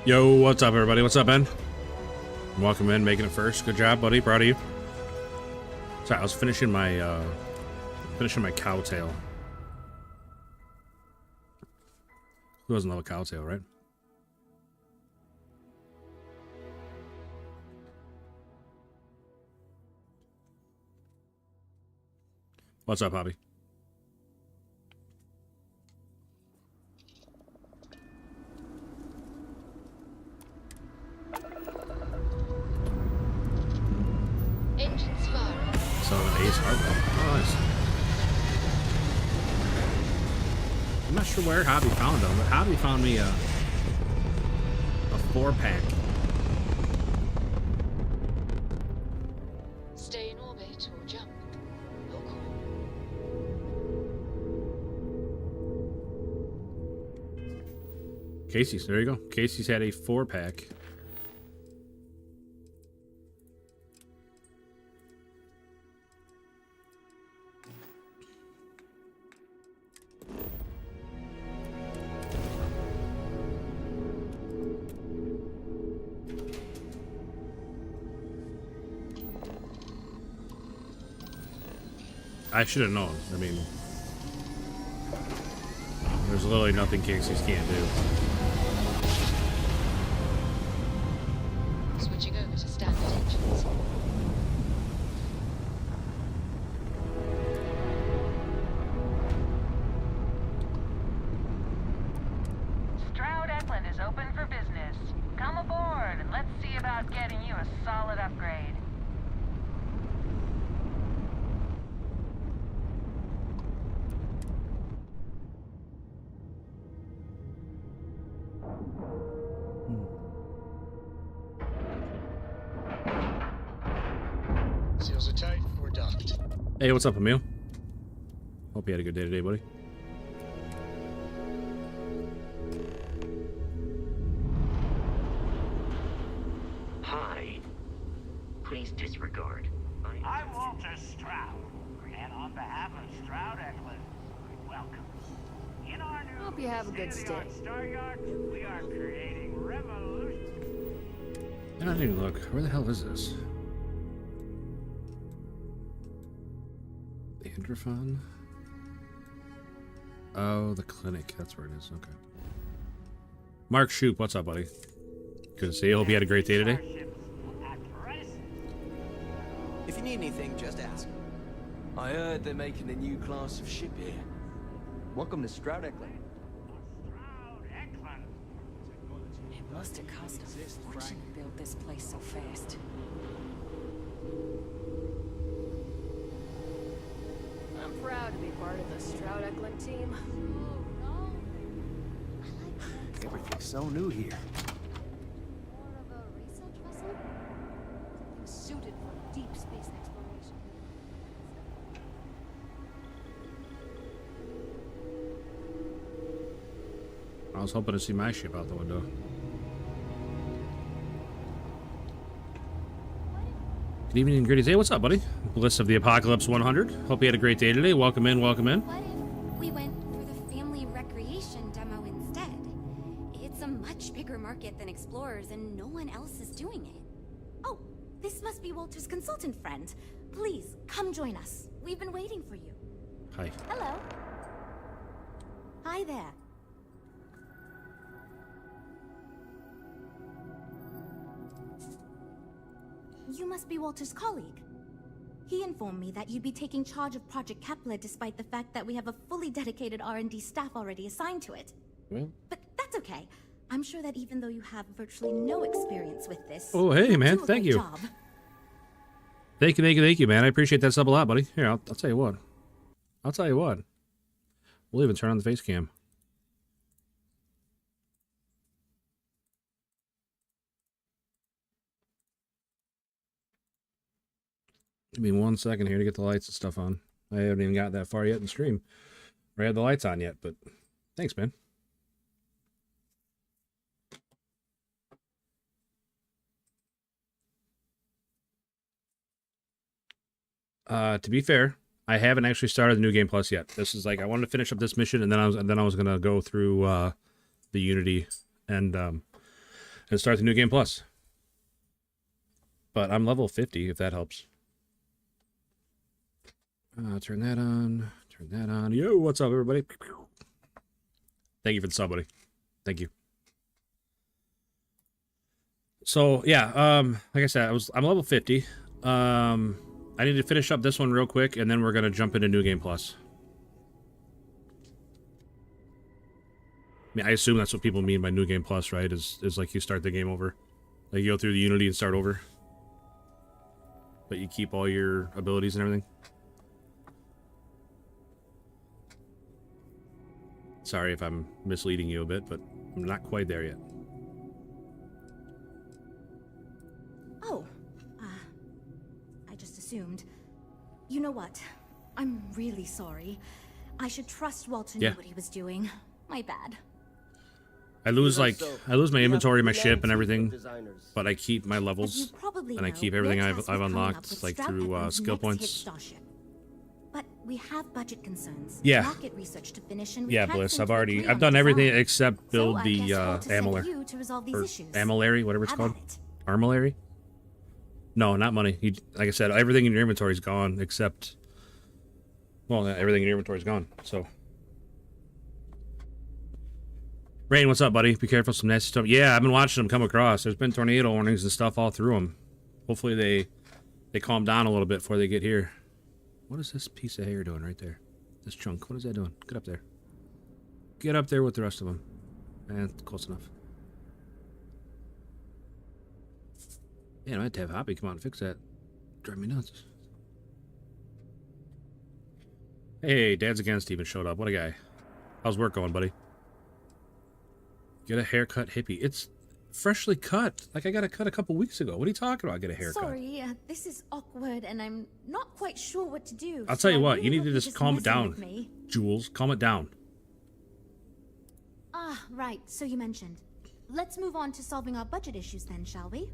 Yo, what's up, everybody? What's up, Ben? Welcome in, making it first. Good job, buddy. Proud of you. Sorry, I was finishing my cow tail. Who doesn't love a cow tail, right? What's up, Hobby? Engines firing. So an ace hardware. Oh, nice. I'm not sure where Hobby found them, but Hobby found me a 4-pack. Stay in orbit or jump. Your call. Casey's, there you go. Casey's had a 4-pack. I should have known. I mean, there's literally nothing Casey's can't do. Switching over to standard engines. Stroud-Eklund is open for business. Come aboard and let's see about getting you a solid upgrade. Seals are tight. We're docked. Hey, what's up, Emil? Hope you had a good day today, buddy. Hi. Please disregard. I'm Walter Stroud, and on behalf of Stroud-Eklund, welcome. In our new Hope you have a good state-of-the-art stay. Star Yard, we are creating revolution. I don't even look. Where the hell is this? The Hydrophon? Oh, the clinic. That's where it is. Okay. Mark Shoop, what's up, buddy? Good to see you. Hope you had a great day today. Starships at rest. If you need anything, just ask. I heard they're making a new class of ship here. Welcome to Stroud-Eklund. Stroud-Eklund. It must have cost a fortune to build this place so fast. I'm proud to be part of the Stroud-Eklund team. Everything's so new here. More of a research vessel? Something suited for deep space exploration. I was hoping to see my ship out the window. Good evening and greetings. Hey, what's up, buddy? Bliss of the Apocalypse 100. Hope you had a great day today. Welcome in, welcome in. What if we went for the family recreation demo instead? It's a much bigger market than Explorers, and no one else is doing it. Oh, this must be Walter's consultant friend. Please, come join us. We've been waiting for you. Hi. Hello. Hi there. You must be Walter's colleague. He informed me that you'd be taking charge of Project Kepler despite the fact that we have a fully dedicated R&D staff already assigned to it. Well. But that's okay. I'm sure that even though you have virtually no experience with this... Oh, hey, you'll man. do a Thank great you. job. Thank you, man. I appreciate that sub a lot, buddy. Here, I'll tell you what. I'll tell you what. We'll even turn on the face cam. Give me 1 second here to get the lights and stuff on. I haven't even got that far yet in the stream. Or had the lights on yet, but thanks, man. To be fair, I haven't actually started the New Game Plus yet. This is like I wanted to finish up this mission, and then I was gonna go through the Unity, and and start the New Game Plus. But I'm level 50, if that helps. Turn that on. Turn that on. Yo, what's up, everybody? Thank you for the sub, buddy. Thank you. So, yeah, like I said, I'm level 50. I need to finish up this one real quick, and then we're going to jump into New Game Plus. I mean, I assume that's what people mean by New Game Plus, right? Is like you start the game over. Like you go through the Unity and start over. But you keep all your abilities and everything. Sorry if I'm misleading you a bit, but I'm not quite there yet. Oh, I just assumed. You know what? I'm really sorry. I should trust Walter knew what he was doing. My bad. I lose my inventory, my ship, and everything, but I keep my levels, and I keep everything I've unlocked, like through skill points. But we have budget concerns. Yeah. Market research to finish, and Yeah, Bliss. I've done everything except build the Amylary, whatever it's called. Armillary? No, not money. Like I said, everything in your inventory is gone except, well, everything in your inventory is gone. So. Rain, what's up, buddy? Be careful, some nasty stuff. Yeah, I've been watching them come across. There's been tornado warnings and stuff all through them. Hopefully they calm down a little bit before they get here. What is this piece of hair doing right there? This chunk, what is that doing? Get up there. Get up there with the rest of them. Close enough. Yeah, I had to have Hoppy come out and fix that. Drive me nuts. Hey, Dad's Against even showed up. What a guy. How's work going, buddy? Get a haircut, hippie. It's freshly cut. Like I got a cut a couple weeks ago. What are you talking about? Get a haircut. Sorry, this is awkward, and I'm not quite sure what to do. I'll tell you what. You need to just calm it down, Jules. Calm it down. Ah, right. So you mentioned. Let's move on to solving our budget issues then, shall we?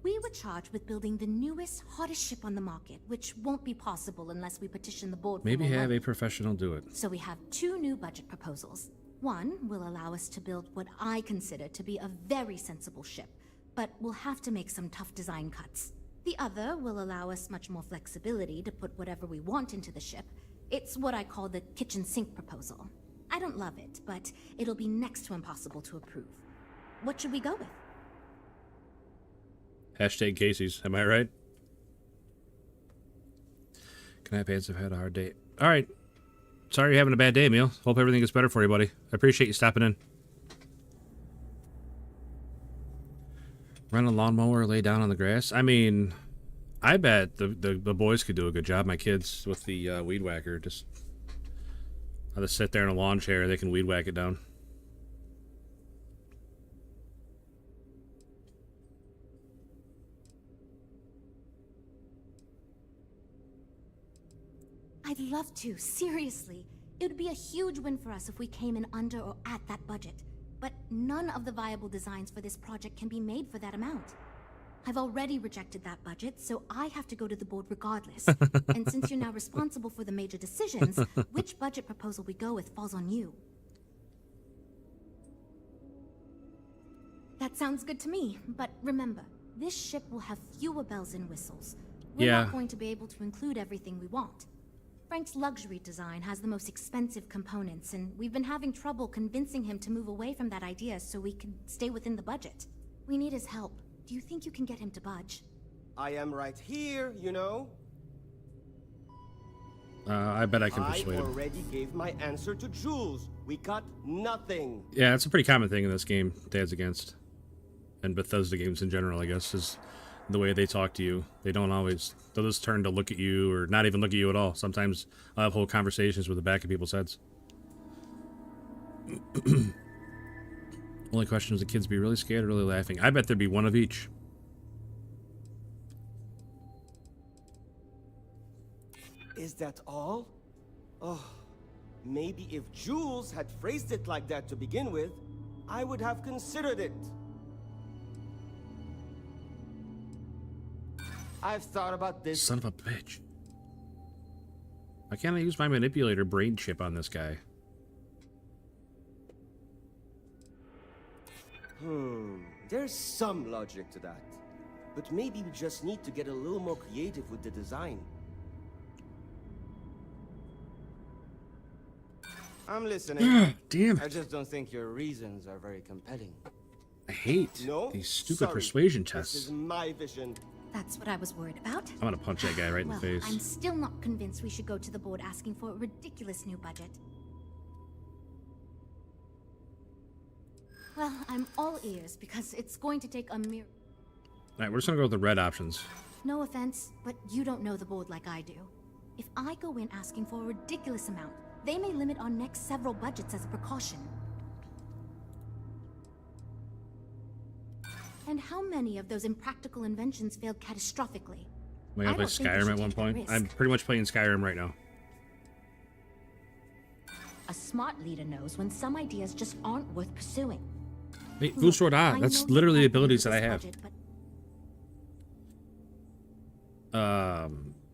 We were charged with building the newest, hottest ship on the market, which won't be possible unless we petition the board. Maybe have a professional do it. So we have two new budget proposals. One will allow us to build what I consider to be a very sensible ship, but we'll have to make some tough design cuts. The other will allow us much more flexibility to put whatever we want into the ship. It's what I call the kitchen sink proposal. I don't love it, but it'll be next to impossible to approve. What should we go with? Hashtag Casey's, am I right? Can I have pants? I've had a hard day. All right. Sorry you're having a bad day, Emil. Hope everything gets better for you, buddy. I appreciate you stopping in. Run a lawnmower, lay down on the grass. I mean, I bet the boys could do a good job. My kids with the weed whacker. Just I'll just sit there in a lawn chair and they can weed whack it down. I'd love to, seriously. It would be a huge win for us if we came in under or at that budget. But none of the viable designs for this project can be made for that amount. I've already rejected that budget, so I have to go to the board regardless. And since you're now responsible for the major decisions, which budget proposal we go with falls on you. That sounds good to me, but remember, this ship will have fewer bells and whistles. We're not going to be able to include everything we want. Frank's luxury design has the most expensive components, and we've been having trouble convincing him to move away from that idea so we can stay within the budget. We need his help. Do you think you can get him to budge? I am right here, you know. I bet I can persuade him. I already gave my answer to Jules. We got nothing. Yeah, it's a pretty common thing in this game, Dad's Against. And Bethesda games in general, I guess, is the way they talk to you. They'll just turn to look at you or not even look at you at all. Sometimes I'll have whole conversations with the back of people's heads. Only question is the kids be really scared or really laughing. I bet there'd be one of each. Is that all? Oh, maybe if Jules had phrased it like that to begin with, I would have considered it. I've thought about this. Son of a bitch. Why can't I use my manipulator brain chip on this guy? There's some logic to that. But maybe we just need to get a little more creative with the design. I'm listening. Damn it. I just don't think your reasons are very compelling. I hate No? these stupid Sorry. persuasion This tests. is my vision. That's what I was worried about. I'm gonna punch that guy right in the Well, face. I'm still not convinced we should go to the board asking for a ridiculous new budget. Well, I'm all ears because it's going to take a mere... Alright, we're just gonna go with the red options. No offense, but you don't know the board like I do. If I go in asking for a ridiculous amount, they may limit our next several budgets as a precaution. And how many of those impractical inventions failed catastrophically? Am I gonna play don't think we Skyrim should at one take that point? risk. I'm pretty much playing Skyrim right now. A smart leader knows when some ideas just aren't worth pursuing. Wait, Look, boost sword I on. That's know you literally the can't abilities use that I this have. budget, but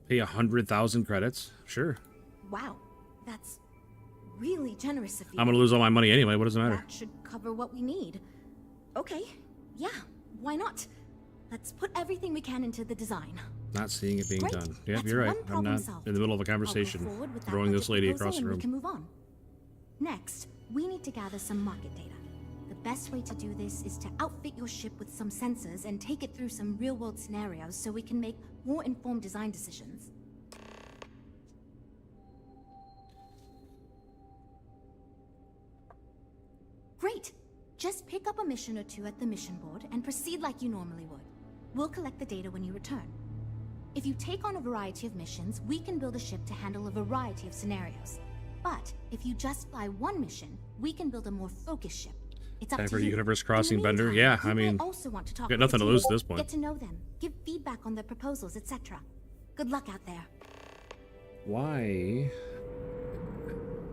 Pay 100,000 credits? Sure. wow, that's really generous of you. I'm gonna lose all my money anyway. What does it matter? That should cover what we need. Okay, yeah, why not? Let's put everything we can into the design. Not seeing it being Great. done. Yeah, That's you're right. one I'm problem not solved. in the middle of a I'll go conversation forward with that throwing this budget lady proposal across the and room. We can move on. Next, we need to gather some market data. The best way to do this is to outfit your ship with some sensors and take it through some real-world scenarios so we can make more informed design decisions. Great! Just pick up a mission or two at the mission board and proceed like you normally would. We'll collect the data when you return. If you take on a variety of missions, we can build a ship to handle a variety of scenarios. But if you just fly one mission, we can build a more focused ship. It's up Time to for you. universe In the crossing bender? meantime, Yeah, you I may mean, also want to talk got with the nothing to team, lose at this point. Get to know them, give feedback on their proposals, etc. Good luck out there. Why?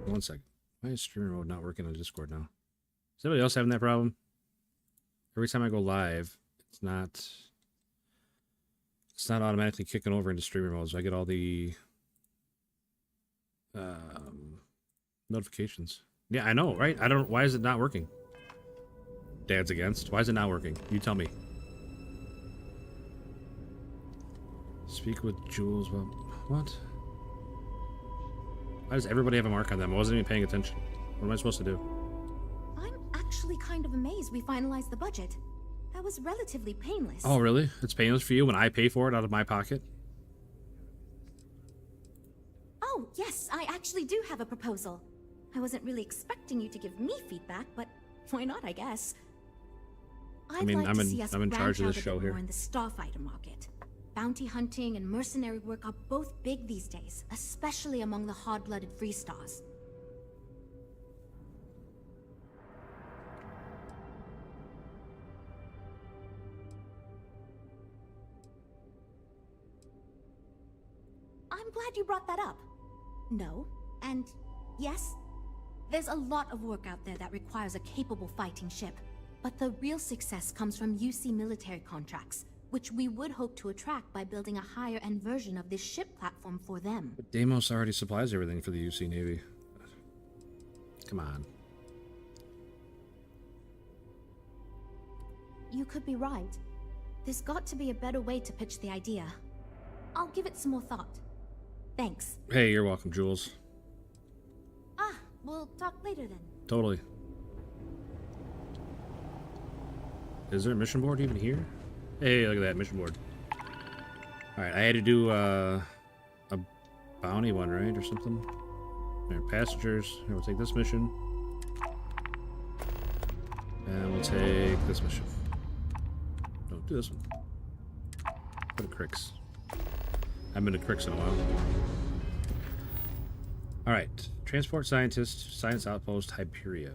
One sec. Why is stream mode not working on Discord now? Is anybody else having that problem? Every time I go live, it's not automatically kicking over into streamer mode, so I get all the notifications. Yeah, I know, right? I don't. Why is it not working? Dad's against. Why is it not working? You tell me. Speak with Jules. Well, what? Why does everybody have a mark on them? I wasn't even paying attention. What am I supposed to do? I'm actually kind of amazed we finalized the budget. That was relatively painless. Oh, really? It's painless for you when I pay for it out of my pocket? Oh, yes, I actually do have a proposal. I wasn't really expecting you to give me feedback, but why not, I guess. I'd mean, like I'm to in- see us I'm in branch charge of out this a bit show here. more in the starfighter market. Bounty hunting and mercenary work are both big these days, especially among the hard-blooded free stars. I'm glad you brought that up. No, and yes, there's a lot of work out there that requires a capable fighting ship. But the real success comes from UC military contracts, which we would hope to attract by building a higher-end version of this ship platform for them. But Deimos already supplies everything for the UC Navy. Come on. You could be right. There's got to be a better way to pitch the idea. I'll give it some more thought. Thanks. Hey, you're welcome, Jules. Ah, we'll talk later then. Totally. Is there a mission board even here? Hey, look at that mission board. Alright, I had to do a bounty one, right? Or something. There, passengers. Here, we'll take this mission. And we'll take this mission. No, do this one. Go to Crix. I haven't been to Crix in a while. Alright. Transport scientist, science outpost, Hyperia.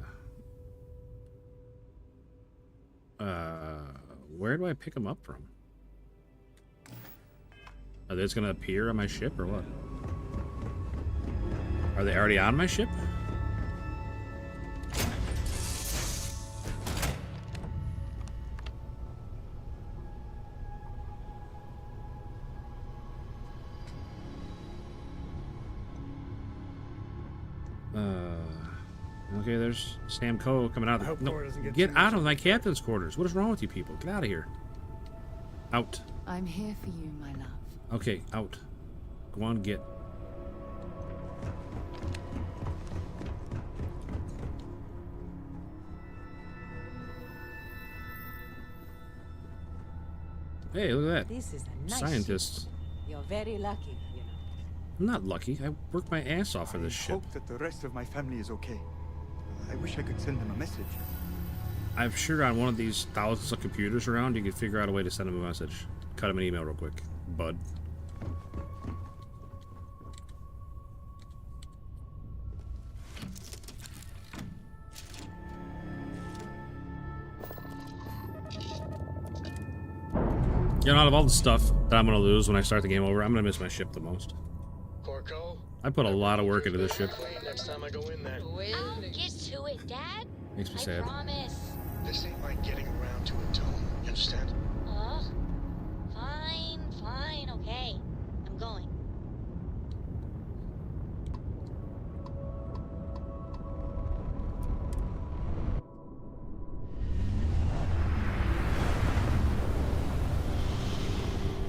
Where do I pick them up from? Are they just gonna appear on my ship or what? Are they already on my ship? Okay, there's Sam Coe coming out. I hope No, Cora doesn't get too out much of my captain's quarters. What is wrong with you people? Get out of here. Out. I'm here for you, my love. Okay, out. Go on, get. Hey, look at that. This is a nice Scientists. ship. You're very lucky, you know. I'm not lucky. I worked my ass off for this I ship. hope that the rest of my family is okay. I wish I could send them a message. I'm sure on one of these thousands of computers around, you could figure out a way to send him a message. Cut him an email real quick, bud. You know, out of all the stuff that I'm going to lose when I start the game over, I'm going to miss my ship the most. Corco, I put a lot of work into this ship. clean next time I go in there. I'll get to it, Dad. Makes me I sad. promise. This ain't like getting around to it, Tom. You understand? Oh, fine, okay. I'm going.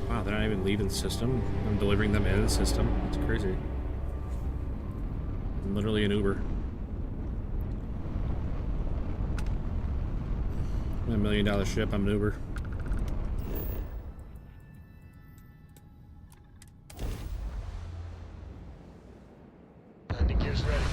Wow, they're not even leaving the system. I'm delivering them in the system. It's crazy. I'm literally an Uber. I'm a $1 million ship. I'm an Uber. Landing gear's ready.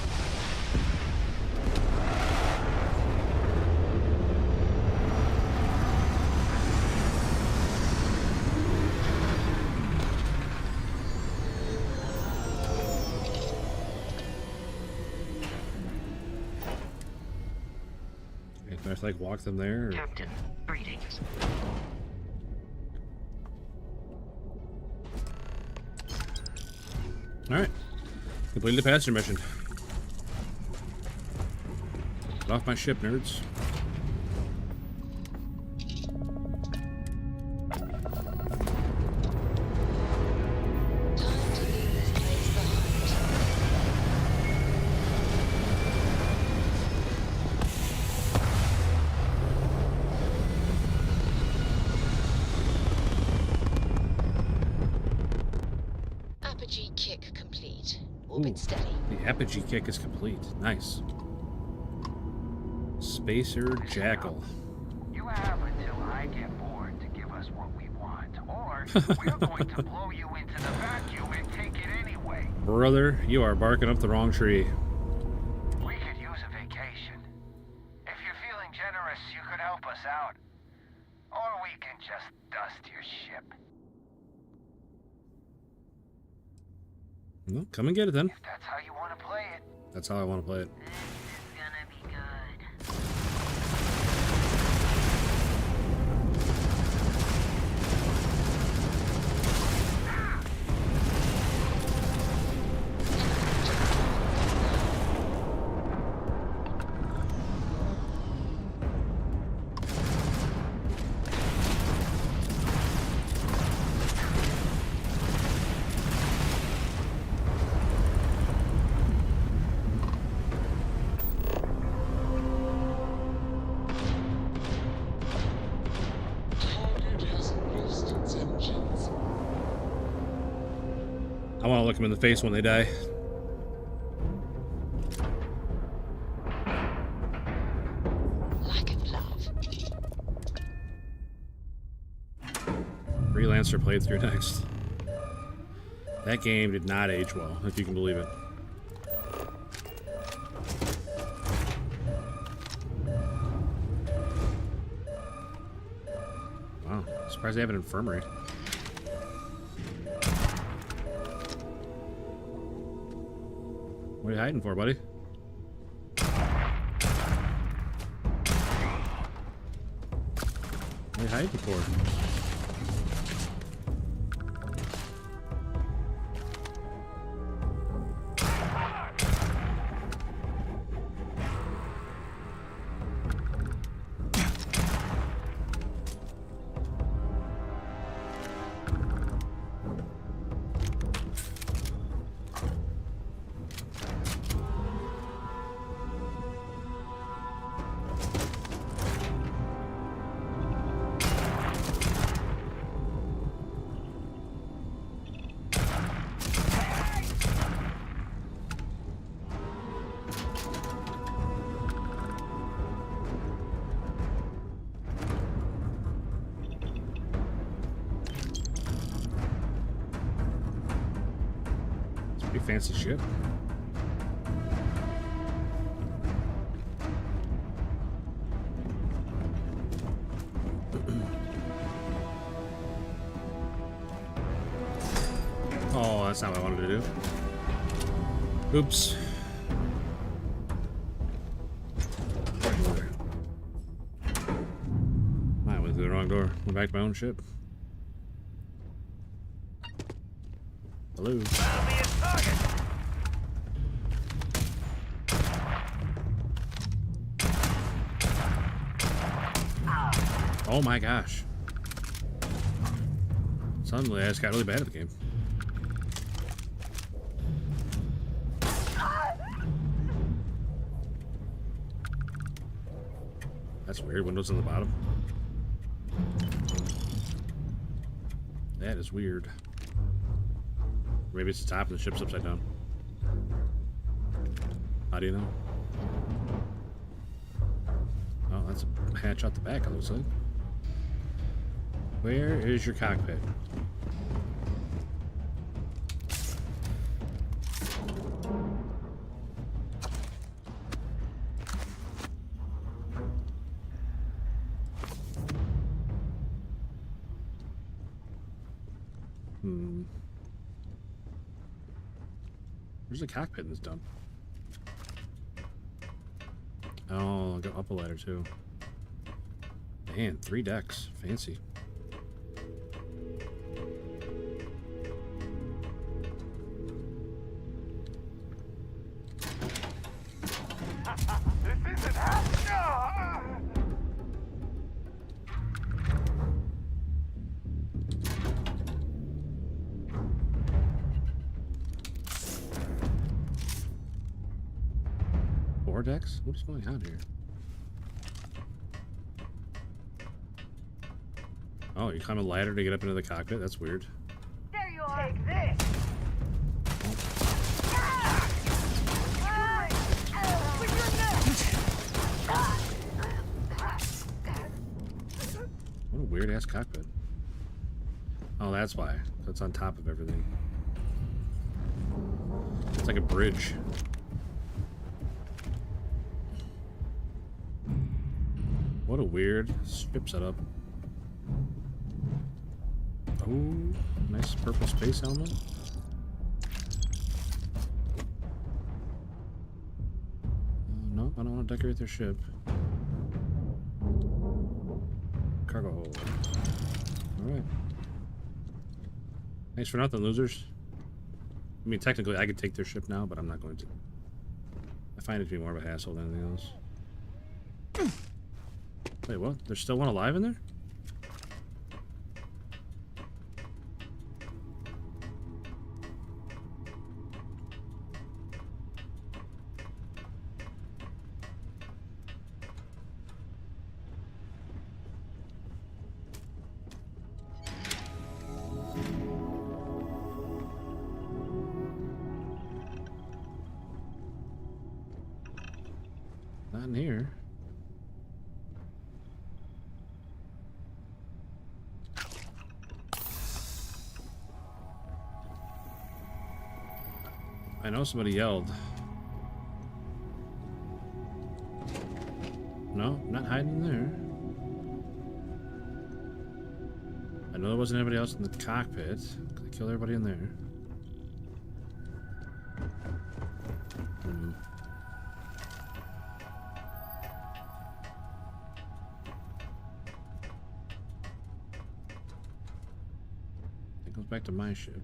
Okay, can I like walk them there? Or? Captain, greetings. All right, completed the passenger mission. Get off my ship, nerds. Time to leave this place behind. Apogee kick complete. Orbit Ooh. steady. The apogee kick is complete. Nice. Spacer Jackal. You have until I get bored to give us what we want, or we're going to blow you into the vacuum and take it anyway. Brother, you are barking up the wrong tree. We could use a vacation. If you're feeling generous, you could help us out. Or we can just dust your ship. Well, come and get it then. If that's how you want to play it. That's how I want to play it. This is gonna be good. I want to look them in the face when they die. Lack of love. Freelancer playthrough next. That game did not age well, if you can believe it. Wow, surprised they have an infirmary. What are you hiding for, buddy? What are you hiding for? Pretty fancy ship. Oh, that's not what I wanted to do. Oops. I went through the wrong door. Went back to my own ship. Hello. Oh my gosh. Suddenly I just got really bad at the game. That's weird. Windows on the bottom. That is weird. Maybe it's the top and the ship's upside down. How do you know? Oh, that's a hatch out the back, it looks like. Where is your cockpit? Where's the cockpit in this dump? Oh, I'll go up a ladder too. Man, 3 decks. Fancy. This isn't happening! Decks? What is going on here? Oh, you climb a ladder to get up into the cockpit? That's weird. There you are. Take this. What a weird ass cockpit. Oh, that's why. That's on top of everything. It's like a bridge. What a weird ship setup. Oh, nice purple space helmet. No, I don't want to decorate their ship. Cargo hold. Alright. Thanks for nothing, losers. I mean, technically, I could take their ship now, but I'm not going to. I find it to be more of a hassle than anything else. Wait, what? There's still one alive in there? Not in here. I know somebody yelled. No, not hiding in there. I know there wasn't anybody else in the cockpit. Could I kill everybody in there? It goes back to my ship.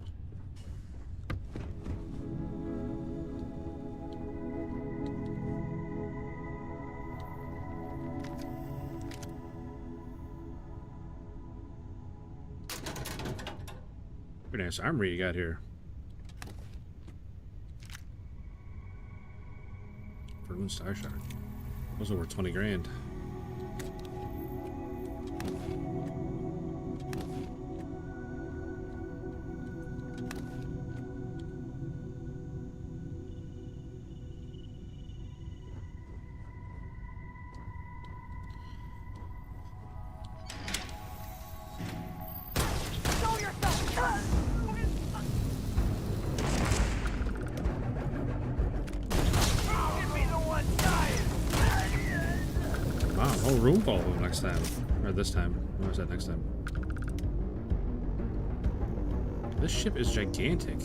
Pretty nice armory you got here. For one star shard. Was over 20 grand. whole room full of them next time. Or this time. What was that next time? This ship is gigantic.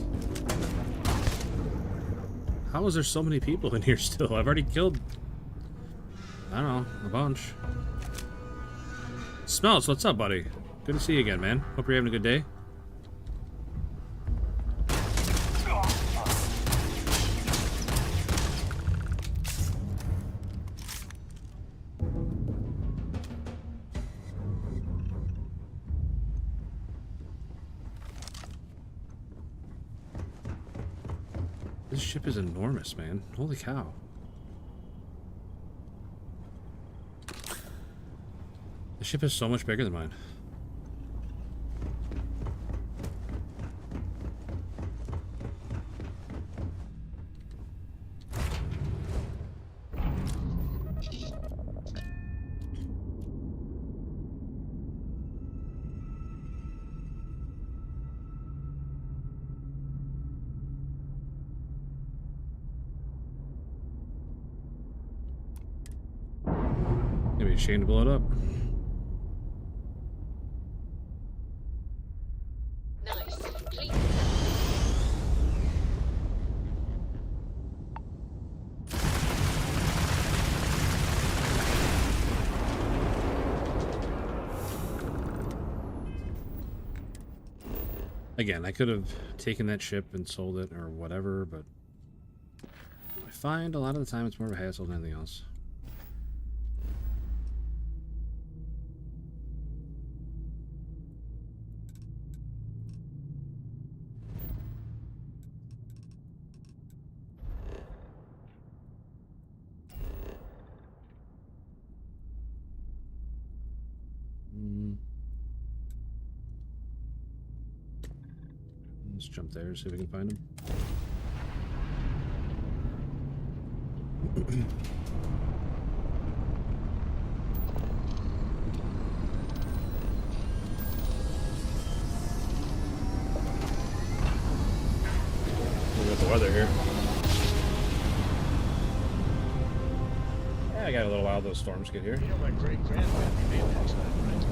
How is there so many people in here still? I've already killed, I don't know, a bunch. Smells, what's up, buddy? Good to see you again, man. Hope you're having a good day. This ship is enormous, man. Holy cow. The ship is so much bigger than mine. Maybe a shame to blow it up. Nice. Clean. Again, I could have taken that ship and sold it or whatever, but I find a lot of the time it's more of a hassle than anything else. Let's jump there, see if we can find him. Look at the weather here. Yeah, I got a little while those storms get here. You know, my great-grandfather made that time, right?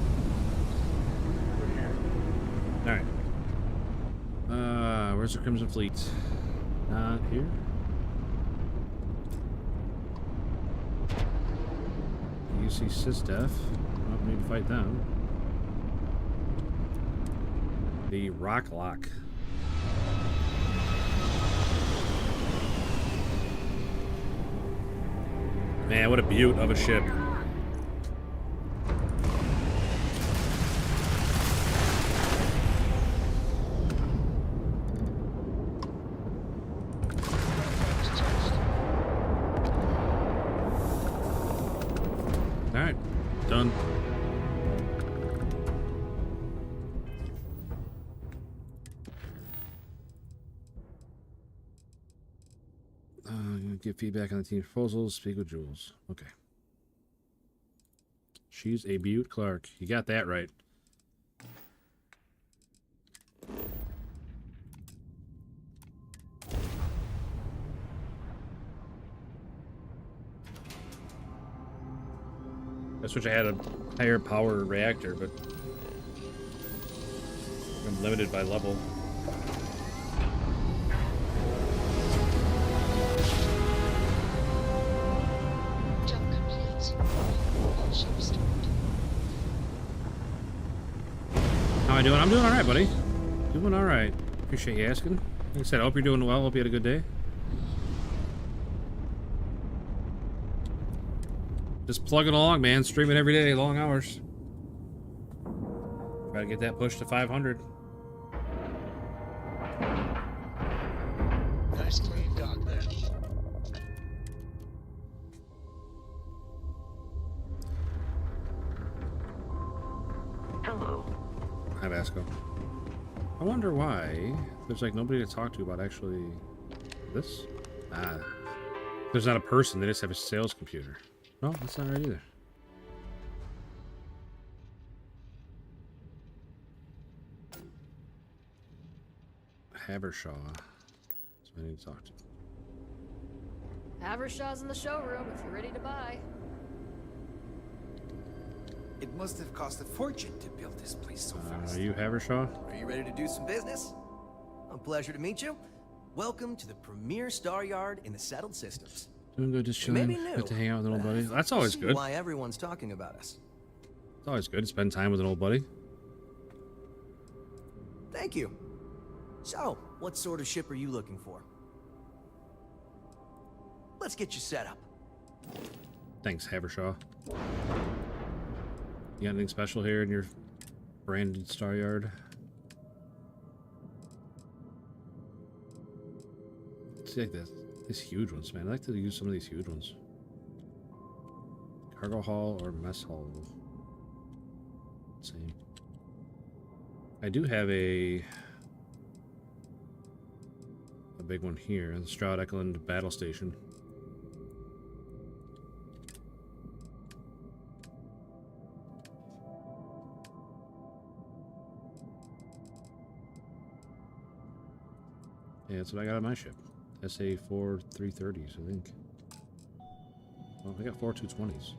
We're here. Alright. Where's the Crimson Fleet? Not here. You see Sysdef. Oh, need to fight them. The Rock Lock. Man, what a beaut of a ship. Alright, done. Give feedback on the team's proposals. Speak with Jules. Okay. She's a beaut, Clark. You got that right. I wish I had a higher power reactor, but I'm limited by level. Jump complete. All ship stored. How am I doing? I'm doing alright, buddy. Doing alright. Appreciate you asking. Like I said, I hope you're doing well. Hope you had a good day. Just plugging along, man. Streaming every day, long hours. Try to get that push to 500. Nice clean dock there. Hello. Hi, Vasco. I wonder why there's like nobody to talk to about actually this. Ah, there's not a person. They just have a sales computer. No, that's not right either. Habershaw. That's what I need to talk to. Havershaw's in the showroom if you're ready to buy. It must have cost a fortune to build this place so fast. Are you Havershaw? Are you ready to do some business? A pleasure to meet you. Welcome to the premier star yard in the settled systems. Doing good, just You may chilling. be new, Good to hang out with an old but I buddy. think That's you'll always see good. Why everyone's talking about us. It's always good to spend time with an old buddy. Thank you. So, what sort of ship are you looking for? Let's get you set up. Thanks, Havershaw. You got anything special here in your branded star yard? See, like this. These huge ones, man. I like to use some of these huge ones. Cargo hall or mess hall? Same. I do have a big one here, the Stroud-Eklund battle station. Yeah, that's what I got on my ship. SA4 330s, I think. Well, I got 4 220s.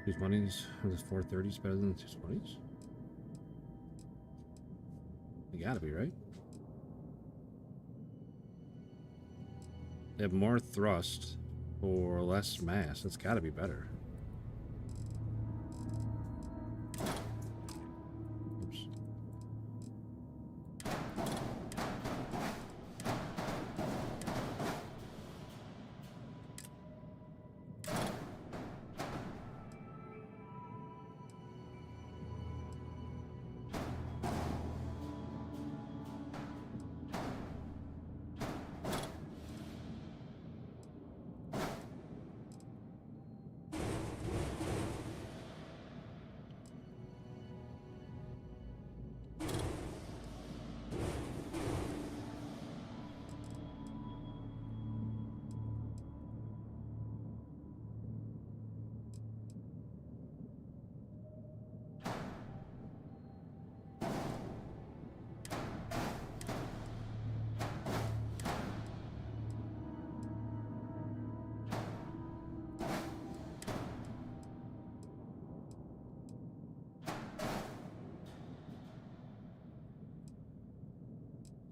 220s, are the 430s better than the 220s? They gotta be, right? They have more thrust for less mass. That's gotta be better. Oops.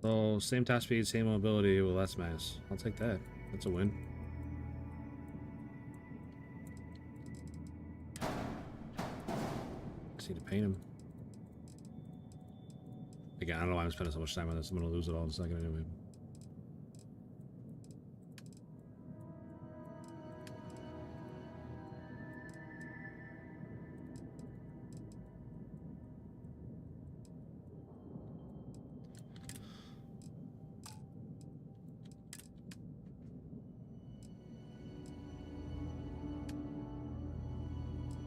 So, same top speed, same mobility with less mass. I'll take that. That's a win. Just need to paint him. Again, I don't know why I'm spending so much time on this. I'm going to lose it all in a second anyway.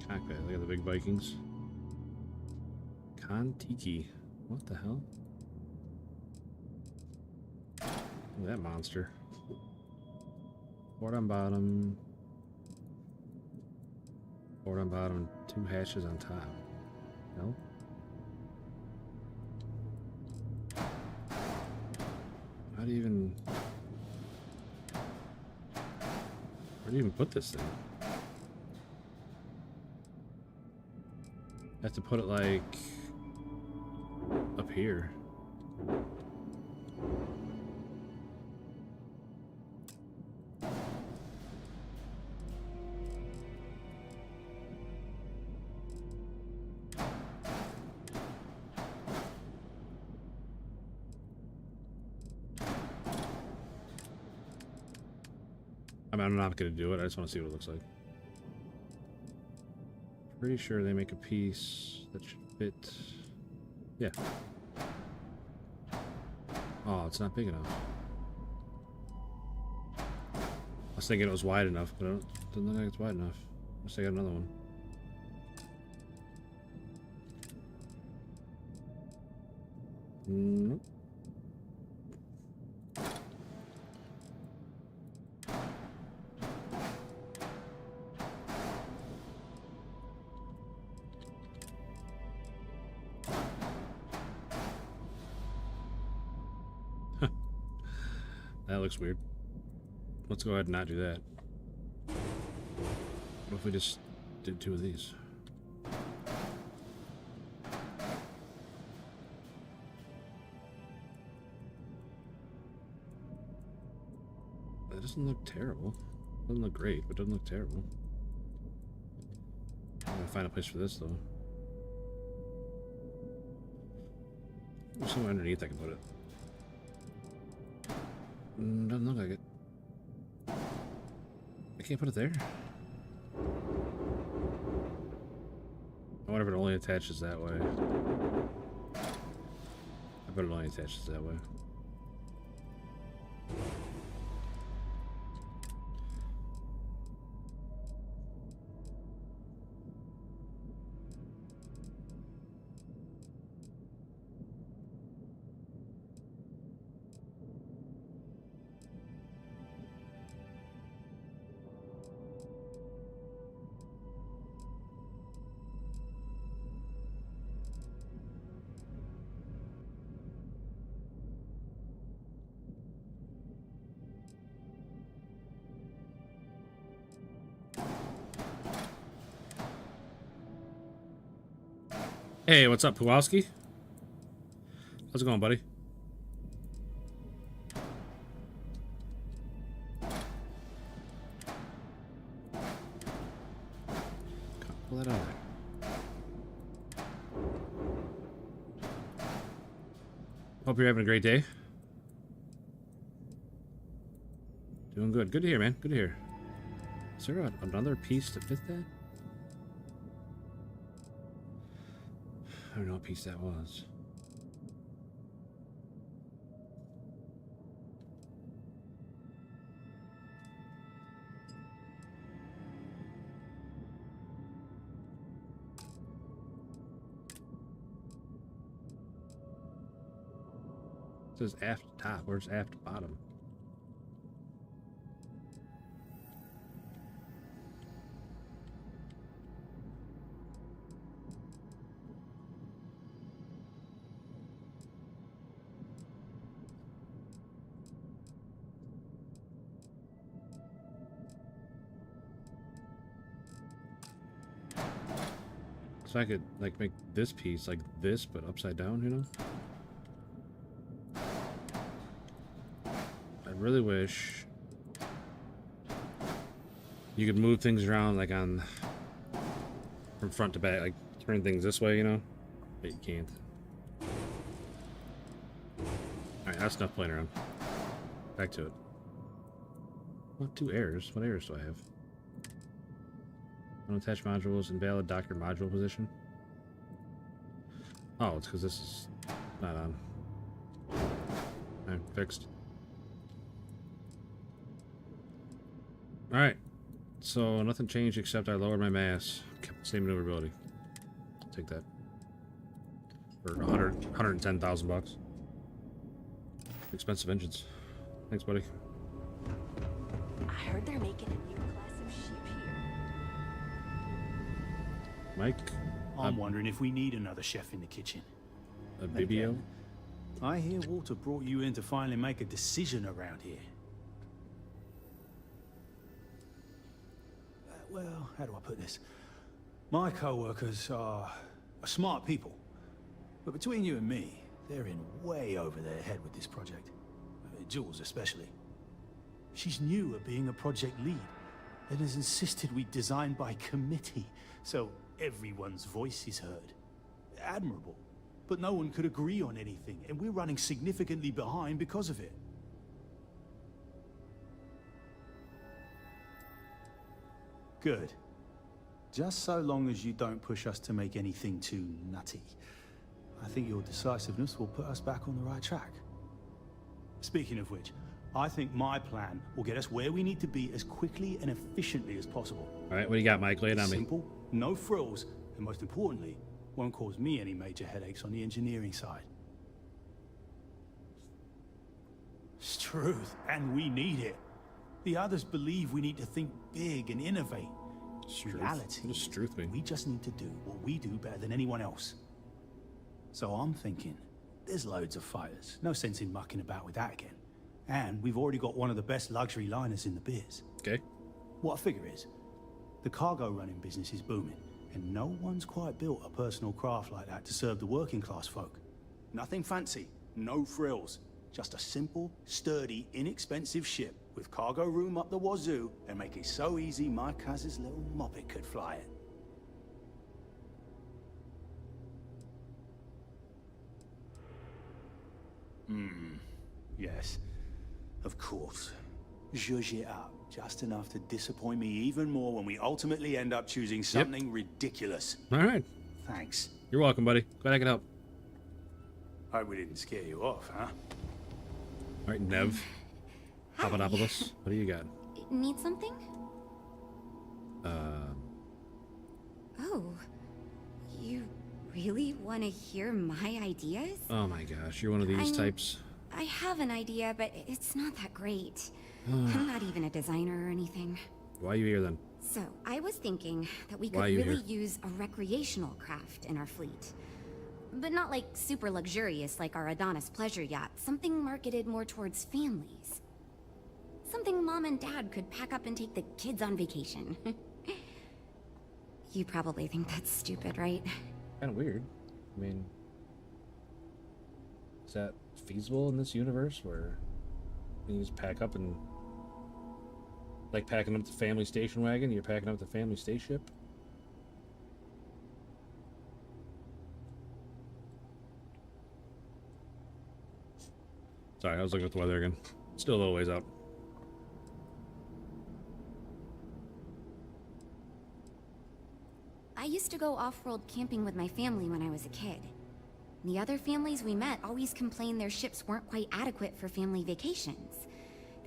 Cockpit, look at the big Vikings. Kon-Tiki. What the hell? Look at that monster. Port on bottom. Port on bottom, 2 hatches on top. No? How do you even... Where do you even put this thing? I have to put it like up here. I mean, I'm not going to do it. I just want to see what it looks like. Pretty sure they make a piece that should fit. Yeah. Oh, it's not big enough. I was thinking it was wide enough, but it doesn't look like it's wide enough. Let's take out another one. Nope. That looks weird. Let's go ahead and not do that. What if we just did 2 of these. That doesn't look terrible. Doesn't look great, but doesn't look terrible. I'm gonna find a place for this though. There's somewhere underneath I can put it. Doesn't look like it. I can't put it there. I wonder if it only attaches that way. I bet it only attaches that way. Hey, what's up, Puwowski? How's it going, buddy? Pull that out. Hope you're having a great day. Doing good. Good to hear, man. Good to hear. Is there another piece to fit that? I don't know what piece that was. It says aft top. Where's aft bottom? So I could like make this piece like this, but upside down, you know? I really wish you could move things around like on from front to back, like turn things this way, you know? But you can't. Alright, that's enough playing around. Back to it. What, 2 errors? What errors do I have? Unattached modules, invalid Docker module position. Oh, it's because this is not on. Alright, fixed. Alright. So nothing changed except I lowered my mass. Kept the same maneuverability. I'll take that. For 110,000 bucks. Expensive engines. Thanks, buddy. I heard they're making a new class of ship here. Mike? I'm wondering if we need another chef in the kitchen. A BBO? I hear Walter brought you in to finally make a decision around here. Well, how do I put this? My co-workers are smart people. But between you and me, they're in way over their head with this project. Jules especially. She's new at being a project lead and has insisted we design by committee, so everyone's voice is heard. Admirable. But no one could agree on anything, and we're running significantly behind because of it. Good. Just so long as you don't push us to make anything too nutty. I think your decisiveness will put us back on the right track. Speaking of which, I think my plan will get us where we need to be as quickly and efficiently as possible. All right, what do you got, Mike? Lay it on me. Simple, no frills, and most importantly, won't cause me any major headaches on the engineering side. It's truth, and we need it. The others believe we need to think big and innovate. Reality, just truth me. We just need to do what we do better than anyone else. So I'm thinking, there's loads of fighters. No sense in mucking about with that again. And we've already got one of the best luxury liners in the biz. Okay. What I figure is, The cargo running business is booming, and no one's quite built a personal craft like that to serve the working class folk. Nothing fancy, no frills. Just a simple, sturdy, inexpensive ship with cargo room up the wazoo and make it so easy my cousin's little moppet could fly it. Yes, of course. Zhuzh it up, just enough to disappoint me even more when we ultimately end up choosing something ridiculous. All right. Thanks. You're welcome, buddy. Glad I could help. Hope we didn't scare you off, huh? All right, Nev. Papadopoulos, what do you got? Need something? Oh, you really want to hear my ideas? Oh my gosh, you're one of these types. I have an idea, but it's not that great. I'm not even a designer or anything. Why are you here then? So, I was thinking that we could really use a recreational craft in our fleet. But not like super luxurious like our Adonis pleasure yacht. Something marketed more towards families. Something mom and dad could pack up and take the kids on vacation. You probably think that's stupid, right? Kind of weird. I mean, is that feasible in this universe where you just pack up and, like packing up the family station wagon, you're packing up the family spaceship? Sorry, I was looking at the weather again. Still a little ways out. I used to go off-world camping with my family when I was a kid. The other families we met always complained their ships weren't quite adequate for family vacations.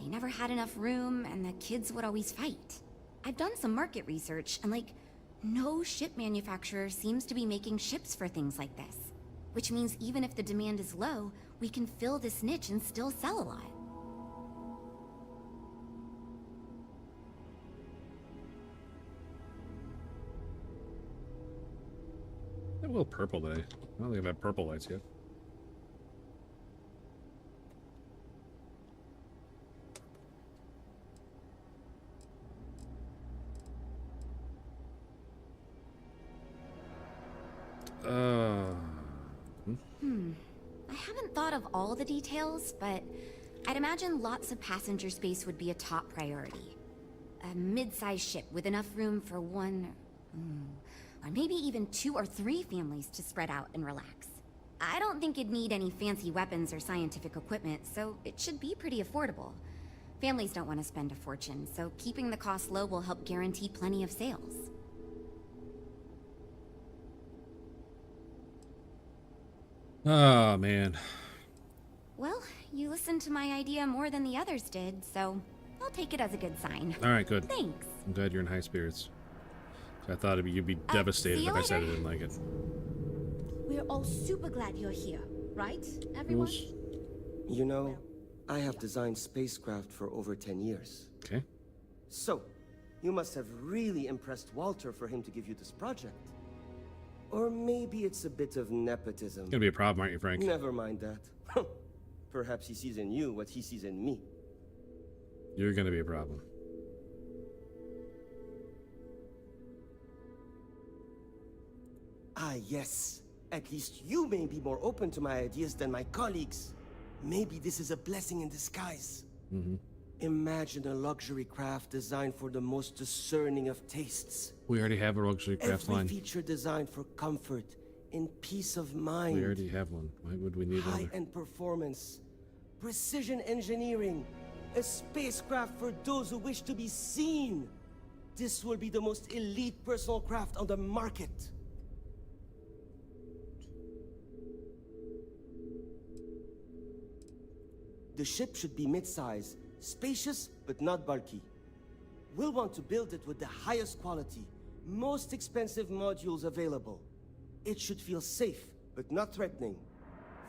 They never had enough room, and the kids would always fight. I've done some market research, and no ship manufacturer seems to be making ships for things like this. Which means even if the demand is low, we can fill this niche and still sell a lot. A little purple today. I don't think I've had purple lights yet. I haven't thought of all the details, but I'd imagine lots of passenger space would be a top priority. A mid-sized ship with enough room for one, or maybe even 2 or 3 families to spread out and relax. I don't think it'd need any fancy weapons or scientific equipment, so it should be pretty affordable. Families don't want to spend a fortune, so keeping the cost low will help guarantee plenty of sales. Oh, man. Well, you listened to my idea more than the others did, so I'll take it as a good sign. All right, good. Thanks. I'm glad you're in high spirits. I thought you'd be devastated if I said I didn't like it. We're all super glad you're here, right, everyone? You know, I have designed spacecraft for over 10 years. Okay. So, you must have really impressed Walter for him to give you this project. Or maybe it's a bit of nepotism. It's gonna be a problem, aren't you, Frank? Never mind that. Perhaps he sees in you what he sees in me. You're gonna be a problem. Ah, yes. At least you may be more open to my ideas than my colleagues. Maybe this is a blessing in disguise. Imagine a luxury craft designed for the most discerning of tastes. We already have a luxury craft line. Every feature designed for comfort and peace of mind. We already have one. Why would we need another? High-end performance, precision engineering, a spacecraft for those who wish to be seen. This will be the most elite personal craft on the market. The ship should be mid-size, spacious but not bulky. We'll want to build it with the highest quality, most expensive modules available. It should feel safe but not threatening.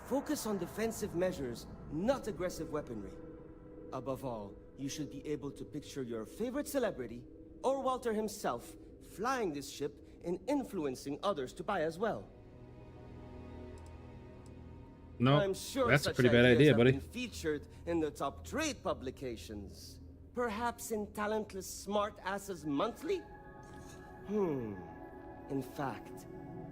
Focus on defensive measures, not aggressive weaponry. Above all, you should be able to picture your favorite celebrity, or Walter himself, flying this ship and influencing others to buy as well. No, I'm sure that's a such pretty bad ideas idea, have buddy. been featured in the top trade publications. Perhaps in Talentless Smart Asses Monthly? In fact,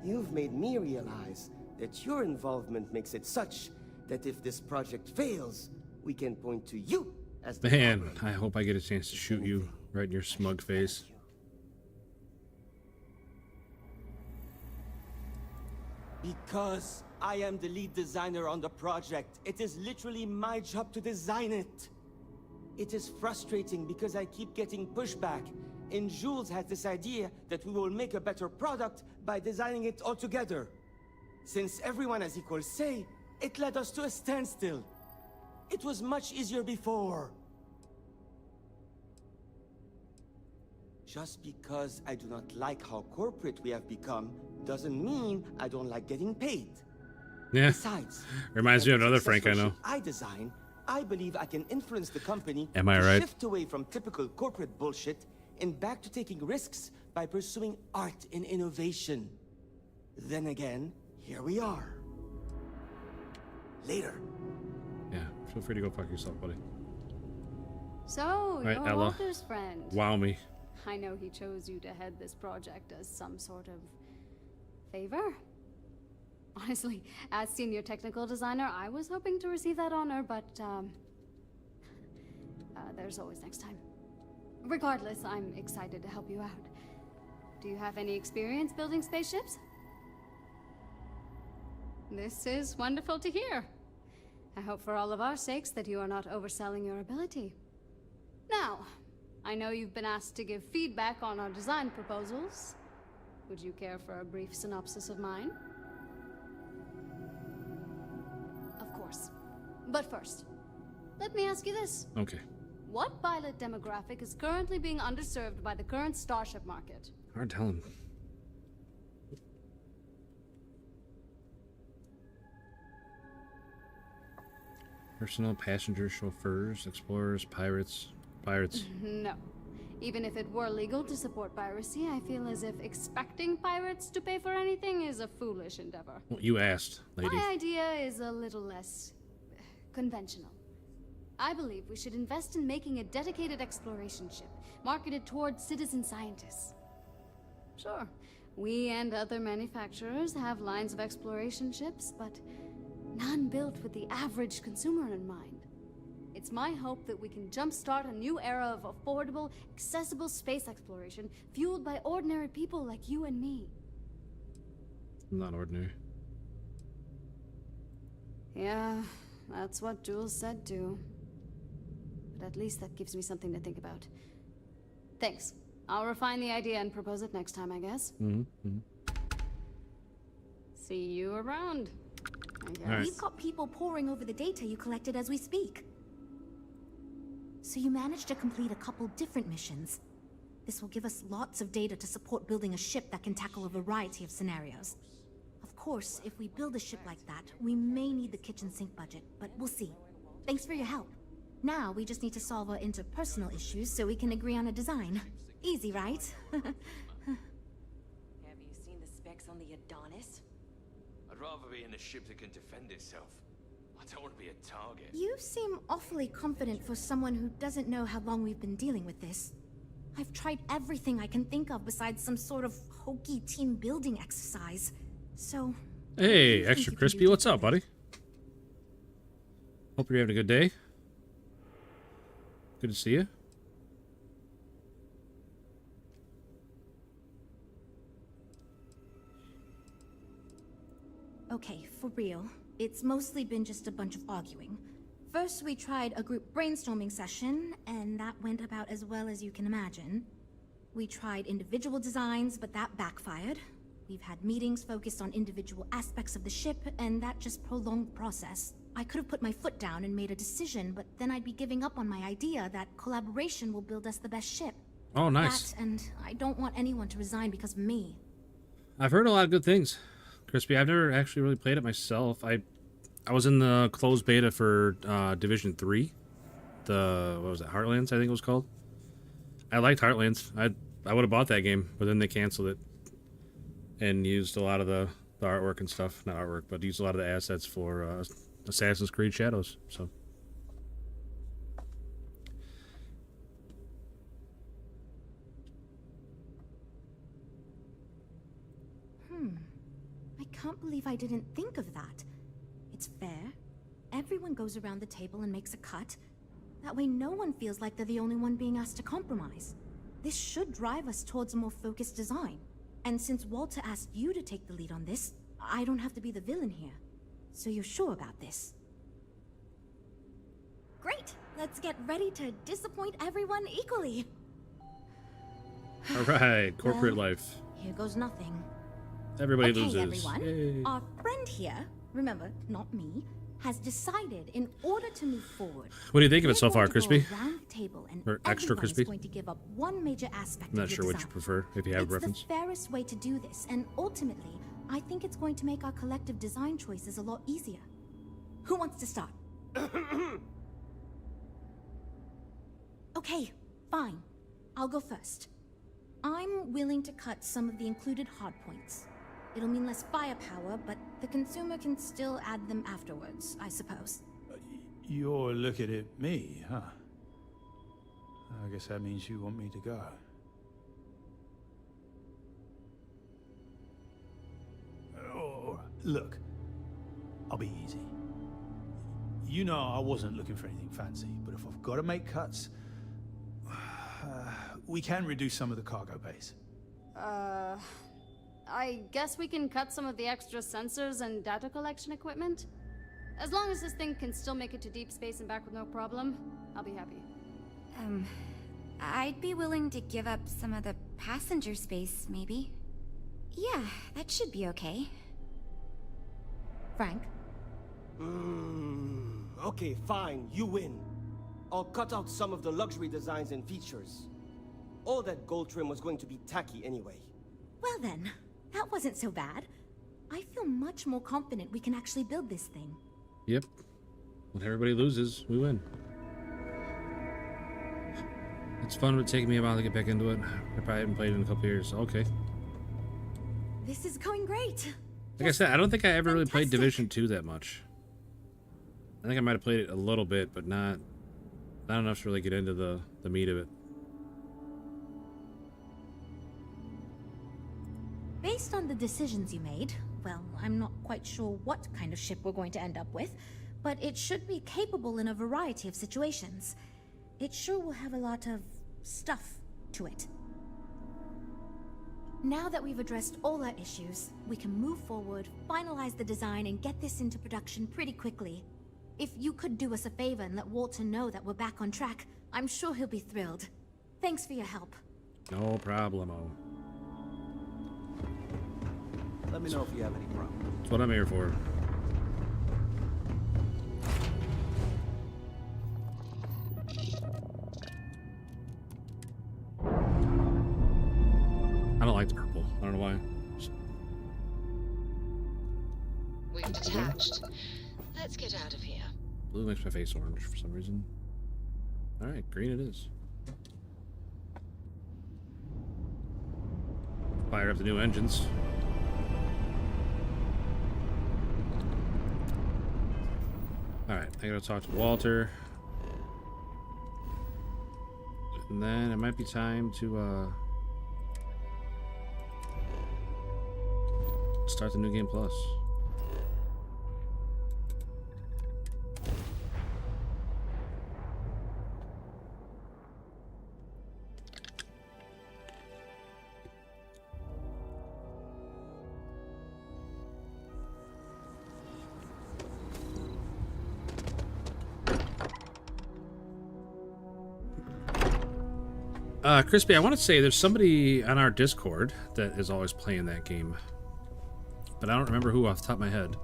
you've made me realize that your involvement makes it such that if this project fails, we can point to you as the Man, culprit. I hope I get a chance to shoot you right in your smug face. Because I am the lead designer on the project, it is literally my job to design it. It is frustrating because I keep getting pushback, and Jules has this idea that we will make a better product by designing it all together. Since everyone has equal say, it led us to a standstill. It was much easier before. Just because I do not like how corporate we have become doesn't mean I don't like getting paid. Yeah. Besides, Reminds me of another Frank I successful know. ship I design, I believe I can influence the company Am I to right? shift away from typical corporate bullshit and back to taking risks by pursuing art and innovation. Then again, here we are. Later. Yeah, feel free to go fuck yourself, buddy. So, Right, you're Ella. Walter's friend. Wow me. I know he chose you to head this project as some sort of favor. Honestly, as senior technical designer, I was hoping to receive that honor, but there's always next time. Regardless, I'm excited to help you out. Do you have any experience building spaceships? This is wonderful to hear. I hope for all of our sakes that you are not overselling your ability. Now, I know you've been asked to give feedback on our design proposals. Would you care for a brief synopsis of mine? Of course. But first, let me ask you this. Okay. What pilot demographic is currently being underserved by the current starship market? Hard telling. Personnel, passengers, chauffeurs, explorers, pirates. Pirates. No. Even if it were legal to support piracy, I feel as if expecting pirates to pay for anything is a foolish endeavor. Well, you asked, lady. My idea is a little less conventional. I believe we should invest in making a dedicated exploration ship, marketed towards citizen scientists. Sure, we and other manufacturers have lines of exploration ships, but none built with the average consumer in mind. It's my hope that we can jumpstart a new era of affordable, accessible space exploration, fueled by ordinary people like you and me. Not ordinary. Yeah, that's what Jules said too. But at least that gives me something to think about. Thanks. I'll refine the idea and propose it next time, I guess. See you around, I guess. Right. We've got people poring over the data you collected as we speak. So you managed to complete a couple different missions. This will give us lots of data to support building a ship that can tackle a variety of scenarios. Of course, if we build a ship like that, we may need the kitchen sink budget, but we'll see. Thanks for your help. Now we just need to solve our interpersonal issues so we can agree on a design. Easy, right? Have you seen the specs on the Adonis? I'd rather be in a ship that can defend itself. I don't want to be a target. You seem awfully confident for someone who doesn't know how long we've been dealing with this. I've tried everything I can think of besides some sort of hokey team building exercise. So... Hey, Extra Crispy, what's up, buddy? Hope you're having a good day. Good to see you. Okay, for real. It's mostly been just a bunch of arguing. First, we tried a group brainstorming session, and that went about as well as you can imagine. We tried individual designs, but that backfired. We've had meetings focused on individual aspects of the ship, and that just prolonged the process. I could have put my foot down and made a decision, but then I'd be giving up on my idea that collaboration will build us the best ship. Oh, nice. That, and I don't want anyone to resign because of me. I've heard a lot of good things, Crispy. I've never actually really played it myself. I was in the closed beta for Division 3. What was it, Heartlands, I think it was called. I liked Heartlands. I would have bought that game, but then they canceled it. And used a lot of the artwork and stuff. Not artwork, but used a lot of the assets for Assassin's Creed Shadows, so... can't believe I didn't think of that. It's fair. Everyone goes around the table and makes a cut. That way no one feels like they're the only one being asked to compromise. This should drive us towards a more focused design. And since Walter asked you to take the lead on this, I don't have to be the villain here. So you're sure about this? Great! Let's get ready to disappoint everyone equally. All right, corporate Well, life. Here goes nothing. Everybody Okay, loses. everyone. Yay. Our friend here, remember, not me, has decided in order to move forward. What do you think of it so we're far, going to go Crispy? around the table and Or extra everyone crispy? is going to give up one major aspect I'm not of your sure what you design. prefer, if you have a It's preference. the fairest way to do this, and ultimately, I think it's going to make our collective design choices a lot easier. Who wants to start? Okay, fine. I'll go first. I'm willing to cut some of the included hardpoints. It'll mean less firepower, but the consumer can still add them afterwards, I suppose. You're looking at me, huh? I guess that means you want me to go. Oh, look, I'll be easy. You know I wasn't looking for anything fancy, but if I've got to make cuts, we can reduce some of the cargo base. I guess we can cut some of the extra sensors and data collection equipment? As long as this thing can still make it to deep space and back with no problem, I'll be happy. I'd be willing to give up some of the passenger space, maybe. Yeah, that should be okay. Frank? Okay, fine, you win. I'll cut out some of the luxury designs and features. All that gold trim was going to be tacky anyway. Well then, that wasn't so bad. I feel much more confident we can actually build this thing. Yep. When everybody loses, we win. It's fun, but taking me a while to get back into it. I probably haven't played it in a couple years. Okay. This is going great. Like I said, I don't think I ever really played Division 2 that much. I think I might have played it a little bit, but not enough to really get into the meat of it. Based on the decisions you made, well, I'm not quite sure what kind of ship we're going to end up with, but it should be capable in a variety of situations. It sure will have a lot of stuff to it. Now that we've addressed all our issues, we can move forward, finalize the design, and get this into production pretty quickly. If you could do us a favor and let Walter know that we're back on track, I'm sure he'll be thrilled. Thanks for your help. No problemo. Let me know if you have any problems. That's what I'm here for. I don't like the purple. I don't know why. We've detached. Let's get out of here. Blue makes my face orange for some reason. Alright, green it is. Fire up the new engines. Alright, I gotta talk to Walter. And then it might be time to start the New Game Plus. Crispy, I want to say there's somebody on our Discord that is always playing that game. But I don't remember who off the top of my head.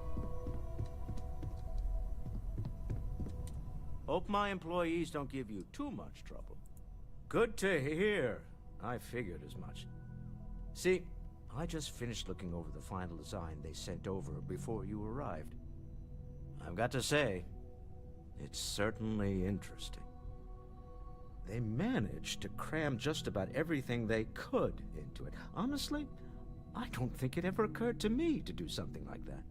Hope my employees don't give you too much trouble. Good to hear. I figured as much. See, I just finished looking over the final design they sent over before you arrived. I've got to say, it's certainly interesting. They managed to cram just about everything they could into it. Honestly, I don't think it ever occurred to me to do something like that.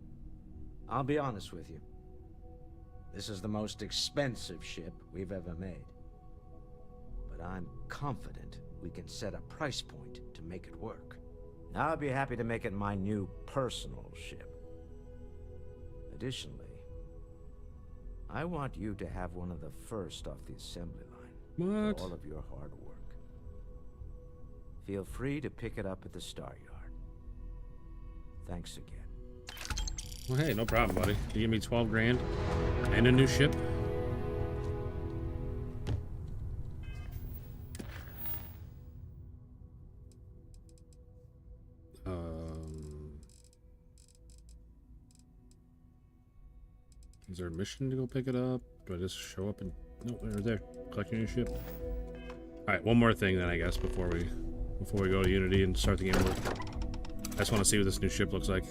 I'll be honest with you. This is the most expensive ship we've ever made. But I'm confident we can set a price point to make it work. I'll be happy to make it my new personal ship. Additionally, I want you to have one of the first off the assembly line. What? For all of your hard work. Feel free to pick it up at the Star Yard. Thanks again. Well, hey, no problem, buddy. You give me 12 grand and a new ship. Is there a mission to go pick it up? Do I just show up and... No, they're there. Collecting your ship. Alright, one more thing then, I guess, before we go to Unity and start the game over. I just want to see what this new ship looks like.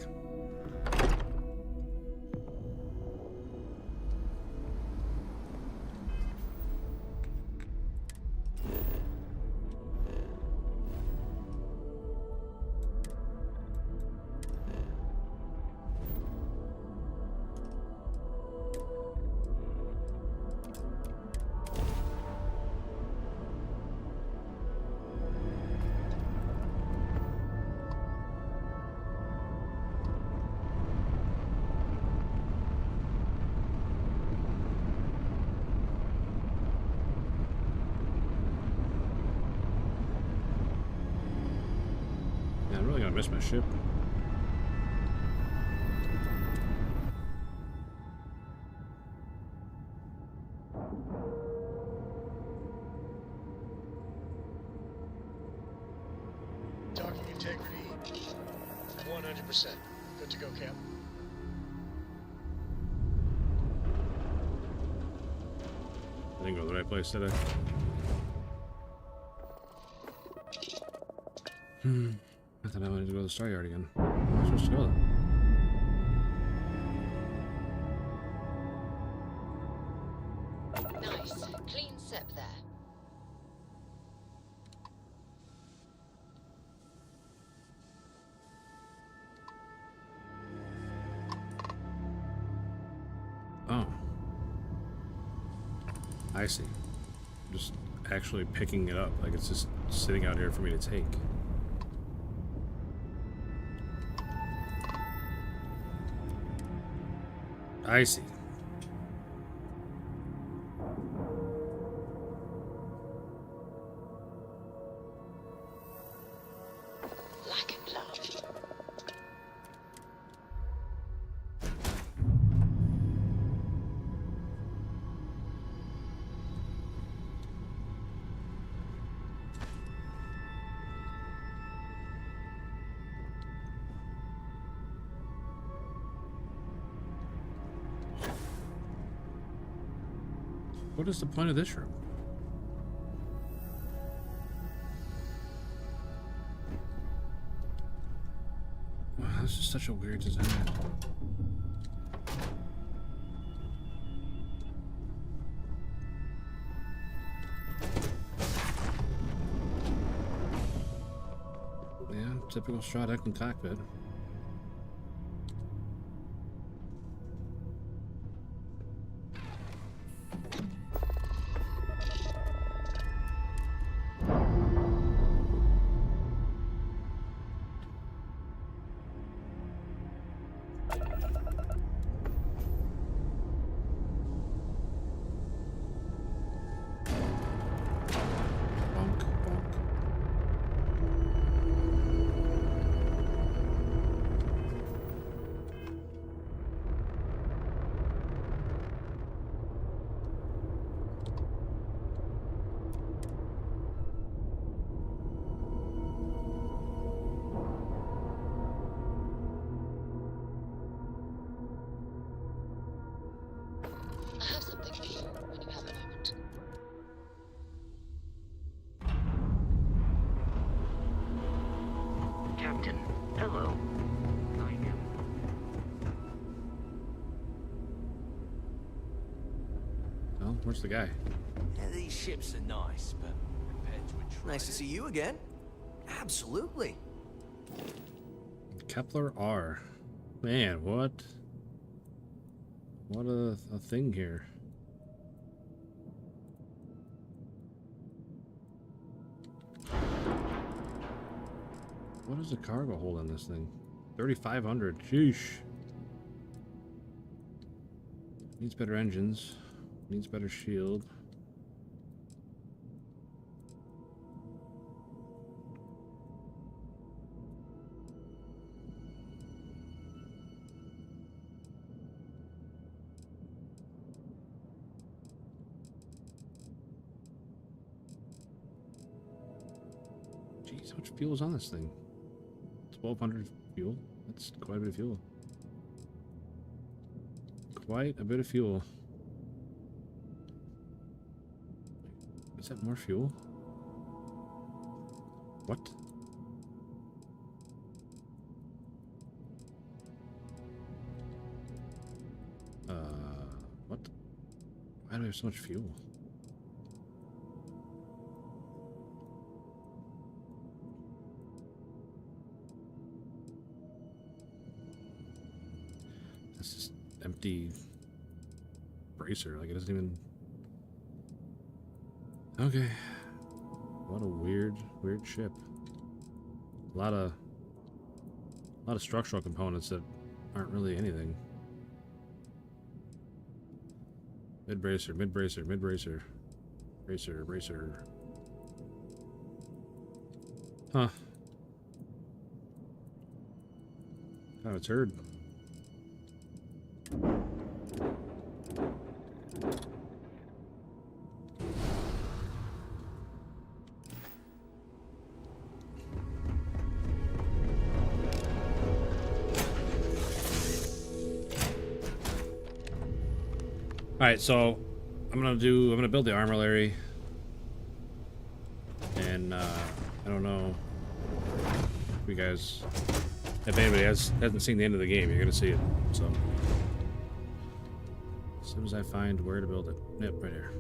Miss my ship. Docking integrity 100%. Good to go, Cap. I didn't go to the right place, did I? I thought I wanted to go to the Star Yard again. Where am I supposed to go then? Nice. Clean sip there. Oh. I see. I'm just actually picking it up. Like it's just sitting out here for me to take. I see. Lack and love. What is the point of this room? Wow, this is such a weird design. Yeah, typical Stroud-Eklund cockpit. I have something for you when you have a moment. Captain, hello. I am. Well, where's the guy? Yeah, these ships are nice, but compared to a train... Nice to see you again. Absolutely. Kepler R. Man, what? What a thing here. What is the cargo hold on this thing? 3,500. Sheesh. Needs better engines. Needs better shield. Jeez, how much fuel is on this thing? 1,200 fuel? That's quite a bit of fuel. Quite a bit of fuel. Is that more fuel? What? What? Why do we have so much fuel? This is empty bracer, like it doesn't even... Okay. What a weird ship. A lot of structural components that aren't really anything. Mid bracer, mid bracer, mid bracer. Bracer, bracer. Huh. Kind of a turd. Alright, so I'm gonna build the armillary. And I don't know if you guys, if anybody hasn't seen the end of the game, you're gonna see it. So as soon as I find where to build it. Yep, right here.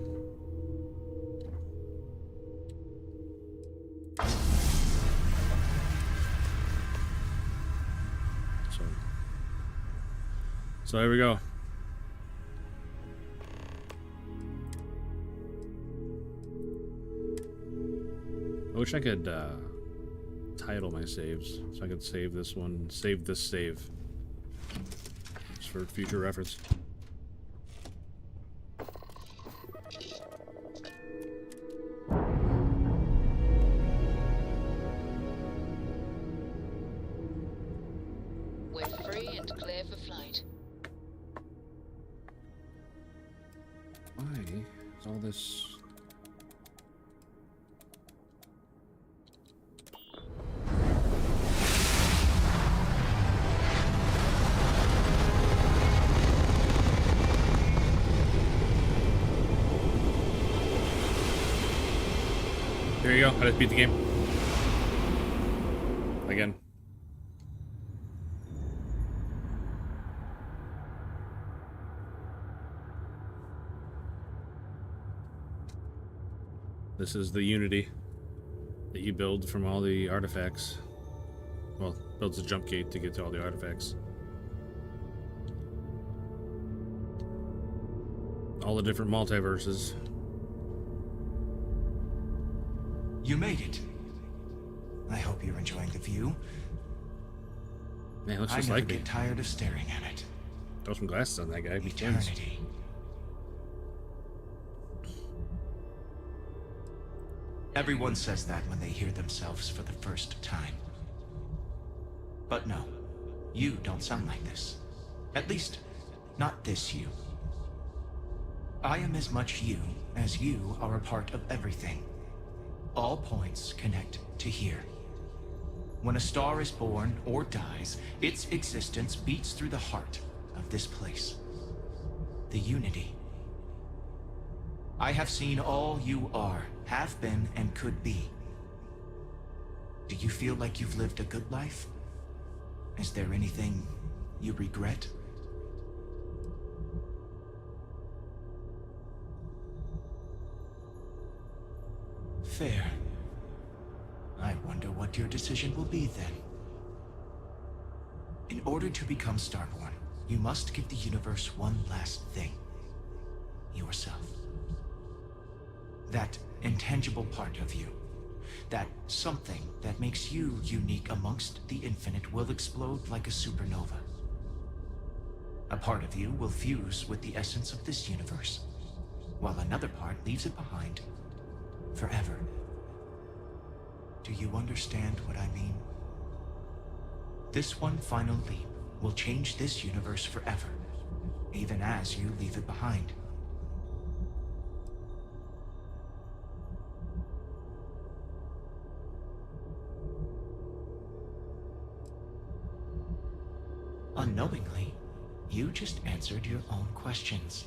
So here we go. I wish I could title my saves so I could save this one, save this save, just for future reference. We're free and clear for flight. Why is all this? There you go. I just beat the game. Again. This is the Unity that you build from all the artifacts. Well, builds a jump gate to get to all the artifacts. All the different multiverses. You made it. I hope you're enjoying the view. Man, looks just I never like me. get tired of staring at it. Throw some glasses on that guy. Eternity. Everyone says that when they hear themselves for the first time. But no, you don't sound like this. At least, not this you. I am as much you as you are a part of everything. All points connect to here. When a star is born or dies, its existence beats through the heart of this place. The Unity. I have seen all you are, have been, and could be. Do you feel like you've lived a good life? Is there anything you regret? Fair. I wonder what your decision will be then. In order to become Starborn, you must give the universe one last thing. Yourself. That intangible part of you. That something that makes you unique amongst the infinite will explode like a supernova. A part of you will fuse with the essence of this universe, while another part leaves it behind forever. Do you understand what I mean? This one final leap will change this universe forever, even as you leave it behind. Unknowingly, you just answered your own questions.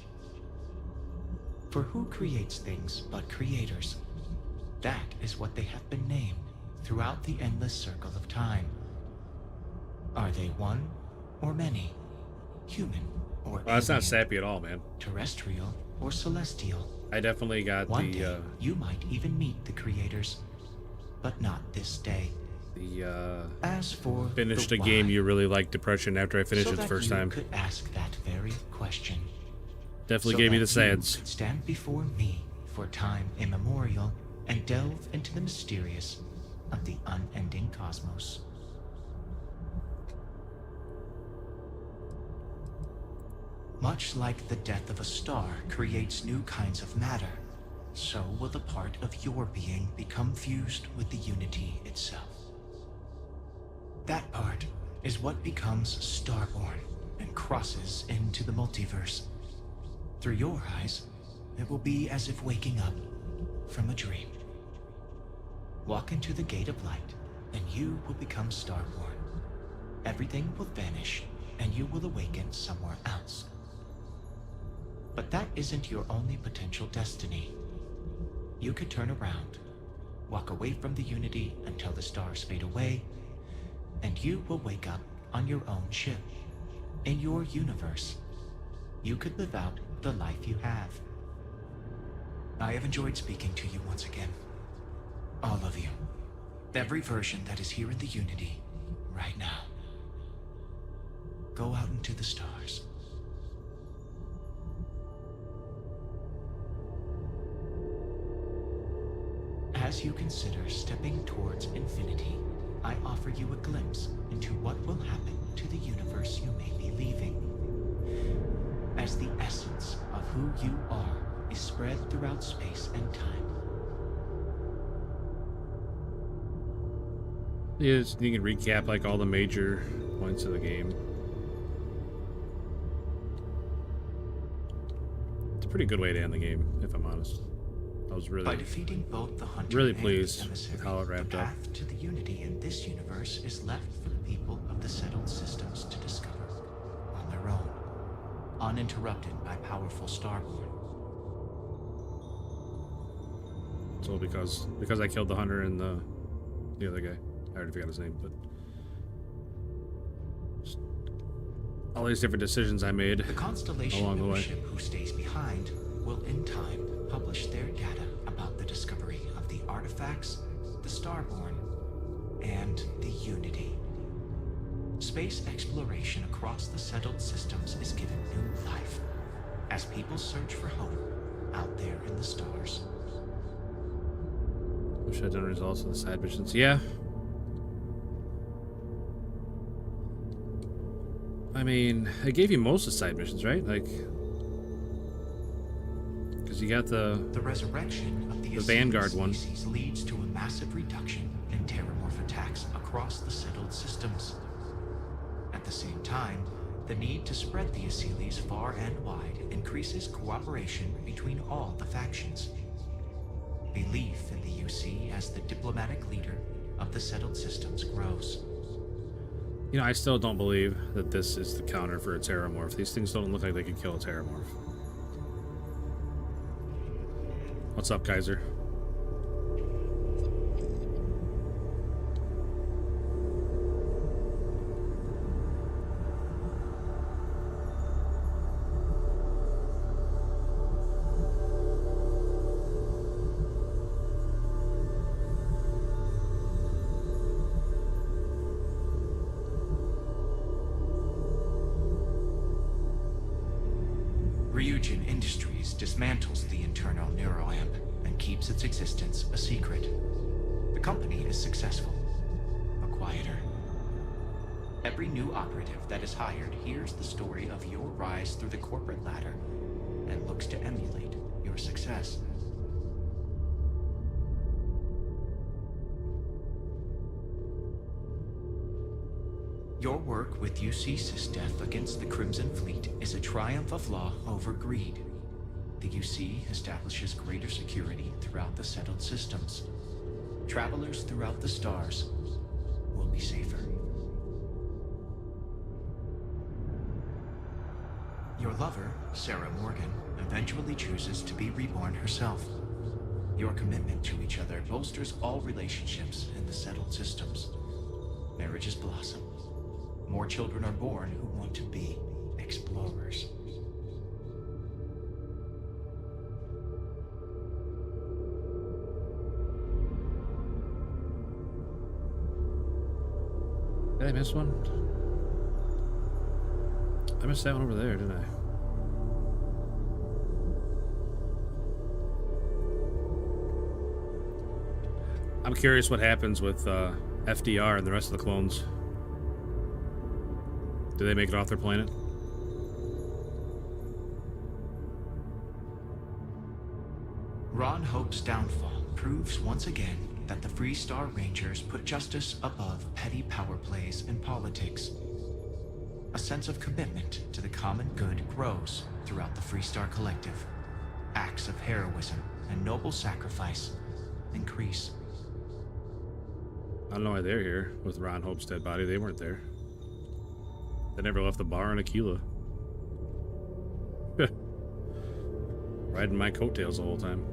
For who creates things but creators? That is what they have been named throughout the endless circle of time. Are they one or many? Human or Well, it's not alien? sappy at all, man. Terrestrial or celestial? I definitely got One the day, you might even meet the creators, but not this day. As for finished the a game why, you really liked Depression after I finished so it the that first you time. could ask that very question. Definitely So gave me that the sads. You could stand before me for time immemorial and delve into the mysterious of the unending cosmos. Much like the death of a star creates new kinds of matter, so will the part of your being become fused with the unity itself. That part is what becomes starborn and crosses into the multiverse. Through your eyes, it will be as if waking up from a dream. Walk into the gate of light, and you will become starborn. Everything will vanish, and you will awaken somewhere else. But that isn't your only potential destiny. You could turn around, walk away from the unity until the stars fade away, and you will wake up on your own ship, in your universe. You could live out the life you have. I have enjoyed speaking to you once again. All of you. Every version that is here in the Unity, right now. Go out into the stars. As you consider stepping towards infinity, I offer you a glimpse into what will happen to the universe you may be leaving. As the essence of who you are is spread throughout space and time. Yes, you can recap like all the major points of the game. It's a pretty good way to end the game, if I'm honest. I was By defeating both the hunter really and the pleased emissary, with how it wrapped the up. path to the unity in this universe is left for the people of the settled systems to discover on their own, uninterrupted by powerful Starborn. So because I killed the hunter and the other guy, I already forgot his name, but just all these different decisions I made The Constellation along the way. membership who stays behind will in time publish their data about the discovery of the artifacts, the Starborn, and the Unity. Space exploration across the settled systems is given new life as people search for hope out there in the stars. Wish I'd done results of the side missions. Yeah. I mean, I gave you most of the side missions, right? Like, because you got the resurrection of the Vanguard one. species leads to a massive reduction in terramorph attacks across the settled systems. At the same time, the need to spread the Asilies far and wide increases cooperation between all the factions. Belief in the UC as the diplomatic leader of the settled systems grows. You know, I still don't believe that this is the counter for a terramorph. These things don't look like they could kill a terramorph. What's up, Kaiser? Ryujin Industries dismantles the internal neuroamp and keeps its existence a secret. The company is successful, but quieter. Every new operative that is hired hears the story of your rise through the corporate ladder and looks to emulate your success. Your work with UC SysDef against the Crimson Fleet is a triumph of law over greed. The UC establishes greater security throughout the settled systems. Travelers throughout the stars will be safer. Your lover, Sarah Morgan, eventually chooses to be reborn herself. Your commitment to each other bolsters all relationships in the settled systems. Marriages blossom. More children are born who want to be explorers. Did I miss one? I missed that one over there, didn't I? I'm curious what happens with FDR and the rest of the clones. Do they make it off their planet? Ron Hope's downfall proves once again that the Freestar Rangers put justice above petty power plays and politics. A sense of commitment to the common good grows throughout the Freestar Collective. Acts of heroism and noble sacrifice increase. I don't know why they're here with Ron Hope's dead body. They weren't there. They never left the bar in Aquila. Riding my coattails the whole time.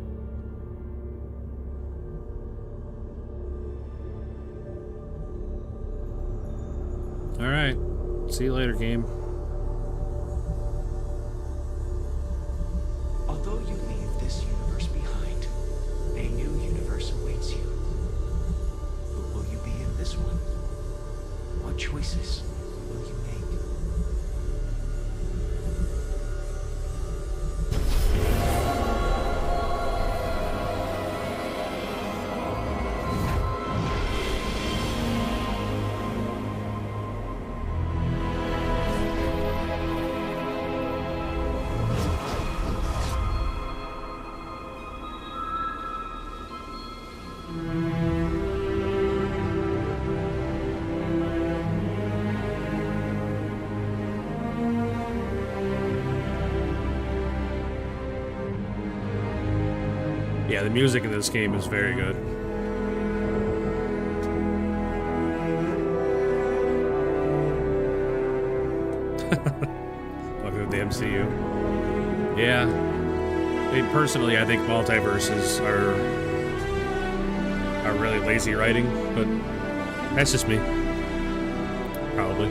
Alright. See you later, game. Although you leave this universe behind, a new universe awaits you. Who will you be in this one? What choices will you make? Yeah, the music in this game is very good. Welcome to the MCU. Yeah. I mean, personally, I think multiverses are really lazy writing, but that's just me. Probably.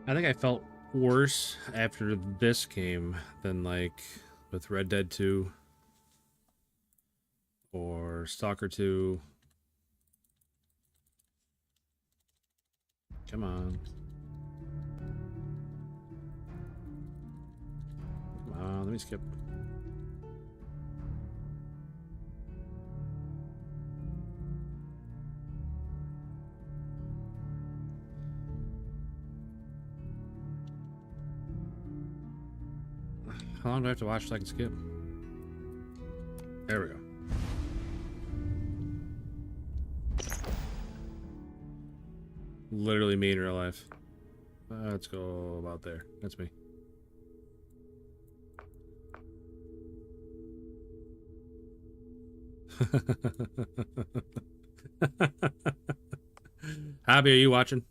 I think I felt worse after this game than like with Red Dead 2 or Stalker 2. Come on. Come on, let me skip. How long do I have to watch so I can skip? There we go. Literally me in real life. Let's go about there. That's me. Hobby, are you watching?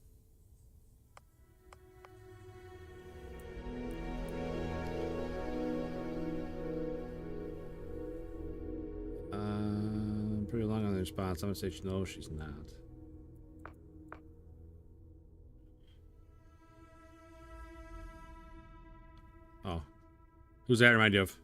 Pretty long on the response. I'm gonna say no, she's not. Oh, who's that remind you of?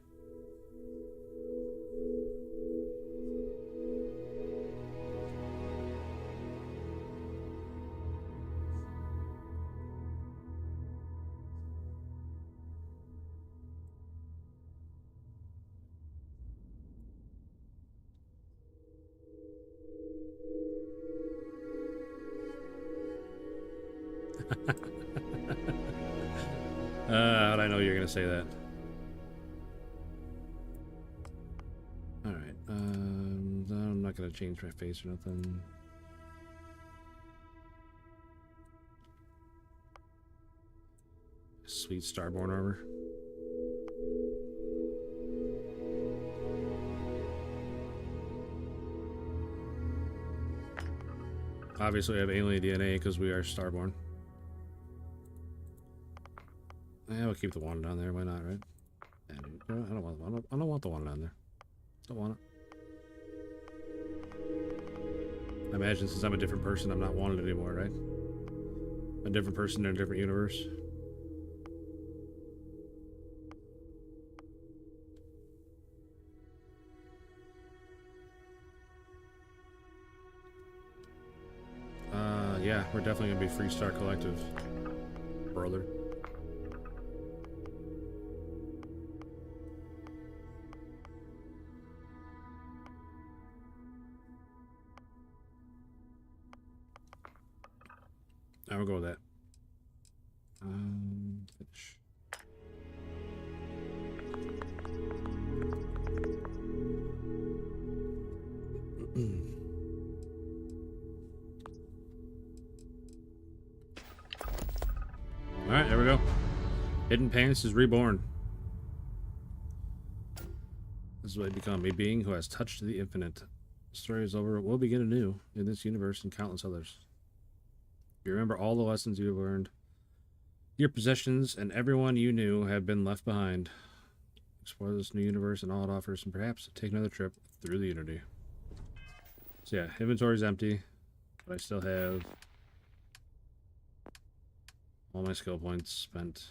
I know you're gonna say that. All right. I'm not gonna change my face or nothing. Sweet Starborn armor. Obviously, we have alien DNA because we are Starborn. Yeah, we'll keep the one down there. Why not, right? I don't want the one down there. Don't want it. I imagine since I'm a different person, I'm not wanted anymore, right? A different person in a different universe. Yeah, we're definitely gonna be Freestar Collective, brother. I will go with that. Finish. All right, there we go. Hidden Pants is reborn. This is what I become, a being who has touched the infinite. The story is over. It will begin anew in this universe and countless others. You remember all the lessons you have learned. Your possessions and everyone you knew have been left behind. Explore this new universe and all it offers, and perhaps take another trip through the Unity. So yeah, inventory's empty, but I still have all my skill points spent.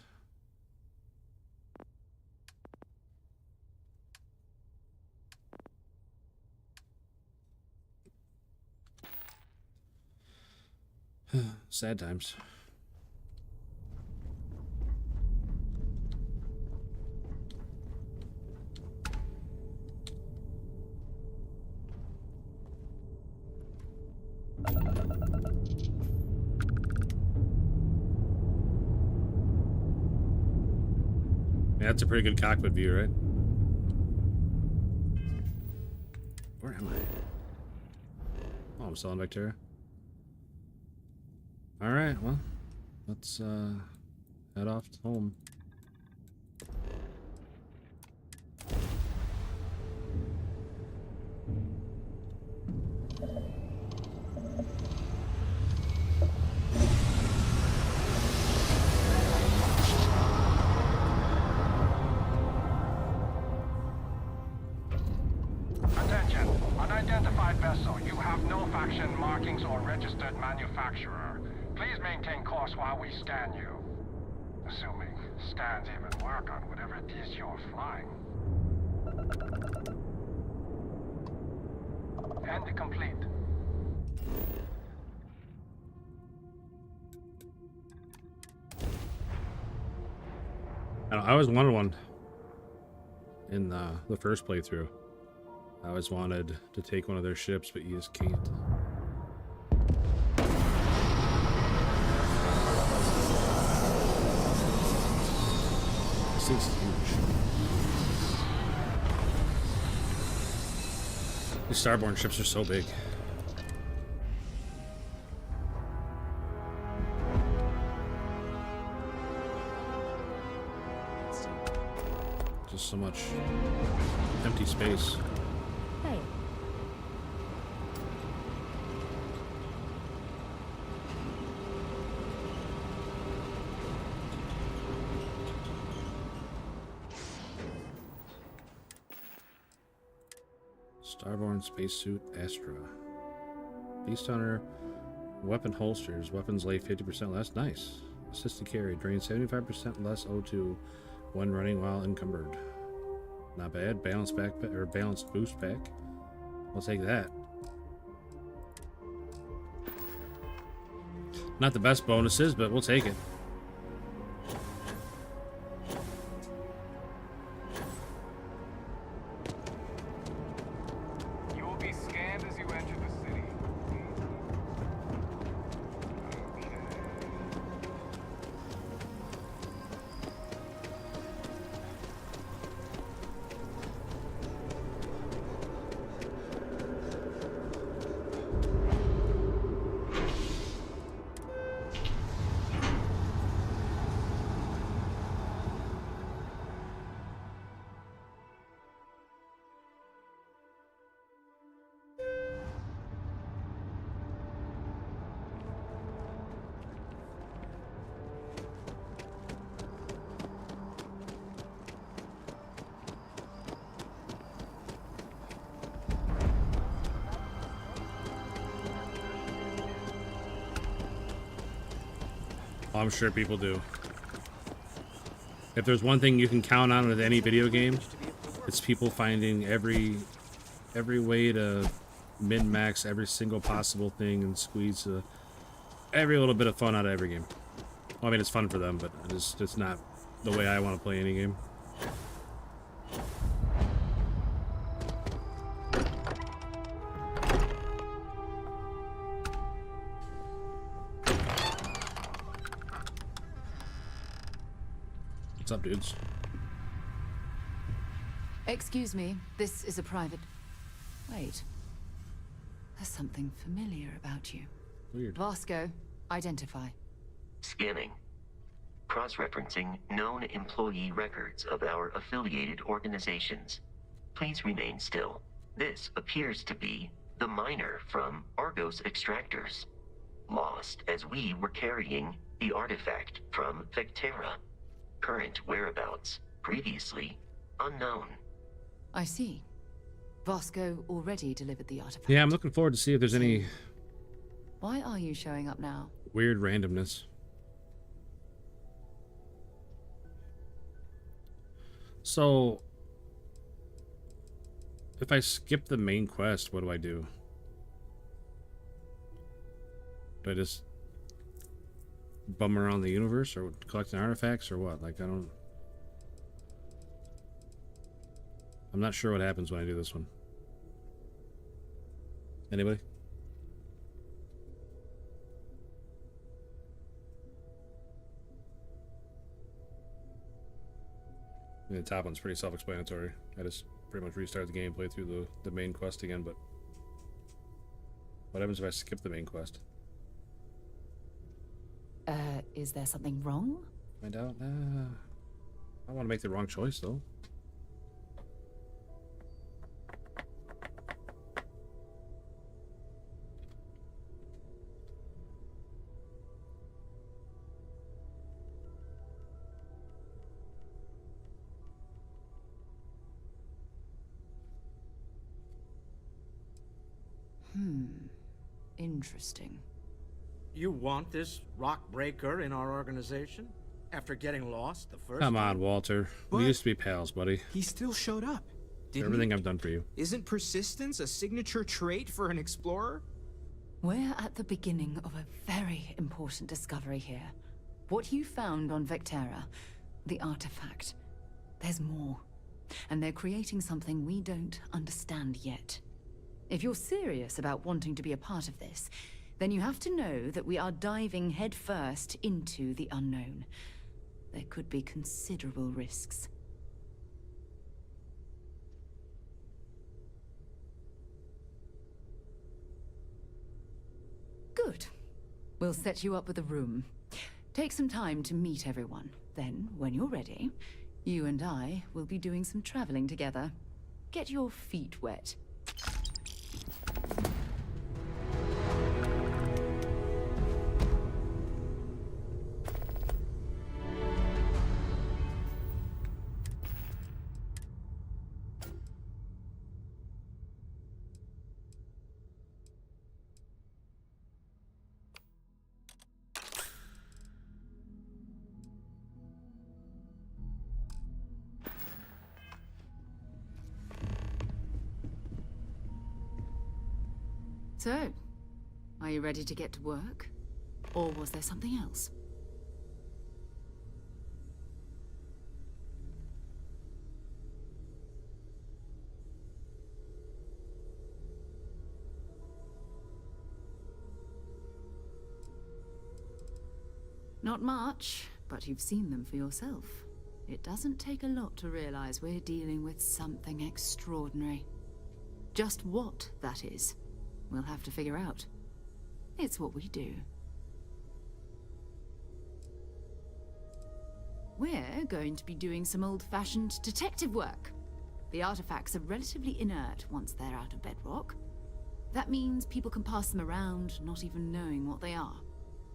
Sad times. Yeah, that's a pretty good cockpit view, right? Where am I? Oh, I'm still in Vectera. Alright, well, let's head off to home. Attention, unidentified vessel. You have no faction markings or registered manufacturer. Please maintain course while we scan you. Assuming scans even work on whatever it is you're flying. End complete. I always wanted one in the first playthrough. I always wanted to take one of their ships, but you just can't. This thing's huge. These Starborn ships are so big. Just so much empty space. Hey. Starborn Spacesuit Astra. Beast Hunter. Weapon holsters. Weapons lay 50% less. Nice. Assisted carry. Drain 75% less O2 when running while encumbered. Not bad. Balanced backpack or balanced boost pack. I'll take that. Not the best bonuses, but we'll take it. You will be scanned as you enter the city. I'm sure people do. If there's one thing you can count on with any video game, it's people finding every way to min-max every single possible thing and squeeze every little bit of fun out of every game. Well, I mean, it's fun for them, but it's not the way I want to play any game. What's up, dudes? Excuse me, this is a private... Wait. There's something familiar about you. Weird. Vasco, identify. Scanning. Cross-referencing known employee records of our affiliated organizations. Please remain still. This appears to be the miner from Argos Extractors. Lost as we were carrying the artifact from Vectera. Current whereabouts, previously unknown. I see. Vasco already delivered the artifact. Yeah, I'm looking forward to see if there's any Why are you showing up now? weird randomness. So, if I skip the main quest, what do I do? Do I just bum around the universe or collecting artifacts or what? Like, I'm not sure what happens when I do this one. Anybody? I mean, the top one's pretty self-explanatory. I just pretty much restart the game, play through the main quest again, but what happens if I skip the main quest? Is there something wrong? Find out? I don't want to make the wrong choice, though. Interesting. You want this rock breaker in our organization? After getting lost the first Come time? on, Walter. We used to be pals, buddy. He still showed up. Didn't Everything he? I've done for you. Isn't persistence a signature trait for an explorer? We're at the beginning of a very important discovery here. What you found on Vectera, the artifact. There's more. And they're creating something we don't understand yet. If you're serious about wanting to be a part of this, then you have to know that we are diving headfirst into the unknown. There could be considerable risks. Good. We'll set you up with a room. Take some time to meet everyone. Then, when you're ready, you and I will be doing some traveling together. Get your feet wet. So, are you ready to get to work? Or was there something else? Not much, but you've seen them for yourself. It doesn't take a lot to realize we're dealing with something extraordinary. Just what that is, we'll have to figure out. It's what we do. We're going to be doing some old-fashioned detective work. The artifacts are relatively inert once they're out of bedrock. That means people can pass them around, not even knowing what they are.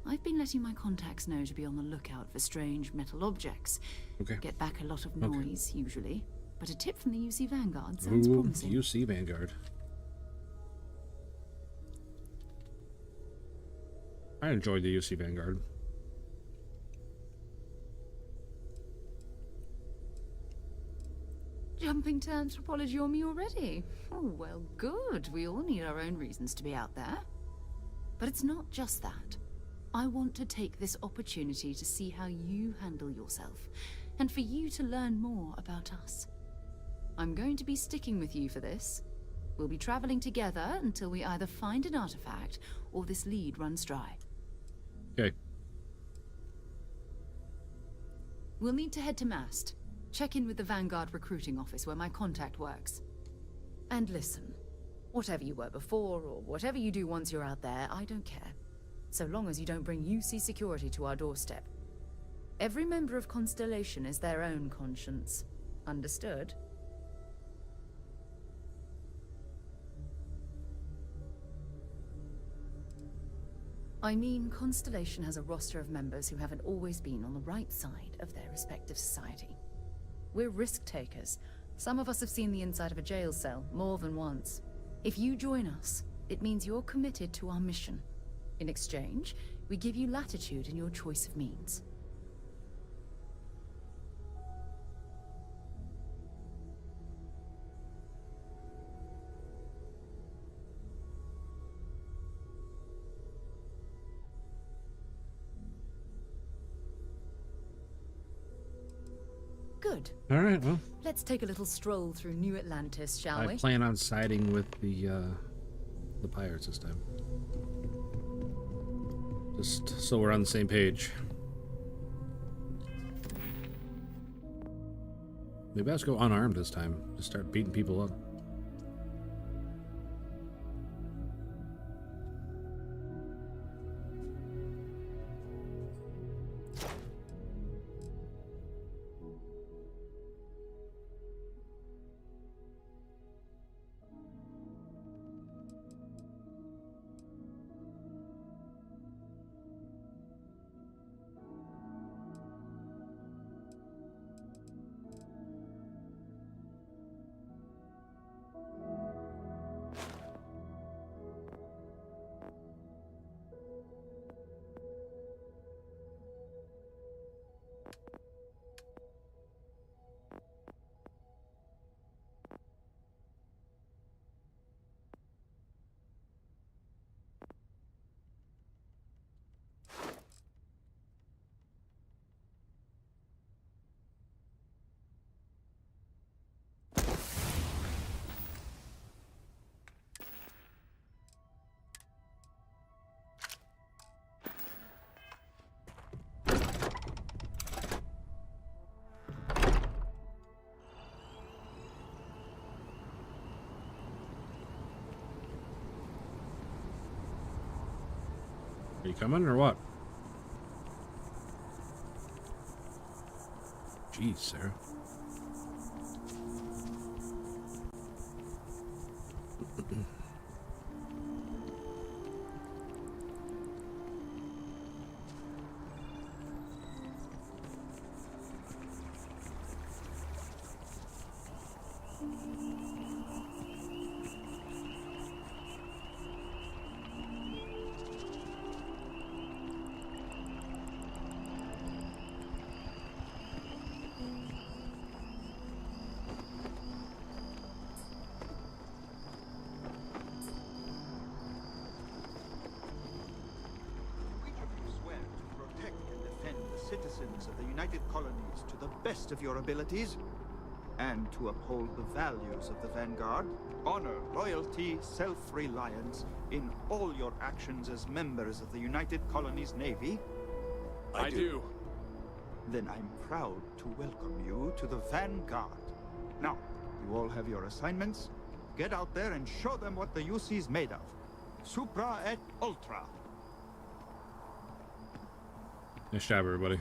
I've been letting my contacts know to be on the lookout for strange metal objects. Okay. Get back a lot of noise, usually. But a tip from the UC Vanguard sounds promising. UC Vanguard. I enjoyed the UC Vanguard. Jumping to anthropology on me already? Oh, well, good. We all need our own reasons to be out there. But it's not just that. I want to take this opportunity to see how you handle yourself, and for you to learn more about us. I'm going to be sticking with you for this. We'll be traveling together until we either find an artifact or this lead runs dry. Okay. We'll need to head to Mast. Check in with the Vanguard recruiting office where my contact works. And listen, whatever you were before or whatever you do once you're out there, I don't care. So long as you don't bring UC security to our doorstep. Every member of Constellation is their own conscience. Understood? I mean, Constellation has a roster of members who haven't always been on the right side of their respective society. We're risk takers. Some of us have seen the inside of a jail cell more than once. If you join us, it means you're committed to our mission. In exchange, we give you latitude in your choice of means. Good. All right, well. Let's take a little stroll through New Atlantis, shall we? I plan on siding with the pirates this time. Just so we're on the same page. Maybe I should go unarmed this time. Just start beating people up. Are you coming or what? Jeez, Sarah. citizens of the United Colonies to the best of your abilities, and to uphold the values of the Vanguard, honor, loyalty, self-reliance in all your actions as members of the United Colonies Navy? I do. Then I'm proud to welcome you to the Vanguard. Now, you all have your assignments. Get out there and show them what the UC's made of. Supra et Ultra. Nice job, everybody.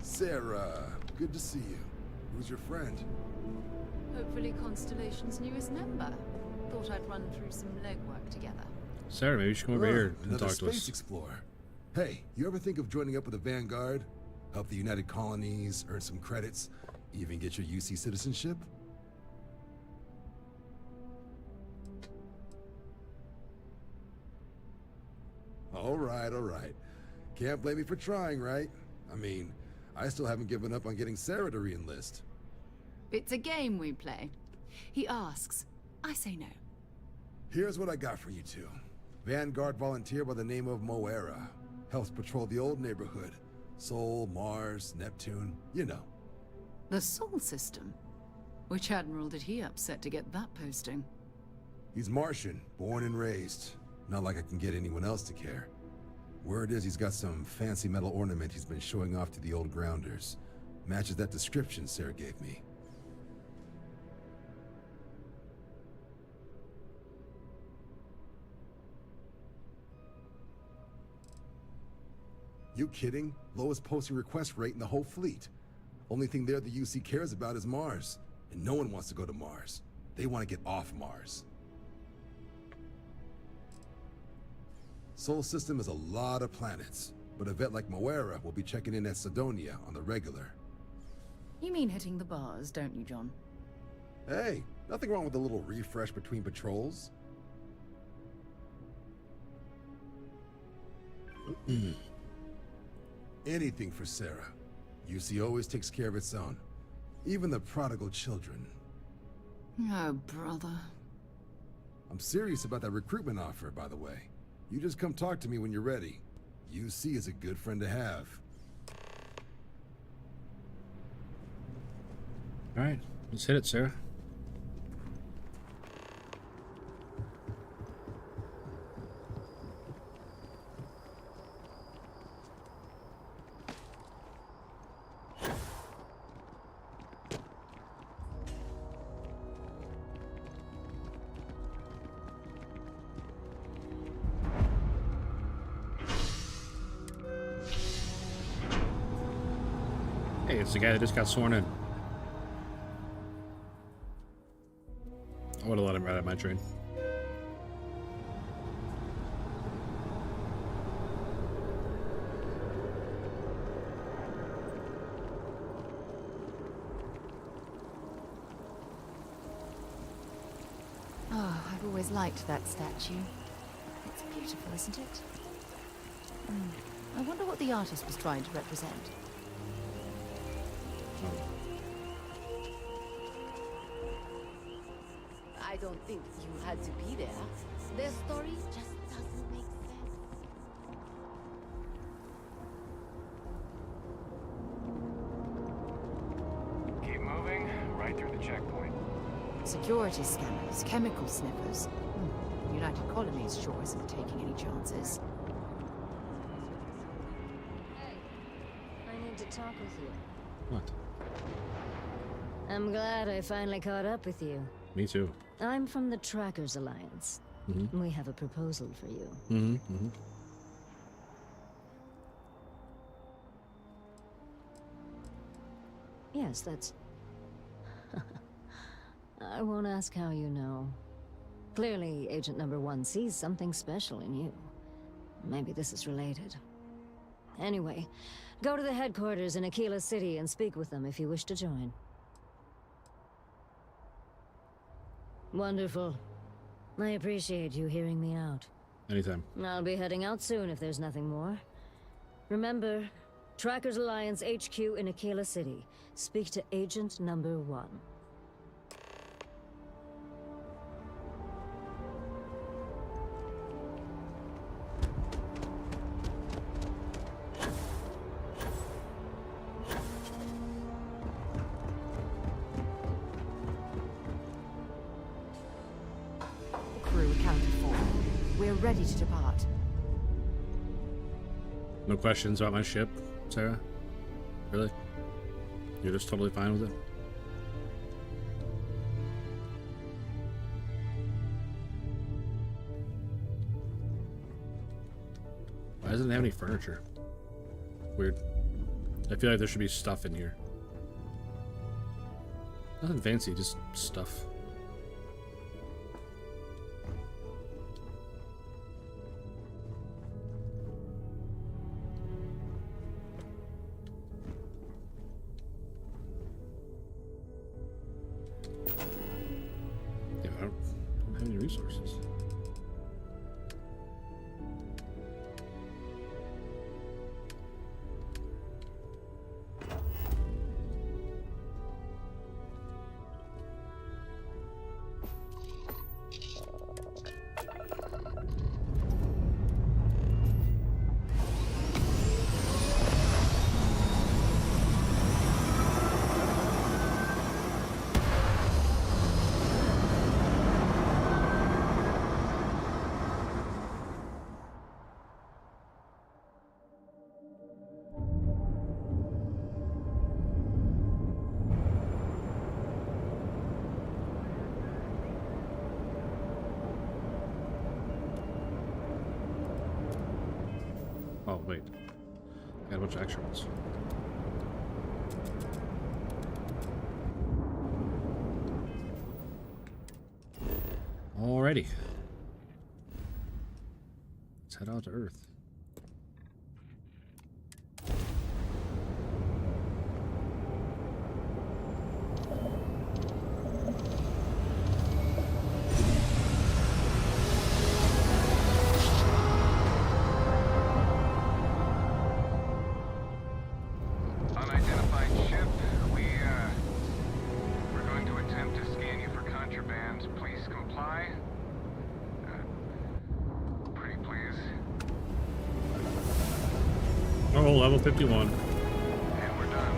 Sarah, good to see you. Who's your friend? Hopefully Constellation's newest member. Thought I'd run through some legwork together. Sarah, maybe you should come over here and Another talk to space us. explorer. Hey, you ever think of joining up with the Vanguard? Help the United Colonies, earn some credits, even get your UC citizenship? All right. Can't blame me for trying, right? I mean, I still haven't given up on getting Sarah to re-enlist. It's a game we play. He asks, I say no. Here's what I got for you two. Vanguard volunteer by the name of Moera. Helps patrol the old neighborhood. Sol, Mars, Neptune, you know. The Sol system? Which admiral did he upset to get that posting? He's Martian, born and raised. Not like I can get anyone else to care. Word is he's got some fancy metal ornament he's been showing off to the old grounders. Matches that description Sarah gave me. You kidding? Lowest posting request rate in the whole fleet. Only thing there the UC cares about is Mars. And no one wants to go to Mars. They want to get off Mars. Sol system is a lot of planets, but a vet like Moera will be checking in at Sidonia on the regular. You mean hitting the bars, don't you, John? Hey, nothing wrong with a little refresh between patrols. Anything for Sarah. UC always takes care of its own. Even the prodigal children. Oh, brother. I'm serious about that recruitment offer, by the way. You just come talk to me when you're ready. UC is a good friend to have. All right, let's hit it, Sarah. Hey, it's the guy that just got sworn in. I would have let him ride at my train. Oh, I've always liked that statue. It's beautiful, isn't it? I wonder what the artist was trying to represent. I don't think you had to be there. Their story just doesn't make sense. Keep moving, right through the checkpoint. Security scanners, chemical sniffers. The United Colonies sure isn't taking any chances. Hey, I need to talk with you. What? I'm glad I finally caught up with you. Me too. I'm from the Trackers Alliance. We have a proposal for you. Yes, that's... I won't ask how you know. Clearly, Agent Number 1 sees something special in you. Maybe this is related. Anyway, go to the headquarters in Aquila City and speak with them if you wish to join. Wonderful. I appreciate you hearing me out. Anytime. I'll be heading out soon if there's nothing more. Remember, Trackers Alliance HQ in Aquila City. Speak to Agent Number 1. ready to depart. No questions about my ship, Sarah? Really? You're just totally fine with it? Why doesn't it have any furniture? Weird. I feel like there should be stuff in here. Nothing fancy, just stuff. Yeah, I don't have any resources. Oh, wait. I got a bunch of extra ones. Alrighty. Let's head out to Earth. Unidentified ship. We're going to attempt to scan you for contraband. Please comply. Pretty please. Oh, level 51. And we're done.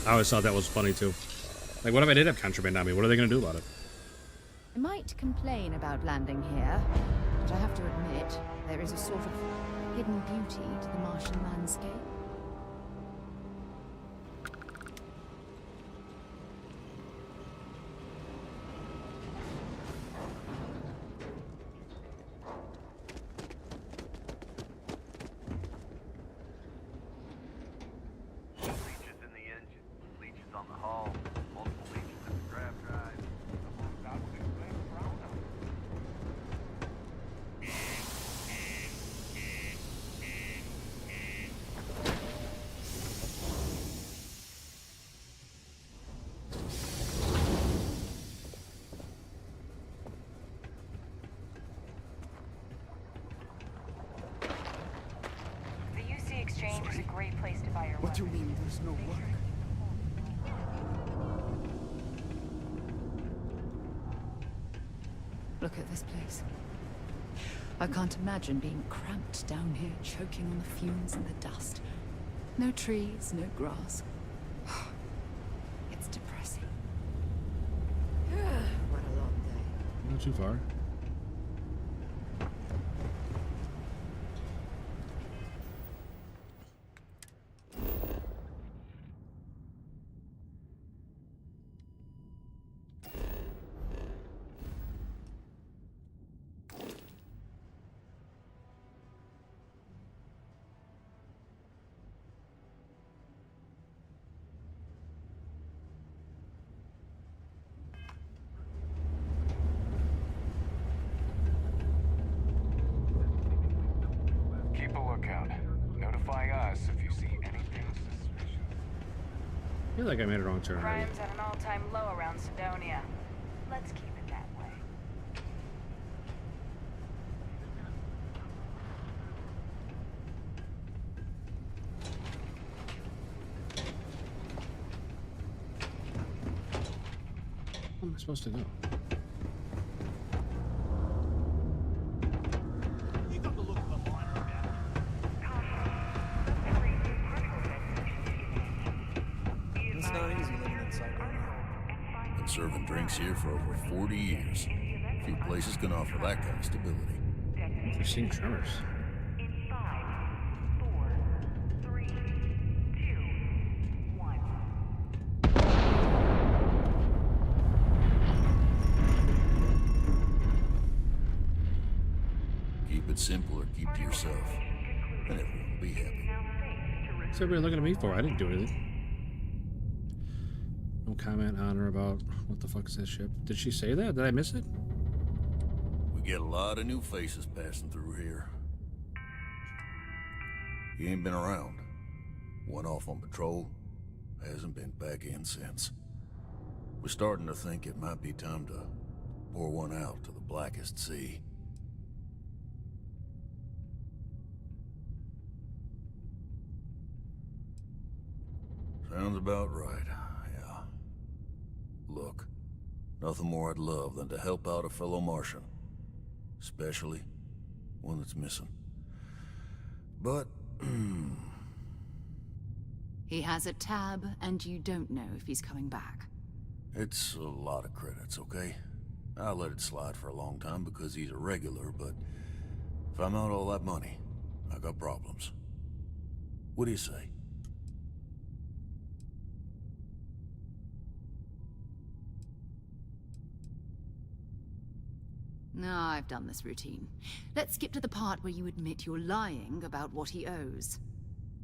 I always thought that was funny too. Like, what if I did have contraband on me? What are they gonna do about it? I might complain about landing here, but I have to admit, there is a sort of hidden beauty to the Martian landscape. Leeches in the engine, leeches on the hull, multiple leeches in the grav drive. That would explain the brownout. The UC Exchange is a great place to buy your What do you mean there's no work? Look at this place. I can't imagine being cramped down here, choking on the fumes and the dust. No trees, no grass. It's depressing. What a long day. Not too far. Keep a lookout. Notify us if you see anything suspicious. I feel like I made a wrong turn already. Crime's at an all-time low around Sidonia. Let's keep it that way. am I supposed to go? It's not easy living in Sardinia. Been serving drinks here for over 40 years. Few places can offer that kind of stability. I've seen tremors. Keep it simple or keep to yourself, and everyone will be happy. What's everybody looking at me for? I didn't do anything. No comment on her about what the fuck is that ship. Did she say that? Did I miss it? We get a lot of new faces passing through here. He ain't been around. Went off on patrol. Hasn't been back in since. We're starting to think it might be time to pour one out to the blackest sea. Sounds about right, yeah. Look, nothing more I'd love than to help out a fellow Martian. Especially one that's missing. But, He has a tab, and you don't know if he's coming back. it's a lot of credits, okay? I let it slide for a long time because he's a regular, but if I'm out all that money, I got problems. What do you say? No, I've done this routine. Let's skip to the part where you admit you're lying about what he owes.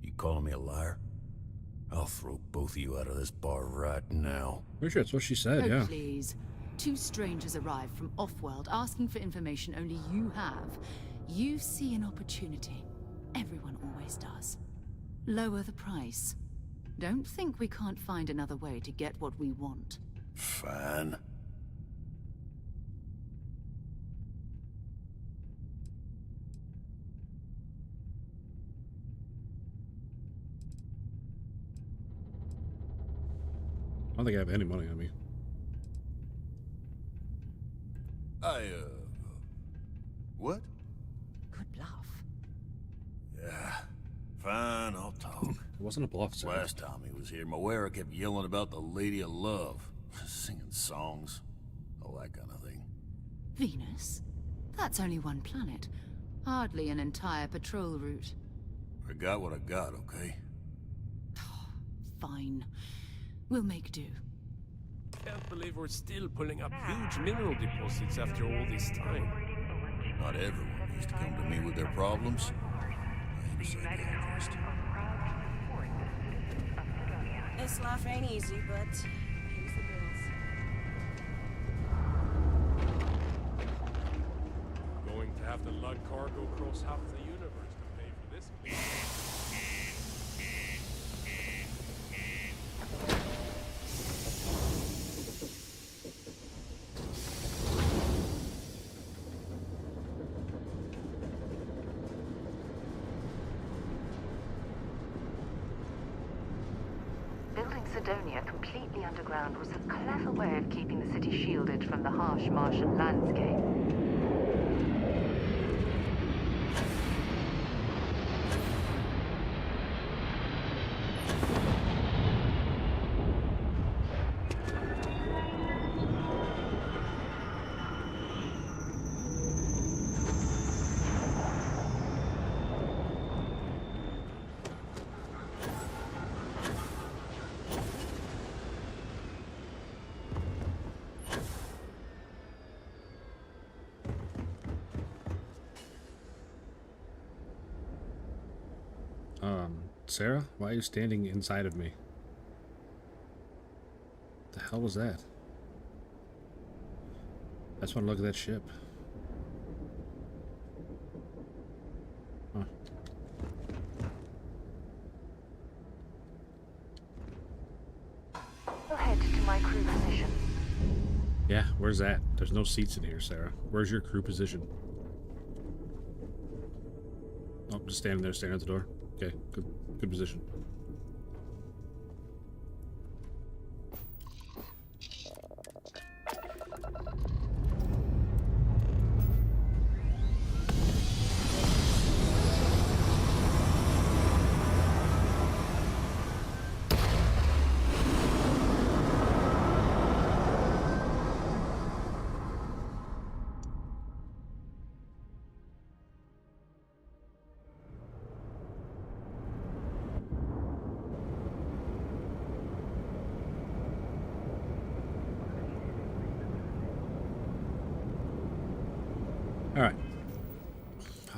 You calling me a liar? I'll throw both of you out of this bar right now. Pretty sure that's what she said, Oh, yeah. please. Two strangers arrive from off-world asking for information only you have. You see an opportunity. Everyone always does. Lower the price. Don't think we can't find another way to get what we want. Fine. I don't think I have any money on me. What? Good bluff. Yeah, fine, I'll talk. It wasn't a bluff, sir. Last time he was here, Moera kept yelling about the Lady of Love, singing songs, all that kind of thing. Venus? That's only one planet. Hardly an entire patrol route. I got what I got, okay? Fine. We'll make do. Can't believe we're still pulling up huge mineral deposits after all this time. Not everyone needs to come to me with their problems. I ain't a psychiatrist. This life ain't easy, but pays the bills. Going to have to lug cargo across half the universe to pay for this. Building Sidonia completely underground was a clever way of keeping the city shielded from the harsh Martian landscape. Sarah, why are you standing inside of me? What the hell was that? I just want to look at that ship. Huh. We'll head to my crew position. Yeah, where's that? There's no seats in here, Sarah. Where's your crew position? Oh, just standing there, staring at the door. Okay, good position.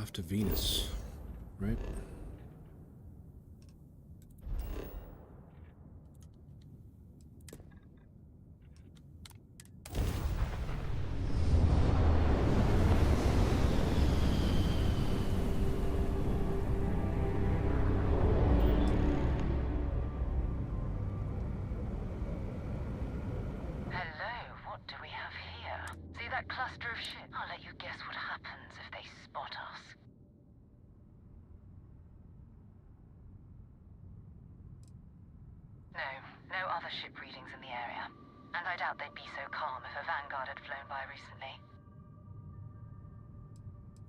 Off to Venus, right? No other ship readings in the area. And I doubt they'd be so calm if a Vanguard had flown by recently.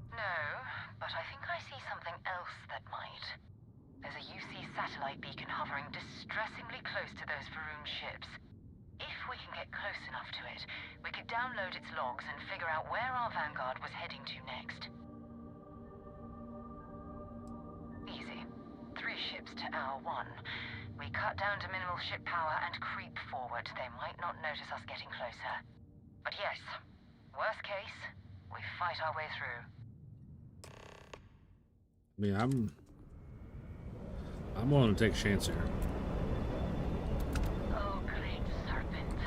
No, but I think I see something else that might. There's a UC satellite beacon hovering distressingly close to those Faroon ships. If we can get close enough to it, we could download its logs and figure out where our Vanguard was heading to next. Easy. 3 ships to hour 1. We cut down to minimal ship power and creep forward. They might not notice us getting closer. But yes, worst case, we fight our way through. I mean, I'm willing to take a chance here. Oh, great serpent.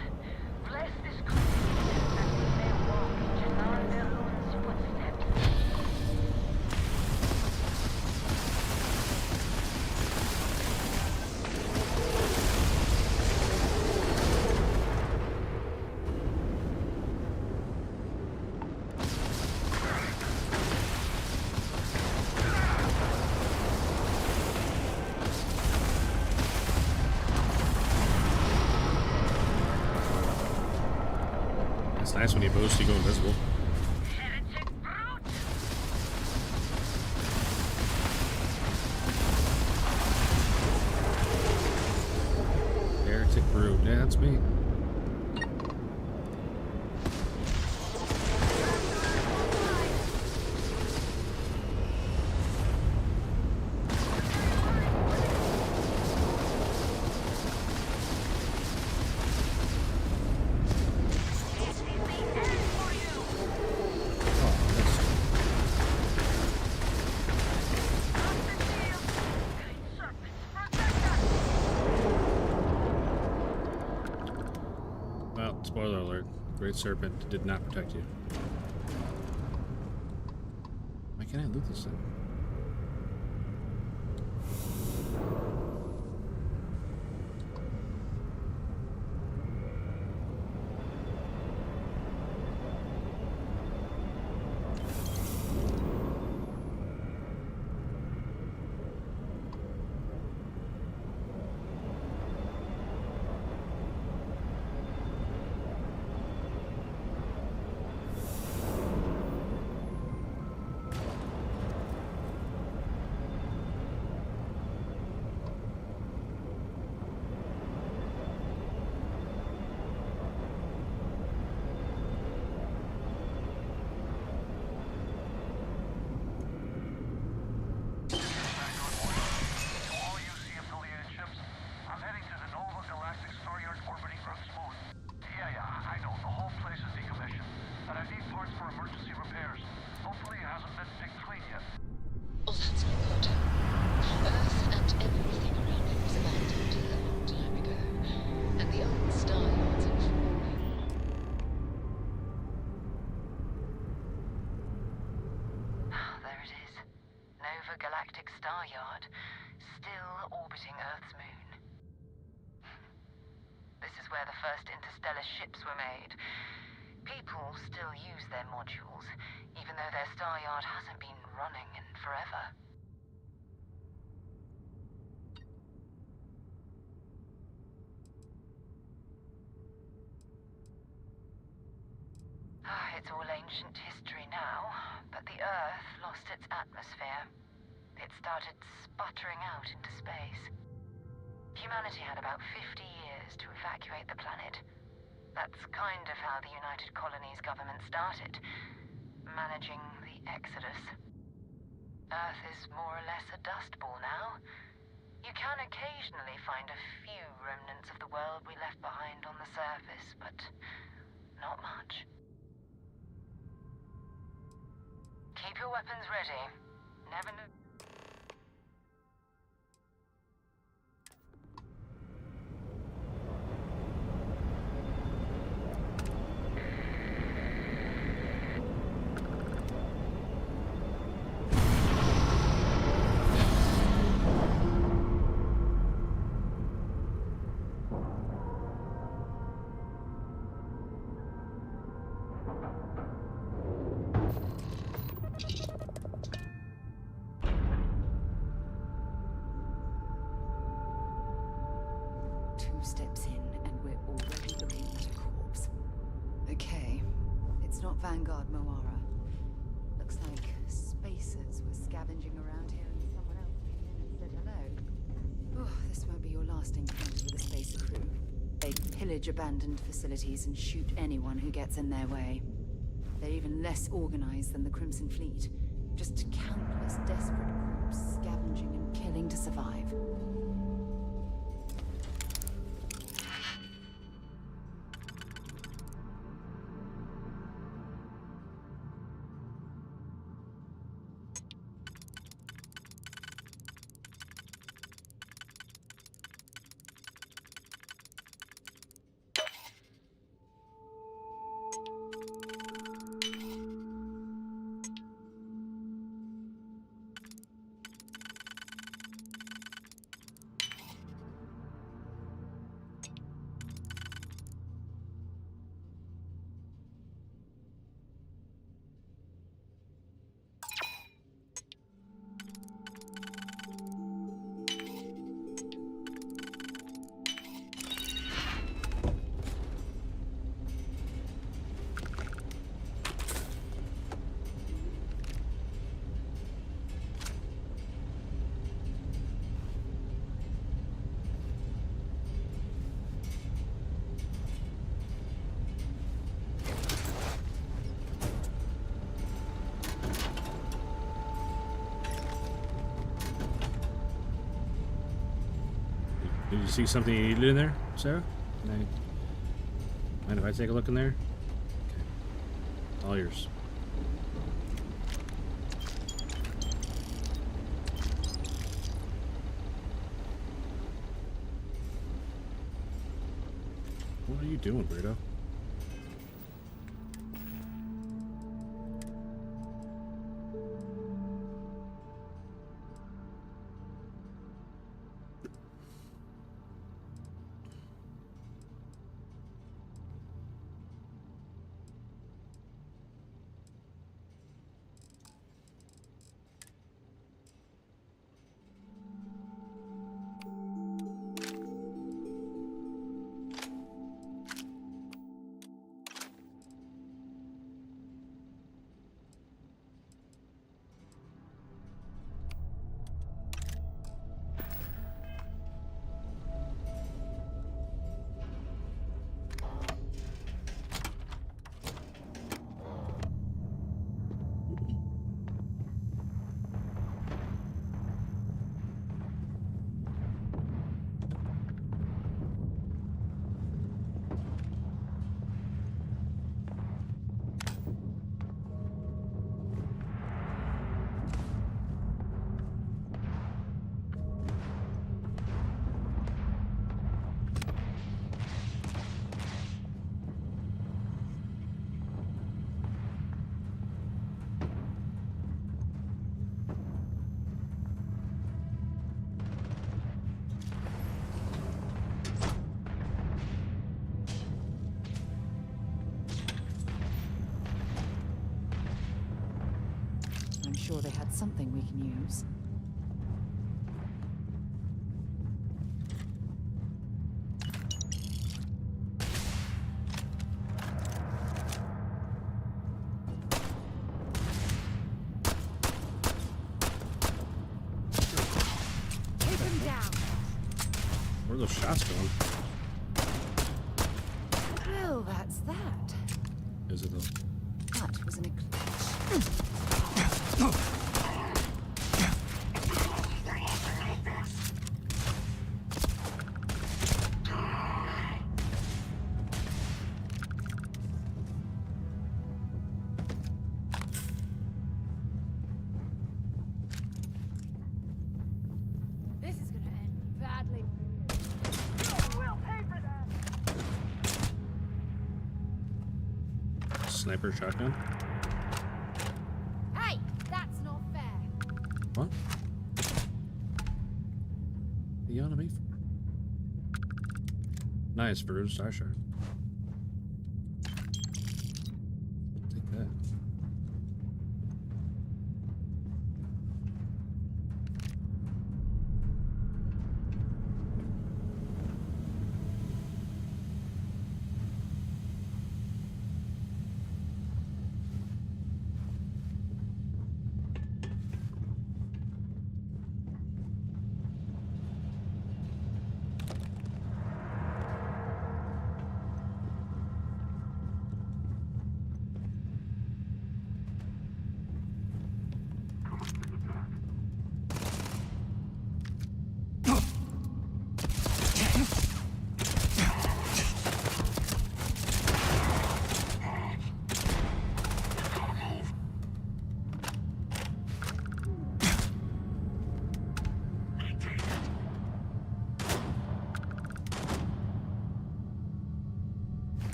Bless this continent that we may walk in Stroud-Eklund's footsteps. It's nice when you boost, you go invisible. Heretic Brute. Yeah, that's me. Spoiler alert, Great Serpent did not protect you. Why can't I loot this thing? Where the first interstellar ships were made. People still use their modules, even though their star yard hasn't been running in forever. It's all ancient history now, but the Earth lost its atmosphere. It started sputtering out into space. Humanity had about 50 years to evacuate the planet. That's kind of how the United Colonies government started, managing the exodus. Earth is more or less a dust ball now. You can occasionally find a few remnants of the world we left behind on the surface, but not much. Keep your weapons ready. Never know. Steps in, and we're already looking at a corpse. Okay, it's not Vanguard Moara. Looks like spacers were scavenging around here and someone else came in and said hello. Oh, this won't be your last encounter with a spacer crew. They pillage abandoned facilities and shoot anyone who gets in their way. They're even less organized than the Crimson Fleet. Just countless desperate groups scavenging and killing to survive. Did you see something you needed in there, Sarah? Mind if I take a look in there? Okay. All yours. What are you doing, weirdo? I'm sure they had something we can use. Take him down. Where are those shots going? Well, that's that. Is it though? That was an eclipse. sniper shotgun. Hey, that's not fair. What? What are you yelling at me for? Nice, bruised star shard. Take that.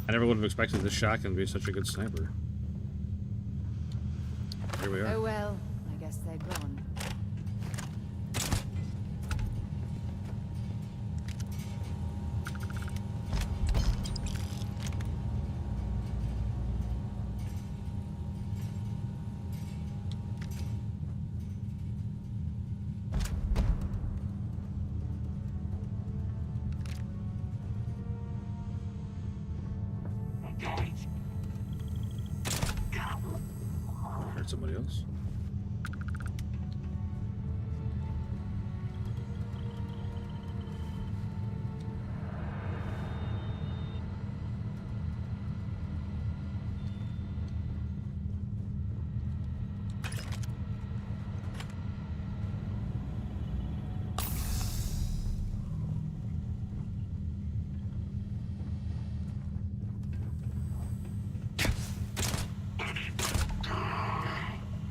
I never would have expected this shotgun to be such a good sniper. Here we are. Oh well, I guess they're gone. Heard somebody else.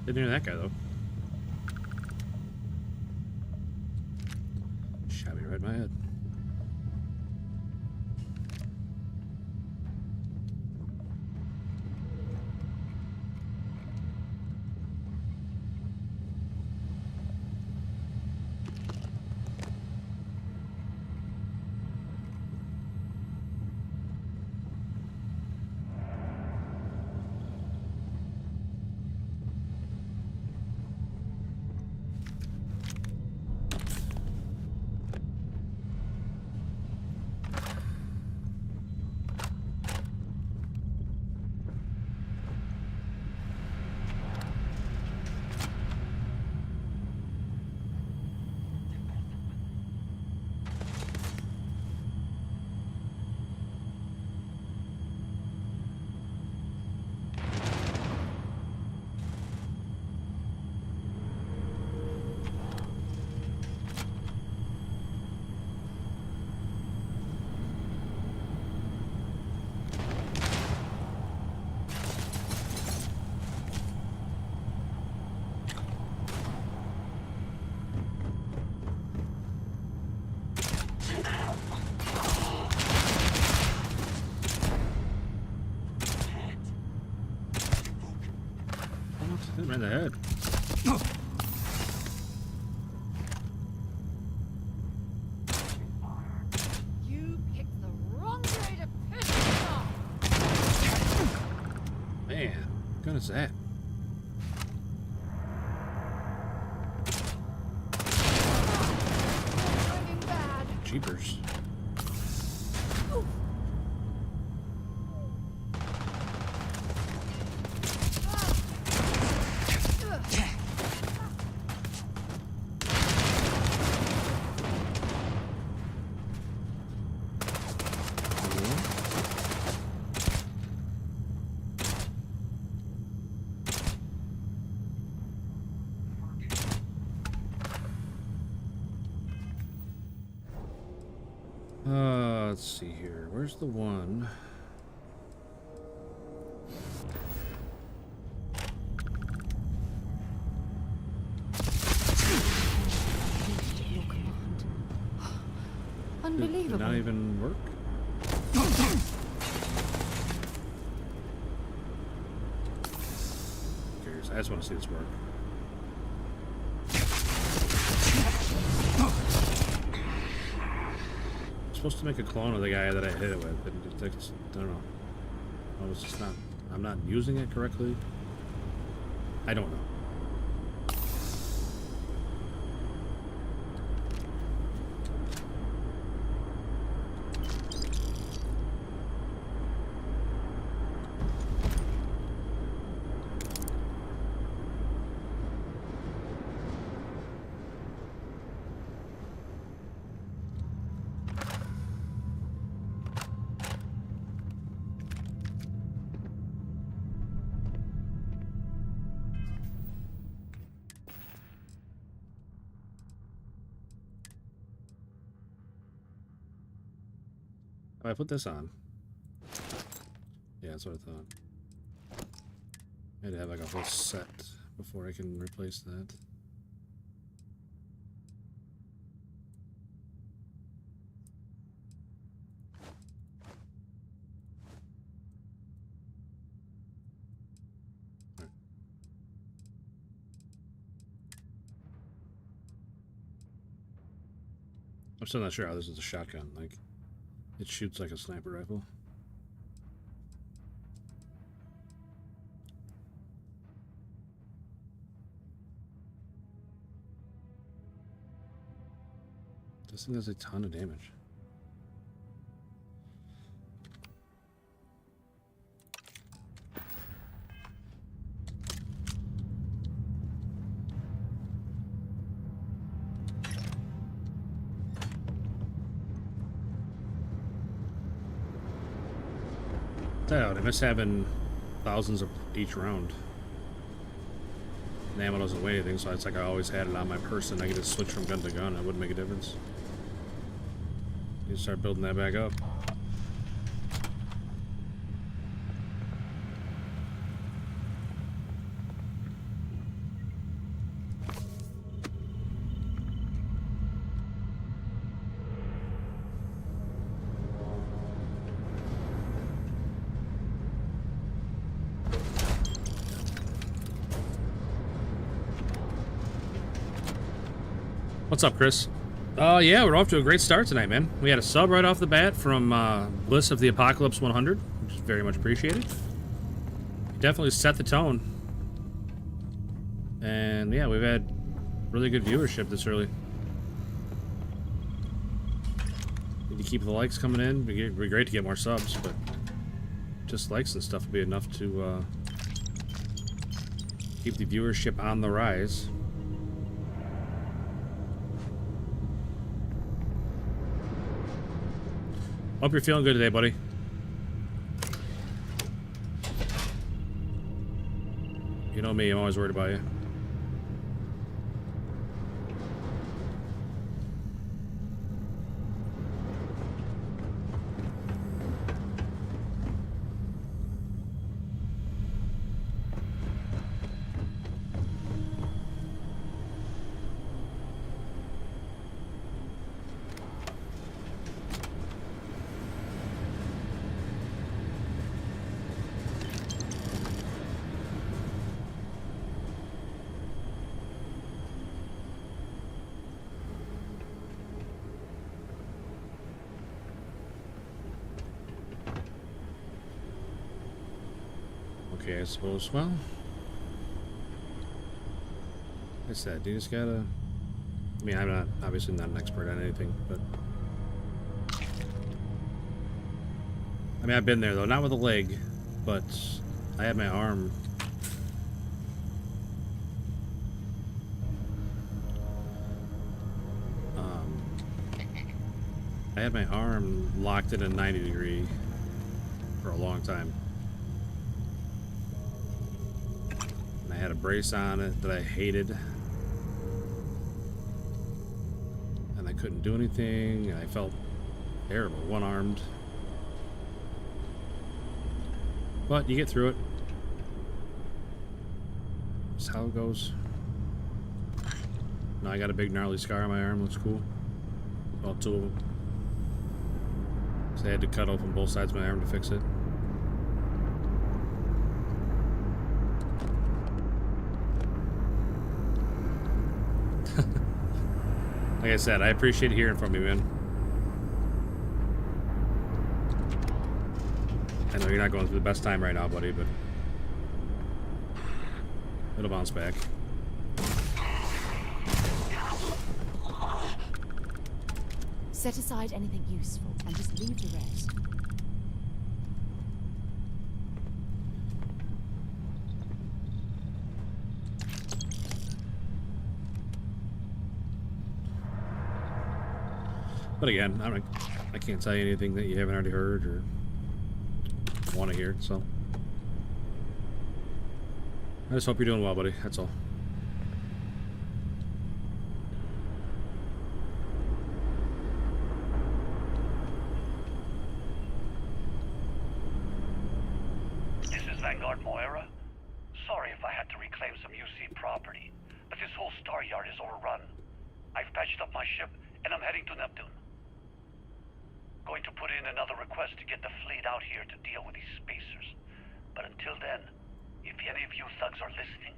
Didn't hear that guy though. Shot me right in my head. Hit him in the head. You picked the wrong way to piss me off. Man, what gun is that? Bringing bad. Jeepers. Let's see here. Where's the one? Unbelievable. Did not even work? Curious. I just want to see this work. I'm supposed to make a clone of the guy that I hit it with, but I don't know. I was just not. I'm not using it correctly. I don't know. I put this on. Yeah, that's what I thought. I had to have like a whole set before I can replace that. Right. I'm still not sure how this is a shotgun. Like, it shoots like a sniper rifle. This thing does a ton of damage. I miss having thousands of each round. The ammo doesn't weigh anything, so it's like I always had it on my person. I could just switch from gun to gun. It wouldn't make a difference. You start building that back up. What's up, Chris? Yeah, we're off to a great start tonight, man. We had a sub right off the bat from Bliss of the Apocalypse 100, which is very much appreciated. Definitely set the tone. And yeah, we've had really good viewership this early. Need to keep the likes coming in. It'd be great to get more subs, but just likes and stuff would be enough to keep the viewership on the rise. Hope you're feeling good today, buddy. You know me, I'm always worried about you. Okay, I suppose, well, like I said, you just gotta, I mean, I'm not, obviously not an expert on anything, but, I mean, I've been there, though, not with a leg, but I had my arm, locked in a 90 degree for a long time. I had a brace on it that I hated, and I couldn't do anything. I felt terrible, one-armed, but you get through it. That's how it goes. Now I got a big gnarly scar on my arm. Looks cool. Well, two of them. So I had to cut open both sides of my arm to fix it. Like I said, I appreciate hearing from you, man. I know you're not going through the best time right now, buddy, but it'll bounce back. Set aside anything useful and just leave the rest. But again, I can't tell you anything that you haven't already heard or want to hear, so I just hope you're doing well, buddy. That's all. This is Vanguard Moira. Sorry if I had to reclaim some UC property, but this whole star yard is overrun. I've patched up my ship and I'm heading to Neptune. Going to put in another request to get the fleet out here to deal with these spacers. But until then, if any of you thugs are listening,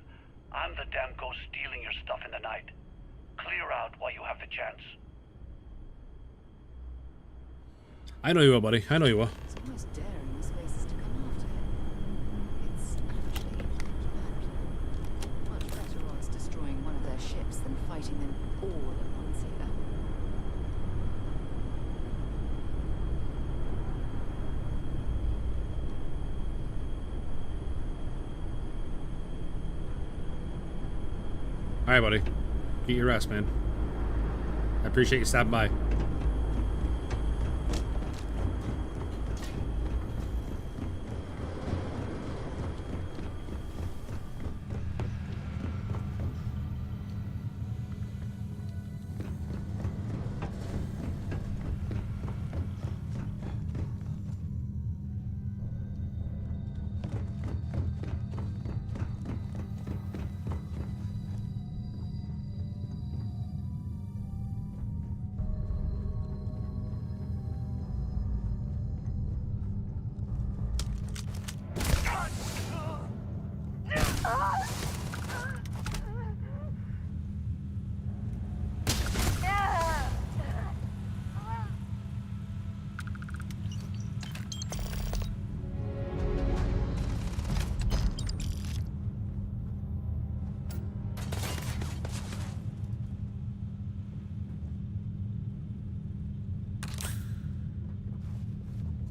I'm the damn ghost stealing your stuff in the night. Clear out while you have the chance. I know you will, buddy. I know you will. It's almost daring the spaces to come after him. It's actually not bad. Much better odds destroying one of their ships than fighting them all at once here. All right, buddy. Get your rest, man. I appreciate you stopping by.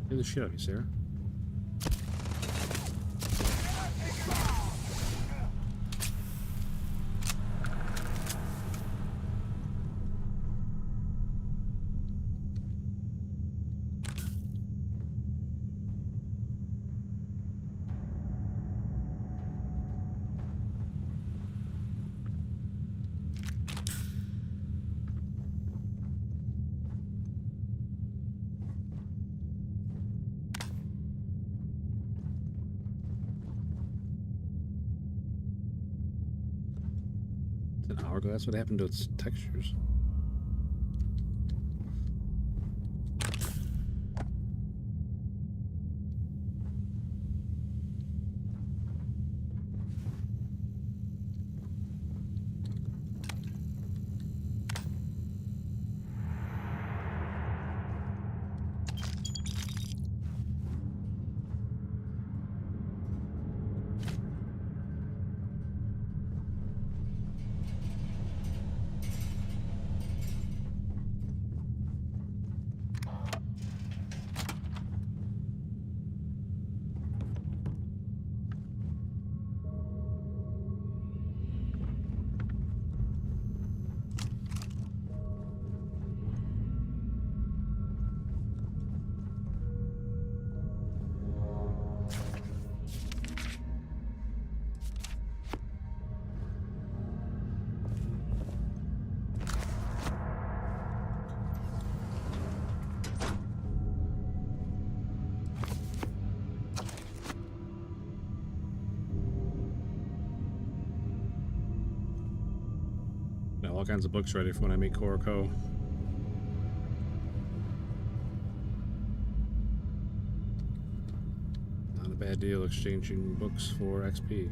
Get the shit out of you, Sarah. An hourglass? What happened to its textures? Got all kinds of books ready for when I meet Corico. bad deal exchanging books for XP.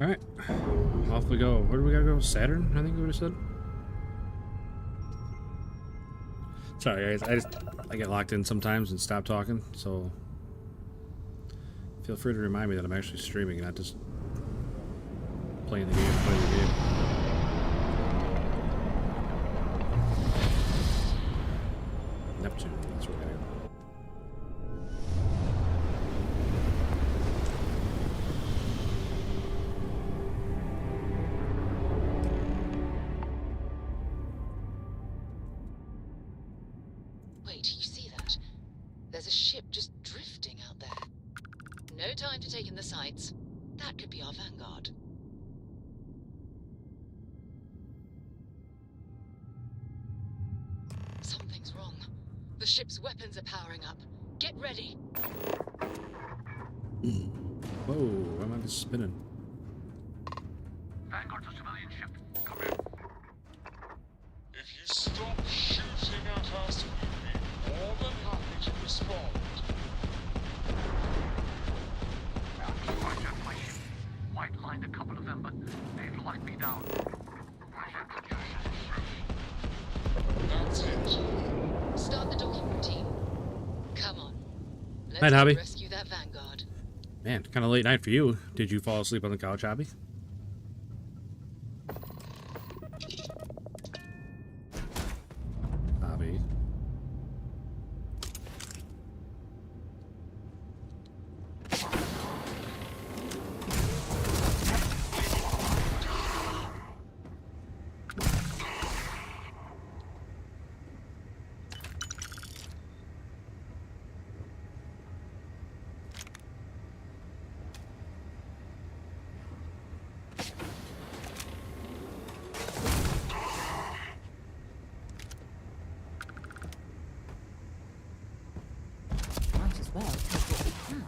Alright, off we go. Where do we gotta go? Saturn, I think we would have said. Sorry guys, I get locked in sometimes and stop talking, so feel free to remind me that I'm actually streaming and not just playing the game, playing the game. Neptune, that's where we're gonna go. Wait, you see that? There's a ship just drifting out there. No time to take in the sights. That could be our Vanguard. Something's wrong. The ship's weapons are powering up. Get ready. Whoa, why am I just spinning? Vanguard's a civilian ship. Come in. If you stop shooting at us, we'd be more than happy to respond. Hijacked my ship. White lined a couple of them, but they've locked me down. That's it. Start the docking routine. Come on. Let's Night, Hobby. rescue that Vanguard. Man, kind of late night for you. Did you fall asleep on the couch, Hobby? Hobby. Might as well take what we can.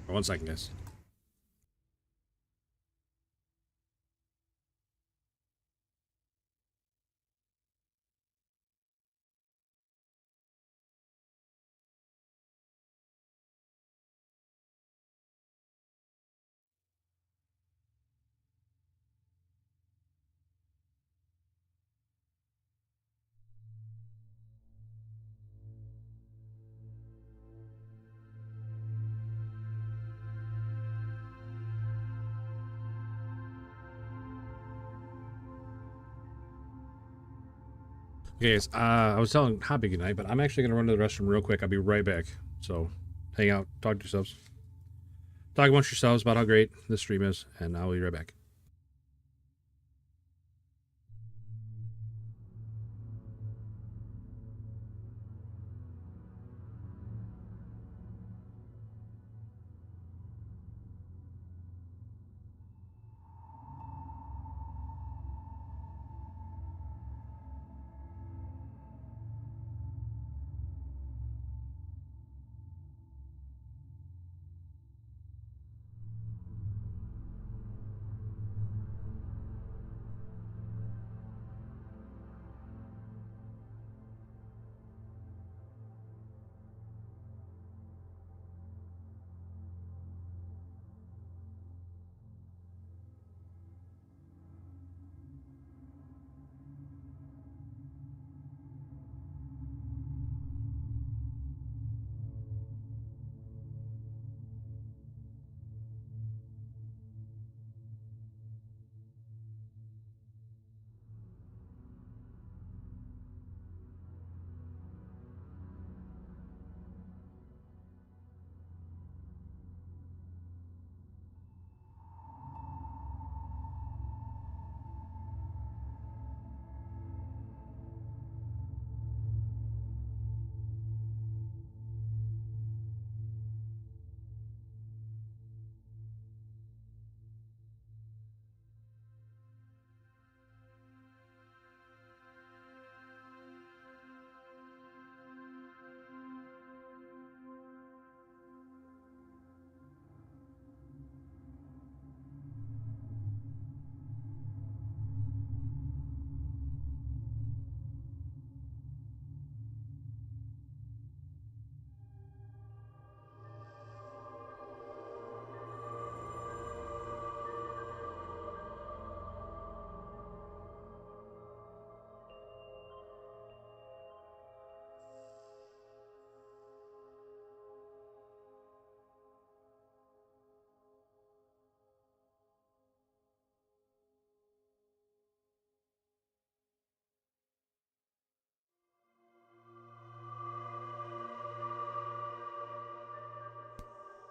One second, guys. Okay, I was telling Hobby goodnight, but I'm actually gonna run to the restroom real quick. I'll be right back. So, hang out, talk to yourselves, talk amongst yourselves about how great this stream is, and I'll be right back.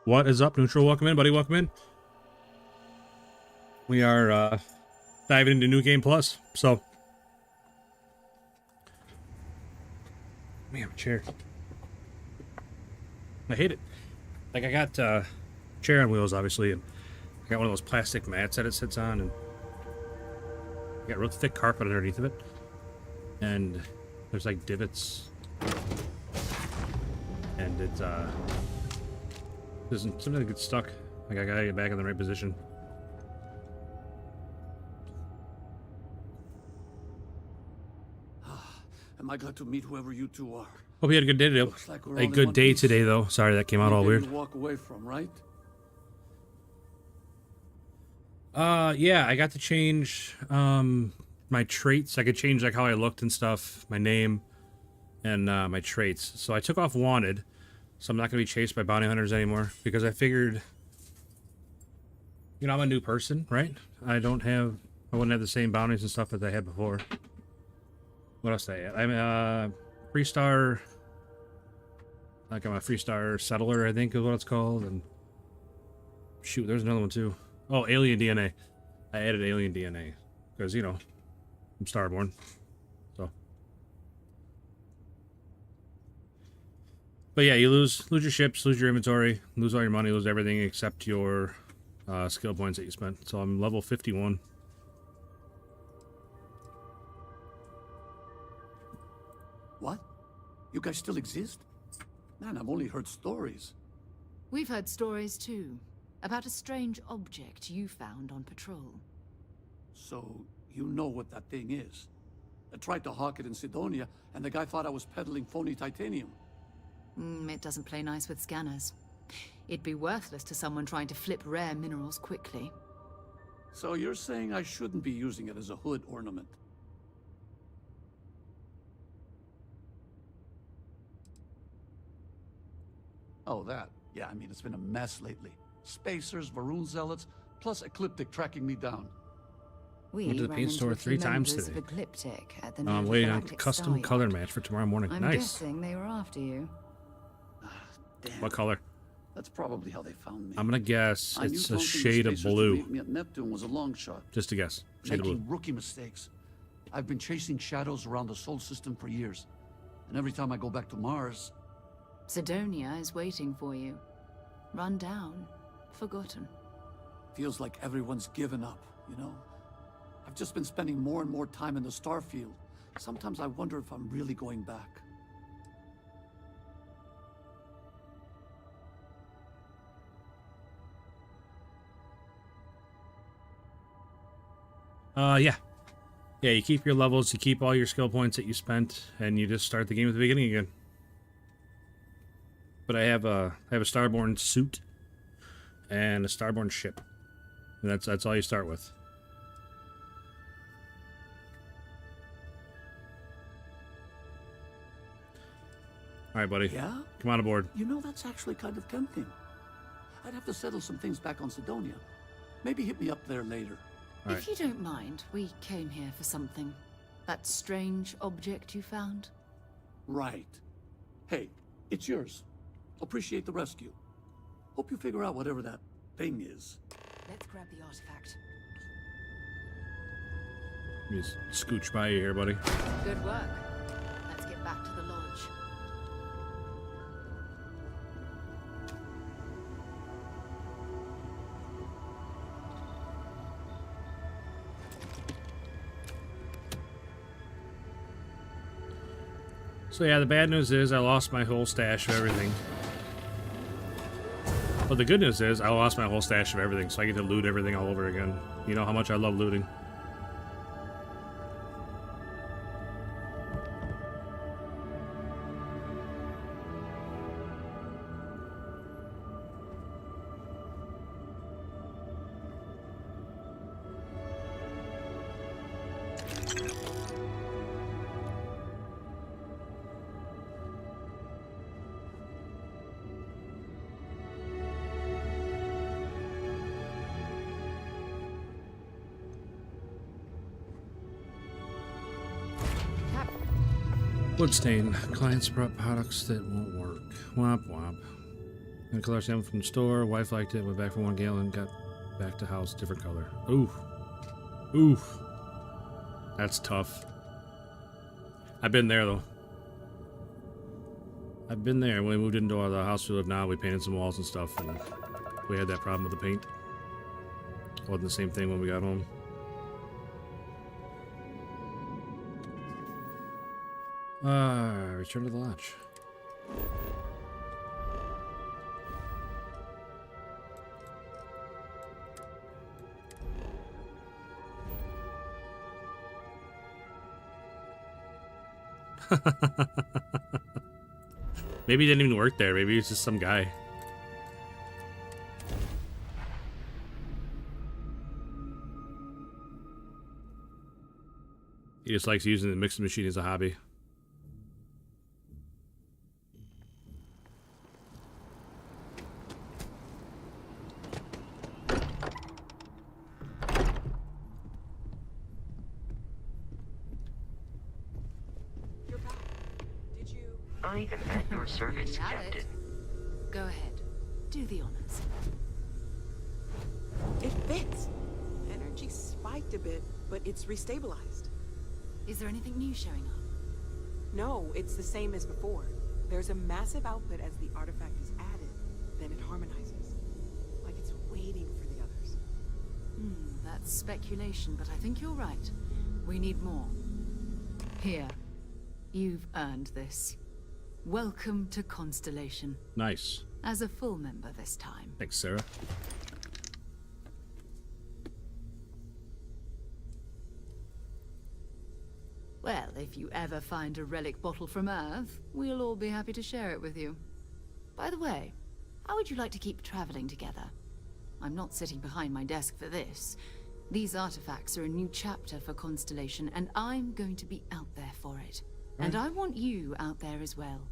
What is up, Neutral? Welcome in, buddy. Welcome in. We are diving into New Game Plus. So, man, chair. I hate it. Like, I got chair on wheels, obviously, and I got one of those plastic mats that it sits on, and I got real thick carpet underneath of it, and there's like divots, and it something gets stuck. Like, I gotta get back in the right position. Am I glad to meet whoever you two are? Hope you had a good day today. Like A good day today, though. Sorry that came out all weird. Walk away from, right? Yeah, I got to change my traits. I could change like how I looked and stuff, my name, and my traits. So I took off wanted, so I'm not gonna be chased by bounty hunters anymore because I figured, you know, I'm a new person, right? I wouldn't have the same bounties and stuff that I had before. What else did I add? I'm a 3-star, like I'm a 3-star settler, I think is what it's called. And shoot, there's another one too. Oh, alien DNA. I added alien DNA because, you know, I'm starborn. So, but yeah, you lose your ships, lose your inventory, lose all your money, lose everything except your skill points that you spent. So I'm level 51. What? You guys still exist? Man, I've only heard stories. We've heard stories too, about a strange object you found on patrol. So, you know what that thing is? I tried to hawk it in Sidonia, and the guy thought I was peddling phony titanium. It doesn't play nice with scanners. It'd be worthless to someone trying to flip rare minerals quickly. So you're saying I shouldn't be using it as a hood ornament? Oh, that. Yeah, I mean, it's been a mess lately. Spacers, Varun zealots, plus Ecliptic tracking me down. We Went to the ran paint into store a few 3 times members today. of Ecliptic at the I'm new waiting on galactic custom star color yard. match for tomorrow morning. I'm Nice. guessing they were after you. Damn. What color? That's probably how they found me. I'm gonna guess I knew it's a taunting the shade of spacers to blue. meet me at Neptune was a long shot. Just a guess. Shade of Making blue. rookie mistakes. I've been chasing shadows around the Sol system for years. And every time I go back to Mars... Sidonia is waiting for you. Run down. Forgotten. Feels like everyone's given up, you know? I've just been spending more and more time in the Starfield. Sometimes I wonder if I'm really going back. Yeah. Yeah, you keep your levels, you keep all your skill points that you spent, and you just start the game at the beginning again. But I have a Starborn suit and a Starborn ship. And that's all you start with. All right, buddy. Yeah? Come on aboard. You know, that's actually kind of tempting. I'd have to settle some things back on Sidonia. Maybe hit me up there later. All If you don't mind, we came here for something. That strange object you found? Right. Hey, it's yours. Appreciate the rescue. Hope you figure out whatever that thing is. Let's grab the artifact. Let me just scooch by you here, buddy. Good work. Let's get back to the lodge. So yeah, the bad news is I lost my whole stash of everything. But the good news is I lost my whole stash of everything, so I get to loot everything all over again. You know how much I love looting. Bloodstain. Clients brought products that won't work. Womp womp. Got a color sample from the store. Wife liked it. Went back for 1 gallon. Got back to house. Different color. Oof. Oof. That's tough. I've been there though. I've been there. When we moved into the house we live now, we painted some walls and stuff, and we had that problem with the paint. Wasn't the same thing when we got home. Return to the lodge. Maybe he didn't even work there. Maybe he's just some guy. He just likes using the mixing machine as a hobby. I am at your service, Captain. Go ahead. Do the honors. It fits. Energy spiked a bit, but it's restabilized. Is there anything new showing up? No, it's the same as before. There's a massive output as the artifact is added, then it harmonizes. Like it's waiting for the others. That's speculation, but I think you're right. We need more. Here. You've earned this. Welcome to Constellation. Nice. As a full member this time. Thanks, Sarah. Well, if you ever find a relic bottle from Earth, we'll all be happy to share it with you. By the way, how would you like to keep traveling together? I'm not sitting behind my desk for this. These artifacts are a new chapter for Constellation, and I'm going to be out there for it. And I want you out there as well.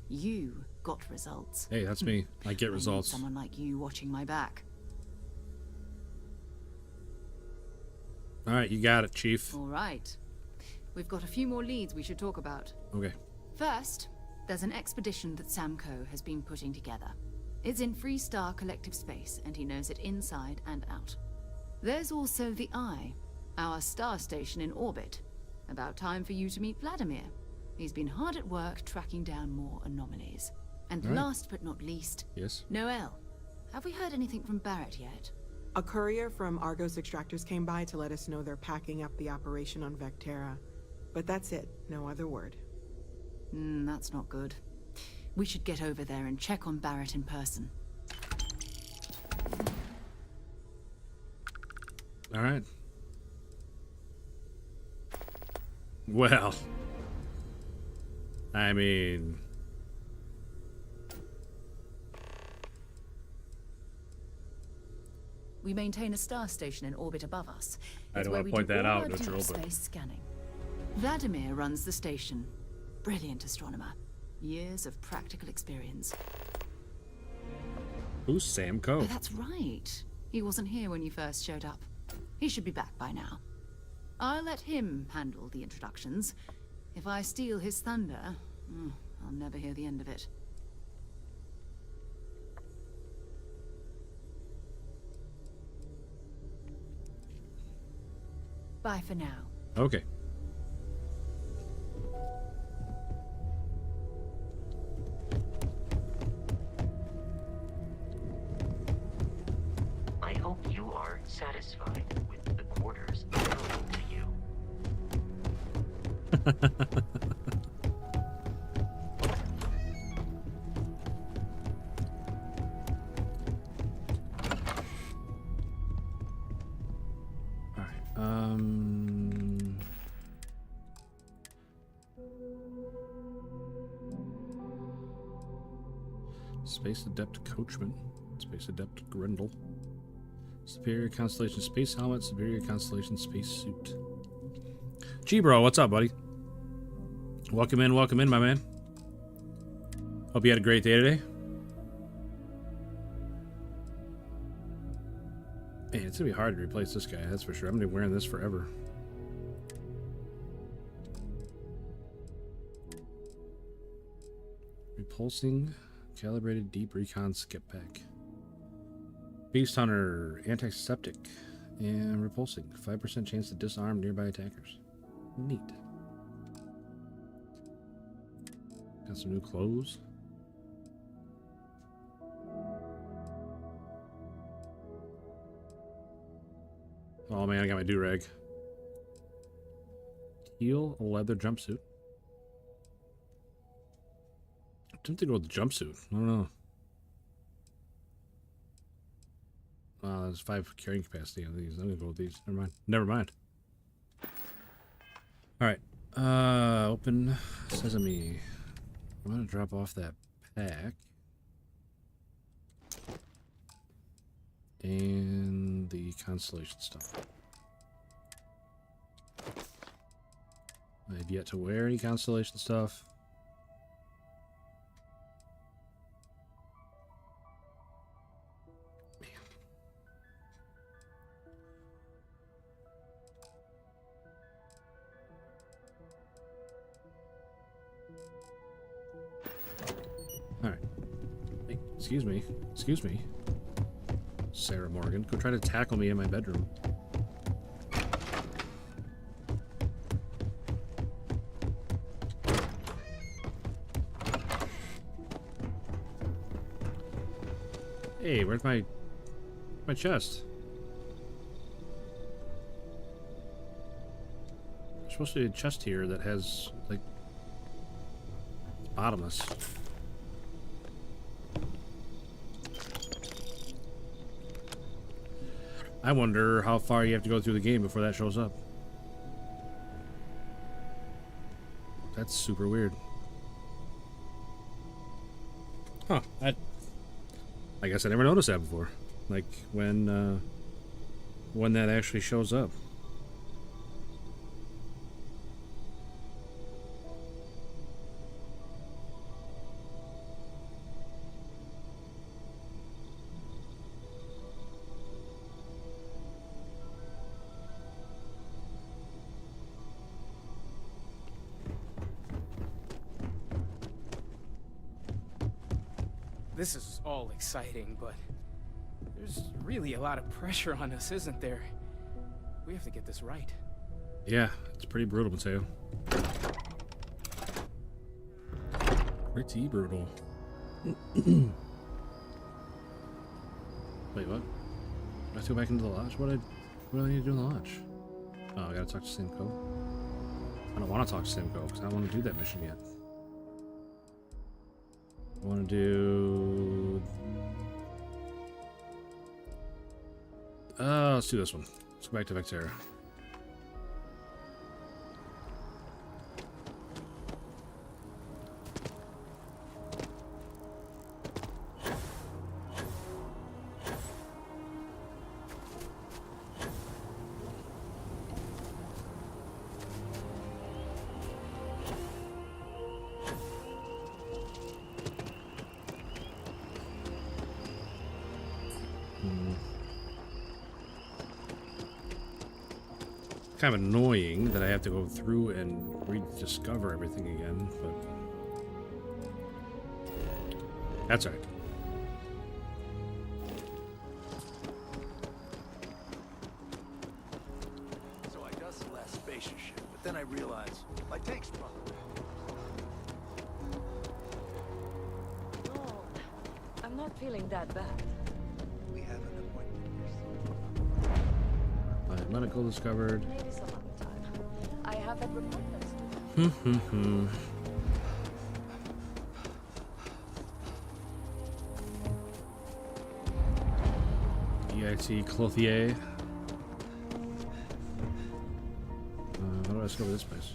You got results. Hey, that's me. I get results. Need someone like you watching my back. All right, you got it, Chief. All right. We've got a few more leads we should talk about. Okay. First, there's an expedition that Samco has been putting together. It's in Freestar Collective Space, and he knows it inside and out. There's also the Eye, our star station in orbit. About time for you to meet Vladimir. He's been hard at work tracking down more anomalies. And All right. last but not least, yes, Noel. Have we heard anything from Barrett yet? A courier from Argos Extractors came by to let us know they're packing up the operation on Vectera. But that's it, no other word. That's not good. We should get over there and check on Barrett in person. All right. Well, I mean, We maintain a star station in orbit above us. I It's don't where want we to point do that all out, our Neutral, deep but space scanning. Vladimir runs the station. Brilliant astronomer. Years of practical experience. who's Samco? Oh, that's right. He wasn't here when you first showed up. He should be back by now. I'll let him handle the introductions. If I steal his thunder, I'll never hear the end of it. Bye for now. Okay. I hope you are satisfied with the quarters available to you. Space Adept Coachman, Space Adept Grendel, Superior Constellation Space Helmet, Superior Constellation Space Suit. G-Bro, what's up, buddy? Welcome in, my man. Hope you had a great day today. Man, it's gonna be hard to replace this guy, that's for sure. I'm gonna be wearing this forever. Repulsing, calibrated deep recon skip pack. Beast Hunter, antiseptic, and repulsing. 5% chance to disarm nearby attackers. Neat. Got some new clothes. Oh man, I got my do-rag. Teal leather jumpsuit. I'm tempted to go with the jumpsuit. I don't know. There's 5 carrying capacity on these. I'm gonna go with these. Never mind. Never mind. Alright. Open sesame. I'm gonna drop off that pack. And the Constellation stuff. I've yet to wear any Constellation stuff. Alright. Hey, excuse me. Excuse me. Sarah Morgan. Go try to tackle me in my bedroom. Hey, where's my chest? There's supposed to be a chest here that has, like, it's bottomless. I wonder how far you have to go through the game before that shows up. That's super weird. Huh. I guess I never noticed that before. Like, when that actually shows up. this is all exciting, but there's really a lot of pressure on us, isn't there? We have to get this right. Yeah, it's pretty brutal, Mateo. Pretty brutal. Wait, what? I have to go back into the lodge? What do I need to do in the lodge? Oh, I gotta talk to Simcoe. I don't want to talk to Simcoe because I don't want to do that mission yet. I want to do... let's do this one. Let's go back to Vectera. Kind of annoying that I have to go through and rediscover everything again, but that's all right. So I got the last spaceship, but then I realized my tank's broken. No, I'm not feeling that bad. We have an appointment. Medical discovered. Maybe some other time. I have that report next EIT Clothier. How do I discover this place?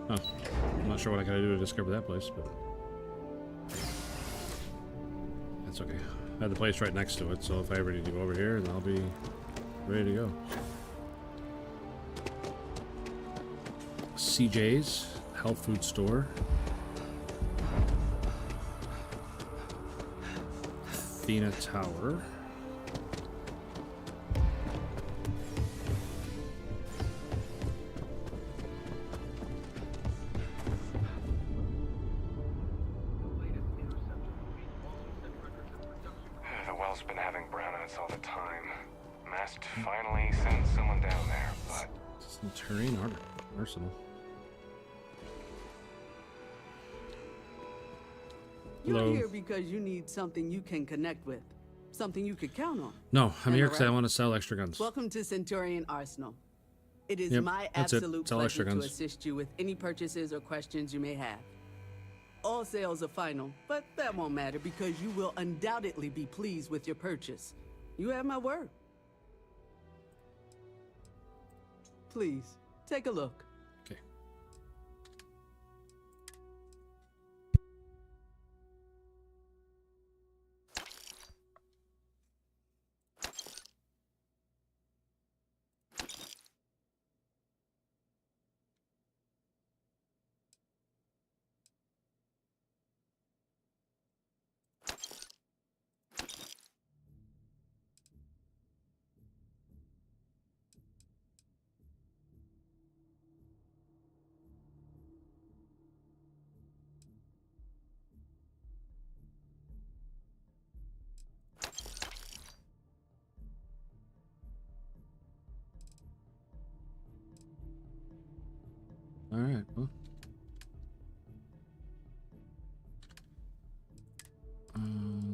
Huh. I'm not sure what I gotta do to discover that place, but that's okay. I have the place right next to it, so if I ever need to go over here, then I'll be ready to go. CJ's health food store. Athena Tower. The well's been having brownouts all the time. Mast finally sent someone down there, but... Centurion Arsenal. You're Hello. here because you need something you can connect with. Something you could count on. No, I'm here because I right? want to sell extra guns. Welcome to Centurion Arsenal. It is Yep, my that's it. absolute Sell extra pleasure to guns. assist you with any purchases or questions you may have. All sales are final, but that won't matter because you will undoubtedly be pleased with your purchase. You have my word. Please, take a look. Okay. All right. Well.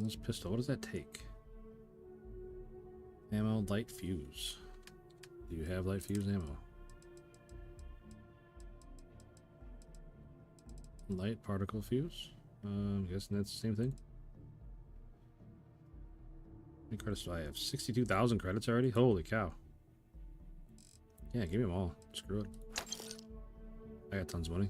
This pistol. What does that take? Ammo, light fuse. Do you have light fuse ammo? Light particle fuse. I'm guessing that's the same thing. How many credits do I have? 62,000 credits already? Holy cow. Yeah, give me them all. Screw it. I got tons of money.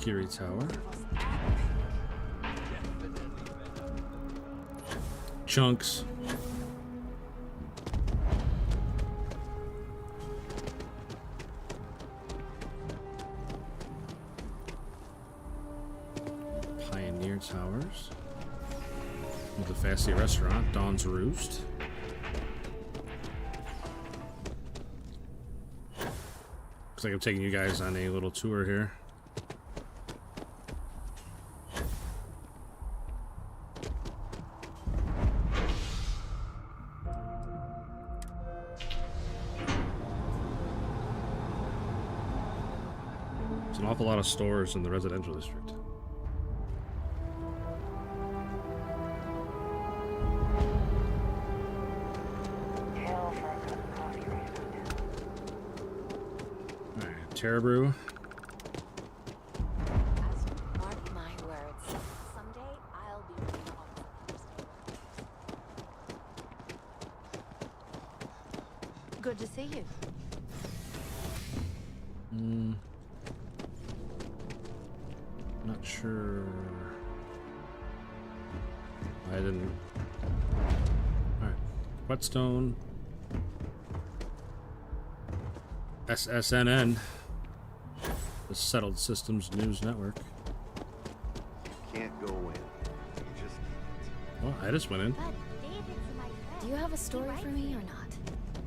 Security tower. Chunks. Pioneer Towers. The Fancy Restaurant, Dawn's Roost. Looks like I'm taking you guys on a little tour here. There's an awful lot of stores in the residential district. Terrabrew. Mark my words. Someday I'll be reading all of Good to see you. Not sure. I didn't. Alright. Whetstone. SSNN. The Settled Systems News Network. Can't go in. You just. Well, I just went in. Do you have a story for me or not?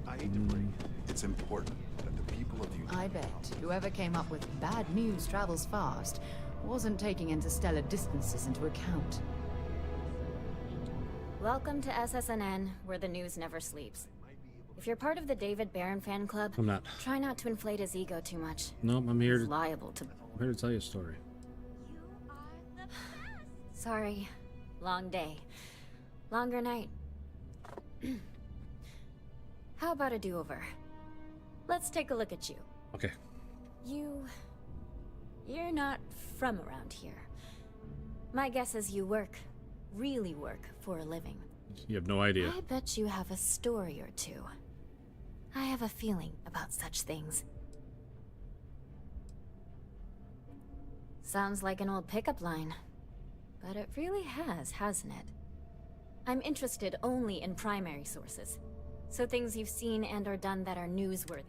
I hate to break it. It's important that the people of the. I bet whoever came up with bad news travels fast wasn't taking interstellar distances into account. Welcome to SSNN, where the news never sleeps. If you're part of the David Barron fan club, I'm not. Try not to inflate his ego too much. No, I'm here He's to. liable to. I'm here to tell you a story. Sorry. Long day. Longer night. How about a do-over? Let's take a look at you. Okay. You're not from around here. My guess is you work, really work, for a living. You have no idea. I bet you have a story or two. I have a feeling about such things. Sounds like an old pickup line. But it really has, hasn't it? I'm interested only in primary sources. So things you've seen and or done that are newsworthy.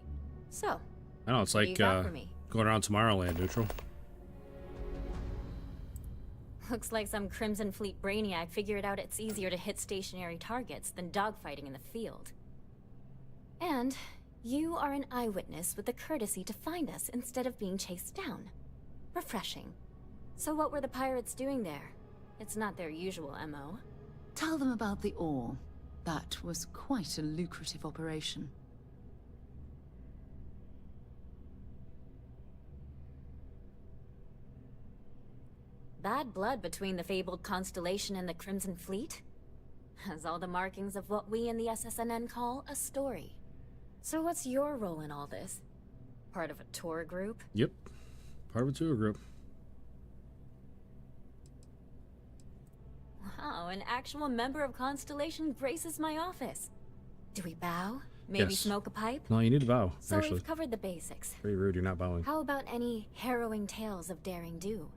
So, I know, it's what do like you got for me? going around Tomorrowland, Neutral. Looks like some Crimson Fleet brainiac figured out it's easier to hit stationary targets than dogfighting in the field. And you are an eyewitness with the courtesy to find us instead of being chased down. Refreshing. So what were the pirates doing there? It's not their usual MO. Tell them about the ore. That was quite a lucrative operation. Bad blood between the fabled Constellation and the Crimson Fleet? Has all the markings of what we in the SSNN call a story. So what's your role in all this? Part of a tour group? Yep. Part of a tour group. Wow, an actual member of Constellation graces my office. Do we bow? Maybe Yes. smoke a pipe? No, you need to bow, So actually. we've covered the basics. Very rude, you're not bowing. How about any harrowing tales of daring do?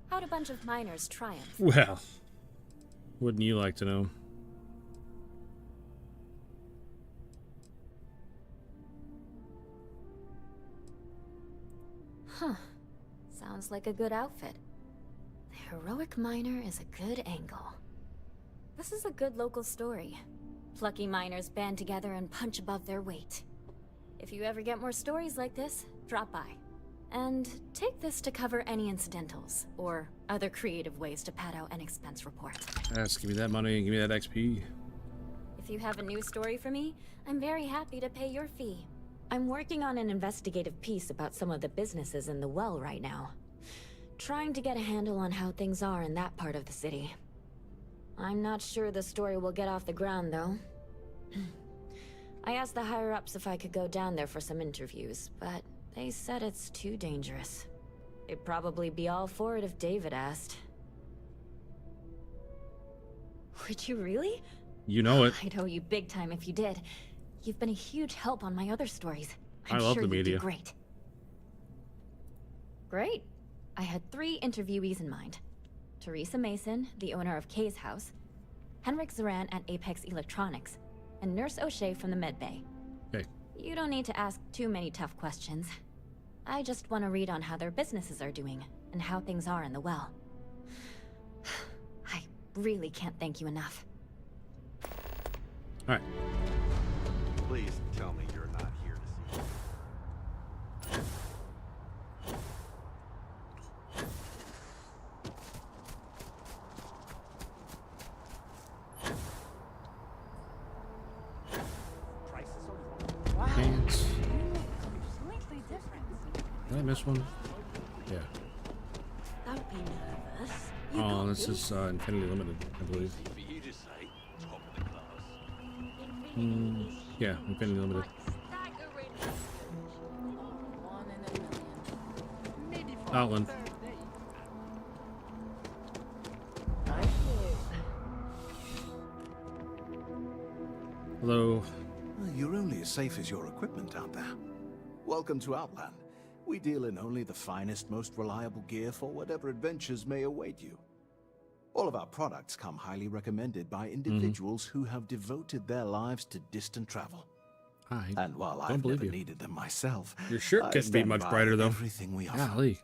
How'd a bunch of miners triumph? Well, wouldn't you like to know? Huh. Sounds like a good outfit. The heroic miner is a good angle. This is a good local story. Plucky miners band together and punch above their weight. If you ever get more stories like this, drop by. And take this to cover any incidentals, or other creative ways to pad out an expense report. Yes, give me that money and give me that XP. If you have a news story for me, I'm very happy to pay your fee. I'm working on an investigative piece about some of the businesses in the well right now. Trying to get a handle on how things are in that part of the city. I'm not sure the story will get off the ground, though. I asked the higher-ups if I could go down there for some interviews, but they said it's too dangerous. They'd probably be all for it if David asked. Would you really? You know it. I'd owe you big time if you did. You've been a huge help on my other stories. I I'm love sure the you'd do media. great. Great. I had 3 interviewees in mind. Teresa Mason, the owner of Kay's house, Henrik Zoran at Apex Electronics, and Nurse O'Shea from the medbay. Okay. You don't need to ask too many tough questions. I just want to read on how their businesses are doing, and how things are in the well. I really can't thank you enough. Alright. Please tell me you're not here to see. Pants. Did I miss one? Yeah. Don't be nervous. Oh, this is Infinity Limited, I believe. Yeah, Infinity Limited. Outland. Hello. You're only as safe as your equipment out there. Welcome to Outland. We deal in only the finest, most reliable gear for whatever adventures may await you. All of our products come highly recommended by individuals who have devoted their lives to distant travel. And while I've never needed them myself, your shirt couldn't be much brighter though. Everything we offer. Golly.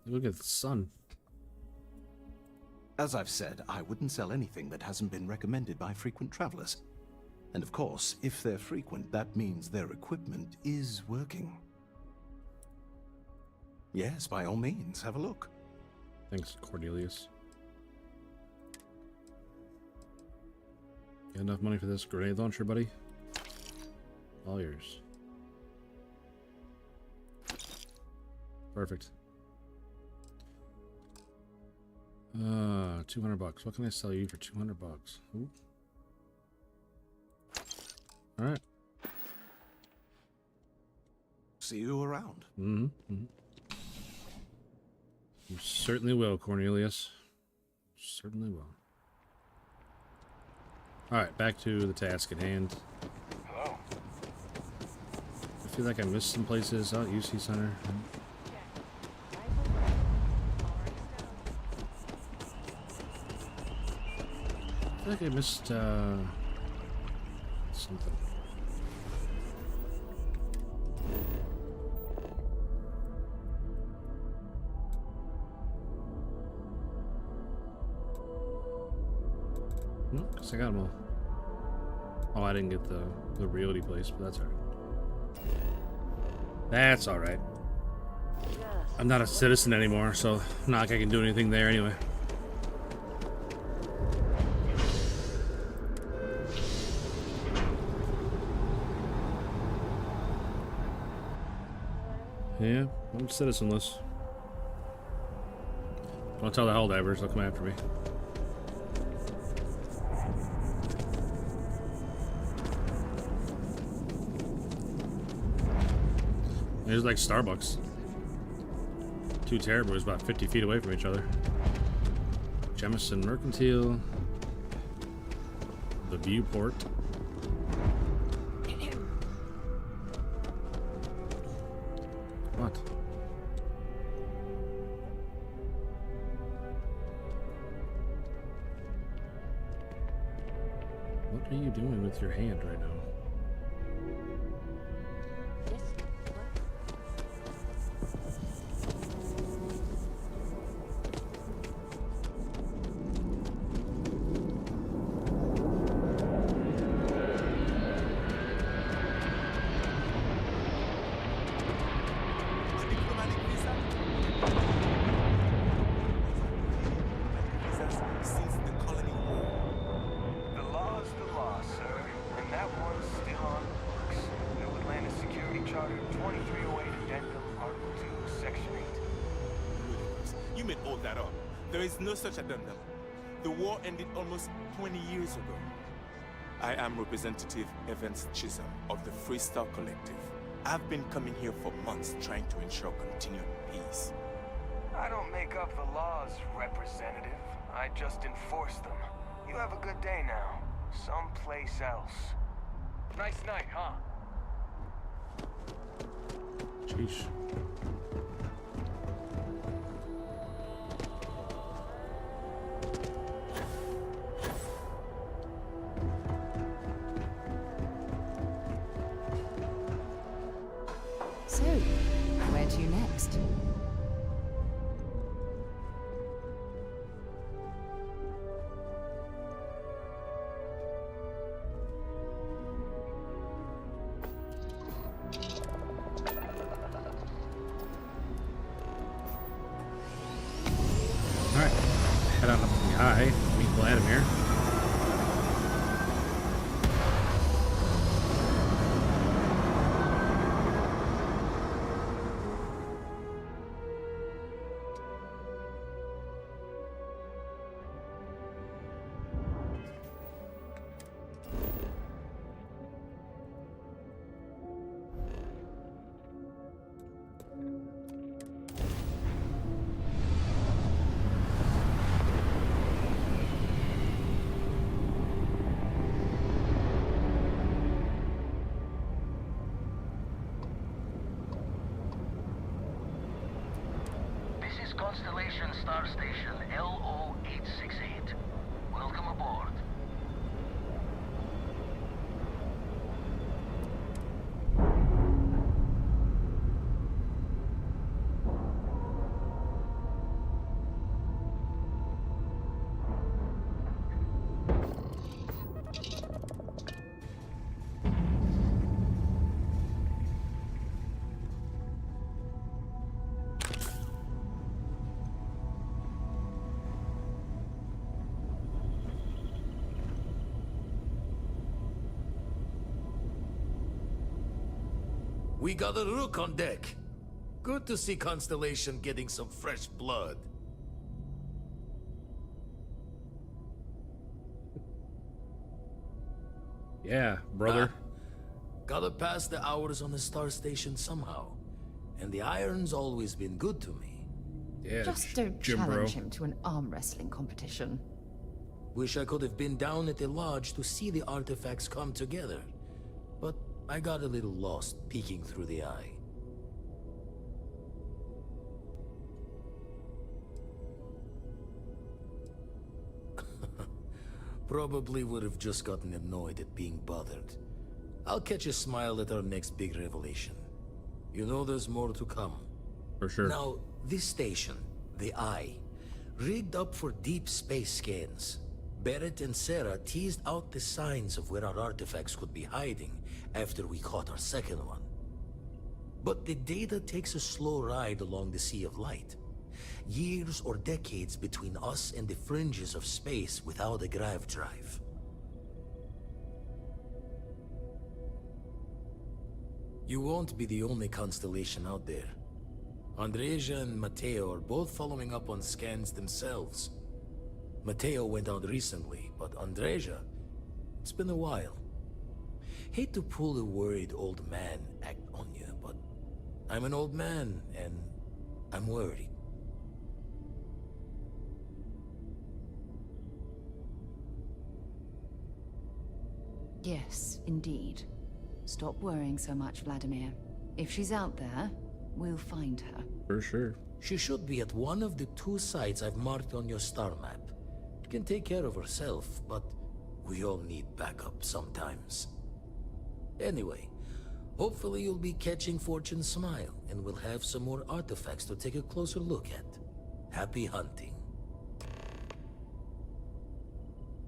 Look at the sun. As I've said, I wouldn't sell anything that hasn't been recommended by frequent travelers. And of course, if they're frequent, that means their equipment is working. Yes, by all means, have a look. Thanks, Cornelius. Got enough money for this grenade launcher, buddy? All yours. Perfect. 200 bucks. What can I sell you for 200 bucks? Ooh. All right. See you around. You certainly will, Cornelius. Certainly will. All right, back to the task at hand. Hello. I feel like I missed some places. Oh, UC Center. I feel like I missed something. No, because I got them all. Oh, I didn't get the realty place, but that's alright. That's alright. I'm not a citizen anymore, so not like I can do anything there anyway. Yeah, I'm citizenless. Don't tell the Helldivers, they'll come after me. There's like Starbucks. 2 Terriboys about 50 feet away from each other. Jemison Mercantile. The Viewport. What? What are you doing with your hand right now? No such addendum. The war ended almost 20 years ago. I am Representative Evans Chisholm of the Freestyle Collective. I've been coming here for months trying to ensure continued peace. I don't make up the laws, Representative. I just enforce them. You have a good day now. Someplace else. Nice night, huh? Sheesh. Vladimir. This is Constellation Star Station LO-868. Welcome aboard. We got a rook on deck. Good to see Constellation getting some fresh blood. Yeah, brother. Gotta pass the hours on the Star Station somehow. And the iron's always been good to me. Yeah, Just don't challenge him to an arm wrestling competition. Wish I could have been down at the lodge to see the artifacts come together. But I got a little lost peeking through the eye. Probably would have just gotten annoyed at being bothered. I'll catch a smile at our next big revelation. You know there's more to come. For sure. Now, this station, the Eye, rigged up for deep space scans. Barrett and Sarah teased out the signs of where our artifacts could be hiding after we caught our second one. But the data takes a slow ride along the Sea of Light. Years or decades between us and the fringes of space without a grav drive. You won't be the only Constellation out there. Andreja and Mateo are both following up on scans themselves. Mateo went out recently, but Andreja, it's been a while. Hate to pull a worried old man act on you, but I'm an old man, and I'm worried. Yes, indeed. Stop worrying so much, Vladimir. If she's out there, we'll find her. For sure. She should be at one of the 2 sites I've marked on your star map. She can take care of herself, but we all need backup sometimes. Anyway, hopefully you'll be catching Fortune's smile, and we'll have some more artifacts to take a closer look at. Happy hunting.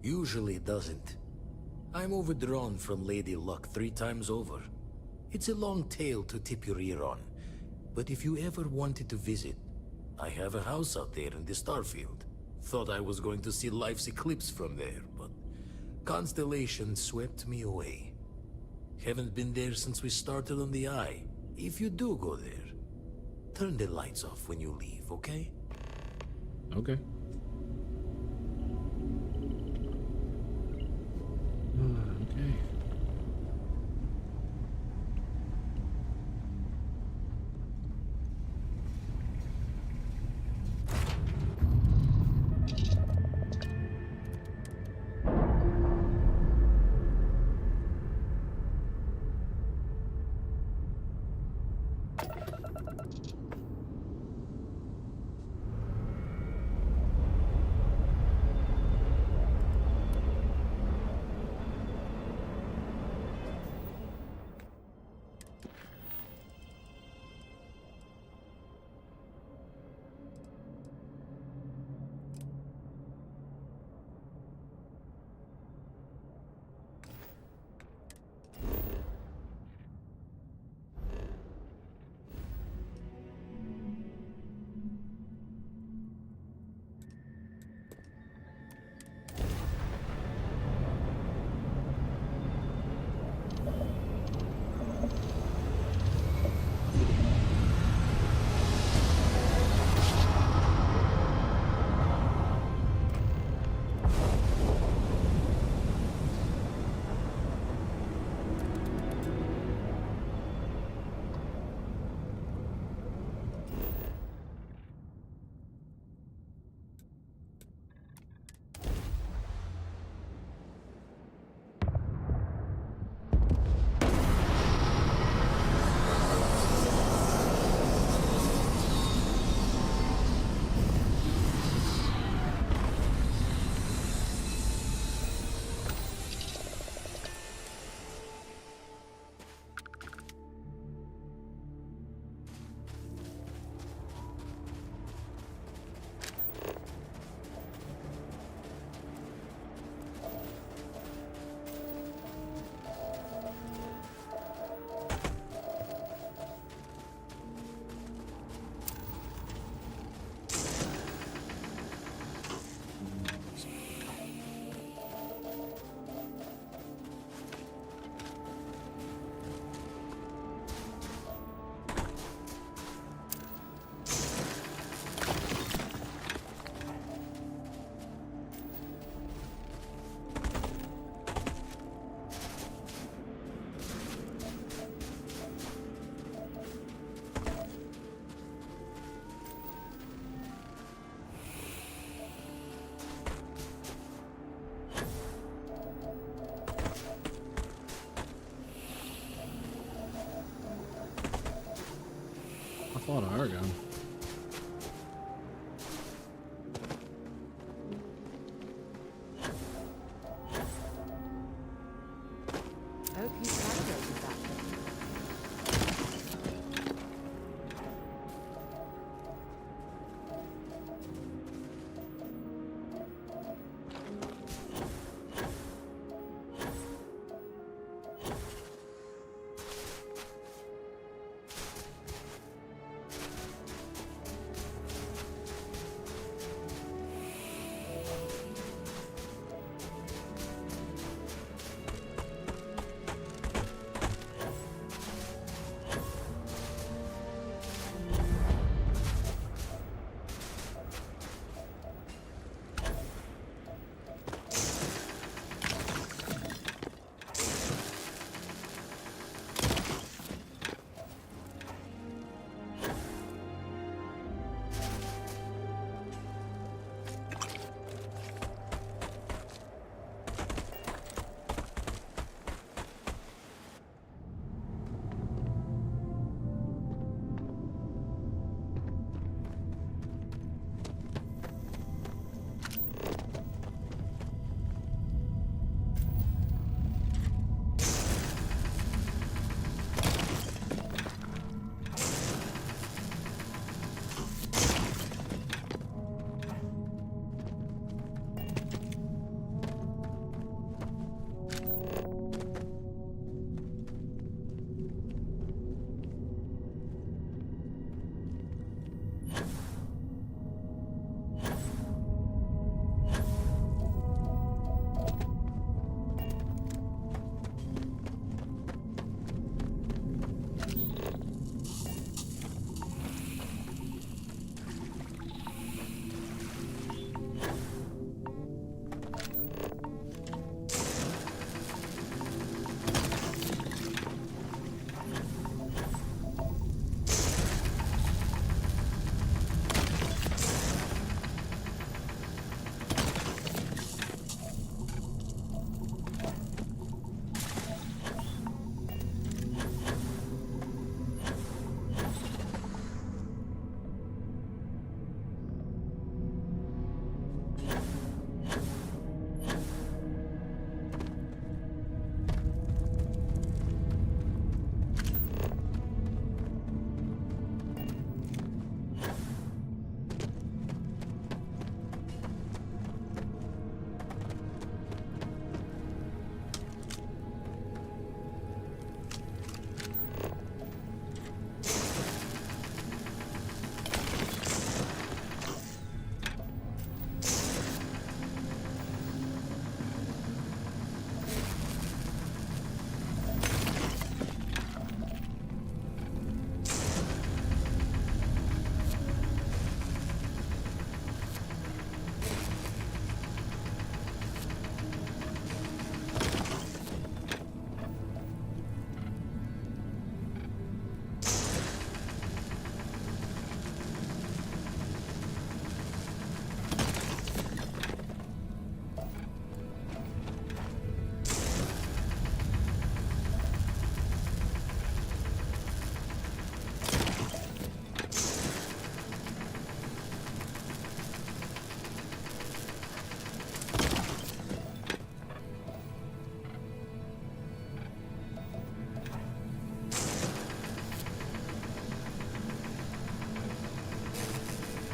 Usually it doesn't. I'm overdrawn from Lady Luck 3 times over. It's a long tale to tip your ear on, but if you ever wanted to visit, I have a house out there in the Starfield. Thought I was going to see life's eclipse from there, but Constellation swept me away. Haven't been there since we started on the Eye. If you do go there, turn the lights off when you leave, okay? Okay. Okay. lot of argon. Hope you celebrated that.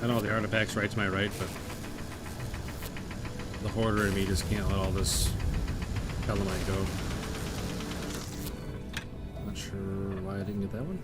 I know the artifact's right to my right, but the hoarder in me just can't let all this Element go. Not sure why I didn't get that one.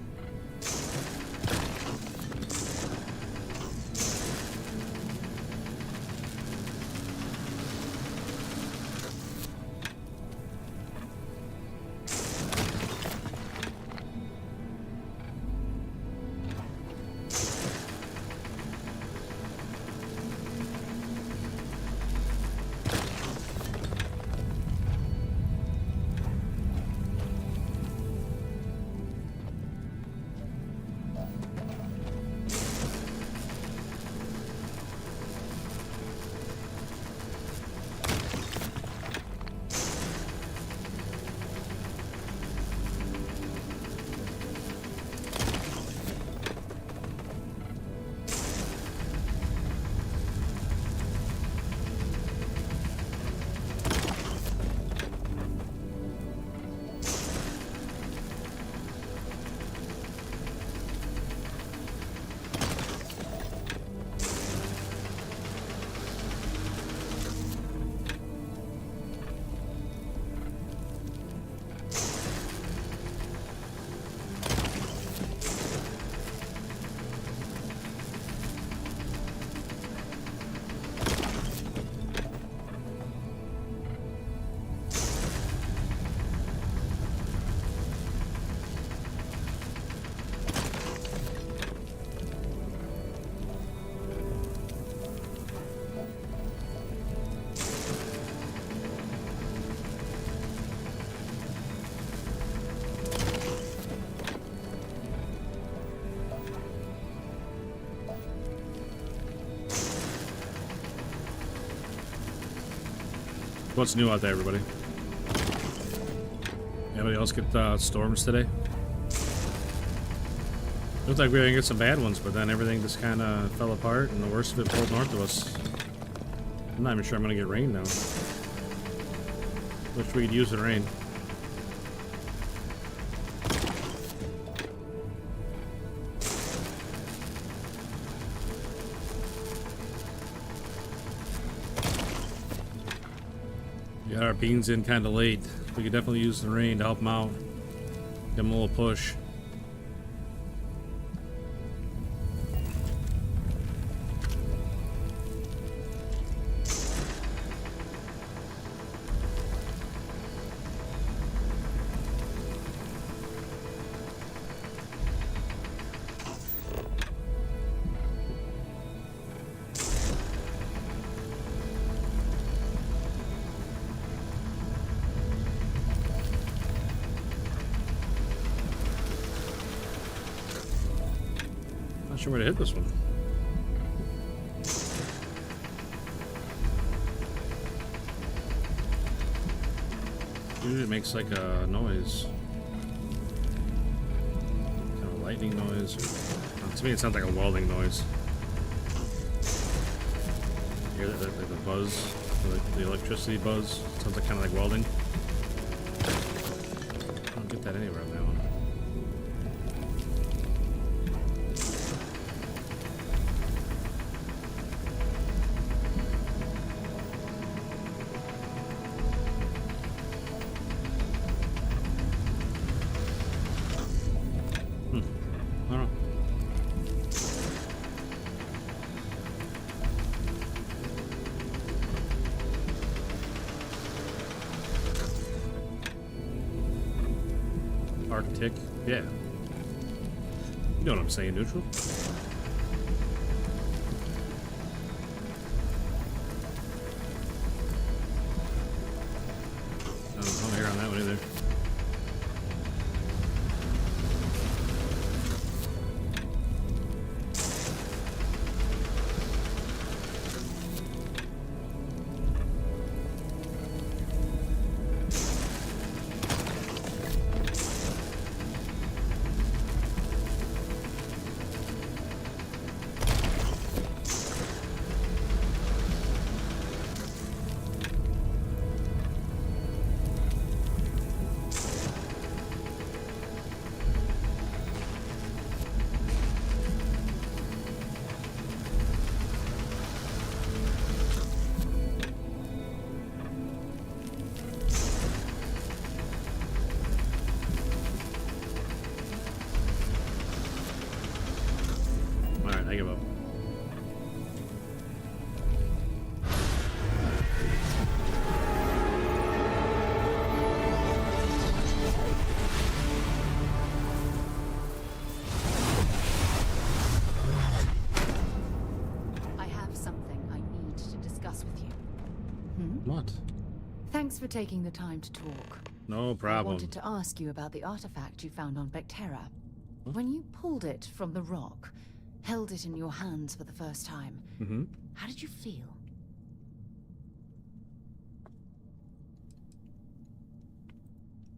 What's new out there, everybody? Anybody else get storms today? Looked like we were gonna get some bad ones, but then everything just kind of fell apart, and the worst of it pulled north of us. I'm not even sure I'm gonna get rain now. Wish we could use the rain. Got our beans in kind of late. We could definitely use the rain to help them out. Give them a little push. Not sure where to hit this one. Usually it makes like a noise. Kind of lightning noise. To me it sounds like a welding noise. You hear that, like the buzz, the electricity buzz? Sounds like kind of like welding. I don't get that anywhere on that one. Arctic, yeah. You know what I'm saying, neutral? I don't hear on that one either. I give up. I have something I need to discuss with you. What? Thanks for taking the time to talk. No I problem. wanted to ask you about the artifact you found on Vectera. When you pulled it from the rock, held it in your hands for the first time, how did you feel?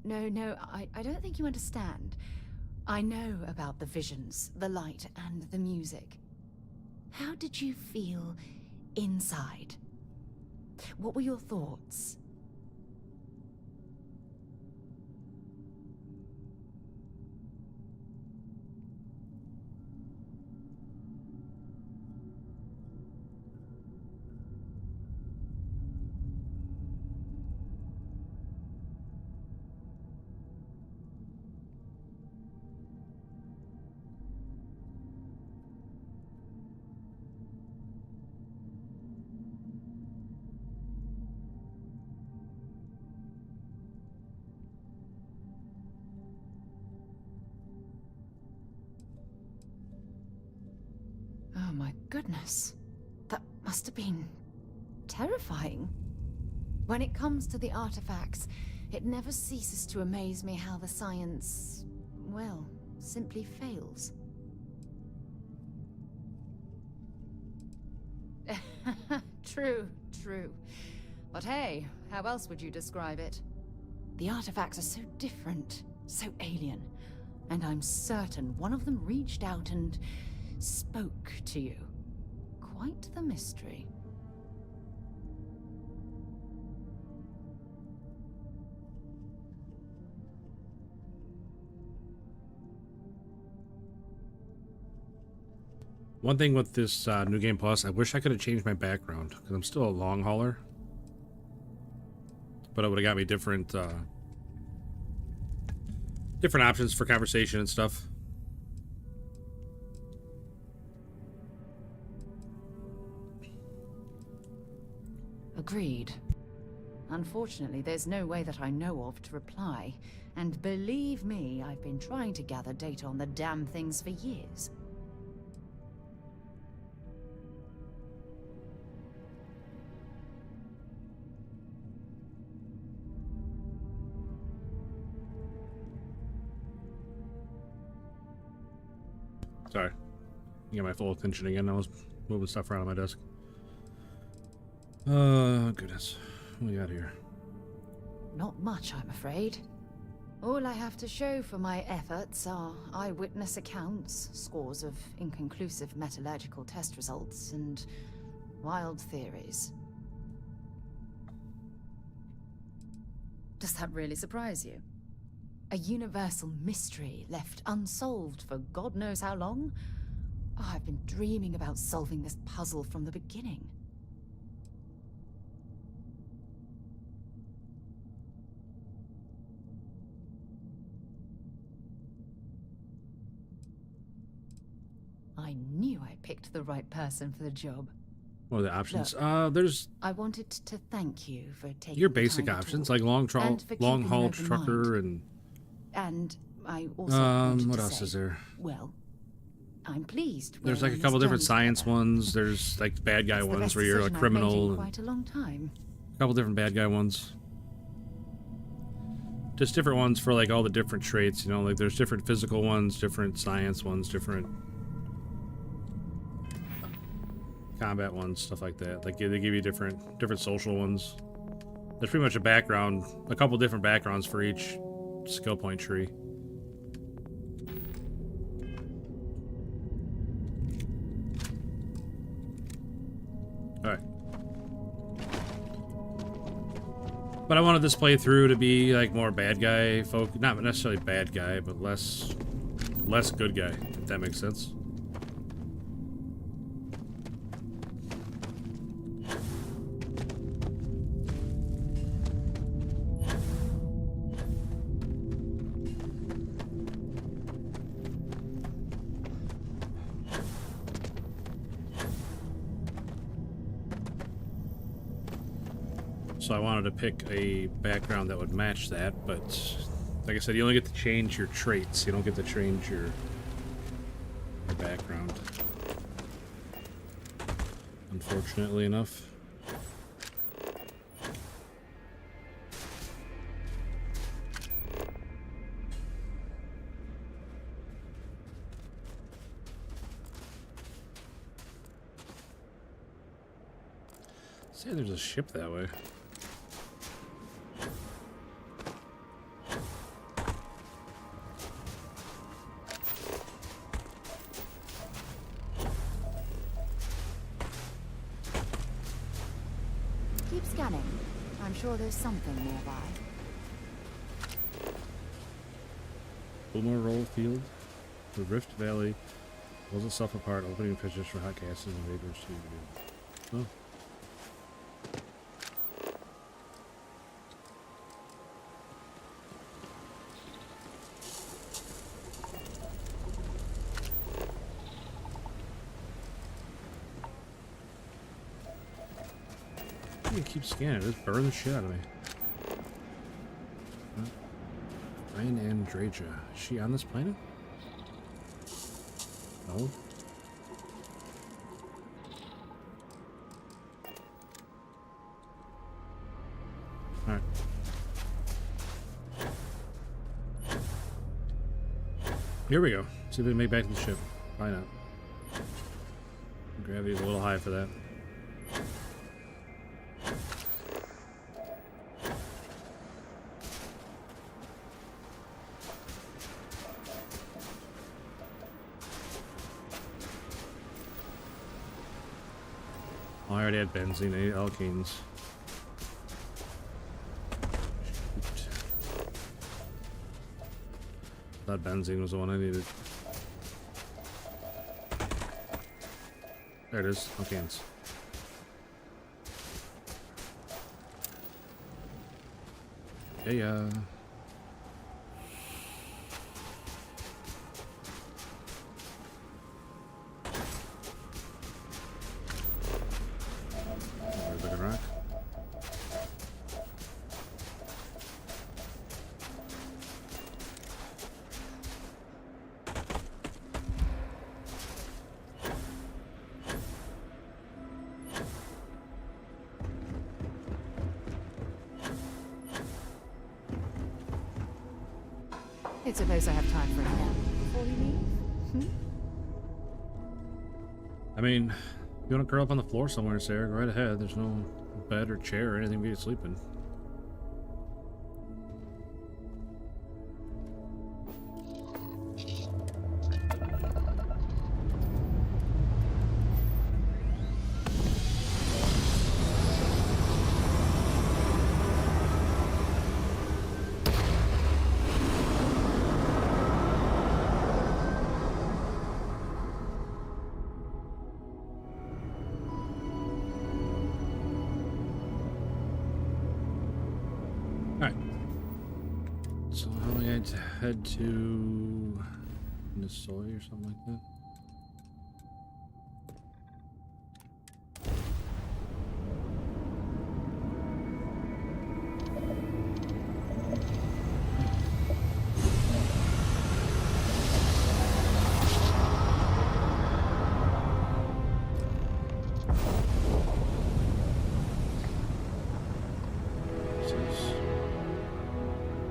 No, I don't think you understand. I know about the visions, the light, and the music. How did you feel inside? What were your thoughts? Oh my goodness. That must have been terrifying. When it comes to the artifacts, it never ceases to amaze me how the science, well, simply fails. True. But hey, how else would you describe it? The artifacts are so different, so alien. And I'm certain one of them reached out and spoke to you. Quite the mystery. One thing with this New Game Plus, I wish I could have changed my background, because I'm still a long hauler. But it would have got me different different options for conversation and stuff. Agreed. Unfortunately, there's no way that I know of to reply. And believe me, I've been trying to gather data on the damn things for years. Sorry. You got my full attention again. I was moving stuff around on my desk. Goodness. What do we got here? Not much, I'm afraid. All I have to show for my efforts are eyewitness accounts, scores of inconclusive metallurgical test results, and wild theories. Does that really surprise you? A universal mystery left unsolved for God knows how long? Oh, I've been dreaming about solving this puzzle from the beginning. I knew I picked the right person for the job. What are the options? Look, There's I wanted to thank you for taking your the basic time to options, talk, like long keeping haul an open trucker mind. And I also and wanted what to else say, is there? Well, I'm pleased. There's we're like a on couple this different journey science together. ones. There's like bad guy It's the ones best where you're a decision I've made criminal. in And quite a long time. a couple different bad guy ones. Just different ones for like all the different traits, you know, like there's different physical ones, different science ones, different combat ones, stuff like that. Like they give you different social ones. There's pretty much a background, a couple different backgrounds for each skill point tree. Alright. But I wanted this playthrough to be like more bad guy folk, not necessarily bad guy, but less good guy, if that makes sense. So I wanted to pick a background that would match that, but like I said, you only get to change your traits. You don't get to change your background. Unfortunately enough. Say there's a ship that way. Keep scanning. I'm sure there's something nearby. Boomer Roll Field, the Rift Valley, pulls itself apart, opening pitches for hot gases and vapors to oh. You keep scanning, just burn the shit out of me. Ryan and Draja. Is she on this planet? No. Alright. Here we go. See if we can make back to the ship. Why not? Gravity's a little high for that. already had benzene, I need alkenes. That benzene was the one I needed. There it is, alkenes. Yeah. I suppose I have time for a nap before we leave. I mean, if you want to curl up on the floor somewhere, Sarah, go right ahead. There's no bed or chair or anything for you to sleep in. Head to Nisoy or something like that. This is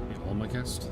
the Olmagest.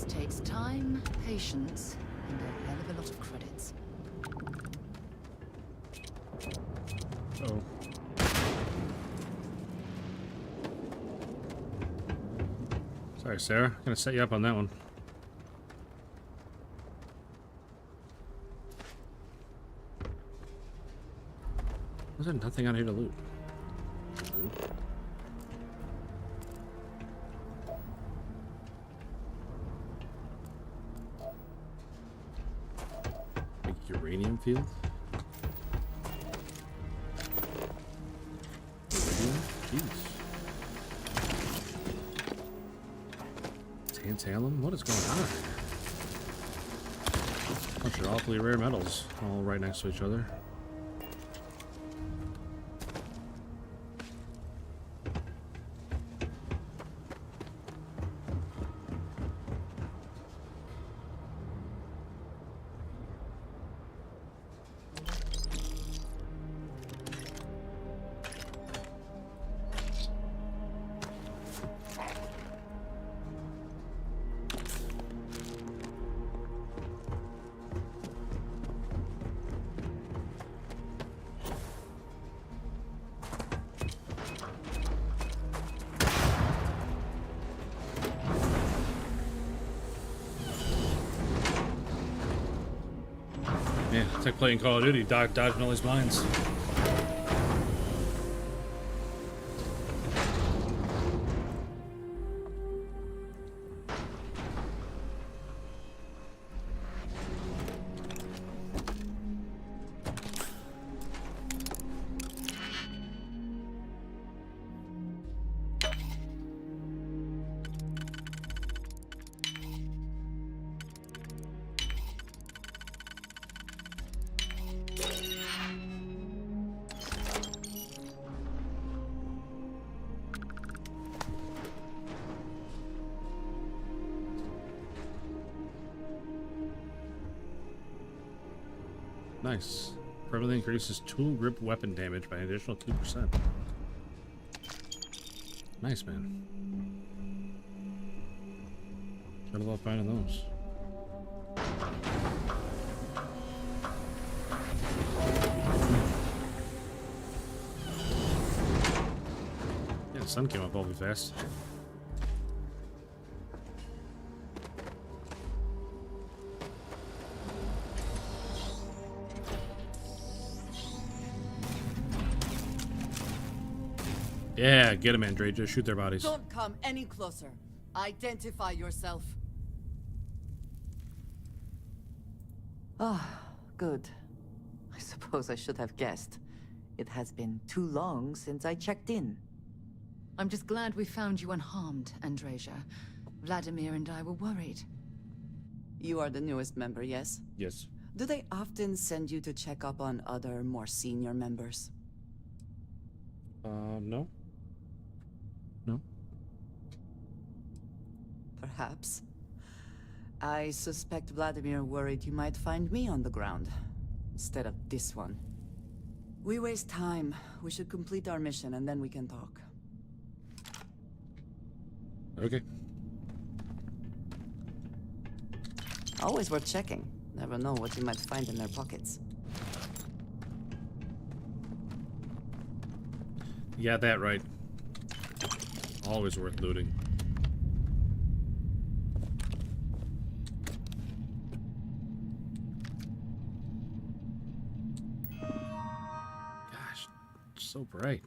Takes time, patience, and a hell of a lot of credits. Oh. Sorry, Sarah. Gonna set you up on that one. Was there nothing out here to loot? Uranium field? Jeez. Tantalum? What is going on here? Bunch of awfully rare metals all right next to each other. Yeah, it's like playing Call of Duty, dodging all these mines. Nice. Permanently increases tool grip weapon damage by an additional 2%. Nice, man. Gotta love finding those. Yeah, the sun came up awfully fast. Yeah, get him, Andre. Just shoot their bodies. Don't come any closer. Identify yourself. Ah, good. I suppose I should have guessed. It has been too long since I checked in. I'm just glad we found you unharmed, Andreja. Vladimir and I were worried. You are the newest member, yes? Yes. Do they often send you to check up on other, more senior members? No. No. Perhaps. I suspect Vladimir worried you might find me on the ground, instead of this one. We waste time. We should complete our mission and then we can talk. Okay. Always worth checking. Never know what you might find in their pockets. You got that right. Always worth looting. Gosh, so bright.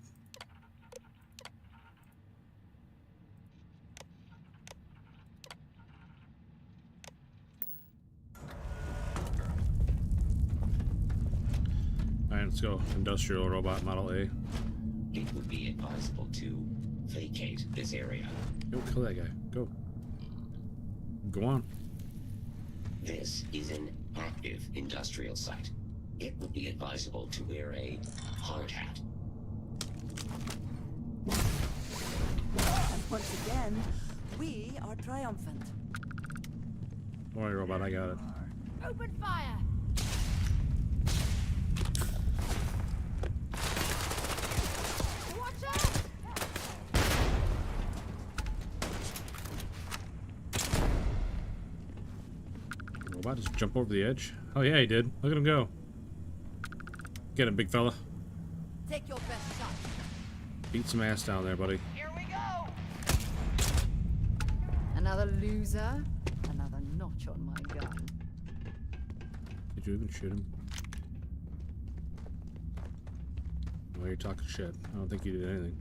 Alright, let's go. Industrial robot model A. It would be advisable to vacate this area. Go kill that guy. Go. Go on. This is an active industrial site. It would be advisable to wear a hard hat. And once again, we are triumphant. Don't worry, robot, I got it. Open fire! Watch out! Robot just jump over the edge. Oh yeah, he did. Look at him go. Get him, big fella. Take your best shot. Beat some ass down there, buddy. Here we go! Another loser, another notch on my gun. Did you even shoot him? Well, you're talking shit. I don't think you did anything.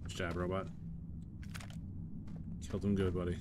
Good job, robot. Killed him good, buddy.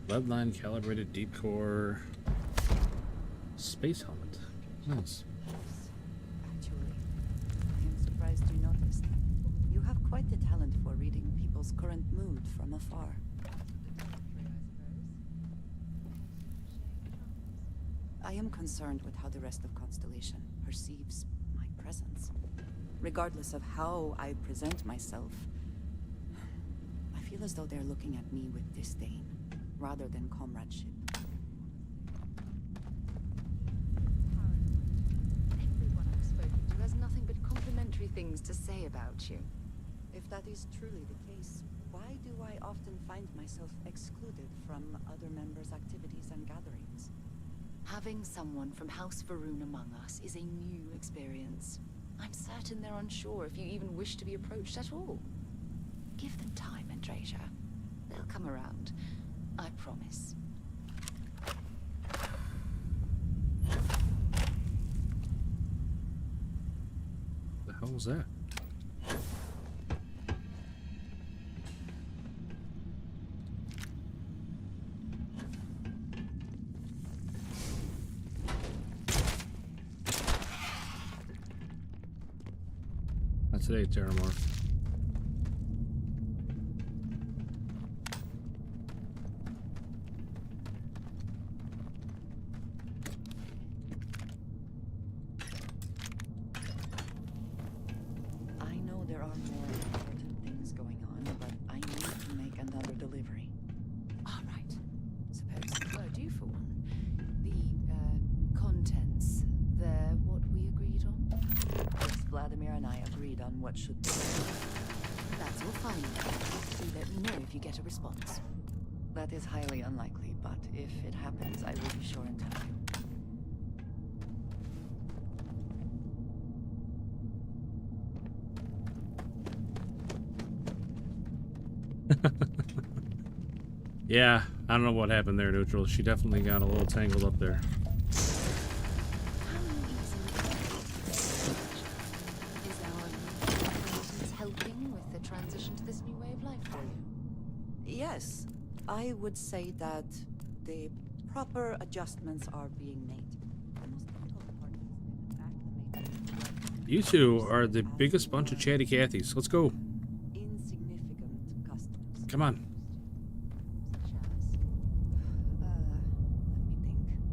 Leadline calibrated deep core space helmet. Nice. Actually, I am surprised you noticed. You have quite the talent for reading people's current mood from afar. I am concerned with how the rest of Constellation perceives my presence. Regardless of how I present myself, I feel as though they're looking at me with disdain, rather than comradeship. Everyone I've spoken to has nothing but complimentary things to say about you. If that is truly the case, why do I often find myself excluded from other members' activities and gatherings? Having someone from House Varun among us is a new experience. I'm certain they're unsure if you even wish to be approached at all. Give them time, Andrasia. They'll come around. I promise. The hell was that? Not today, Terramorph. I know there are more important things going on, but I need to make another delivery. All right. Suppose you were due for one. The, contents, they're what we agreed on? Yes, Vladimir and I agreed on what should be. That's all fine. Do let me know if you get a response. That is highly unlikely, but if it happens, I will be sure and tell you. Yeah, I don't know what happened there, Neutral. She definitely got a little tangled up there. Is our acquaintance helping with the transition to this new way of life for you? Yes, I would say that the proper adjustments are being made. The most difficult part is acclimating. You two are the biggest bunch of chatty Cathys. Let's go. Insignificant customers. Come on. Let me think.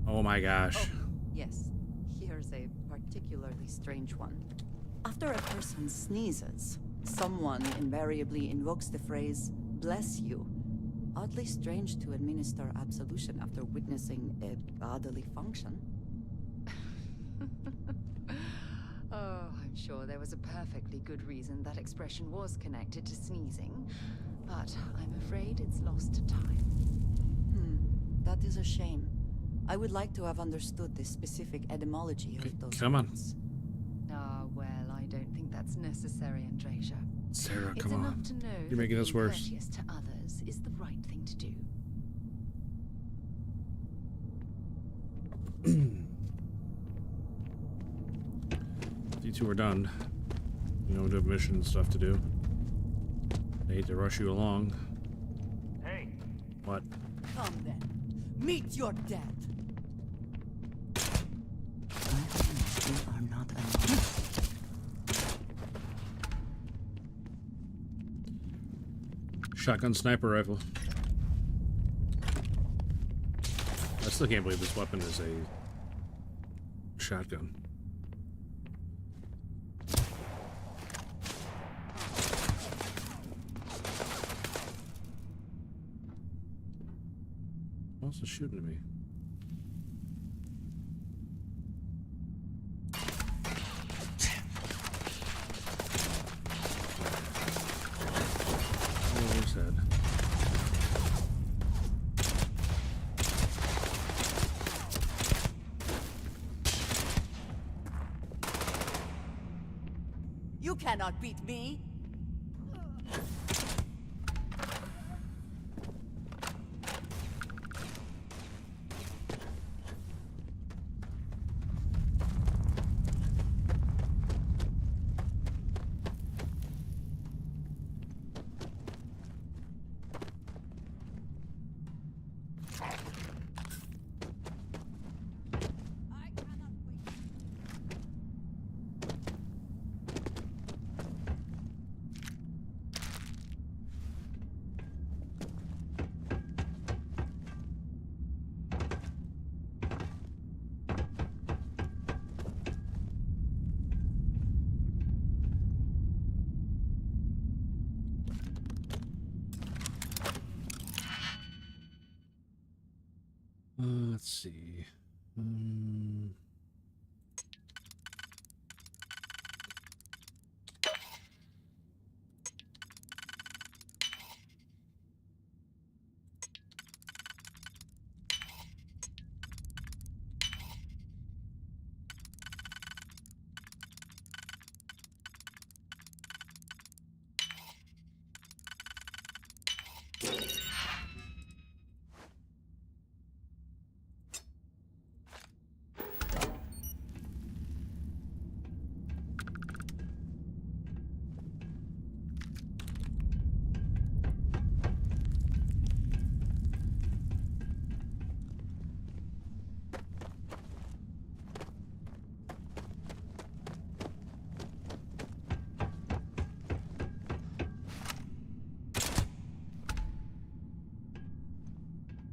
Oh my gosh. Oh, yes. Here's a particularly strange one. After a person sneezes, someone invariably invokes the phrase, "bless you." Oddly strange to administer absolution after witnessing a bodily function. Oh, I'm sure there was a perfectly good reason that expression was connected to sneezing, but I'm afraid it's lost to time. That is a shame. I would like to have understood the specific etymology of those Come on. words. Ah, well, I don't think that's necessary, Andrasia. Sarah, It's come enough on. to know You're making that this being worse. courteous to others is the right thing to do. You two are done. You know, we have mission and stuff to do. I hate to rush you along. Hey. What? Come then. Meet your death. You are not alone. Shotgun sniper rifle. I still can't believe this weapon is a shotgun. Who else is shooting at me? Oh, who's that? You cannot beat me. Let's see.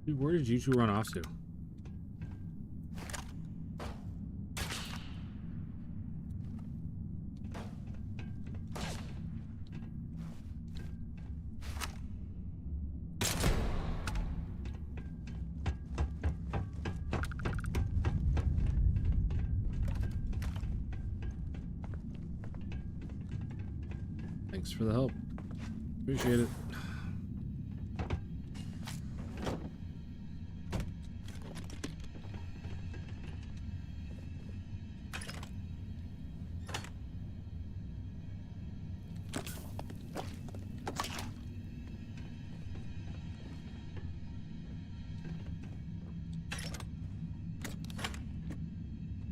Dude, where did you two run off to? Thanks for the help. Appreciate it.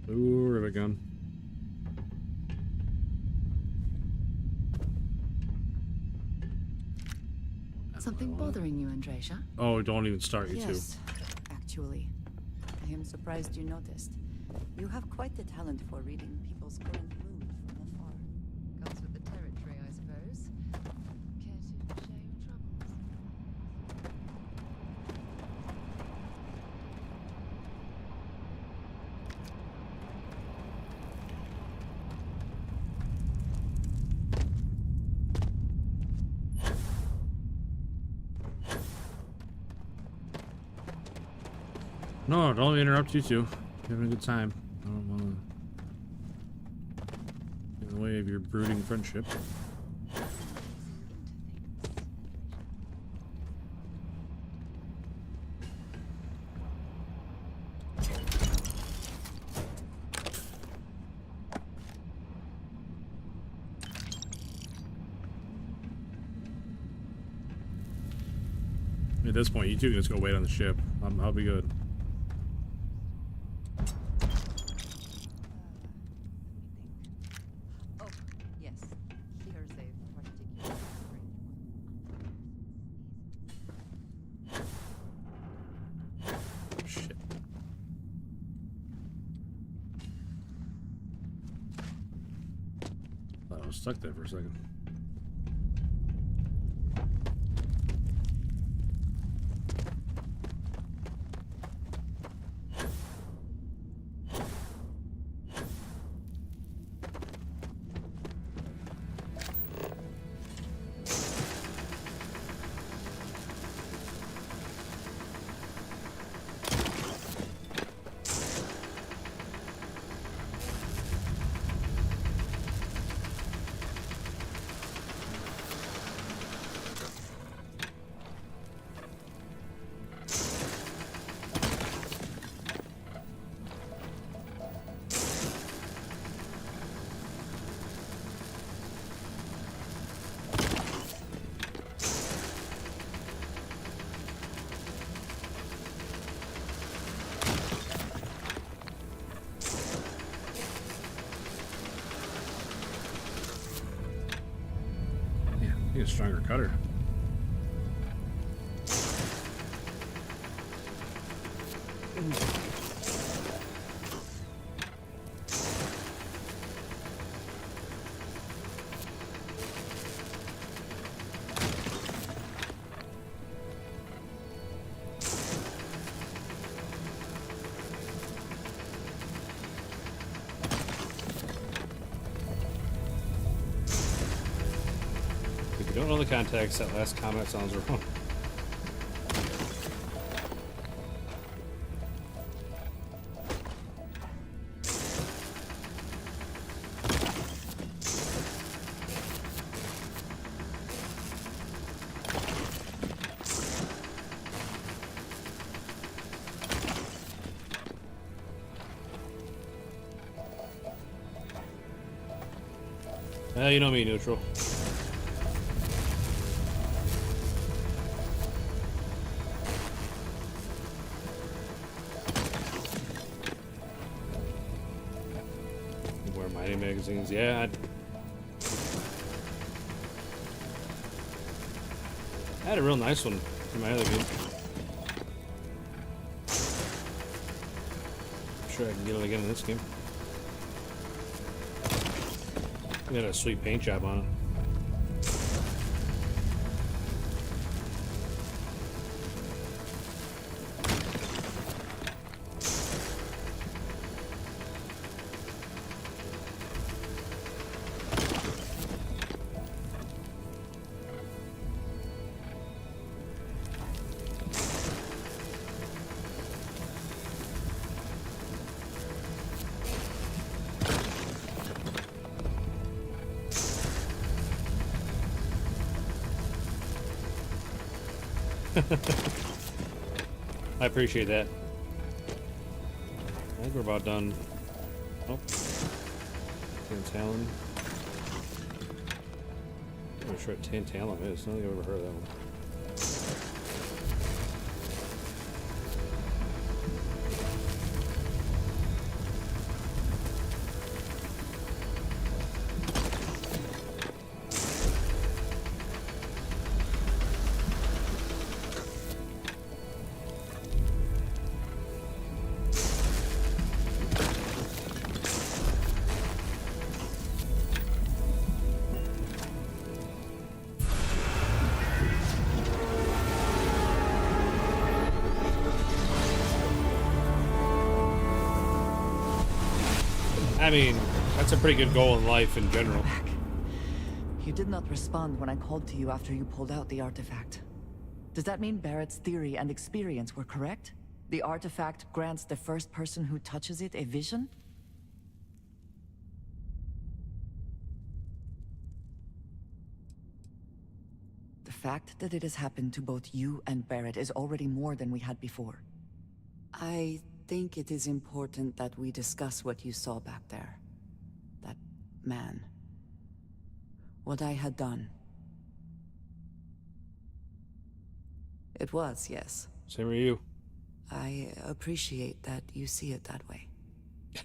Ooh, rivet gun. Something bothering you, Andreja? Oh, don't even start, you Yes, actually. I am surprised you noticed. You have quite the talent for reading people's current mood from afar. Comes with the territory, I suppose. Care to share your troubles? No, don't interrupt you two. You're having a good time. I don't want to get in the way of your brooding friendship. At this point, you two can just go wait on the ship. I'll be good. I was stuck there for a second. Need a stronger cutter. Don't know the context. That last comment sounds wrong. You know me, neutral. Magazines, yeah. I had a real nice one in my other game. I'm sure I can get it again in this game. I got a sweet paint job on it. I appreciate that. I think we're about done. Oh. Tantalum. I'm not sure what Tantalum is. I don't think I've ever heard of that one. I mean, that's a pretty good goal in life in general. You did not respond when I called to you after you pulled out the artifact. Does that mean Barrett's theory and experience were correct? The artifact grants the first person who touches it a vision? The fact that it has happened to both you and Barrett is already more than we had before. I think it is important that we discuss what you saw back there. That man. What I had done. It was, yes. Same with you. I appreciate that you see it that way.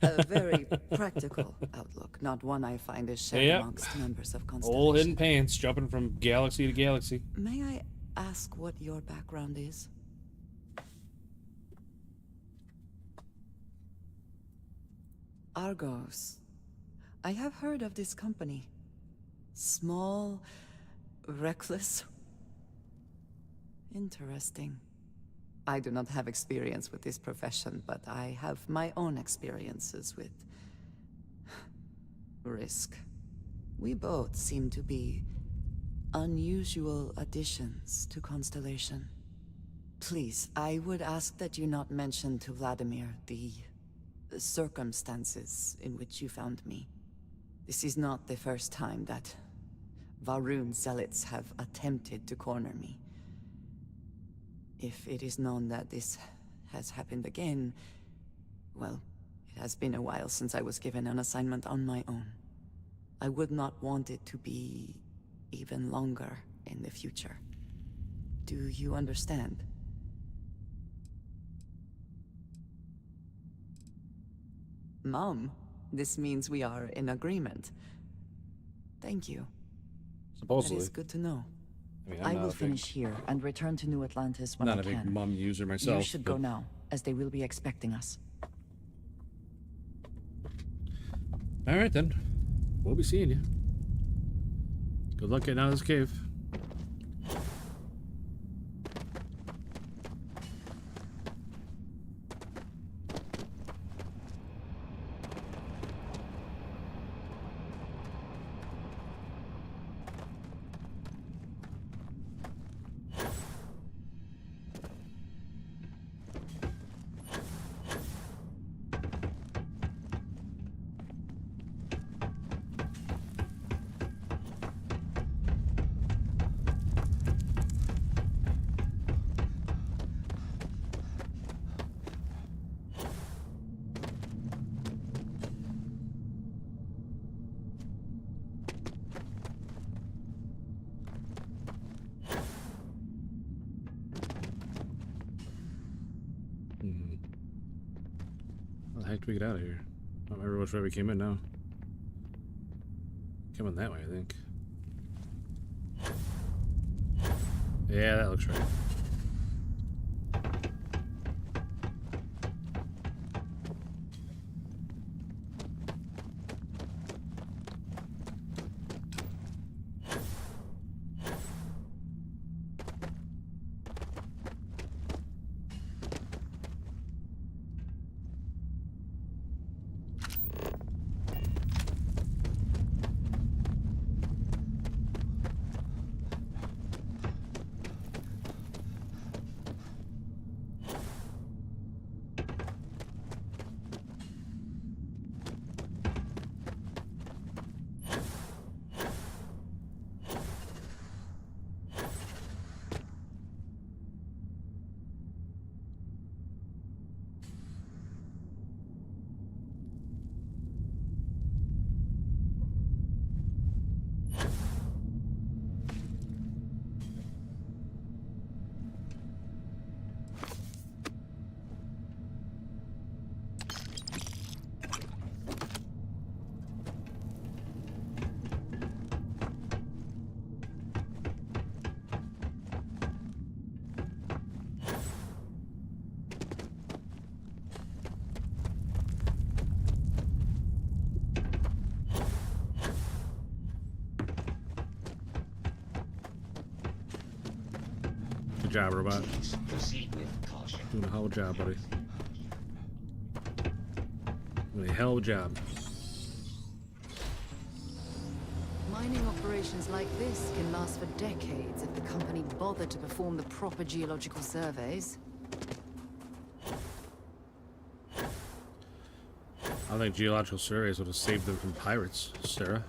A very practical outlook, not one I find is shared amongst members of Constellation. Old hidden pants, jumping from galaxy to galaxy. May I ask what your background is? Argos. I have heard of this company. Small, reckless. Interesting. I do not have experience with this profession, but I have my own experiences with risk. We both seem to be unusual additions to Constellation. Please, I would ask that you not mention to Vladimir the circumstances in which you found me. This is not the first time that Varun zealots have attempted to corner me. If it is known that this has happened again, well, it has been a while since I was given an assignment on my own. I would not want it to be even longer in the future. Do you understand? Mom, this means we are in agreement. Thank you. Supposedly. That is good to know. I mean, I will finish here and return to New Atlantis when I not can. a big mum user myself. You should go now, as they will be expecting us. All right then, we'll be seeing you. Good luck getting out of this cave. How the heck do we get out of here? I don't remember which way we came in now. Coming that way, I think. Yeah, that looks right. job, robot. Proceed with caution. Doing a hell of a job, buddy. Doing a hell of a job. Mining operations like this can last for decades if the company bothered to perform the proper geological surveys. I think geological surveys would have saved them from pirates, Sarah.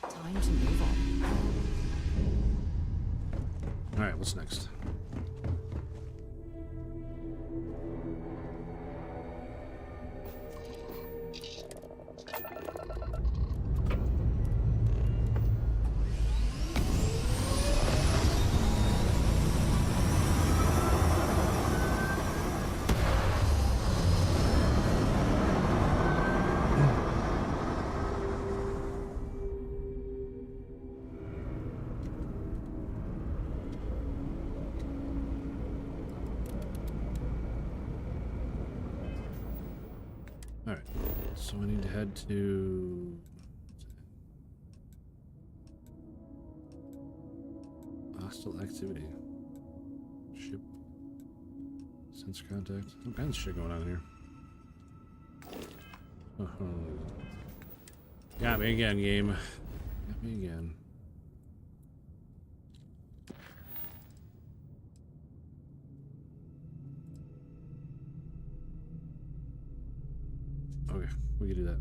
Time to move on. All right, what's next? Alright, so I need to head to... hostile activity. Ship. Sense contact. All kinds of shit going on here. Got me again, game. Got me again. Okay, we can do that.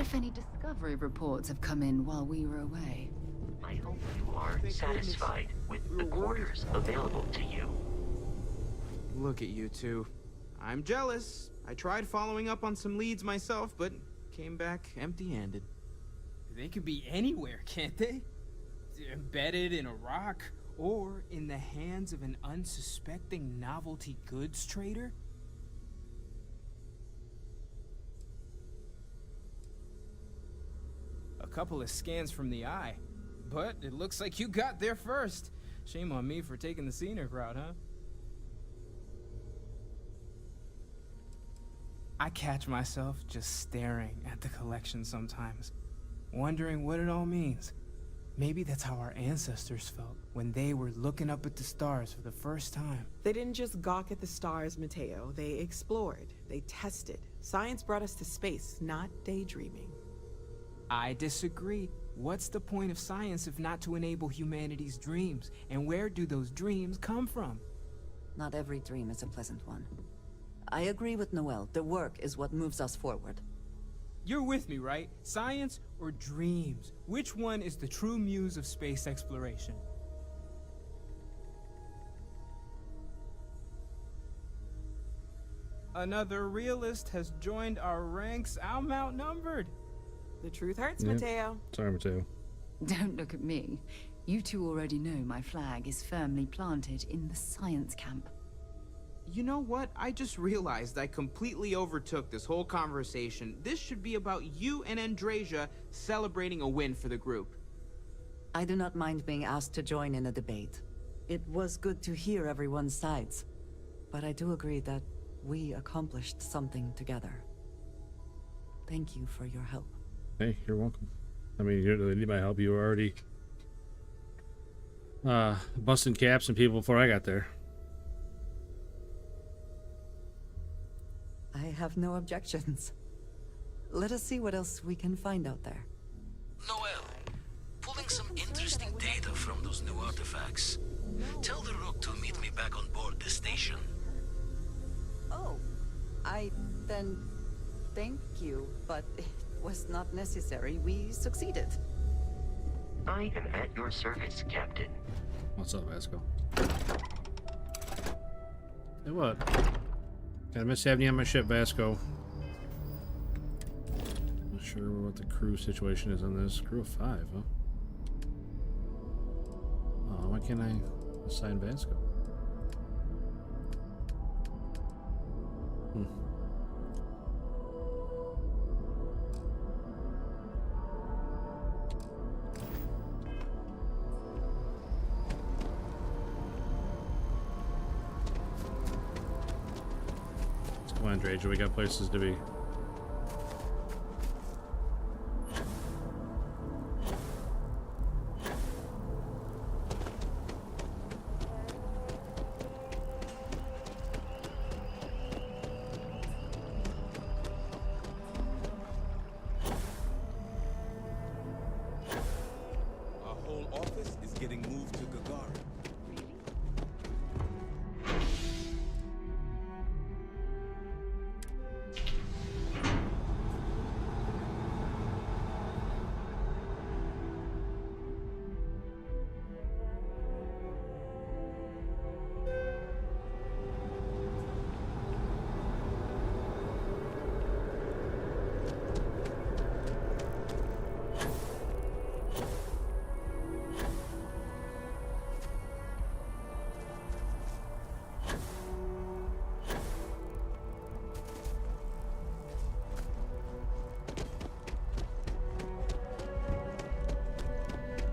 If any discovery reports have come in while we were away. I hope you are satisfied with the quarters available to you. Look at you two. I'm jealous. I tried following up on some leads myself, but came back empty-handed. They could be anywhere, can't they? Embedded in a rock, or in the hands of an unsuspecting novelty goods trader? A couple of scans from the eye, but it looks like you got there first. Shame on me for taking the scenic route, huh? I catch myself just staring at the collection sometimes, wondering what it all means. Maybe that's how our ancestors felt when they were looking up at the stars for the first time. They didn't just gawk at the stars, Mateo. They explored. They tested. Science brought us to space, not daydreaming. I disagree. What's the point of science if not to enable humanity's dreams? And where do those dreams come from? Not every dream is a pleasant one. I agree with Noel. The work is what moves us forward. You're with me, right? Science or dreams? Which one is the true muse of space exploration? Another realist has joined our ranks. I'm outnumbered. The truth hurts, Yeah. Mateo. Sorry, Mateo. Don't look at me. You two already know my flag is firmly planted in the science camp. You know what? I just realized I completely overtook this whole conversation. This should be about you and Andrasia celebrating a win for the group. I do not mind being asked to join in a debate. It was good to hear everyone's sides. But I do agree that we accomplished something together. Thank you for your help. Hey, you're welcome. I mean, you don't need my help. You were already busting caps and people before I got there. I have no objections. Let us see what else we can find out there. Noel, pulling some interesting data from those new artifacts. Tell the Rook to meet me back on board the station. Oh, then thank you, but it was not necessary. We succeeded. I am at your service, Captain. What's up, Vasco? Hey, what? Gotta miss having you on my ship, Vasco. Not sure what the crew situation is on this. Crew of 5, huh? Oh, why can't I assign Vasco? Come on, Drager, we got places to be. Our whole office is getting moved to Gagarin.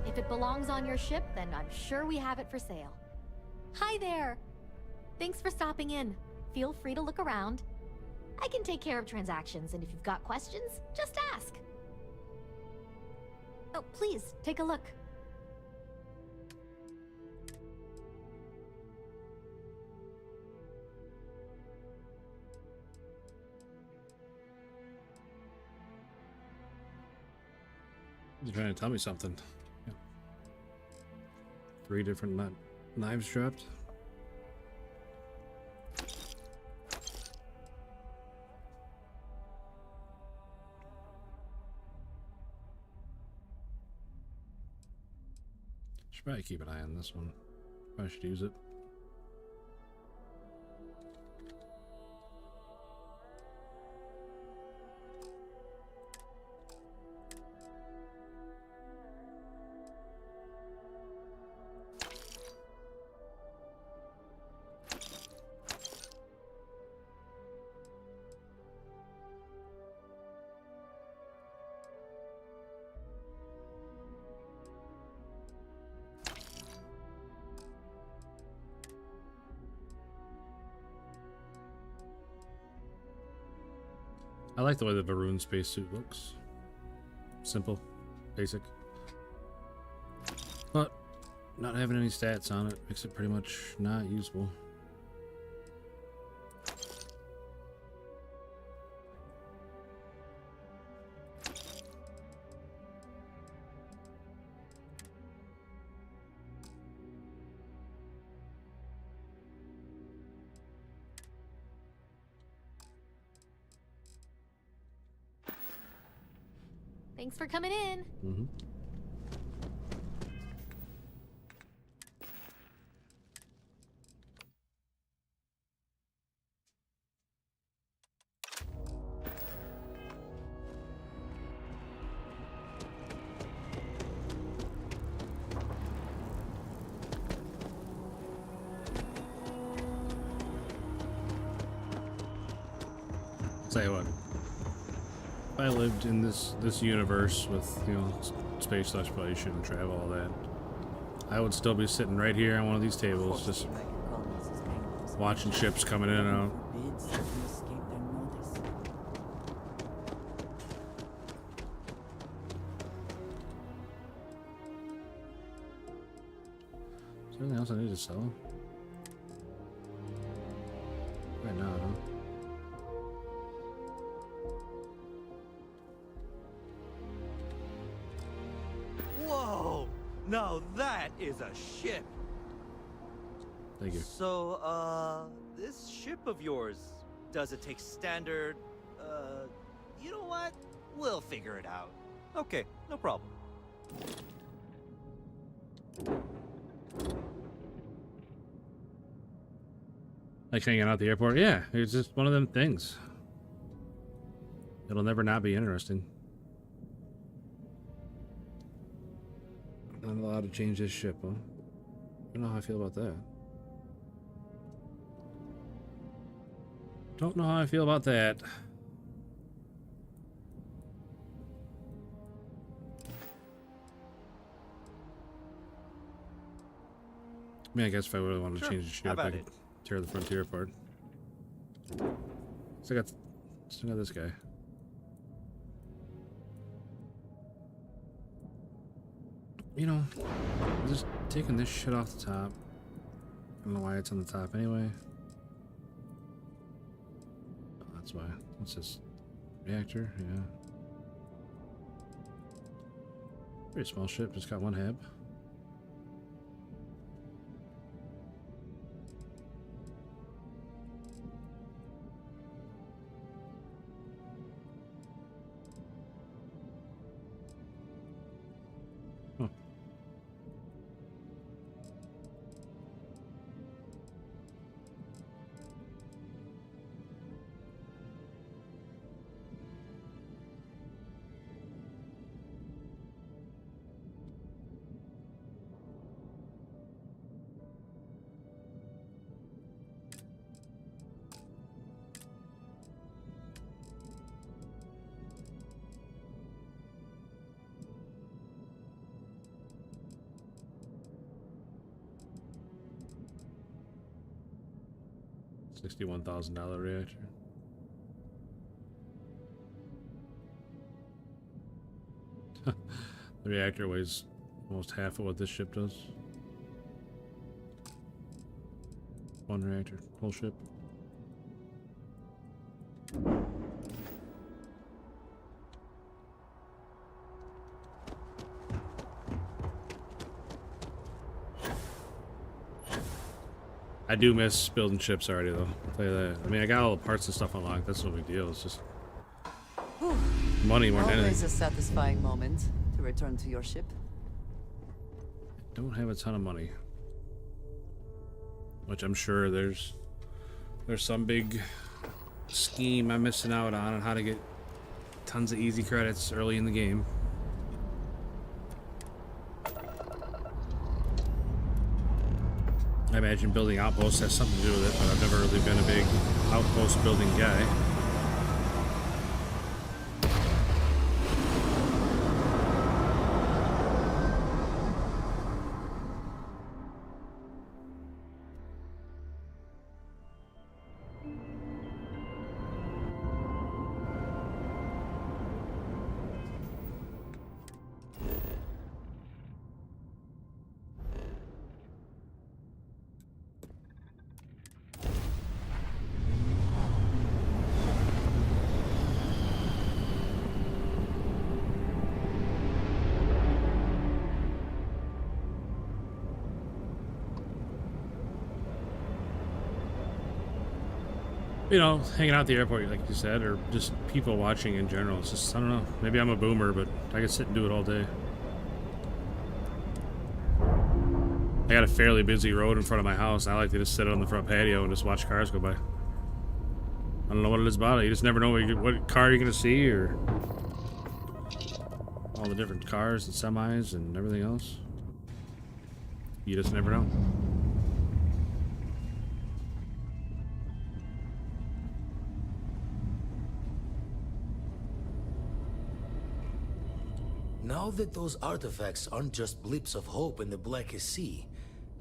If it belongs on your ship, then I'm sure we have it for sale. Hi there! Thanks for stopping in. Feel free to look around. I can take care of transactions, and if you've got questions, just ask. Oh, please, take a look. You're trying to tell me something. Yeah. 3 different knives dropped. Should probably keep an eye on this one. I should use it. I like the way the Varun spacesuit looks. Simple, basic. But not having any stats on it makes it pretty much not useful. Thanks for coming in. Mm-hmm. Tell you what. If I lived in this universe with, you know, space exploration and travel, all that, I would still be sitting right here on one of these tables, just watching ships coming in and out. Is there anything else I need to sell? Right now, I don't. Now that is a ship. Thank you. So, this ship of yours, does it take standard, you know what? We'll figure it out. Okay, no problem. Like hanging out at the airport? Yeah, it's just one of them things. It'll never not be interesting. Not allowed to change this ship, huh? I don't know how I feel about that. Don't know how I feel about that. I mean, I guess if I really wanted to change the ship, I could tear the Frontier apart. Still got this guy. You know, I'm just taking this shit off the top. I don't know why it's on the top anyway. Oh, that's why. What's this? Reactor? Yeah. Pretty small ship, just got one hab. $61,000 reactor. The reactor weighs almost half of what this ship does. One reactor, whole ship. I do miss building ships already, though. I'll tell you that. I mean, I got all the parts and stuff unlocked. That's no big deal. It's just money more than anything. Always a satisfying moment to return to your ship. Don't have a ton of money, which I'm sure there's some big scheme I'm missing out on how to get tons of easy credits early in the game. I imagine building outposts has something to do with it, but I've never really been a big outpost building guy. You know, hanging out at the airport, like you said, or just people watching in general. It's just, I don't know. Maybe I'm a boomer, but I can sit and do it all day. I got a fairly busy road in front of my house. I like to just sit on the front patio and just watch cars go by. I don't know what it is about it. You just never know what car you're going to see, or all the different cars and semis and everything else. You just never know. Now that those artifacts aren't just blips of hope in the blackest sea,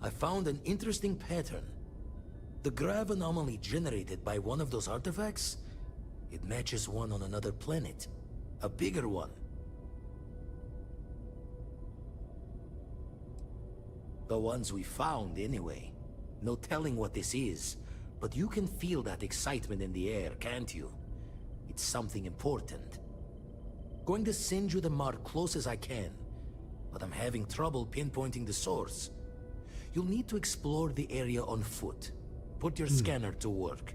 I found an interesting pattern. The grav anomaly generated by one of those artifacts, it matches one on another planet. A bigger one. The ones we found, anyway. No telling what this is, but you can feel that excitement in the air, can't you? It's something important. Going to send you the mark close as I can. but I'm having trouble pinpointing the source. You'll need to explore the area on foot. Put your scanner to work.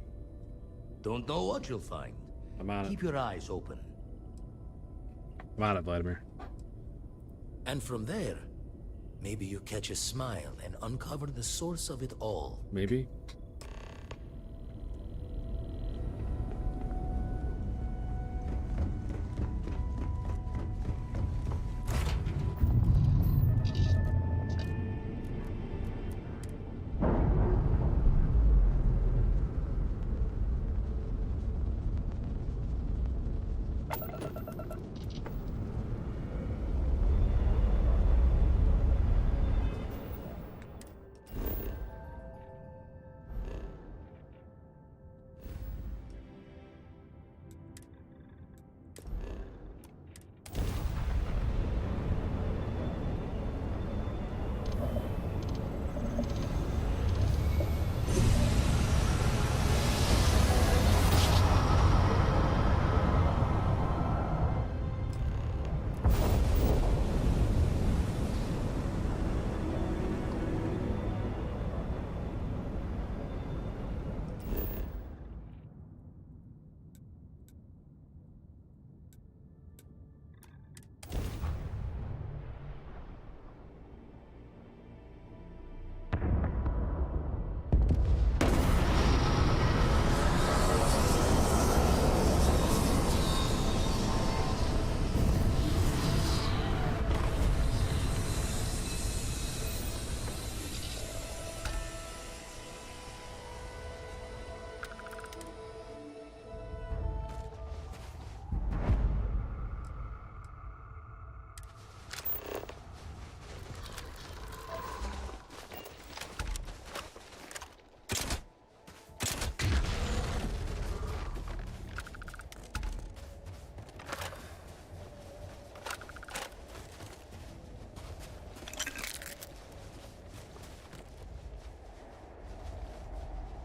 Don't know what you'll find. I'm on it. Keep your eyes open. I'm on it, Vladimir. And from there, maybe you catch a smile and uncover the source of it all. Maybe.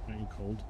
Are you cold?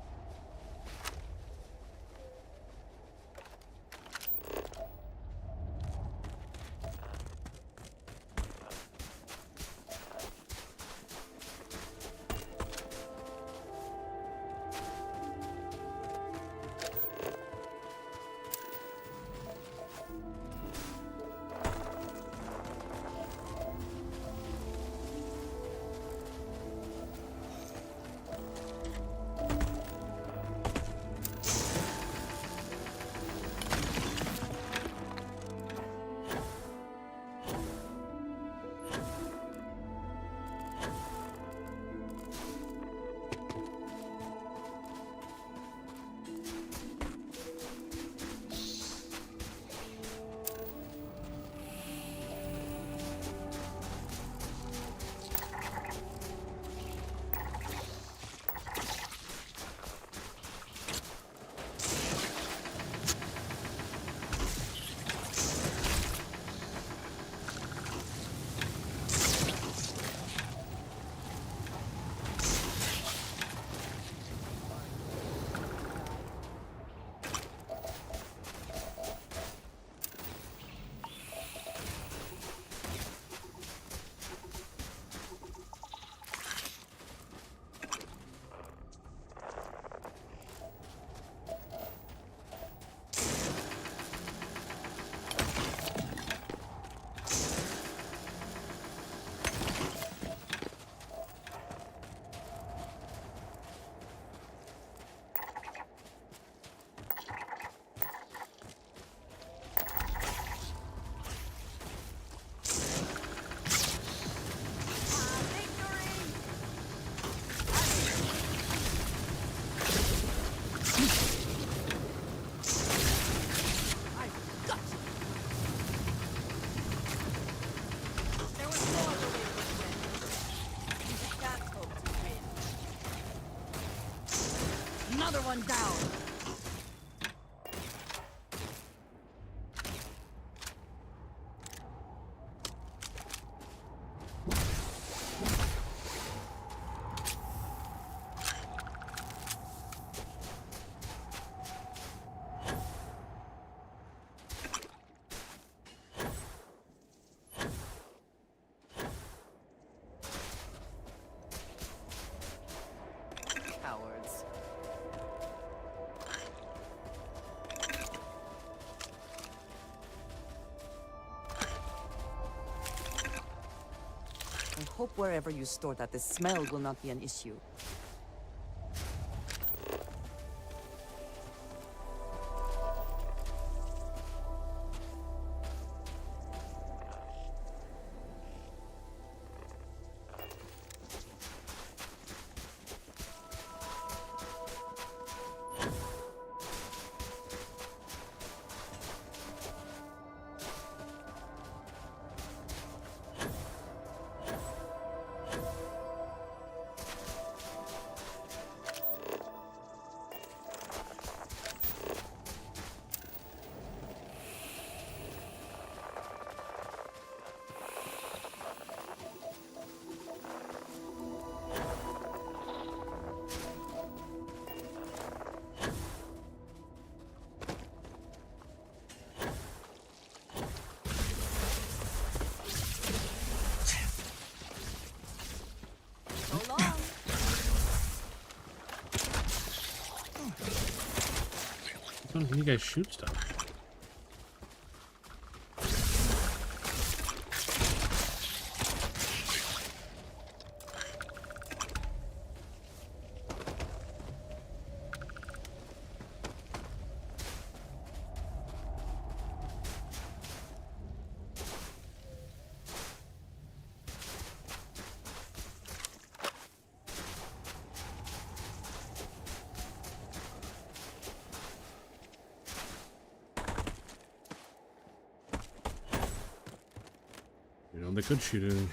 Another one down. hope wherever you store that the smell will not be an issue. When can you guys shoot stuff? You know, they could shoot anything.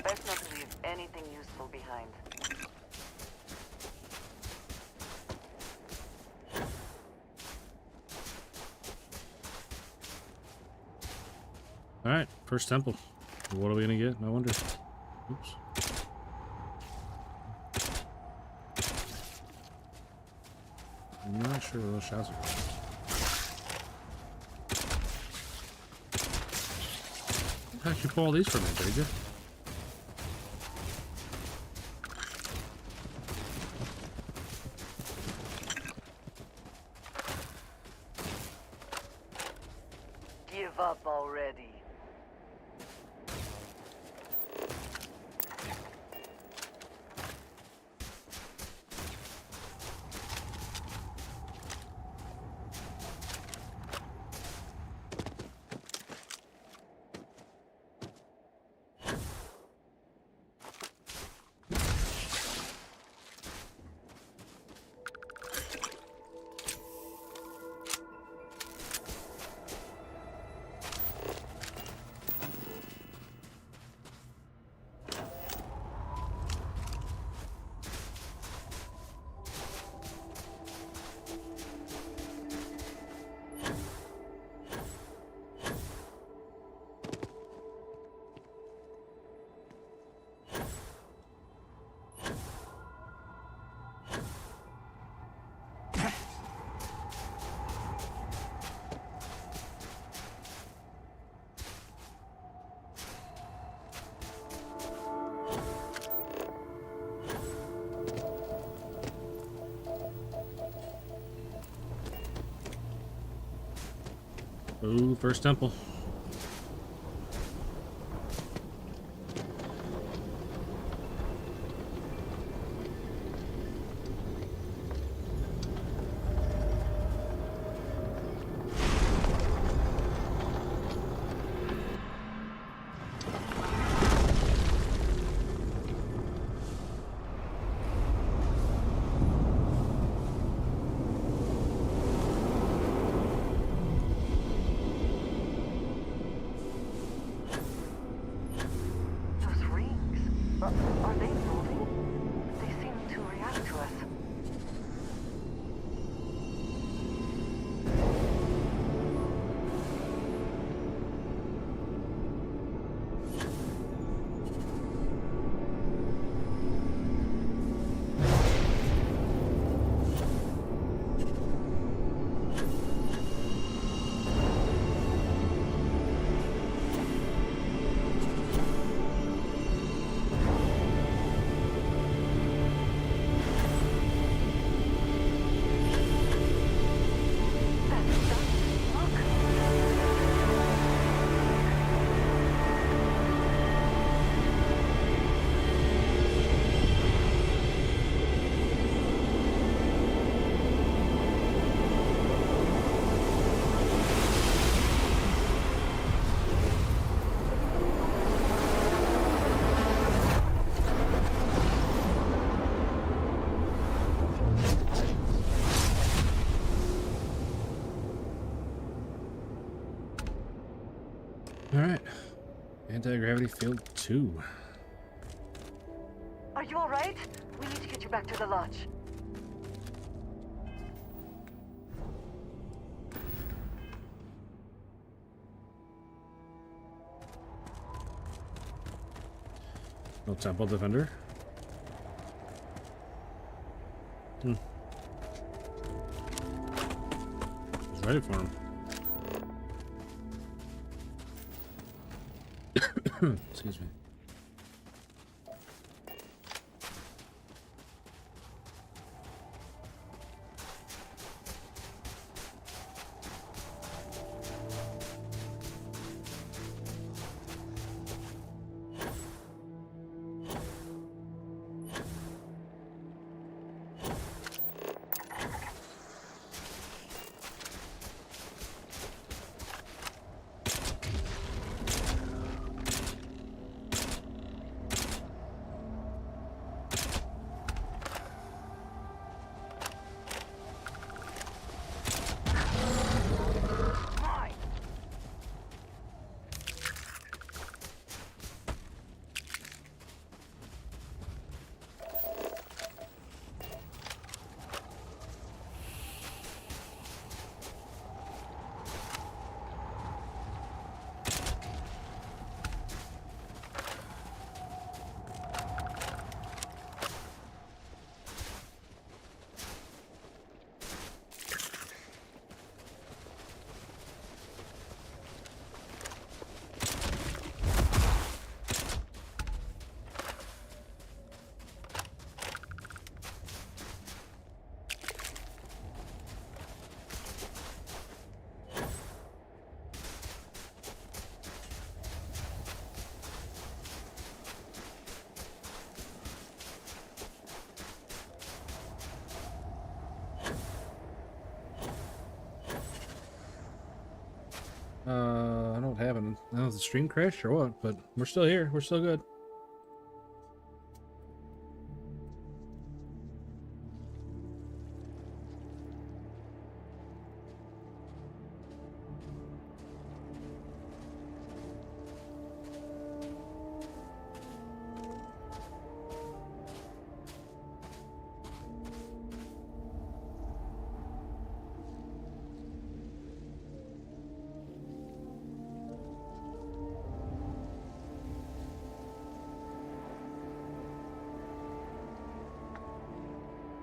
Best not to leave anything useful behind. Alright, first temple. What are we gonna get? I wonder. Oops. I'm not sure where those shots are going. How'd you pull all these from me, did you? Give up already. Ooh, first temple. Alright. Anti-gravity field 2. Are you alright? We need to get you back to the lodge. No temple defender. I was ready for him. Excuse me. I don't have it. I don't know if the stream crashed or what, but we're still here. We're still good.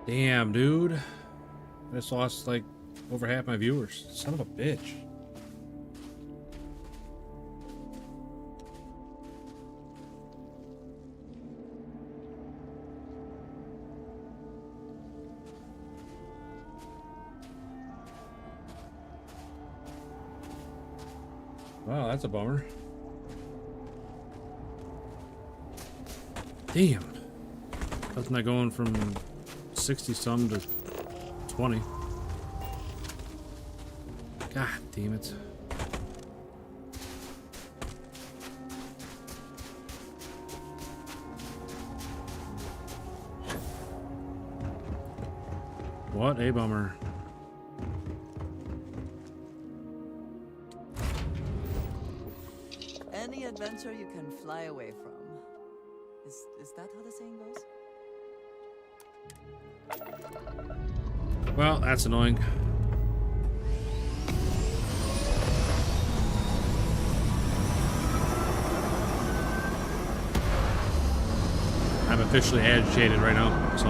Damn, dude. I just lost like over half my viewers. Son of a bitch. Wow, that's a bummer. Damn. That's not going from 60 some to 20. God damn it. What a bummer. Any adventure you can fly away from. Is that how the saying goes? Well, that's annoying. I'm officially agitated right now, so.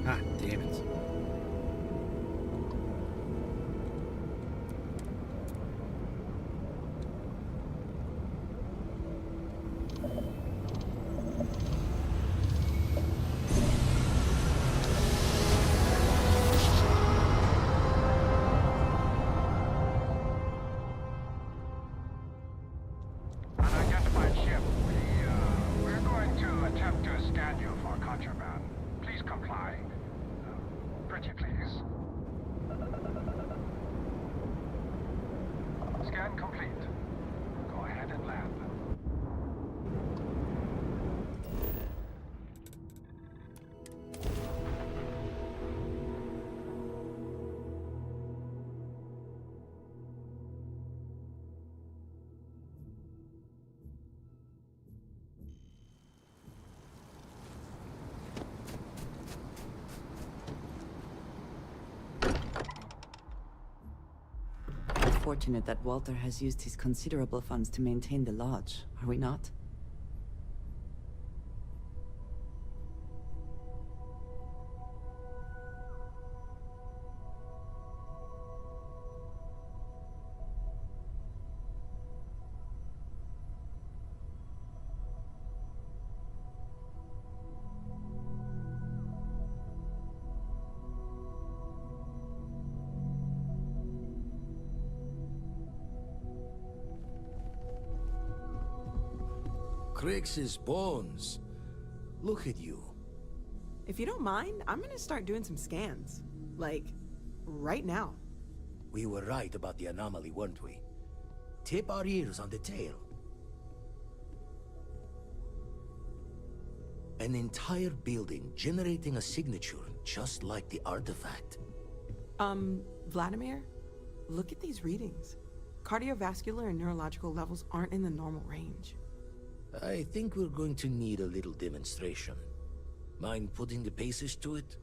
Ah, damn it. Unidentified ship. We're going to attempt to scan you for contraband. Please comply. Pretty please. Scan complete. Go ahead and land. fortunate that Walter has used his considerable funds to maintain the lodge, are we not? Crix's bones. Look at you. If you don't mind, I'm gonna start doing some scans. Like, right now. We were right about the anomaly, weren't we? Tip our ears on the tail. An entire building generating a signature just like the artifact. Vladimir, look at these readings. Cardiovascular and neurological levels aren't in the normal range. I think we're going to need a little demonstration. Mind putting the paces to it?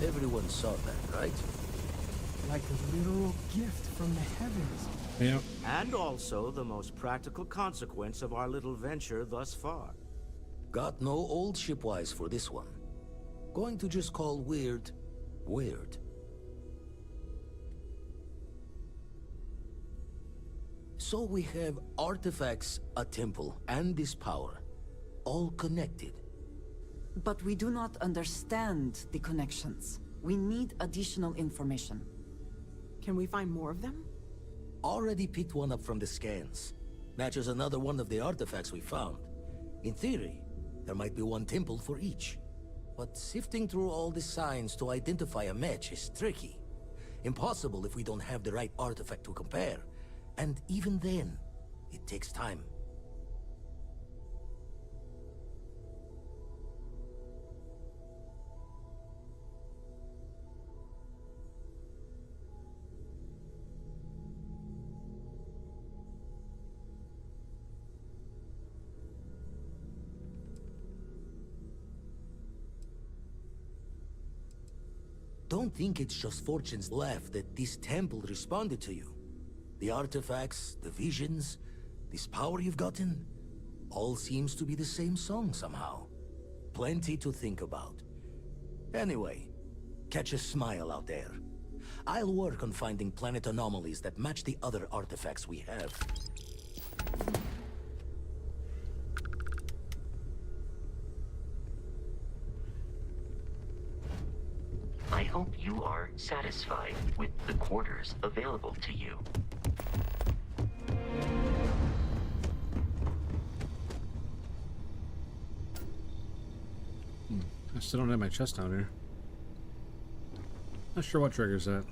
Everyone saw that, right? Like a literal gift from the heavens. Yeah. And also the most practical consequence of our little venture thus far. Got no old shipwise for this one. Going to just call weird, weird. So we have artifacts, a temple, and this power. All connected. But we do not understand the connections. We need additional information. Can we find more of them? Already picked one up from the scans. Matches another one of the artifacts we found. In theory, there might be one temple for each. But sifting through all the signs to identify a match is tricky. Impossible if we don't have the right artifact to compare. And even then, it takes time. Don't think it's just Fortune's laugh that this temple responded to you. The artifacts, the visions, this power you've gotten, all seems to be the same song somehow. Plenty to think about. Anyway, catch a smile out there. I'll work on finding planet anomalies that match the other artifacts we have. I hope you are satisfied with the quarters available to you. I still don't have my chest down here. Not sure what triggers that.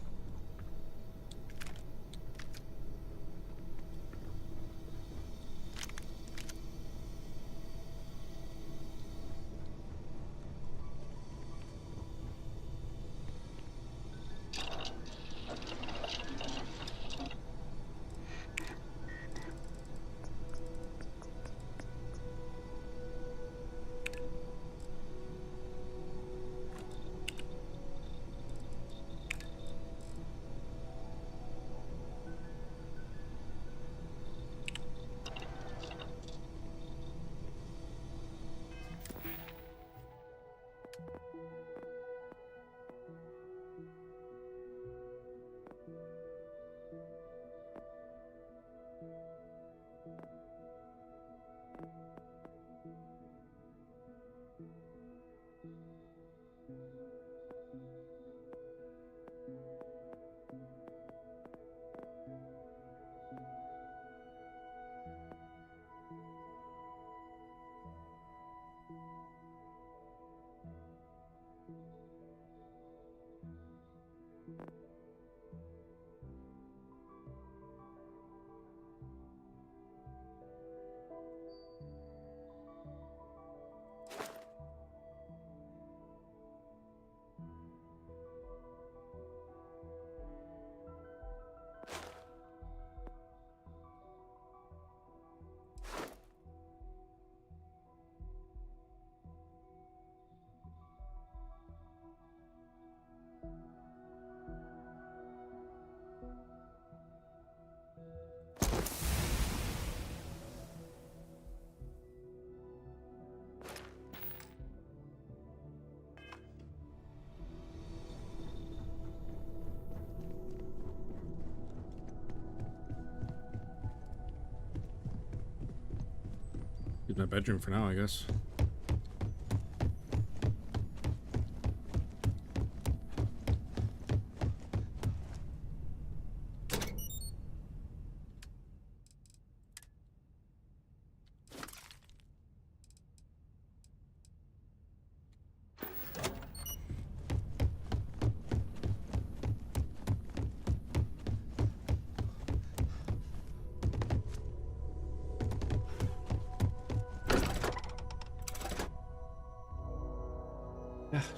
Use my bedroom for now, I guess.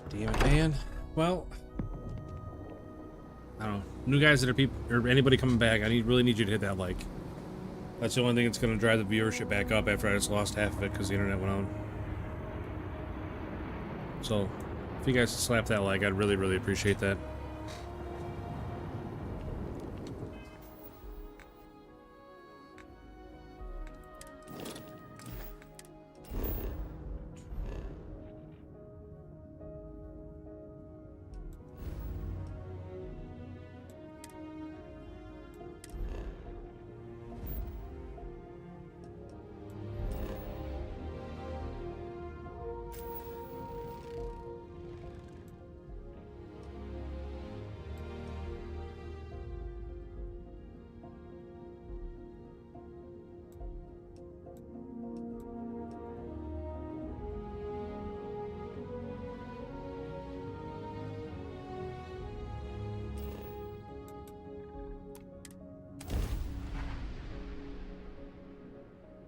Damn it, man. Well, I don't know. New guys that are people or anybody coming back, I really need you to hit that like. That's the only thing that's going to drive the viewership back up after I just lost half of it because the internet went out. So, if you guys slap that like, I'd really, really appreciate that.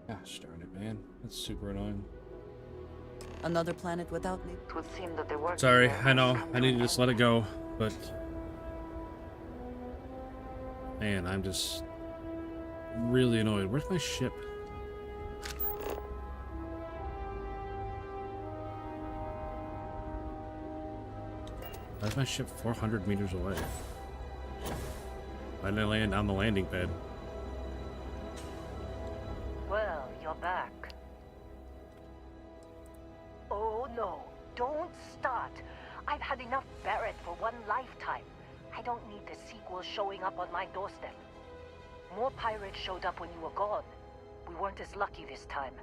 Gosh darn it, man. That's super annoying. Another planet without me. It would seem that there were. Sorry, I know. I need to just let it go, but man, I'm just really annoyed. Where's my ship? Why is my ship 400 meters away? Why didn't I land on the landing pad? Well, you're back. Oh no, don't start. I've had enough Barrett for one lifetime. I don't need the sequel showing up on my doorstep. More pirates showed up when you were gone. We weren't as lucky this time.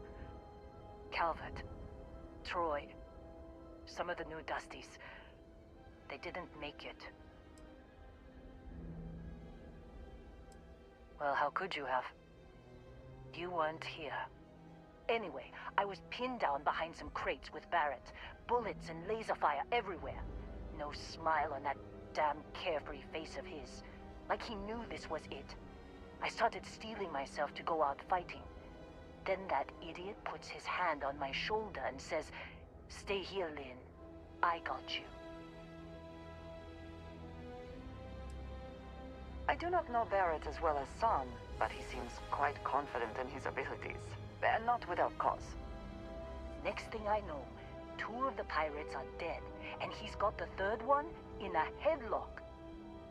Calvert, Troy, some of the new Dusties. They didn't make it. Well, how could you have? You weren't here. Anyway, I was pinned down behind some crates with Barrett. Bullets and laser fire everywhere. No smile on that damn carefree face of his. Like he knew this was it. I started steeling myself to go out fighting. Then that idiot puts his hand on my shoulder and says, "Stay here, Lynn. I got you." I do not know Barrett as well as Son, but he seems quite confident in his abilities. And not without cause. Next thing I know, 2 of the pirates are dead, and he's got the 3rd one in a headlock.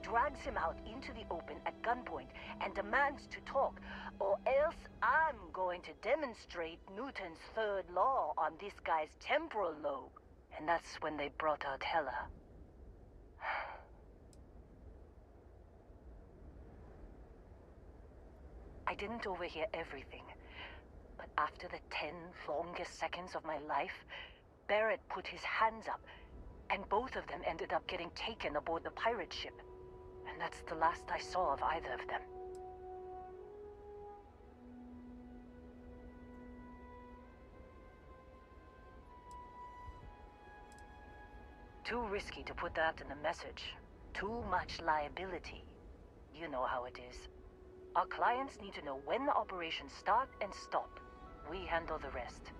Drags him out into the open at gunpoint and demands to talk, or else I'm going to demonstrate Newton's 3rd law on this guy's temporal lobe. And that's when they brought out Hela. I didn't overhear everything. But after the 10 longest seconds of my life, Barrett put his hands up, and both of them ended up getting taken aboard the pirate ship. And that's the last I saw of either of them. Too risky to put that in a message. Too much liability. You know how it is. Our clients need to know when the operations start and stop. We handle the rest.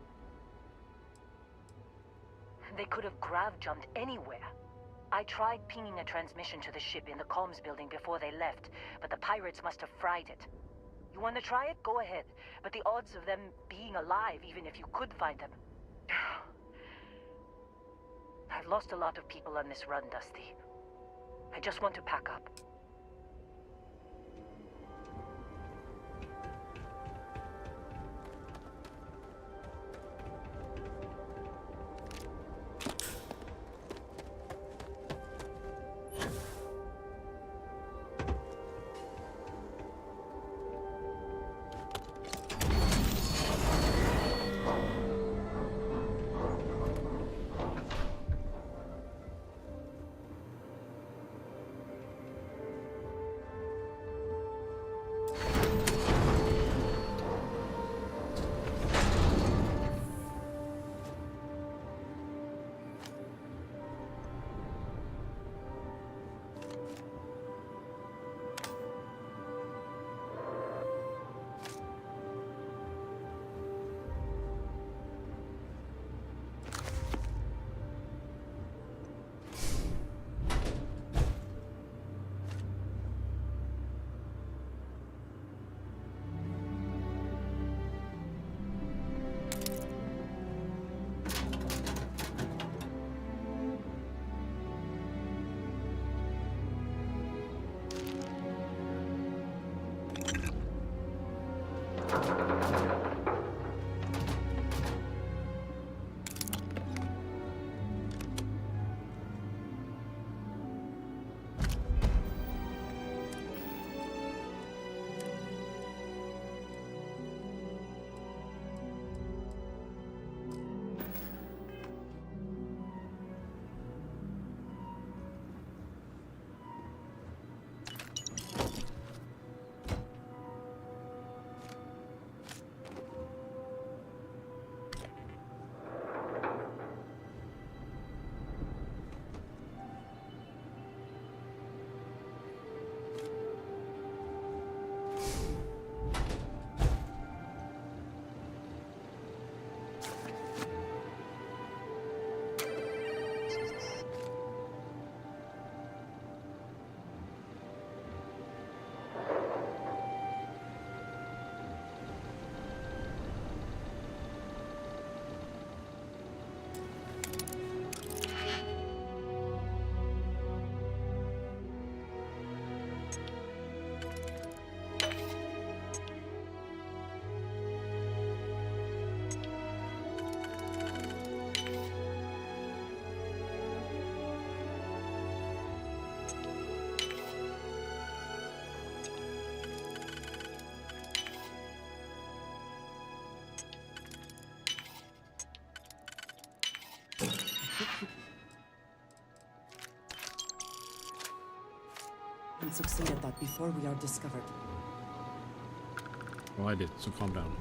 They could have grav-jumped anywhere. I tried pinging a transmission to the ship in the comms building before they left, but the pirates must have fried it. You want to try it? Go ahead. But the odds of them being alive, even if you could find them... I've lost a lot of people on this run, Dusty. I just want to pack up. can succeed at that before we are discovered. Well, I did, so calm down.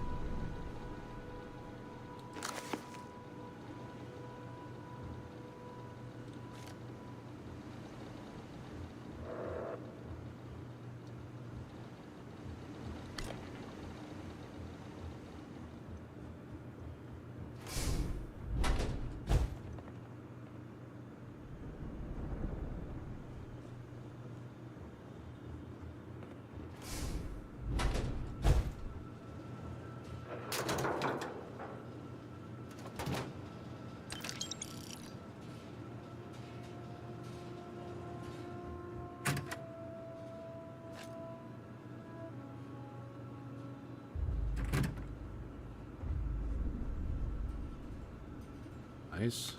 Nice.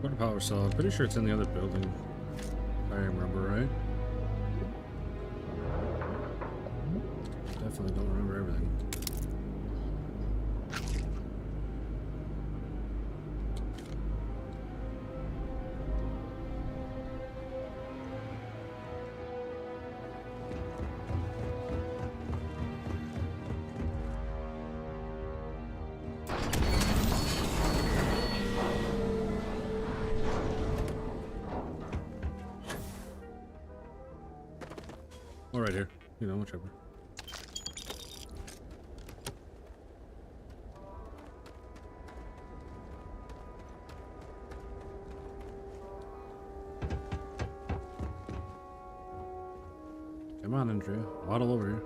What a power cell. I'm pretty sure it's in the other building, if I remember right. Definitely don't remember everything. All right here, you know, whichever. Come on, Andrea. Waddle over here.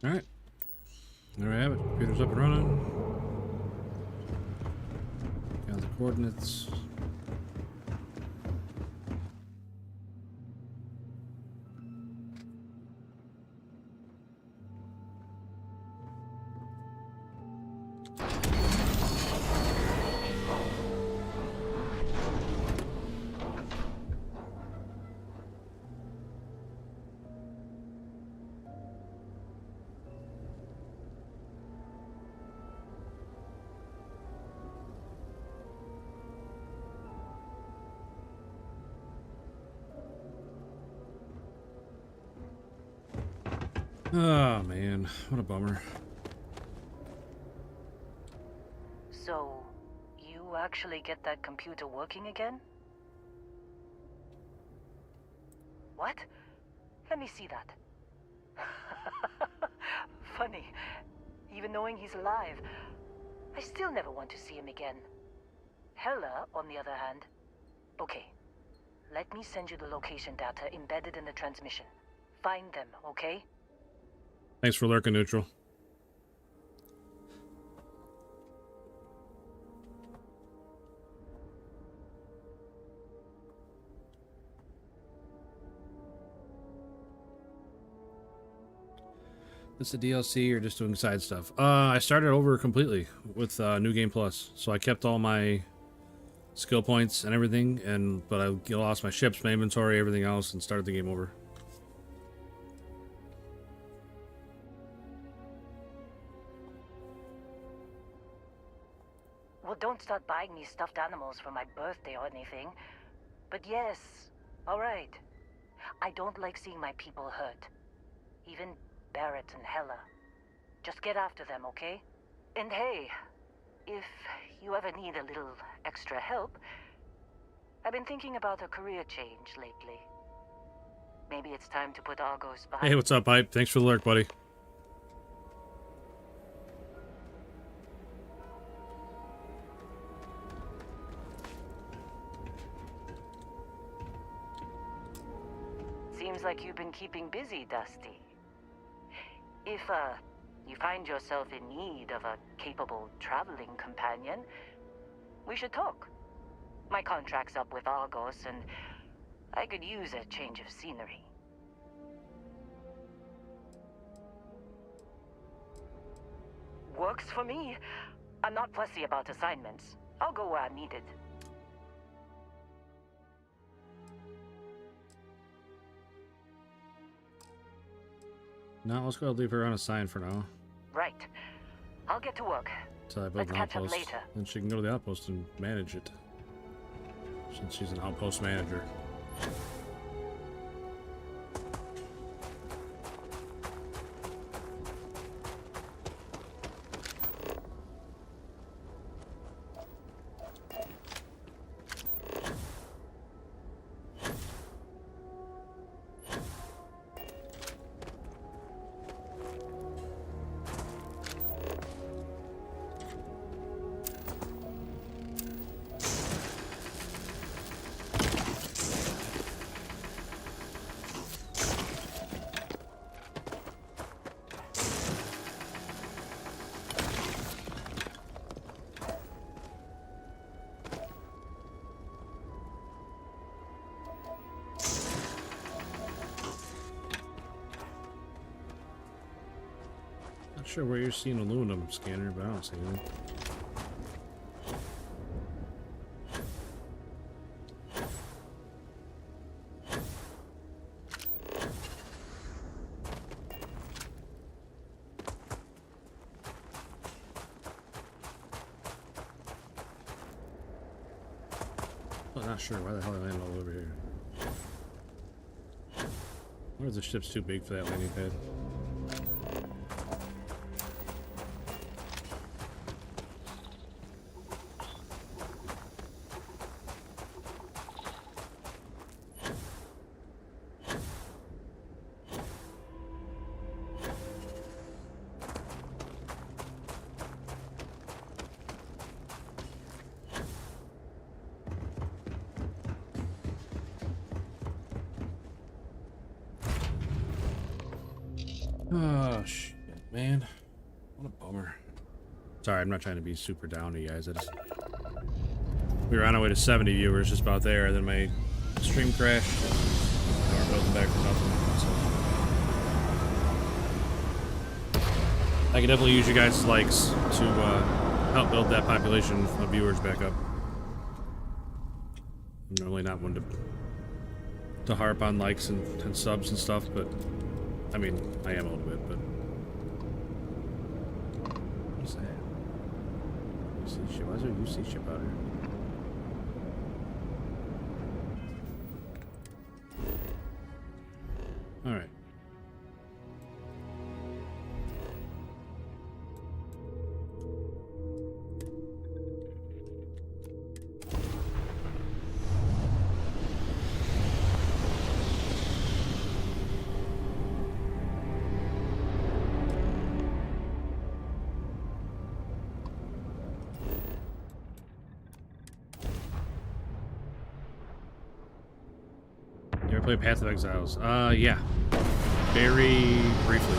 Alright. There we have it. Computer's up and running. Got the coordinates. Oh man, what a bummer. So, you actually get that computer working again? What? Let me see that. Funny. Even knowing he's alive, I still never want to see him again. Hella, on the other hand. Okay. Let me send you the location data embedded in the transmission. Find them, okay? Thanks for lurking, Neutral. This a DLC or just doing side stuff? I started over completely with New Game Plus, so I kept all my skill points and everything, but I lost my ships, my inventory, everything else, and started the game over. Well, don't start buying me stuffed animals for my birthday or anything. But yes, alright. I don't like seeing my people hurt. Even Barrett and Hella. Just get after them, okay? And hey, if you ever need a little extra help, I've been thinking about a career change lately. Maybe it's time to put Argos behind. Hey, what's up, Pipe? Thanks for the lurk, buddy. Seems like you've been keeping busy, Dusty. If, you find yourself in need of a capable traveling companion, we should talk. My contract's up with Argos, and I could use a change of scenery. Works for me. I'm not fussy about assignments. I'll go where I'm needed. No, let's go leave her unassigned for now. Right. I'll get to work. Until I build an Let's catch up outpost. later. Then she can go to the outpost and manage it. Since she's an outpost manager. Not sure where you're seeing aluminum scanner, but I don't see anything. I'm not sure why the hell I landed all over here. I wonder if the ship's too big for that landing pad. Oh, shit. Man, what a bummer. Sorry, I'm not trying to be super down to you guys. We were on our way to 70 viewers, just about there, and then my stream crashed. Now we're building back for nothing. So. I could definitely use you guys' likes to help build that population of viewers back up. I'm normally not one to harp on likes and subs and stuff, but I mean, I am a little bit, but what's that? UC ship. Why is there a UC ship out here? All right. You ever play Path of Exiles? Yeah. Very briefly.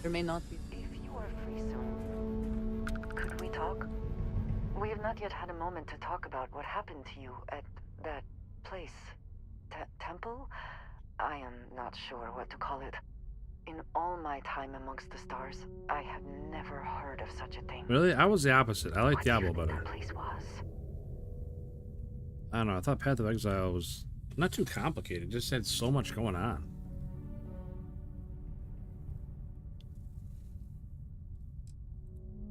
There may not be. If you are free soon, could we talk? We have not yet had a moment to talk about what happened to you at that place. Temple? I am not sure what to call it. In all my time amongst the stars, I have never heard of such a thing. Really? I was the opposite. I like Diablo better. That place was. I don't know. I thought Path of Exile was not too complicated. It just had so much going on.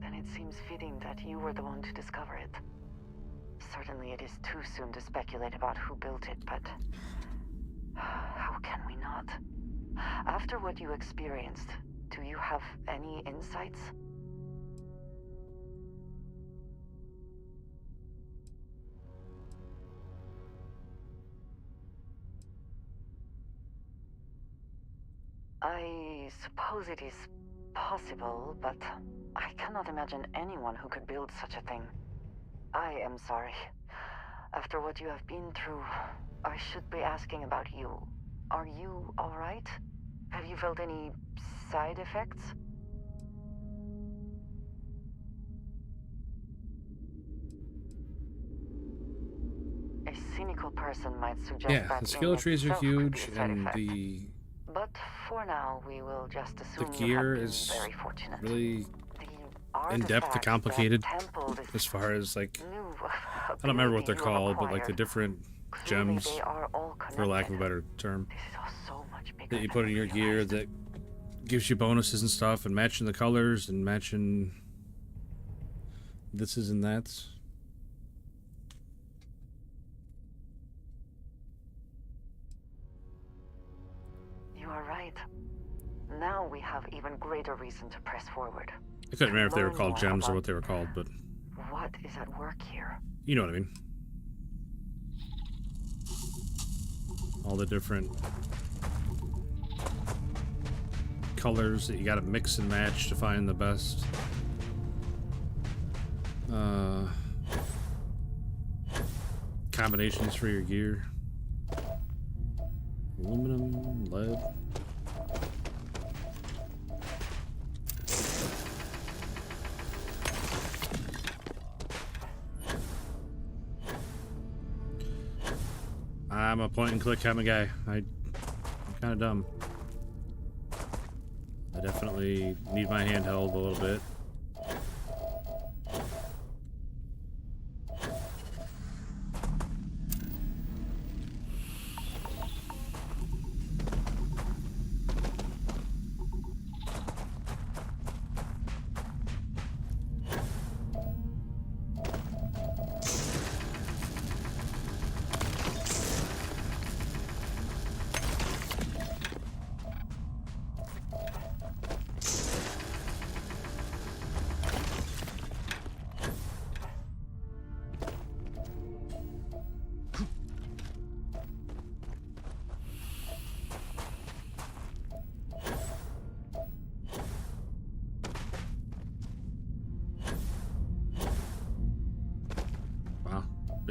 Then it seems fitting that you were the one to discover it. Certainly it is too soon to speculate about who built it, but how can we not? After what you experienced, do you have any insights? I suppose it is possible, but I cannot imagine anyone who could build such a thing. I am sorry. After what you have been through, I should be asking about you. Are you all right? Have you felt any side effects? A cynical person might suggest Yeah, that the skill trees are itself could be huge, a side and effect. But for now, we will just assume the you gear have been is very fortunate. really in-depth and complicated as far as, like, I don't remember what they're called, but like the different gems, for lack of a better term, that you put in your gear that gives you bonuses and stuff, and matching the colors and matching this is and that's. You are right. Now we have even greater reason to press forward. I couldn't remember if they were called gems or what they were called, but What is at work here? you know what I mean. All the different colors that you gotta mix and match to find the best. Combinations for your gear. Aluminum, lead. I'm a point and click kind of guy. I'm kind of dumb. I definitely need my handheld a little bit.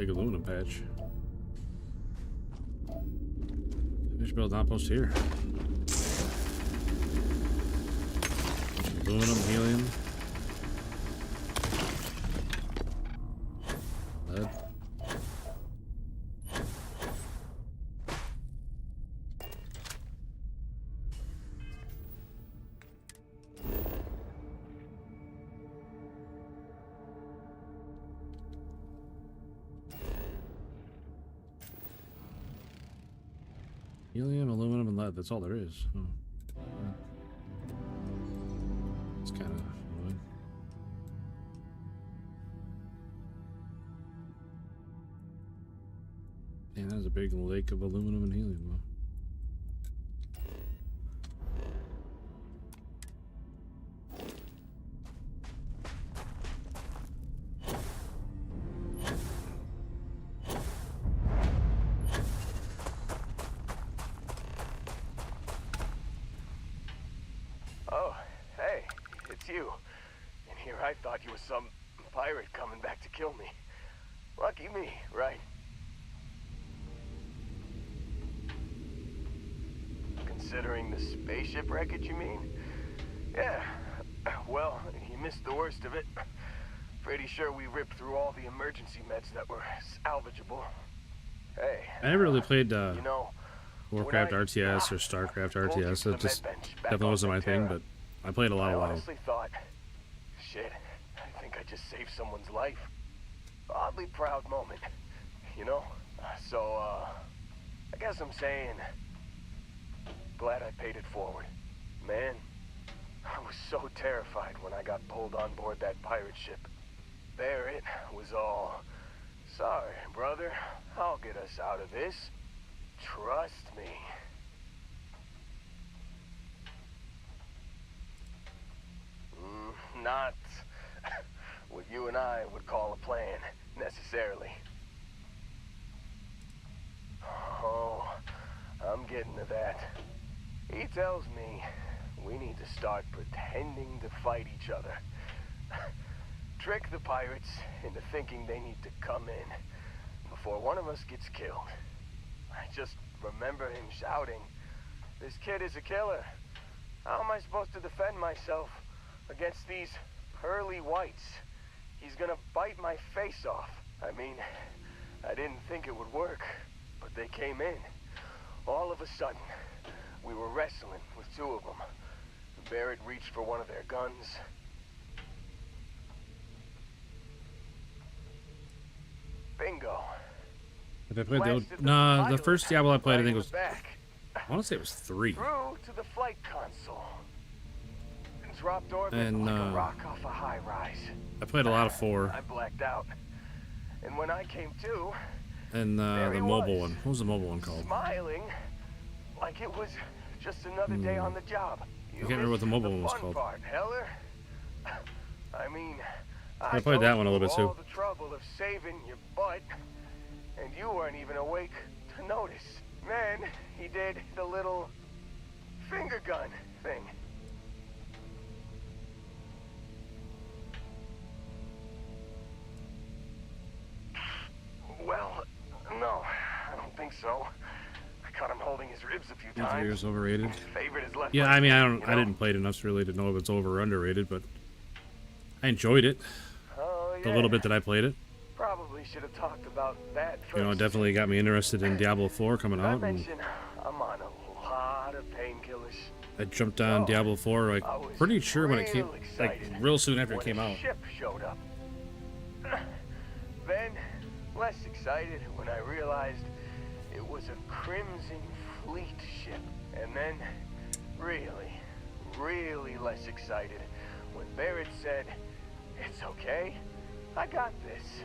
Big aluminum patch. We should build an outpost here. Aluminum, helium. Lead. Helium, aluminum, and lead. That's all there is. Oh. It's kind of annoying. Man, that is a big lake of aluminum and helium, though. Oh, hey, it's you. And here I thought you were some pirate coming back to kill me. Lucky me, right? Considering the spaceship wreckage, you mean? Yeah, well, you missed the worst of it. Pretty sure we ripped through all the emergency meds that were salvageable. Hey, I never really played you know, Warcraft RTS or Starcraft RTS. It just definitely wasn't my thing, but I played a lot I of WoW. honestly thought, shit, I think I just saved someone's life. Oddly proud moment, you know? So, I guess I'm saying, glad I paid it forward. Man, I was so terrified when I got pulled on board that pirate ship. There it was all, sorry, brother, I'll get us out of this. Trust me. Not what you and I would call a plan, necessarily. Oh, I'm getting to that. He tells me we need to start pretending to fight each other. Trick the pirates into thinking they need to come in before one of us gets killed. I just remember him shouting, "This kid is a killer. How am I supposed to defend myself against these pearly whites? He's gonna bite my face off." I mean, I didn't think it would work, but they came in. All of a sudden, we were wrestling with two of them. Barrett reached for one of their guns. Bingo. If I played the old, nah, the first Diablo I played, I think was, I want to say it was 3. Through to the flight console. Dropped orbit And like a rock off a high rise. I played a lot of 4. I blacked out. And when I came to, And the mobile one. What was the mobile one called? smiling like it was just another day on the job. I can't remember what the mobile one was called. Part, Heller. I mean, I played that one a little bit all too. the trouble of saving your butt, and you weren't even awake to notice. Then he did the little finger gun thing. Well, no, I don't think so. I caught him holding his ribs a few times. It's overrated. Favorite is left Yeah, leg, I mean, you I know? didn't play it enough really to know if it's over or underrated, but I enjoyed it. Oh, The yeah. little bit that I played it. Probably should have talked about that first. You know, it definitely got me interested in Diablo 4 coming I out, and mentioned I'm on a lot of painkillers. I jumped on Diablo 4 like pretty sure when it came, like real soon after it When came a out. ship showed up. Then, less excited when I realized it was a Crimson Fleet ship. And then, really less excited when Barrett said, "It's okay, I got this."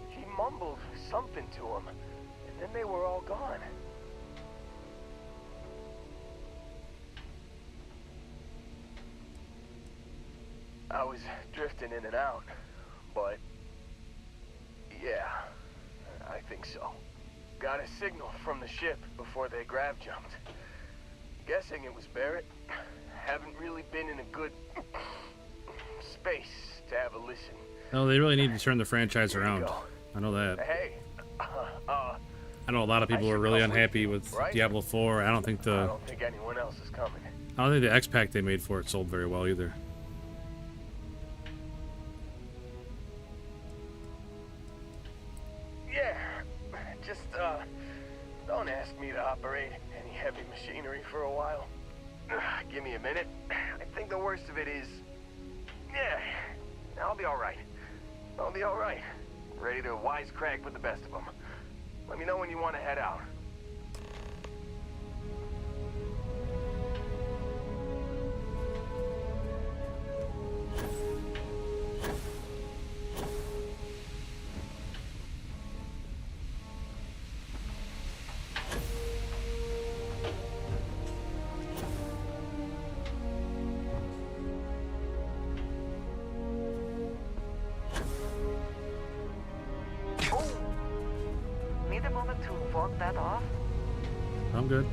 He mumbled something to him, and then they were all gone. I was drifting in and out, but yeah, I think so. Got a signal from the ship before they grav jumped. Guessing it was Barrett. Haven't really been in a good space to have a listen. No, they really need to turn the franchise Here we around. go. I know that. Hey, I know a lot of people were really unhappy with right? Diablo 4. I don't think I don't think anyone else is coming. the X pack they made for it sold very well either. Yeah, just don't ask me to operate any heavy machinery for a while. Give me a minute. I think the worst of it is, yeah, I'll be all right. I'll be all right. Ready to wisecrack with the best of them. Let me know when you want to head out. Need a moment to walk that off? I'm good.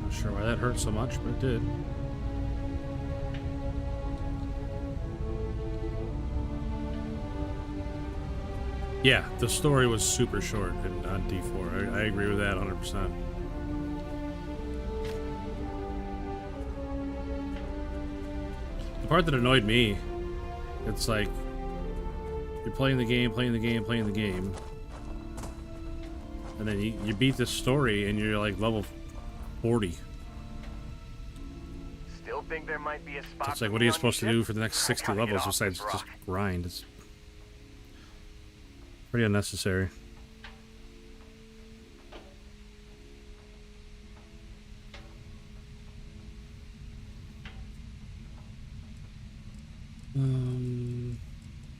Not sure why that hurt so much, but it did. Yeah, the story was super short on D4. I agree with that 100%. The part that annoyed me, it's like you're playing the game, and then you beat this story and you're like level 40. Still think there might be a spot. It's like, what are you supposed to do for the next 60 levels besides just grind? It's pretty unnecessary.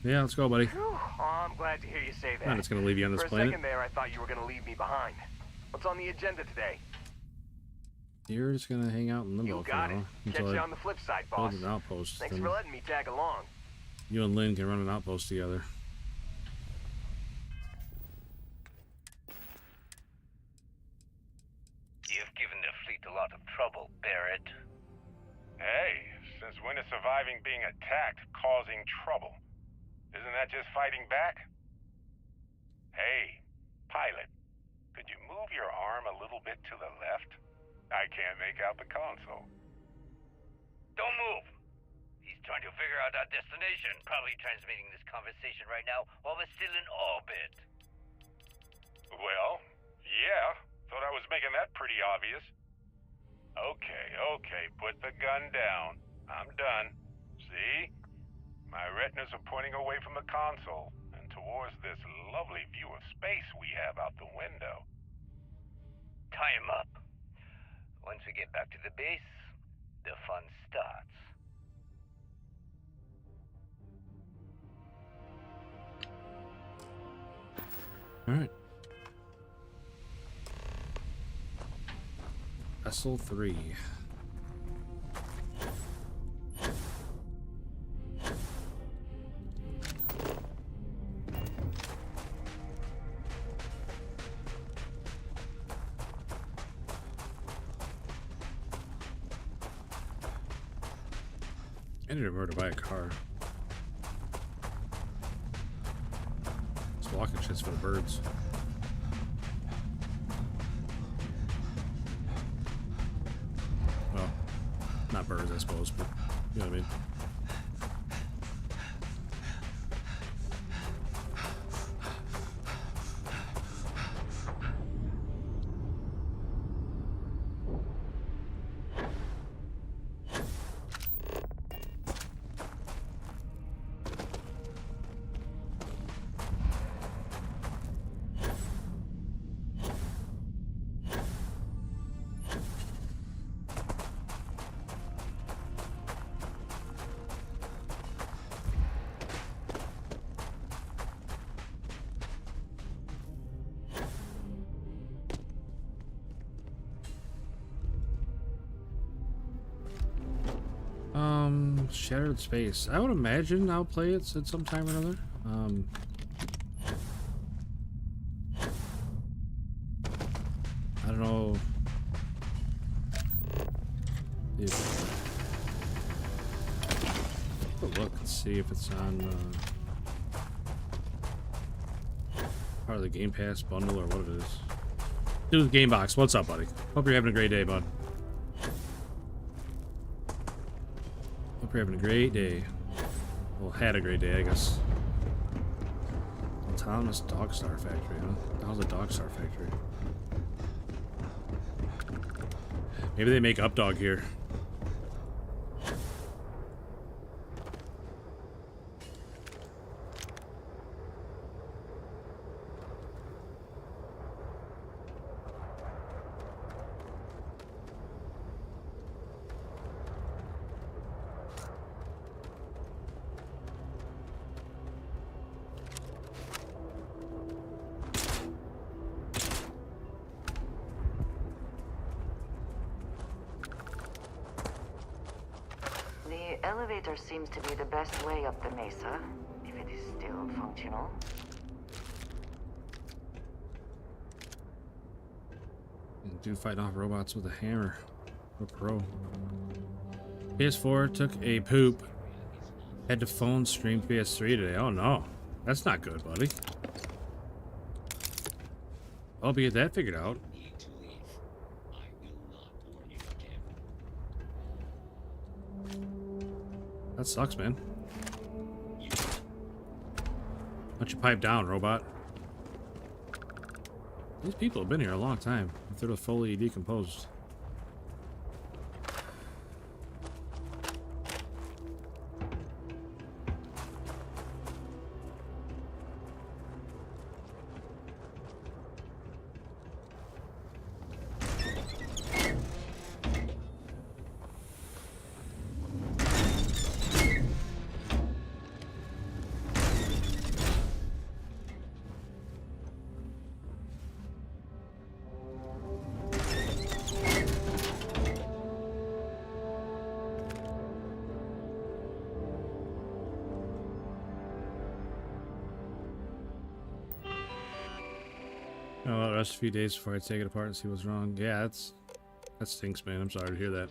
Yeah, let's go, buddy. Oh, I'm glad to hear you say that. I'm just gonna leave you on this planet. For a second there, I thought you were gonna leave me behind. What's on the agenda today? You're just gonna hang out in limbo You for got now it. Catch until you I on the flip side, build boss. an outpost. Thanks Then for letting me tag along. you and Lynn can run an outpost together. You've given the fleet a lot of trouble, Barrett. Hey, since when is surviving being attacked causing trouble? Isn't that just fighting back? Hey, pilot, could you move your arm a little bit to the left? I can't make out the console. Don't move! He's trying to figure out our destination, probably transmitting this conversation right now while we're still in orbit. Well, yeah, thought I was making that pretty obvious. Okay, put the gun down. I'm done. See? My retinas are pointing away from the console and towards this lovely view of space we have out the window. Tie him up. Once we get back to the base, the fun starts. Alright. Vessel 3. I need to remember to buy a car. This walking shit's for the birds. Well, not birds, I suppose, but you know what I mean. Shattered Space. I would imagine I'll play it at some time or another. I don't know if... Look and see if it's on part of the Game Pass bundle or what it is. Do the Game Box. What's up, buddy? Hope you're having a great day, bud. Hope you're having a great day. Well, had a great day, I guess. Autonomous Dog Star Factory, huh? How's a Dog Star Factory? Maybe they make Updog here. The elevator seems to be the best way up the mesa, if it is still functional. Dude fighting off robots with a hammer. A pro. PS4 took a poop. Had to phone stream PS3 today. Oh no. That's not good, buddy. I'll get that figured out. That sucks, man. Why don't you pipe down, robot? These people have been here a long time. If they're fully decomposed. Oh, rest a few days before I take it apart and see what's wrong. Yeah, that stinks, man. I'm sorry to hear that.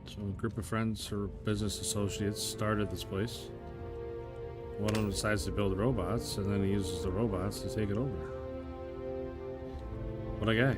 So a group of friends or business associates started this place. One of them decides to build robots, and then he uses the robots to take it over. What a guy.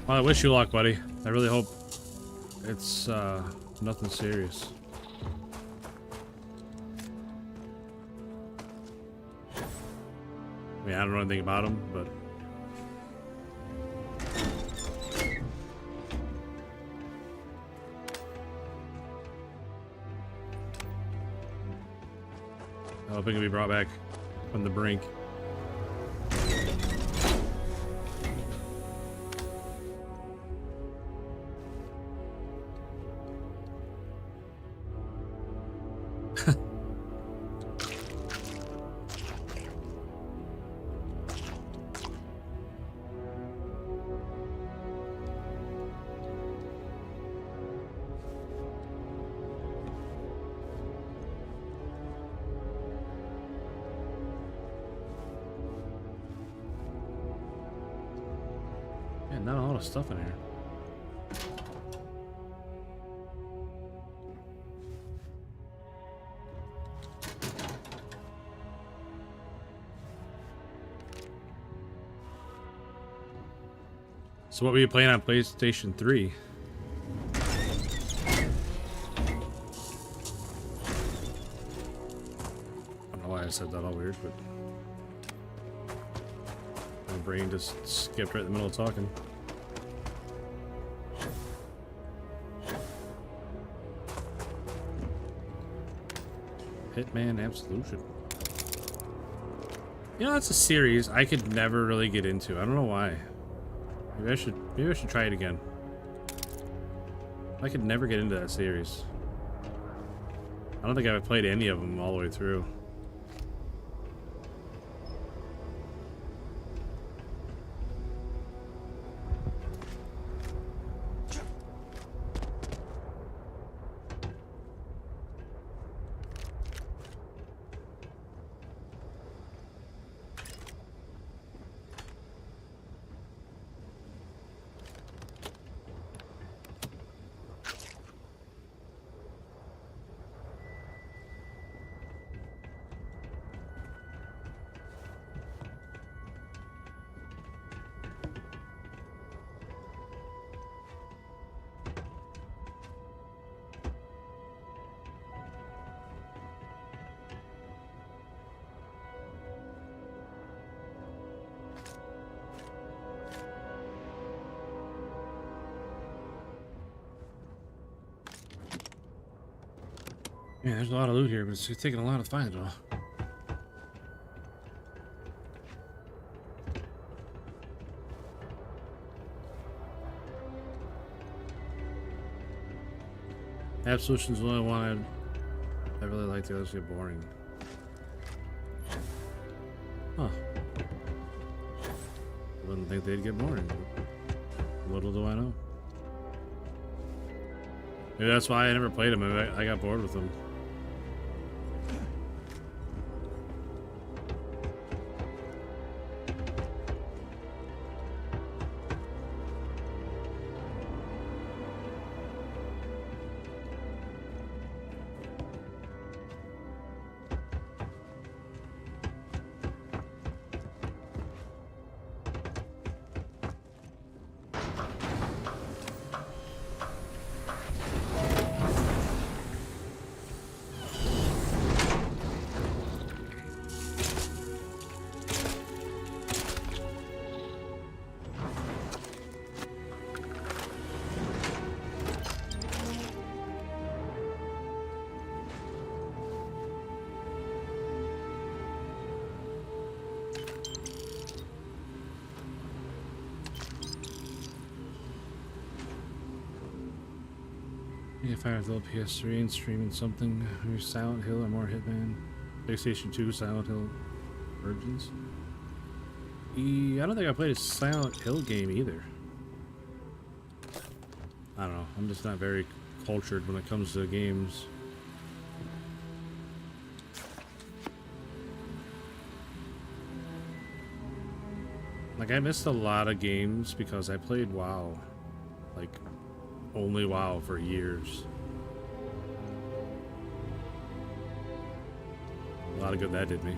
Well, I wish you luck, buddy. I really hope it's nothing serious. I mean, I don't know anything about him, but I hope it can be brought back from the brink. Not a lot of stuff in here. So what were you playing on PlayStation 3? I don't know why I said that all weird, but my brain just skipped right in the middle of talking. Hitman Absolution. You know, that's a series I could never really get into. I don't know why. Maybe I should try it again. I could never get into that series. I don't think I've played any of them all the way through. Yeah, there's a lot of loot here, but it's taking a lot to find it all. Absolution's the only one I really like. The others get boring. Huh. I wouldn't think they'd get boring. Little do I know. Maybe that's why I never played them. Maybe I got bored with them. If I have the PS3 and streaming something, maybe Silent Hill or more Hitman. PlayStation 2 Silent Hill Origins. I don't think I played a Silent Hill game either. I don't know. I'm just not very cultured when it comes to games. Like, I missed a lot of games because I played WoW. Like, only WoW for years. A lot of good that did me.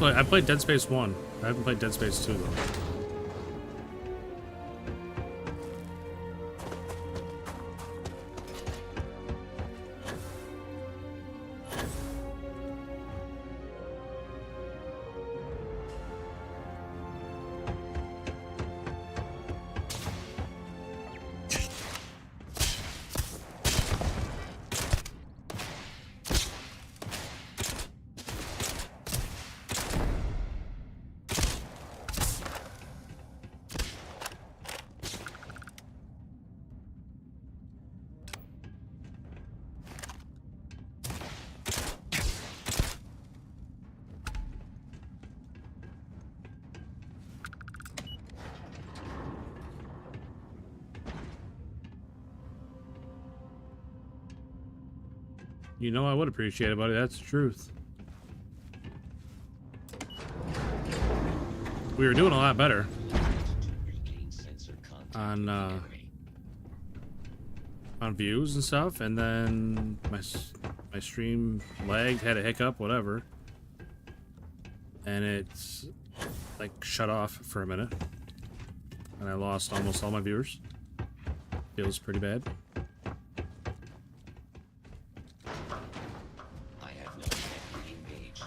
I played Dead Space 1. I haven't played Dead Space 2 though. You know I would appreciate it, buddy. That's the truth. we were doing a lot better on views and stuff, and then my stream lagged, had a hiccup, whatever, and it's like shut off for a minute, and I lost almost all my viewers. Feels pretty bad. I have not yet engaged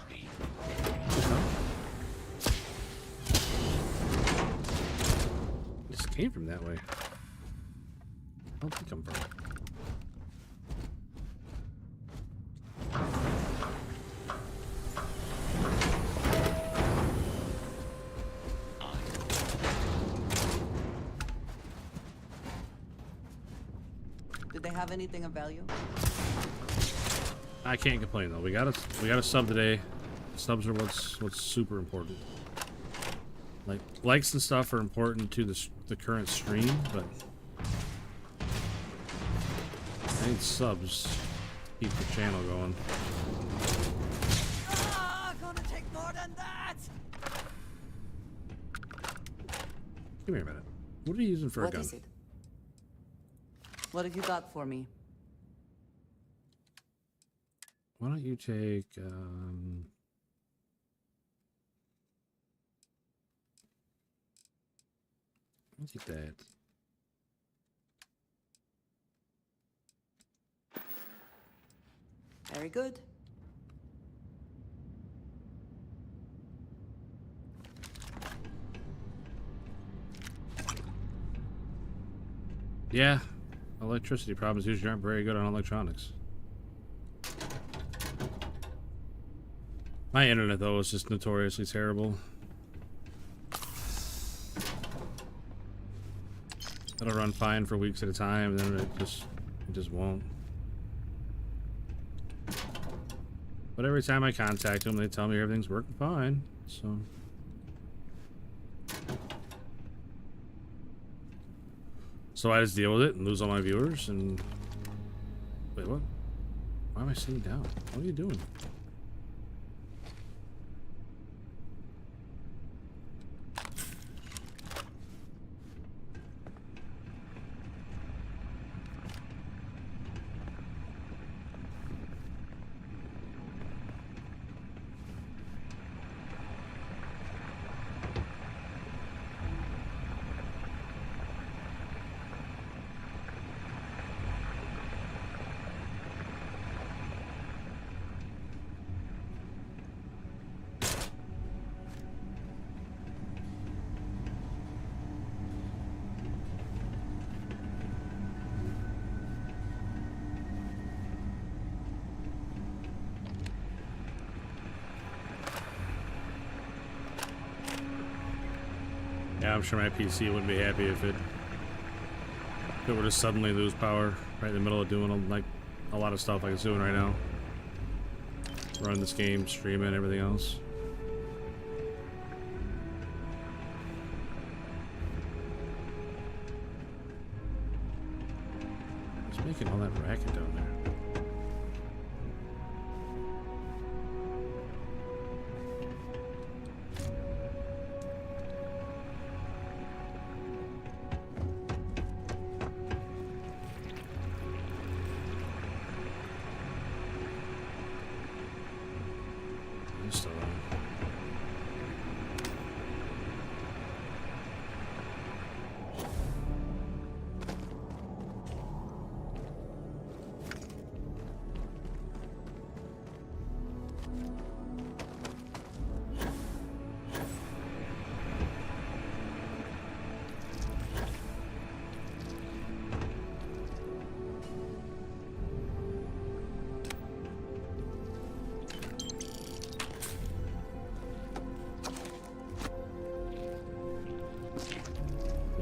This came from that way. I don't think I'm from. Did they have anything of value? I can't complain though. We got a sub today. Subs are what's super important. Like likes and stuff are important to the current stream, but I need subs to keep the channel going. Gonna take more than that. Give me a minute. What are you using for a gun? What is it? What have you got for me? Why don't you take I'll take that. Very good. Yeah, electricity problems usually aren't very good on electronics. My internet though is just notoriously terrible. It'll run fine for weeks at a time, and then it just won't. But every time I contact them, they tell me everything's working fine. So I just deal with it and lose all my viewers. And wait, what? Why am I sitting down? What are you doing? Yeah, I'm sure my PC wouldn't be happy if it were to suddenly lose power right in the middle of doing like a lot of stuff like it's doing right now. Running this game, streaming, everything else. What's making all that racket down there?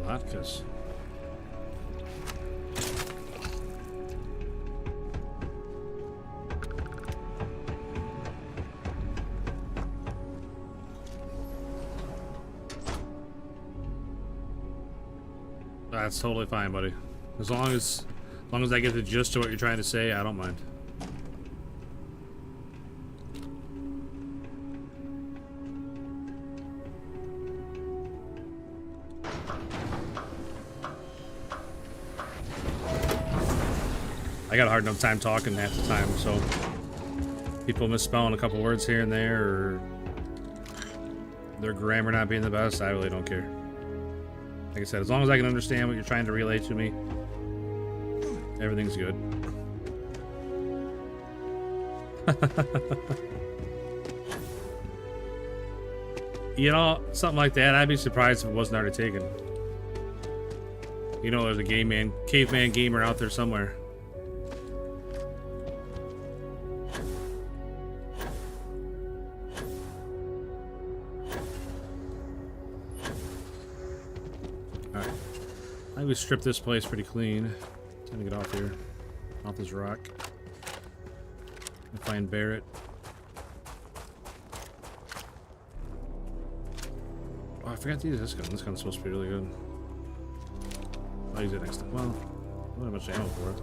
Latkes. That's totally fine, buddy. As long as I get the gist of what you're trying to say, I don't mind. I got a hard enough time talking half the time, so people misspelling a couple words here and there, or their grammar not being the best, I really don't care. Like I said, as long as I can understand what you're trying to relay to me, everything's good. You know, something like that, I'd be surprised if it wasn't already taken. You know, there's a caveman gamer out there somewhere. Alright. I think we stripped this place pretty clean. Time to get off here. Off this rock. And find Barrett. Oh, I forgot to use this gun. This gun's supposed to be really good. I'll use it next time. Well, I don't have much ammo for it.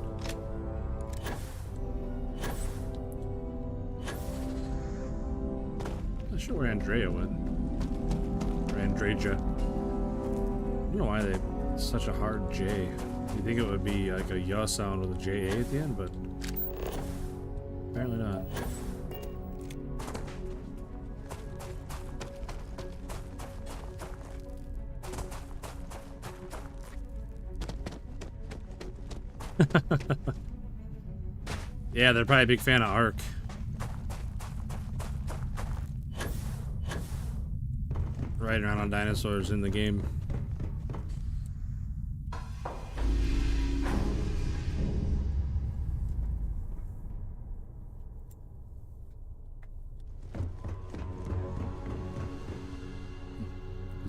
I'm not sure where Andrea went. Or Andreja. I don't know why they... It's such a hard J. You think it would be like a Y sound with a JA at the end, but... apparently not. Yeah, they're probably a big fan of Ark. Riding around on dinosaurs in the game.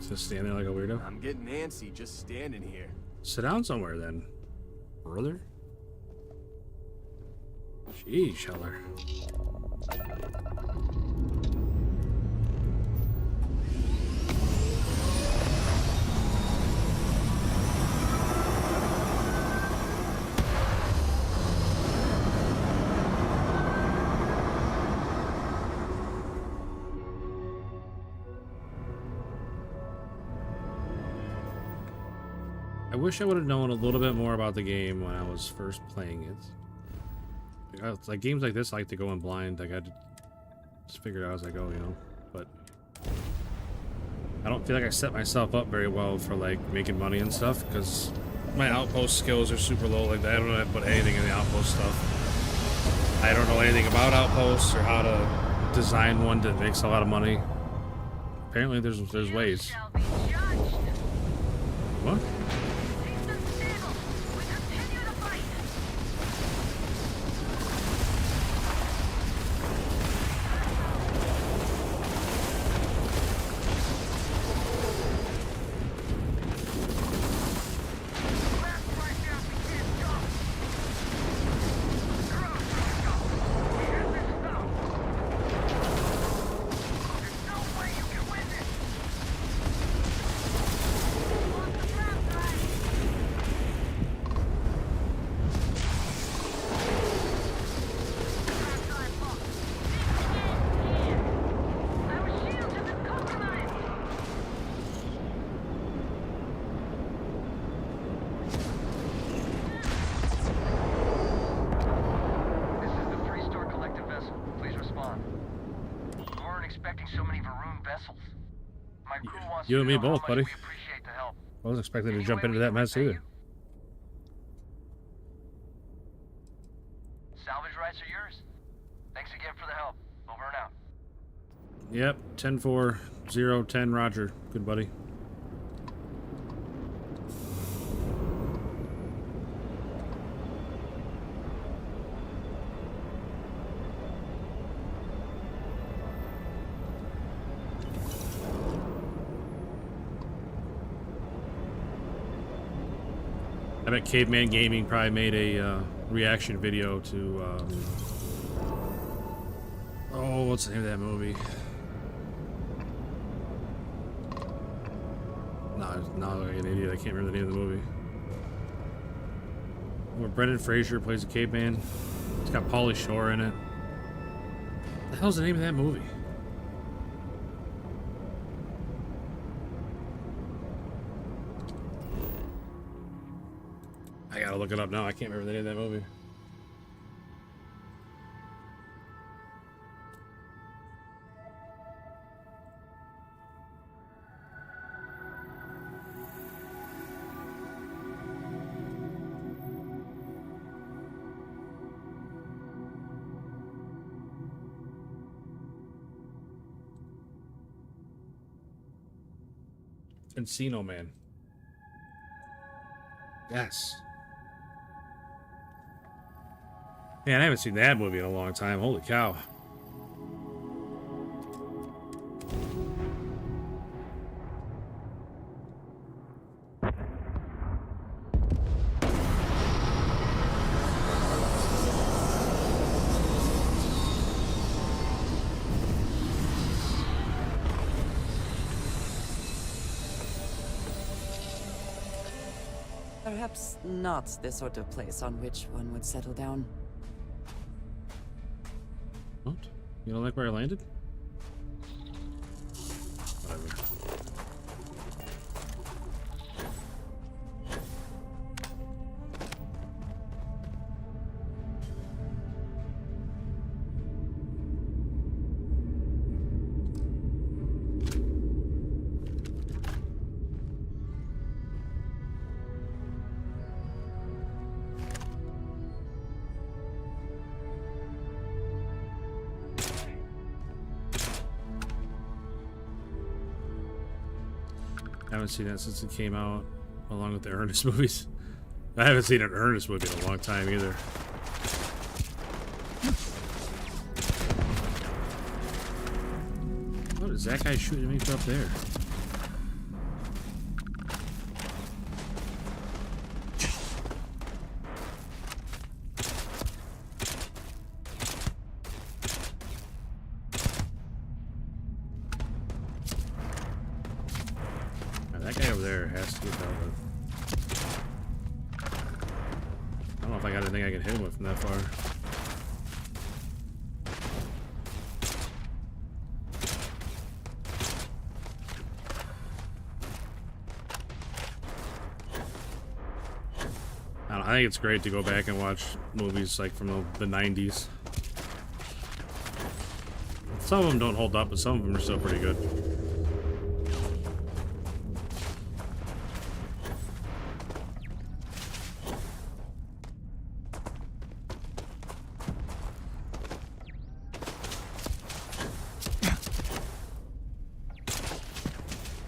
Just stand there like a weirdo. I'm getting antsy just standing here. Sit down somewhere then, brother. Sheesh, Heller. I wish I would have known a little bit more about the game when I was first playing it. It's like games like this, I like to go in blind. Like I just figure it out as I go, you know. But I don't feel like I set myself up very well for like making money and stuff because my outpost skills are super low. Like I don't know how to put anything in the outpost stuff. I don't know anything about outposts or how to design one that makes a lot of money. Apparently, there's ways. What? You and me both, buddy. I wasn't expecting to jump into that mess either. Salvage rights are yours. Thanks again for the help. Over and out. Yep, 10-4-0-10, Roger. Good buddy. I bet Caveman Gaming probably made a reaction video to oh, what's the name of that movie? No, I'm like an idiot. I can't remember the name of the movie. Where Brendan Fraser plays a caveman. It's got Pauly Shore in it. What the hell's the name of that movie? I gotta look it up now. I can't remember the name of that movie. Encino Man. Yes. Man, I haven't seen that movie in a long time. Holy cow. Perhaps not the sort of place on which one would settle down. What? You don't like where I landed? Whatever. I haven't seen that since it came out, along with the Ernest movies. I haven't seen an Ernest movie in a long time either. What is that guy shooting me from up there? That guy over there has to get dealt with. I don't know if I got anything I can hit him with from that far. I don't know, I think it's great to go back and watch movies like from the 90s. Some of them don't hold up, but some of them are still pretty good.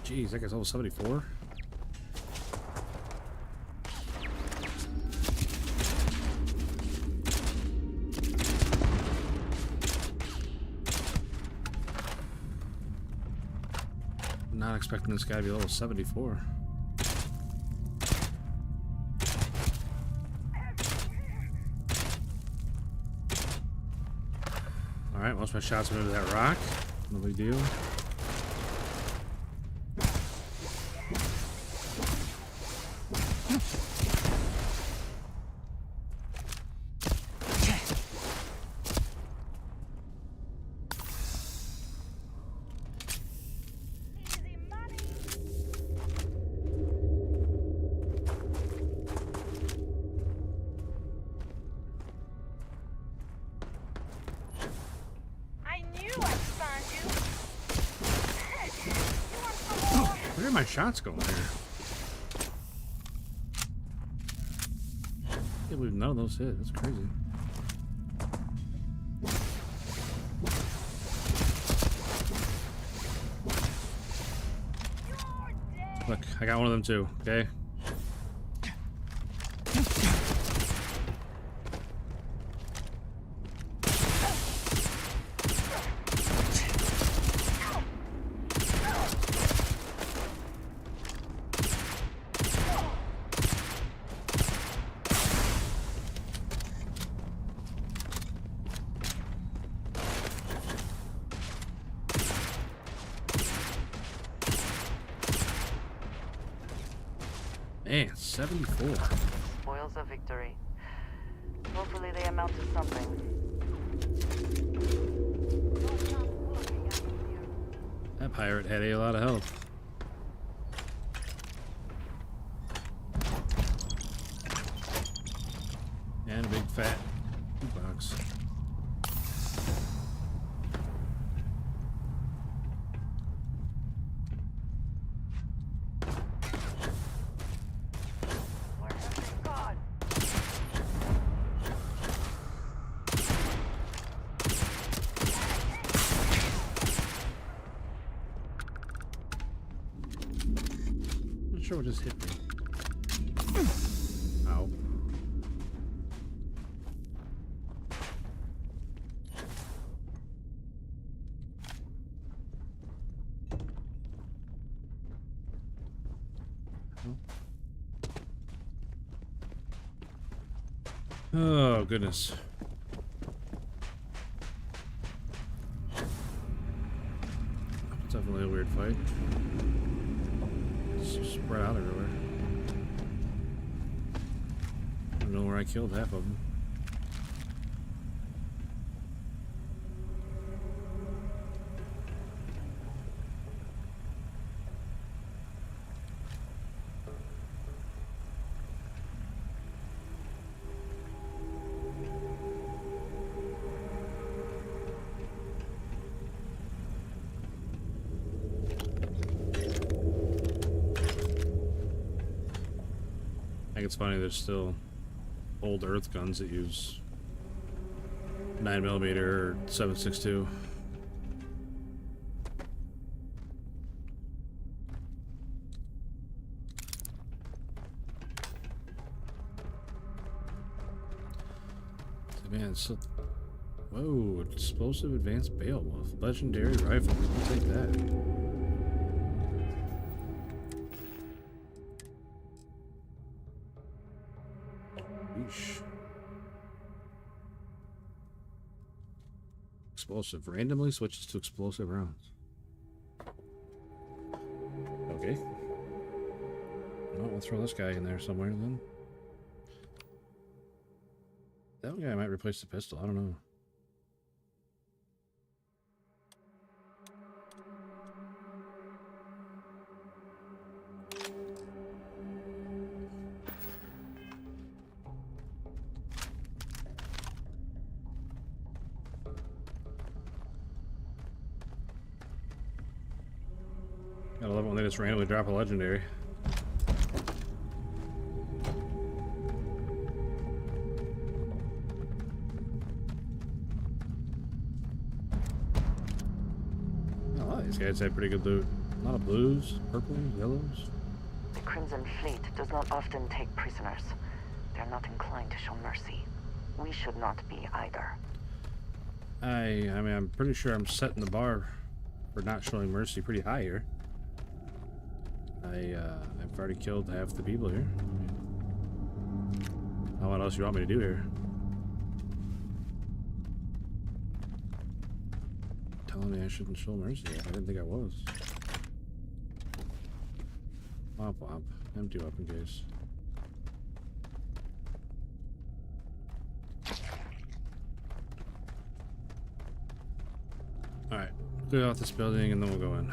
Jeez, that guy's level 74. Not expecting this guy to be level 74. Alright, most of my shots went into that rock. No big deal. Where are my shots going here? Can't believe none of those hit. That's crazy. Look, I got one of them too, okay? Man, 74. Spoils of victory. Hopefully they amount to something. That pirate had a lot of health. And a big fat box. sure what just hit me. Ow. Oh, goodness. Definitely a weird fight. It's spread out everywhere. I don't know where I killed half of them. I think it's funny there's still old Earth guns that use 9mm or 7.62. Man, so whoa, explosive advanced Beowulf, legendary rifle. I'll take that. Explosive randomly switches to explosive rounds. Okay. Well, we'll throw this guy in there somewhere then. That guy might replace the pistol. I don't know. I love it when they just randomly drop a legendary. A lot of these guys have pretty good loot. A lot of blues, purples, yellows. The Crimson Fleet does not often take prisoners. They're not inclined to show mercy. We should not be either. I mean, I'm pretty sure I'm setting the bar for not showing mercy pretty high here. I've already killed half the people here. Now what else you want me to do here? Telling me I shouldn't show mercy. I didn't think I was. Womp womp. Empty weapon case. Alright. Clear off this building and then we'll go in.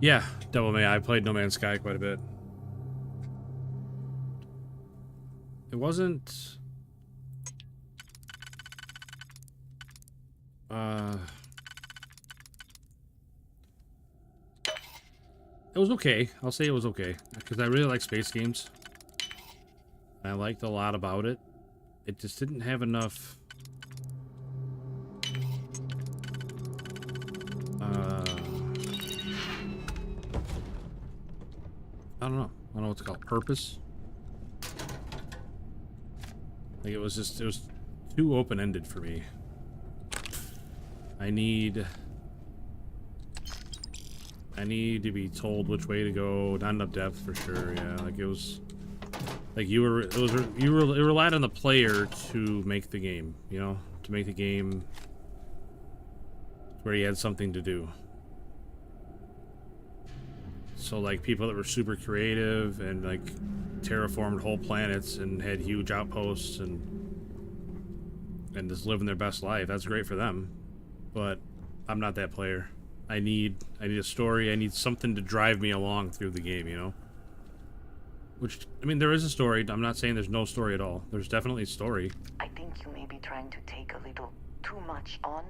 Yeah, Devil May. I played No Man's Sky quite a bit. It wasn't... It was okay. I'll say it was okay. Because I really like space games. I liked a lot about it. It just didn't have enough... I don't know. I don't know what it's called. Purpose? Like it was too open-ended for me. I need to be told which way to go. Not enough depth for sure. Yeah, like it was like it relied on the player to make the game, you know, to make the game where he had something to do. So like people that were super creative and like terraformed whole planets and had huge outposts and just living their best life, that's great for them. But I'm not that player. I need a story. I need something to drive me along through the game, you know? Which, I mean, there is a story. I'm not saying there's no story at all. There's definitely a story. I think you may be trying to take a little too much on.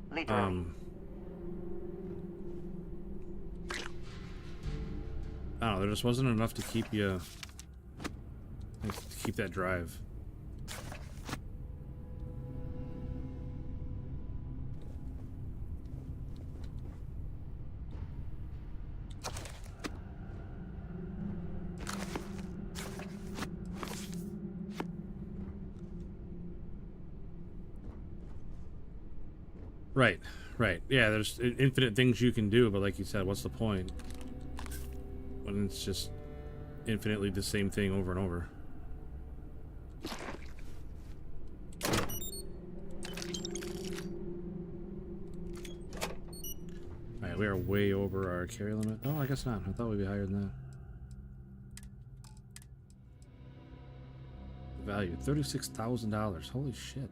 Literally. I don't know, there just wasn't enough to keep you, to keep that drive. Right. Yeah, there's infinite things you can do, but like you said, what's the point? When it's just infinitely the same thing over and over. Alright, we are way over our carry limit. Oh, I guess not. I thought we'd be higher than that. Value, $36,000. Holy shit.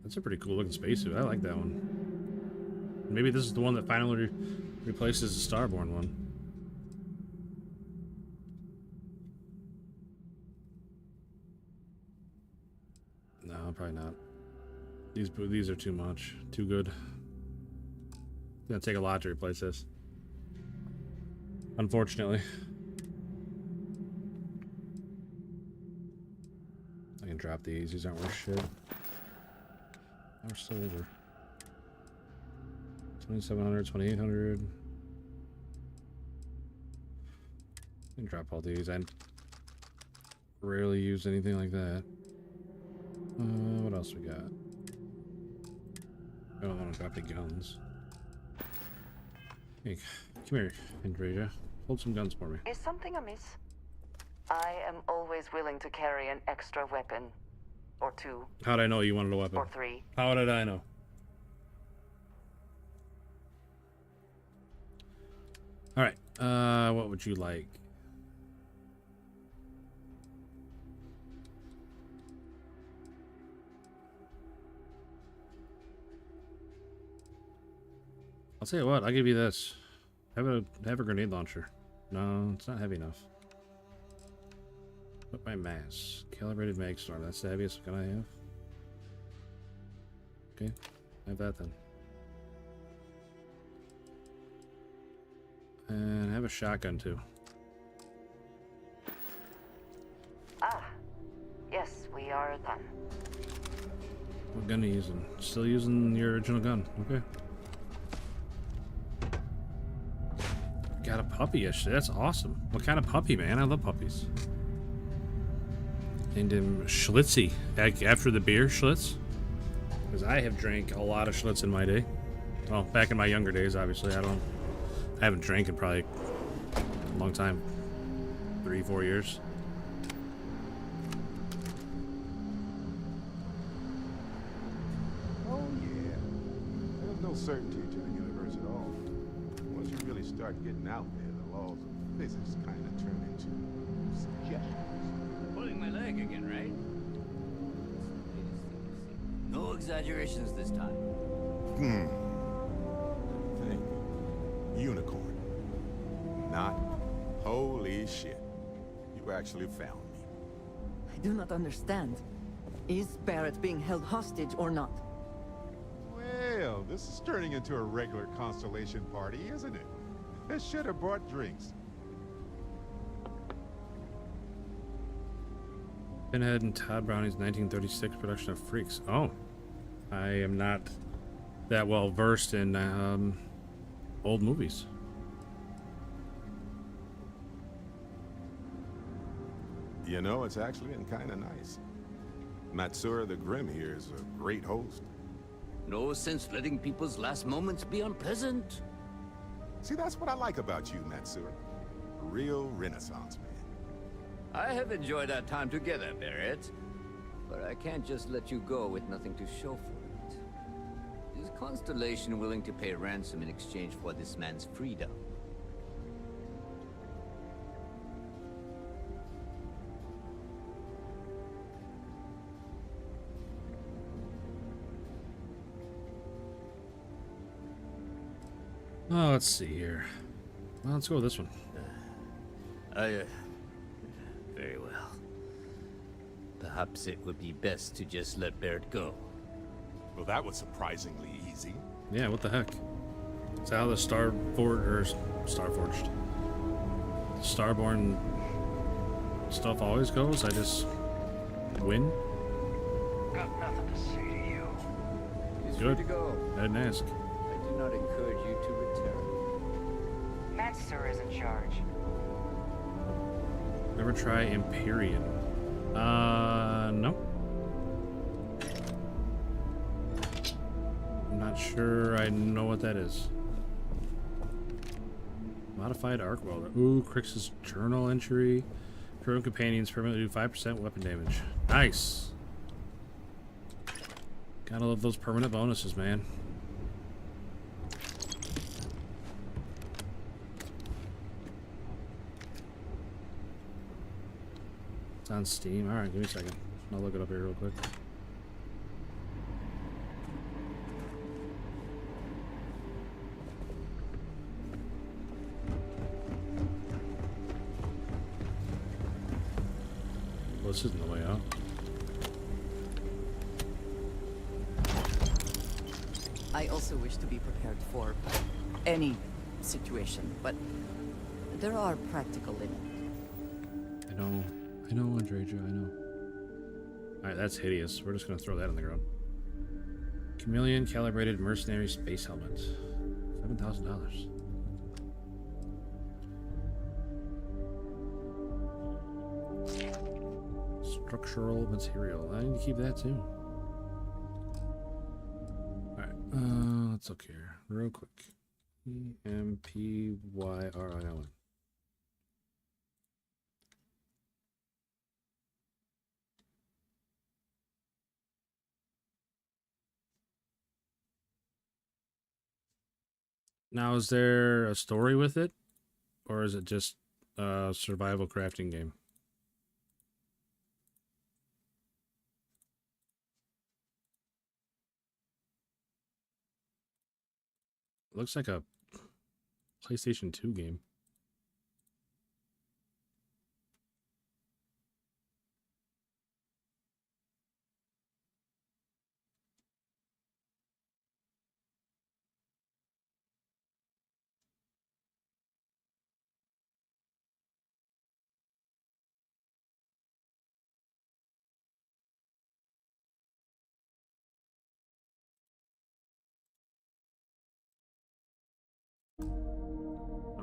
That's a pretty cool looking spacesuit. I like that one. Maybe this is the one that finally replaces the Starborn one. No, probably not. These are too much. Too good. It's gonna take a lot to replace this. Unfortunately. I can drop these. These aren't worth shit. We're still over. 2,700, 2,800. I can drop all these. I rarely use anything like that. What else we got? I don't want to drop the guns. Hey, come here, Andrea. Hold some guns for me. Is something amiss? I am always willing to carry an extra weapon. Or two. How did I know you wanted a weapon? Or three. How did I know? Alright, what would you like? I'll tell you what, I'll give you this. Have a grenade launcher. No, it's not heavy enough. Put my mass. Calibrated mag storm. That's the heaviest gun I have. Okay, have that then. And have a shotgun too. Ah, yes, we are done. What gun are you using? Still using your original gun. Okay. Got a puppy yesterday. That's awesome. What kind of puppy, man? I love puppies. Named him Schlitzy, after the beer Schlitz, because I have drank a lot of Schlitz in my day. Well, back in my younger days, obviously. I haven't drank in probably a long time, 3-4 years. Oh yeah, there's no certainty to the universe at all. Once you really start getting out there, the laws of physics kind of turn into suggestions. Pulling my leg again, right? No exaggerations this time. Think. Unicorn. Not. Holy shit. You actually found me. I do not understand. Is Barrett being held hostage or not? Well, this is turning into a regular Constellation party, isn't it? They should have brought drinks. Pinhead and Todd Browning's 1936 production of Freaks. Oh, I am not that well versed in old movies. You know, it's actually been kind of nice. Matsura the Grim here is a great host. No sense letting people's last moments be unpleasant. See, that's what I like about you, Matsura. A real Renaissance man. I have enjoyed our time together, Barrett. But I can't just let you go with nothing to show for it. Is Constellation willing to pay ransom in exchange for this man's freedom? Oh, let's see here. Well, let's go with this one. Very well. Perhaps it would be best to just let Barrett go. Well, that was surprisingly easy. Yeah, what the heck? Is that how the Starforged, Starborn stuff always goes? I just win? Got nothing to say to you. He's Good. free to go. I didn't ask. I do not encourage you to return. Master is in charge. Never try Empyrean. No. I'm not sure I know what that is. Modified arc welder. Ooh, Crix's journal entry. Crew companions permanently do 5% weapon damage. Nice. Gotta love those permanent bonuses, man. It's on Steam. Alright, give me a second. I'll look it up here real quick. Well, this isn't the way out. I also wish to be prepared for any situation, but there are practical limits. I know, Andreja, I know. Alright, that's hideous. We're just gonna throw that on the ground. Chameleon calibrated mercenary space helmet. $7,000. Structural material. I need to keep that too. Alright, let's look here real quick. EMPYRILN. Now, is there a story with it? Or is it just a survival crafting game? Looks like a PlayStation 2 game.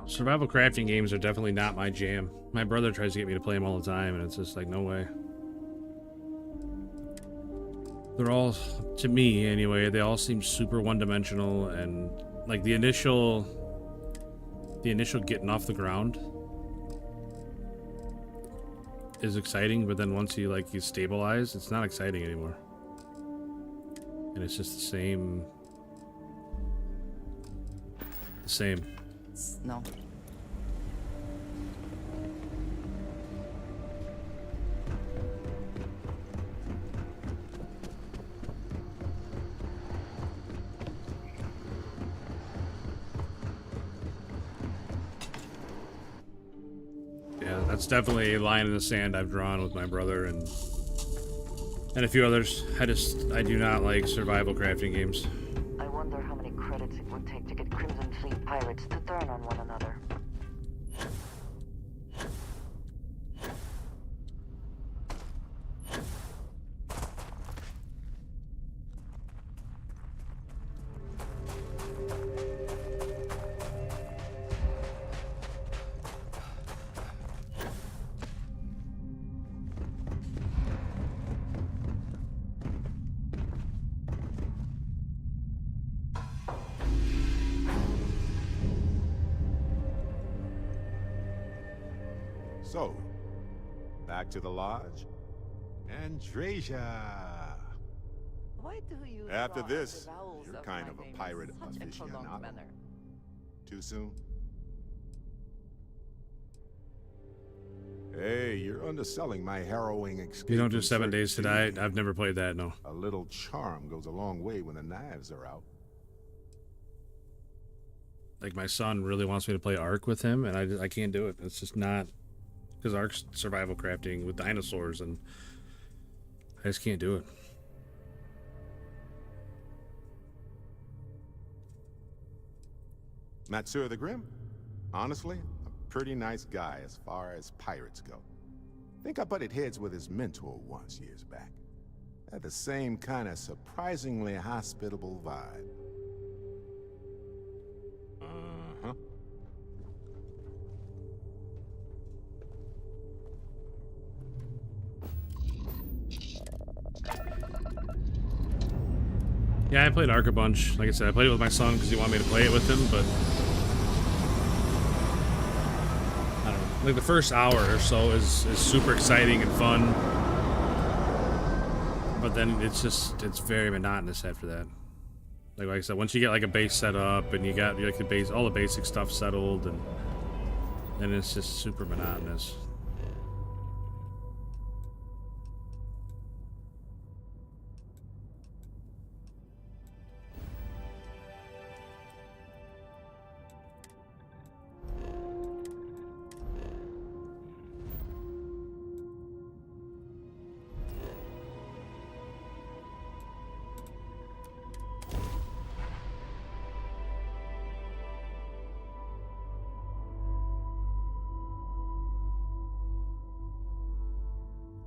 Survival crafting games are definitely not my jam. My brother tries to get me to play them all the time, and it's just like, no way. They're all, to me anyway, they all seem super one-dimensional, and like the initial getting off the ground is exciting, but then once you stabilize, it's not exciting anymore. And it's just the same. No. Yeah, that's definitely a line in the sand I've drawn with my brother and a few others. I do not like survival crafting games. I wonder how many credits it would take to get Crimson Fleet pirates to turn on one another. So, back to the lodge? Andreja! Why do you After draw this, the vowels you're of kind my of a name in pirate such a prolonged aficionado. manner? Too soon? Hey, you're underselling my harrowing escape. You don't do from 7 days to die? certainty. I've never played that, no. A little charm goes a long way when the knives are out. Like, my son really wants me to play Ark with him, and I can't do it. It's just not Because Ark's survival crafting with dinosaurs, and I just can't do it. Matsur the Grim? Honestly, a pretty nice guy as far as pirates go. Think I butted heads with his mentor once years back. Had the same kind of surprisingly hospitable vibe. Uh-huh. Yeah, I played Ark a bunch. Like I said, I played it with my son because he wanted me to play it with him, but I don't know. Like the first hour or so is super exciting and fun, but then it's very monotonous after that. Like I said, once you get like a base set up and you got like the base, all the basic stuff settled, and then it's just super monotonous.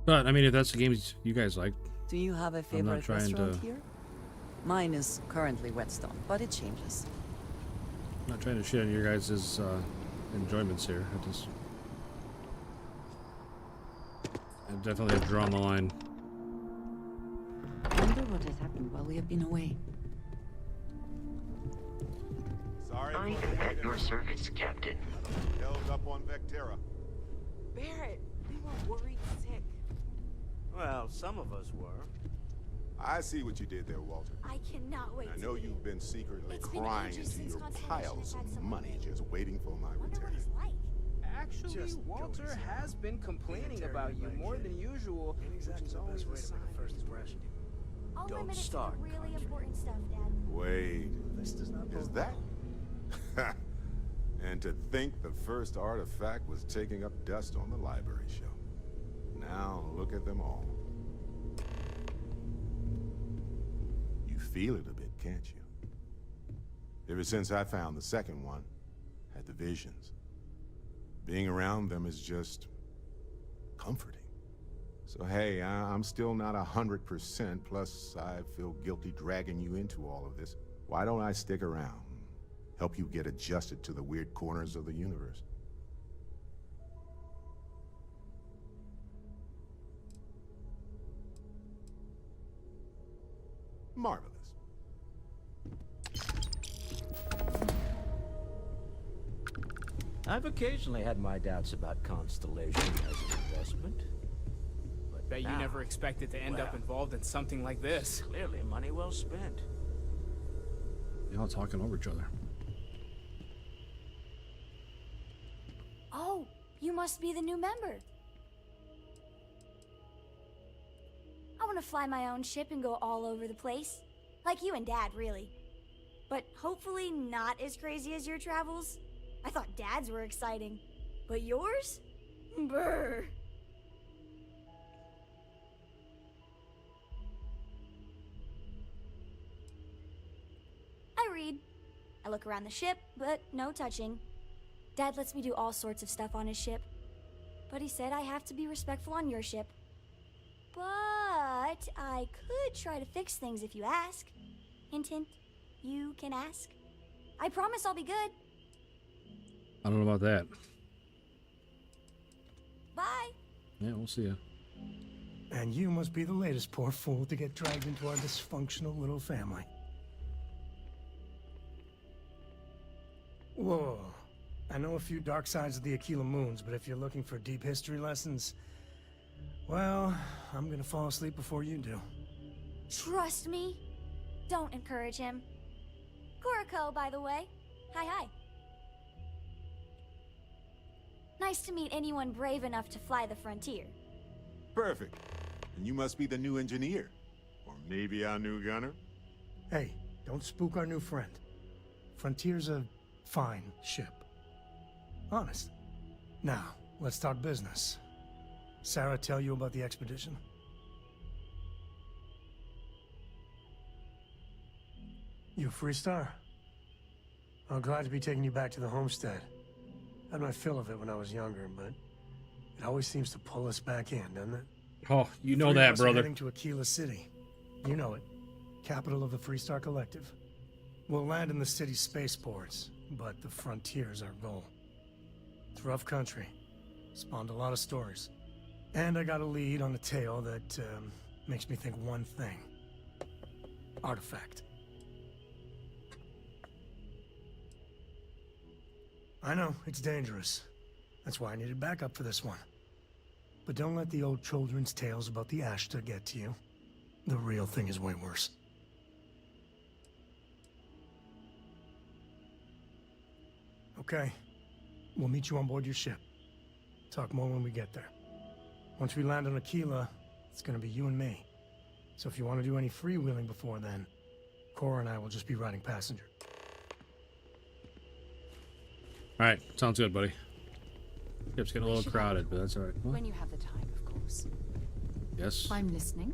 But I mean, if that's the games you guys like, Do you have a I'm not favorite trying restaurant to. here? Mine is currently Whetstone, but it changes. I'm not trying to shit on your guys' enjoyments here. I definitely have drawn the line. I wonder what has happened while we have been away. Sorry. I am at your service, Captain. Held up on Vectera. Barrett, we were worried sick. Well, some of us were. I see what you did there, Walter. I cannot wait. I know you've been secretly It's been crying ages into since your Constellation piles has had of someone money new. just waiting for my return. Actually, Just Walter go easy. has been complaining about you more than usual, which is always a sign. I'll Don't limit it to start, the really important stuff, Dad. Wait, This does not is bode that? well. And to think the first artifact was taking up dust on the library shelf. Now look at them all. You feel it a bit, can't you? Ever since I found the second one, had the visions. Being around them is just comforting. So hey, I'm still not 100%, plus I feel guilty dragging you into all of this. Why don't I stick around? Help you get adjusted to the weird corners of the universe. Marvelous. I've occasionally had my doubts about Constellation as an investment. But Bet you now, never expected to end up well, involved in something like this. clearly money well spent. Y'all talking over each other. Oh, you must be the new member. I want to fly my own ship and go all over the place. Like you and Dad, really. But hopefully not as crazy as your travels. I thought Dad's were exciting. But yours? Brr. I read. I look around the ship, but no touching. Dad lets me do all sorts of stuff on his ship. But he said I have to be respectful on your ship. But I could try to fix things if you ask. Hint, hint. You can ask. I promise I'll be good. I don't know about that. Bye. Yeah, we'll see ya. And you must be the latest poor fool to get dragged into our dysfunctional little family. Whoa. I know a few dark sides of the Aquila Moons, but if you're looking for deep history lessons, well, I'm gonna fall asleep before you do. Trust me. Don't encourage him. Kuriko, by the way. Hi, hi. Nice to meet anyone brave enough to fly the frontier. Perfect. And you must be the new engineer. Or maybe our new gunner? Hey, don't spook our new friend. Frontier's a fine ship. Honest. Now, let's start business. Sarah tell you about the expedition? You a Freestar? I'm glad to be taking you back to the homestead. Had my fill of it when I was younger, but it always seems to pull us back in, doesn't it? Oh, you know Three of that, us are brother. heading to Aquila City. You know it. Capital of the Freestar Collective. We'll land in the city's spaceports, but the frontier's our goal. It's rough country. Spawned a lot of stories. And I got a lead on a tale that makes me think one thing. Artifact. I know, it's dangerous. That's why I needed backup for this one. But don't let the old children's tales about the Ashta get to you. The real thing is way worse. Okay. We'll meet you on board your ship. Talk more when we get there. Once we land on Aquila, it's gonna be you and me. So if you want to do any freewheeling before then, Cora and I will just be riding passenger. Alright, sounds good, buddy. Ship's getting a little crowded, but that's alright. When you have the time, of course. Yes. I'm listening.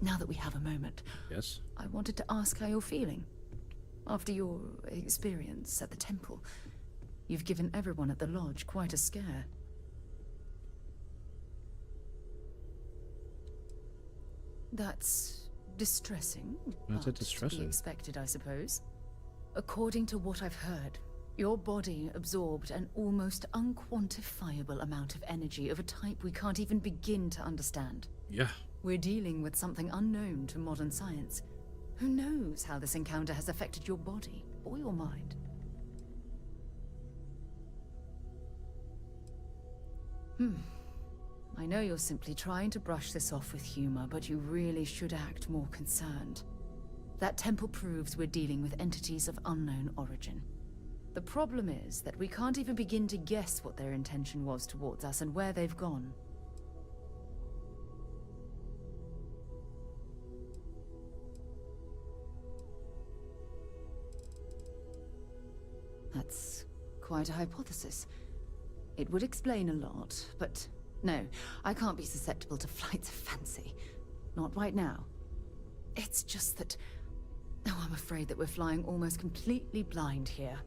Now that we have a moment, Yes. I wanted to ask how you're feeling. After your experience at the temple, you've given everyone at the lodge quite a scare. That's distressing. That's but distressing. To be expected, I suppose. According to what I've heard, your body absorbed an almost unquantifiable amount of energy of a type we can't even begin to understand. Yeah. We're dealing with something unknown to modern science. Who knows how this encounter has affected your body or your mind? I know you're simply trying to brush this off with humor, but you really should act more concerned. That temple proves we're dealing with entities of unknown origin. The problem is that we can't even begin to guess what their intention was towards us and where they've gone. That's quite a hypothesis. It would explain a lot, but no, I can't be susceptible to flights of fancy. Not right now. It's just that... Oh, I'm afraid that we're flying almost completely blind here.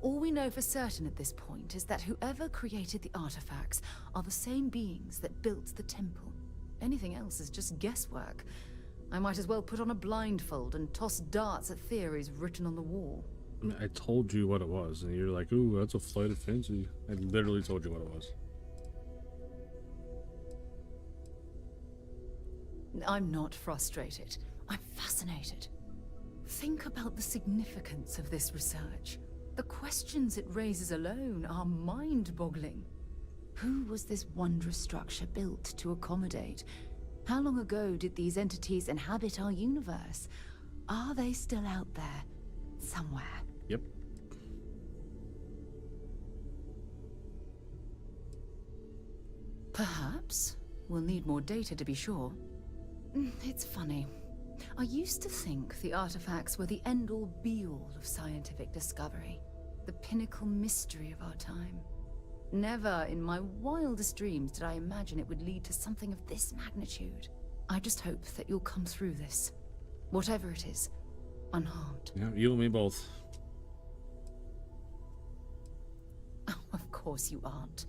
All we know for certain at this point is that whoever created the artifacts are the same beings that built the temple. Anything else is just guesswork. I might as well put on a blindfold and toss darts at theories written on the wall. I mean, I told you what it was, and you're like, ooh, that's a flight of fancy. I literally told you what it was. I'm not frustrated. I'm fascinated. Think about the significance of this research. The questions it raises alone are mind-boggling. Who was this wondrous structure built to accommodate? How long ago did these entities inhabit our universe? Are they still out there, somewhere? Yep. Perhaps. We'll need more data to be sure. It's funny. I used to think the artifacts were the end-all be-all of scientific discovery. The pinnacle mystery of our time. Never in my wildest dreams did I imagine it would lead to something of this magnitude. I just hope that you'll come through this, whatever it is, unharmed. Yeah, you and me both. Oh, of course you aren't.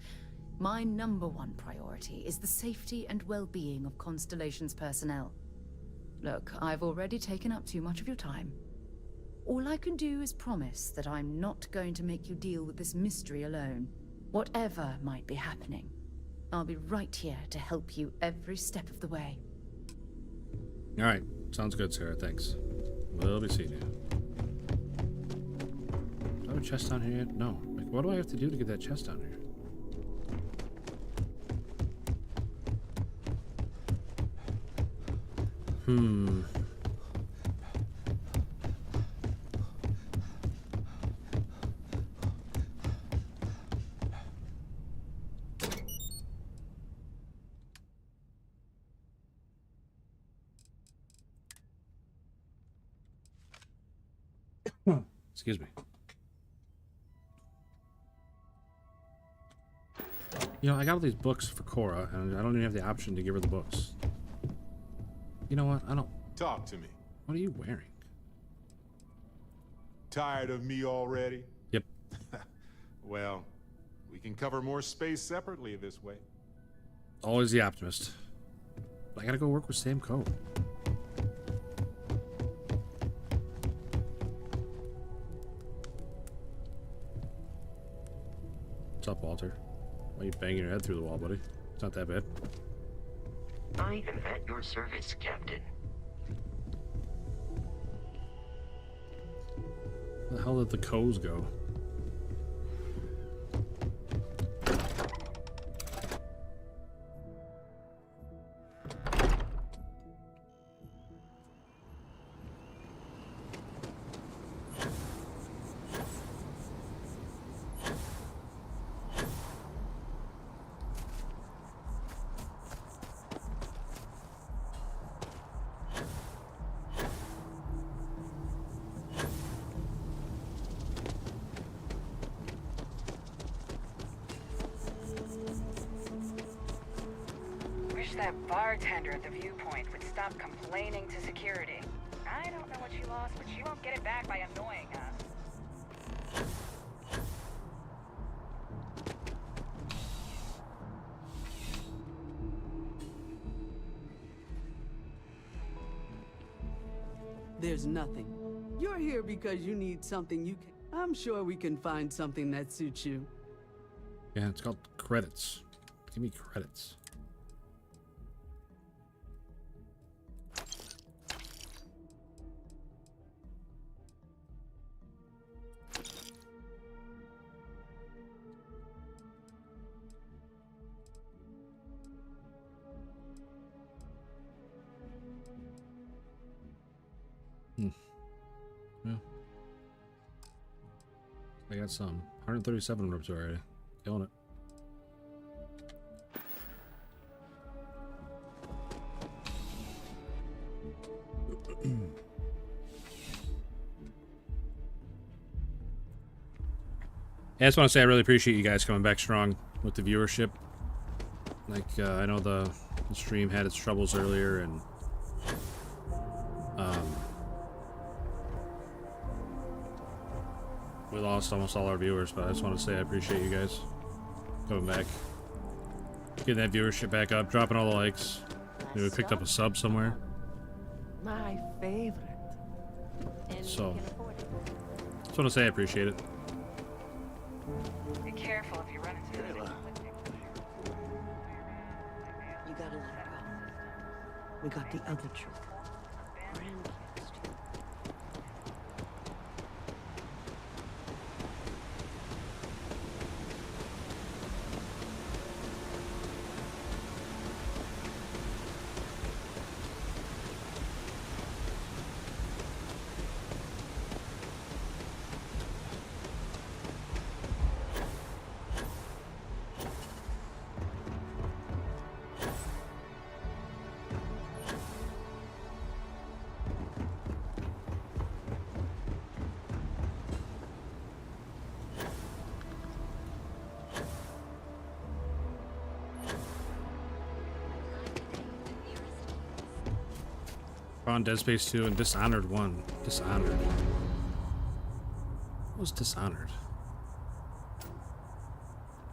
My #1 priority is the safety and well-being of Constellation's personnel. Look, I've already taken up too much of your time. All I can do is promise that I'm not going to make you deal with this mystery alone. Whatever might be happening, I'll be right here to help you every step of the way. Alright, sounds good, Sarah, thanks. We'll be seeing you. Do I have a chest down here yet? No. Like, what do I have to do to get that chest down here? Excuse me. You know, I got all these books for Cora, and I don't even have the option to give her the books. You know what? I don't... Talk to me. What are you wearing? Tired of me already? Yep. Well, we can cover more space separately this way. Always the optimist. I gotta go work with Sam Coe. What's up, Walter? Why are you banging your head through the wall, buddy? It's not that bad. I am at your service, Captain. Where the hell did the Coes go? Wish that bartender at the viewpoint would stop complaining to security. I don't know what you lost, but you won't get it back by annoying us. There's nothing. You're here because you need something you can... I'm sure we can find something that suits you. Yeah, it's called credits. Give me credits. Yeah. I got some. 137 ropes already. Killing it. I just want to say I really appreciate you guys coming back strong with the viewership. Like, I know the stream had its troubles earlier, and we lost almost all our viewers, but I just want to say I appreciate you guys coming back. Getting that viewership back up, dropping all the likes. Maybe we picked up a sub somewhere. My favorite. So, just want to say I appreciate it. Be careful if you run into those. You gotta let it go. We got the other truth. On Dead Space 2 and Dishonored 1. Dishonored. What was Dishonored?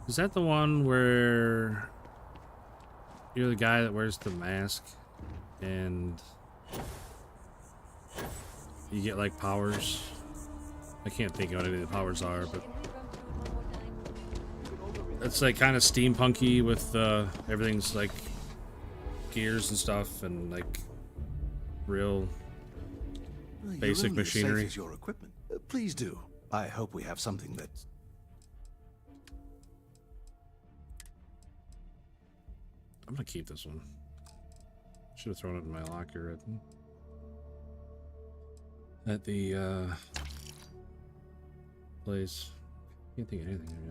Is that the one where you're the guy that wears the mask and you get like powers? I can't think of what any of the powers are, but it's like kind of steampunky with everything's like gears and stuff and like real basic You're only as machinery. safe as your equipment. Please do. I hope we have something that's... I'm gonna keep this one. Should have thrown it in my locker at the place. Can't think of anything right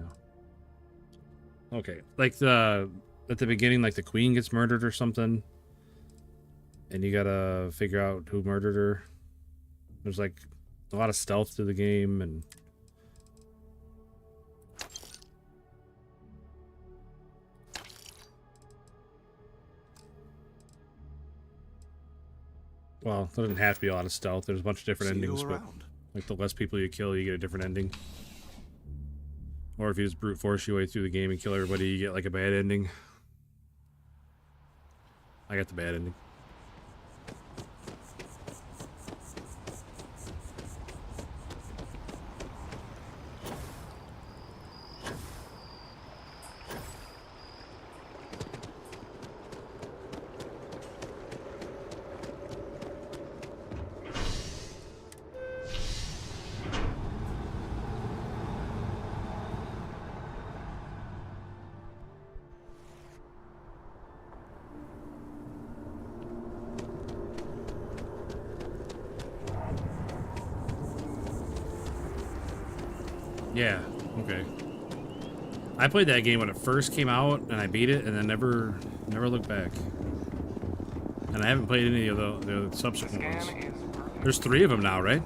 now. Okay, like at the beginning, like the queen gets murdered or something. And you gotta figure out who murdered her. There's like a lot of stealth to the game, and Well, there doesn't have to be a lot of stealth. There's a bunch of different See you endings, but around. like the less people you kill, you get a different ending. Or if you just brute force your way through the game and kill everybody, you get like a bad ending. I got the bad ending. Yeah, okay. I played that game when it first came out, and I beat it, and then never looked back. And I haven't played any of the subsequent ones. There's 3 of them now, right?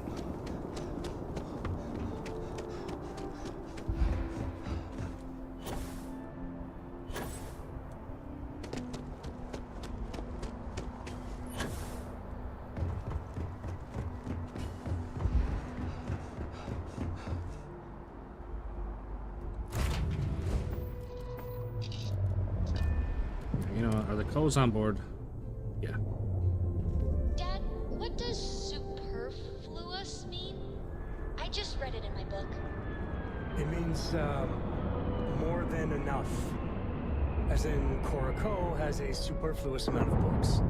You know, are the codes on board? Yeah. Dad, what does superfluous mean? I just read it in my book. It means, more than enough. As in, Korako has a superfluous amount of books.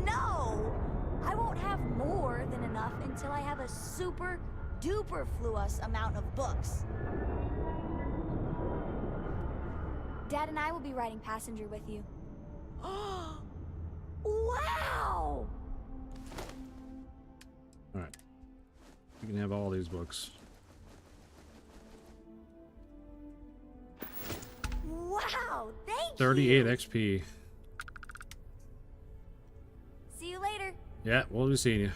No! I won't have more than enough until I have a super duper fluous amount of books. Dad and I will be riding passenger with you. Wow! Alright. You can have all these books. Wow! Thank 38 you! XP. See you later. Yeah, we'll be seeing you.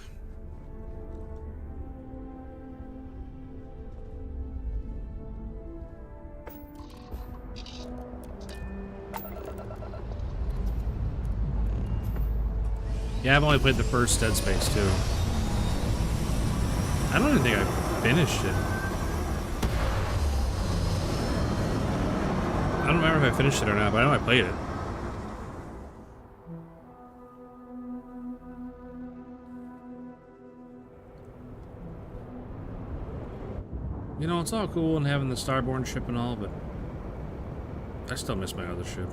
Yeah, I've only played the first Dead Space too. I don't even think I finished it. I don't remember if I finished it or not, but I know I played it. You know, it's all cool and having the Starborn ship and all, but I still miss my other ship.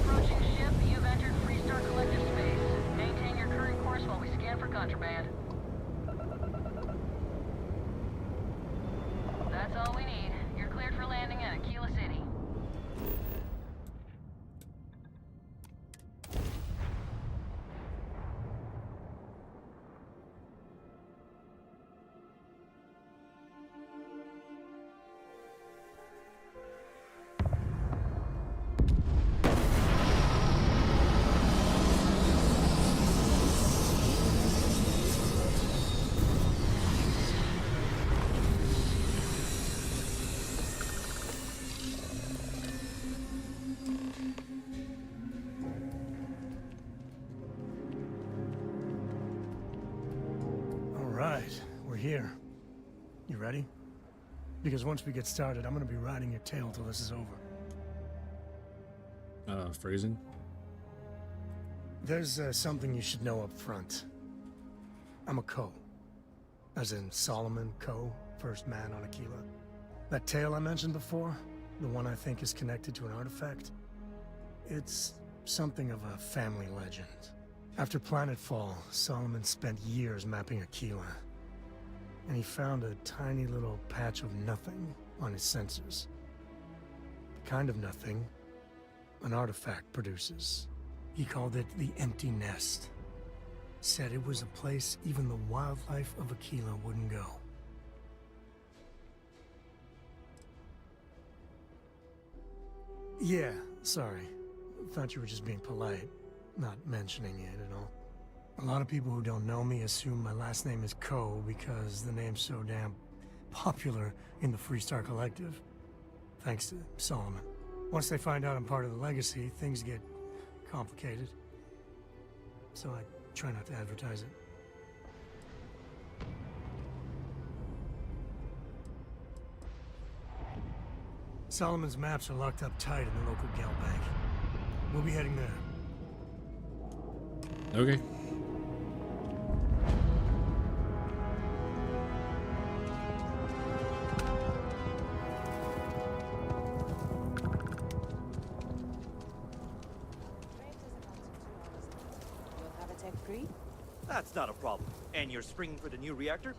Approaching ship, you've entered Freestar Collective space. Maintain your current course while we scan for contraband. That's all we need. You're cleared for landing at Aquila City. Right, we're here. You ready? Because once we get started, I'm gonna be riding your tail till this is over. Phrasing? There's something you should know up front. I'm a Co. As in Solomon Co., first man on Aquila. That tale I mentioned before, the one I think is connected to an artifact, it's something of a family legend. After Planetfall, Solomon spent years mapping Aquila, and he found a tiny little patch of nothing on his sensors. The kind of nothing an artifact produces. He called it the Empty Nest. Said it was a place even the wildlife of Aquila wouldn't go. Yeah, sorry. Thought you were just being polite, not mentioning it at all. A lot of people who don't know me assume my last name is Ko because the name's so damn popular in the Freestar Collective. Thanks to Solomon. Once they find out I'm part of the Legacy, things get complicated. So I try not to advertise it. Solomon's maps are locked up tight in the local gal bank. We'll be heading there. Okay. You'll have a tech free? That's not a problem. And you're springing for the new reactor?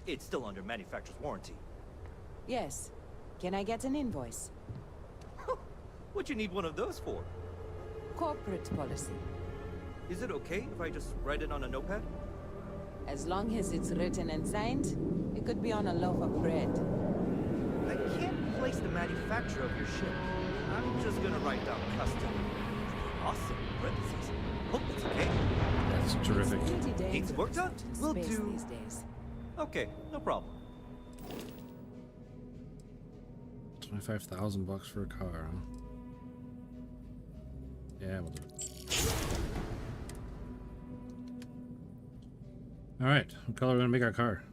It's still under manufacturer's warranty. Yes. Can I get an invoice? What you need one of those for? Corporate policy. Is it okay if I just write it on a notepad? As long as it's written and signed, it could be on a loaf of bread. I can't place the manufacturer of your ship. I'm just gonna write down custom. Awesome. Parentheses. Hope it's okay. That's terrific. Needs work done? We'll Space do. these days. Okay, no problem. 25,000 bucks for a car, huh? Yeah, we'll do it. All right, what color are we gonna make our car?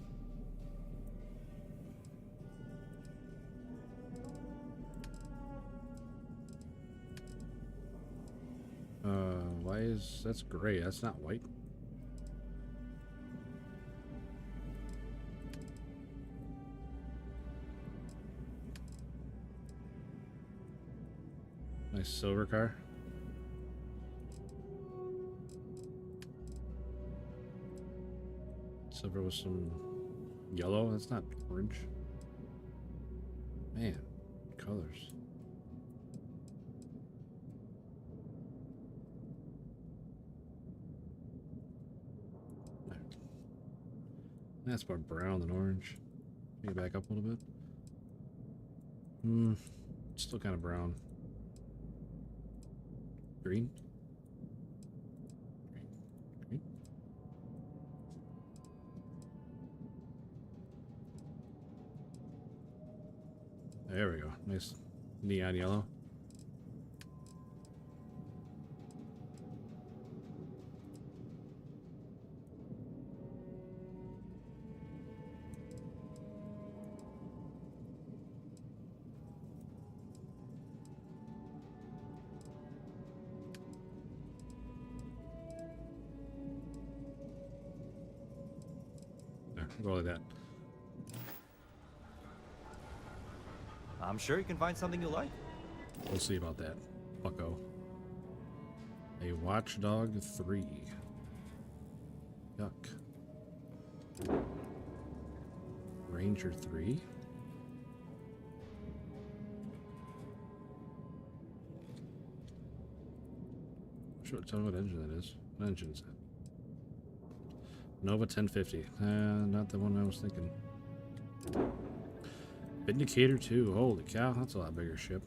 Why is that's gray? That's not white. Nice silver car. Silver with some yellow. That's not orange. Man, colors. That's more brown than orange. Can you back up a little bit? Still kind of brown. Green? Green? There we go. Nice neon yellow. Go like that. I'm sure you can find something you like. We'll see about that. Bucko. A Watchdog 3. Yuck. Ranger 3. Sure, tell me what engine that is. What engine is that? Nova 1050. Not the one I was thinking. Vindicator 2. Holy cow, that's a lot bigger ship.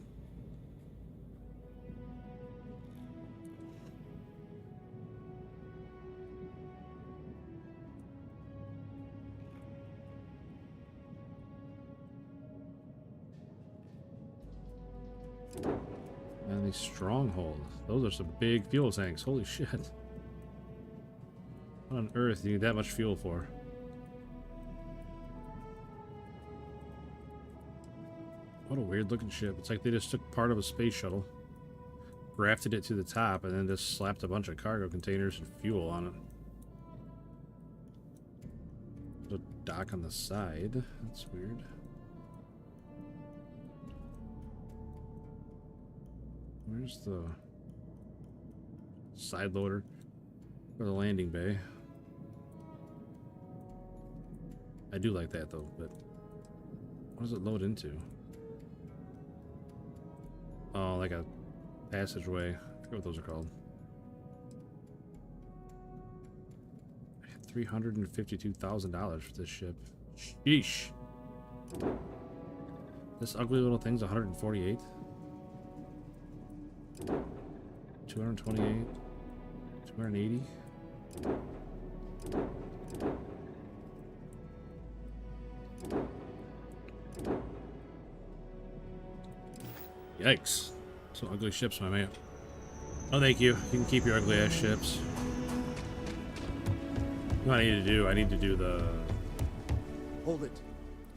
And the Stronghold. Those are some big fuel tanks. Holy shit. What on earth do you need that much fuel for? What a weird looking ship. It's like they just took part of a space shuttle, grafted it to the top, and then just slapped a bunch of cargo containers and fuel on it. There's a dock on the side. That's weird. Where's the side loader for the landing bay? I do like that though, but what does it load into? Oh, like a passageway. I forget what those are called. $352,000 for this ship. Sheesh. This ugly little thing's 148. 228. 280. Yikes. Some ugly ships, my man. Oh, thank you. You can keep your ugly ass ships. What I need to do, I need to do the... Hold it. By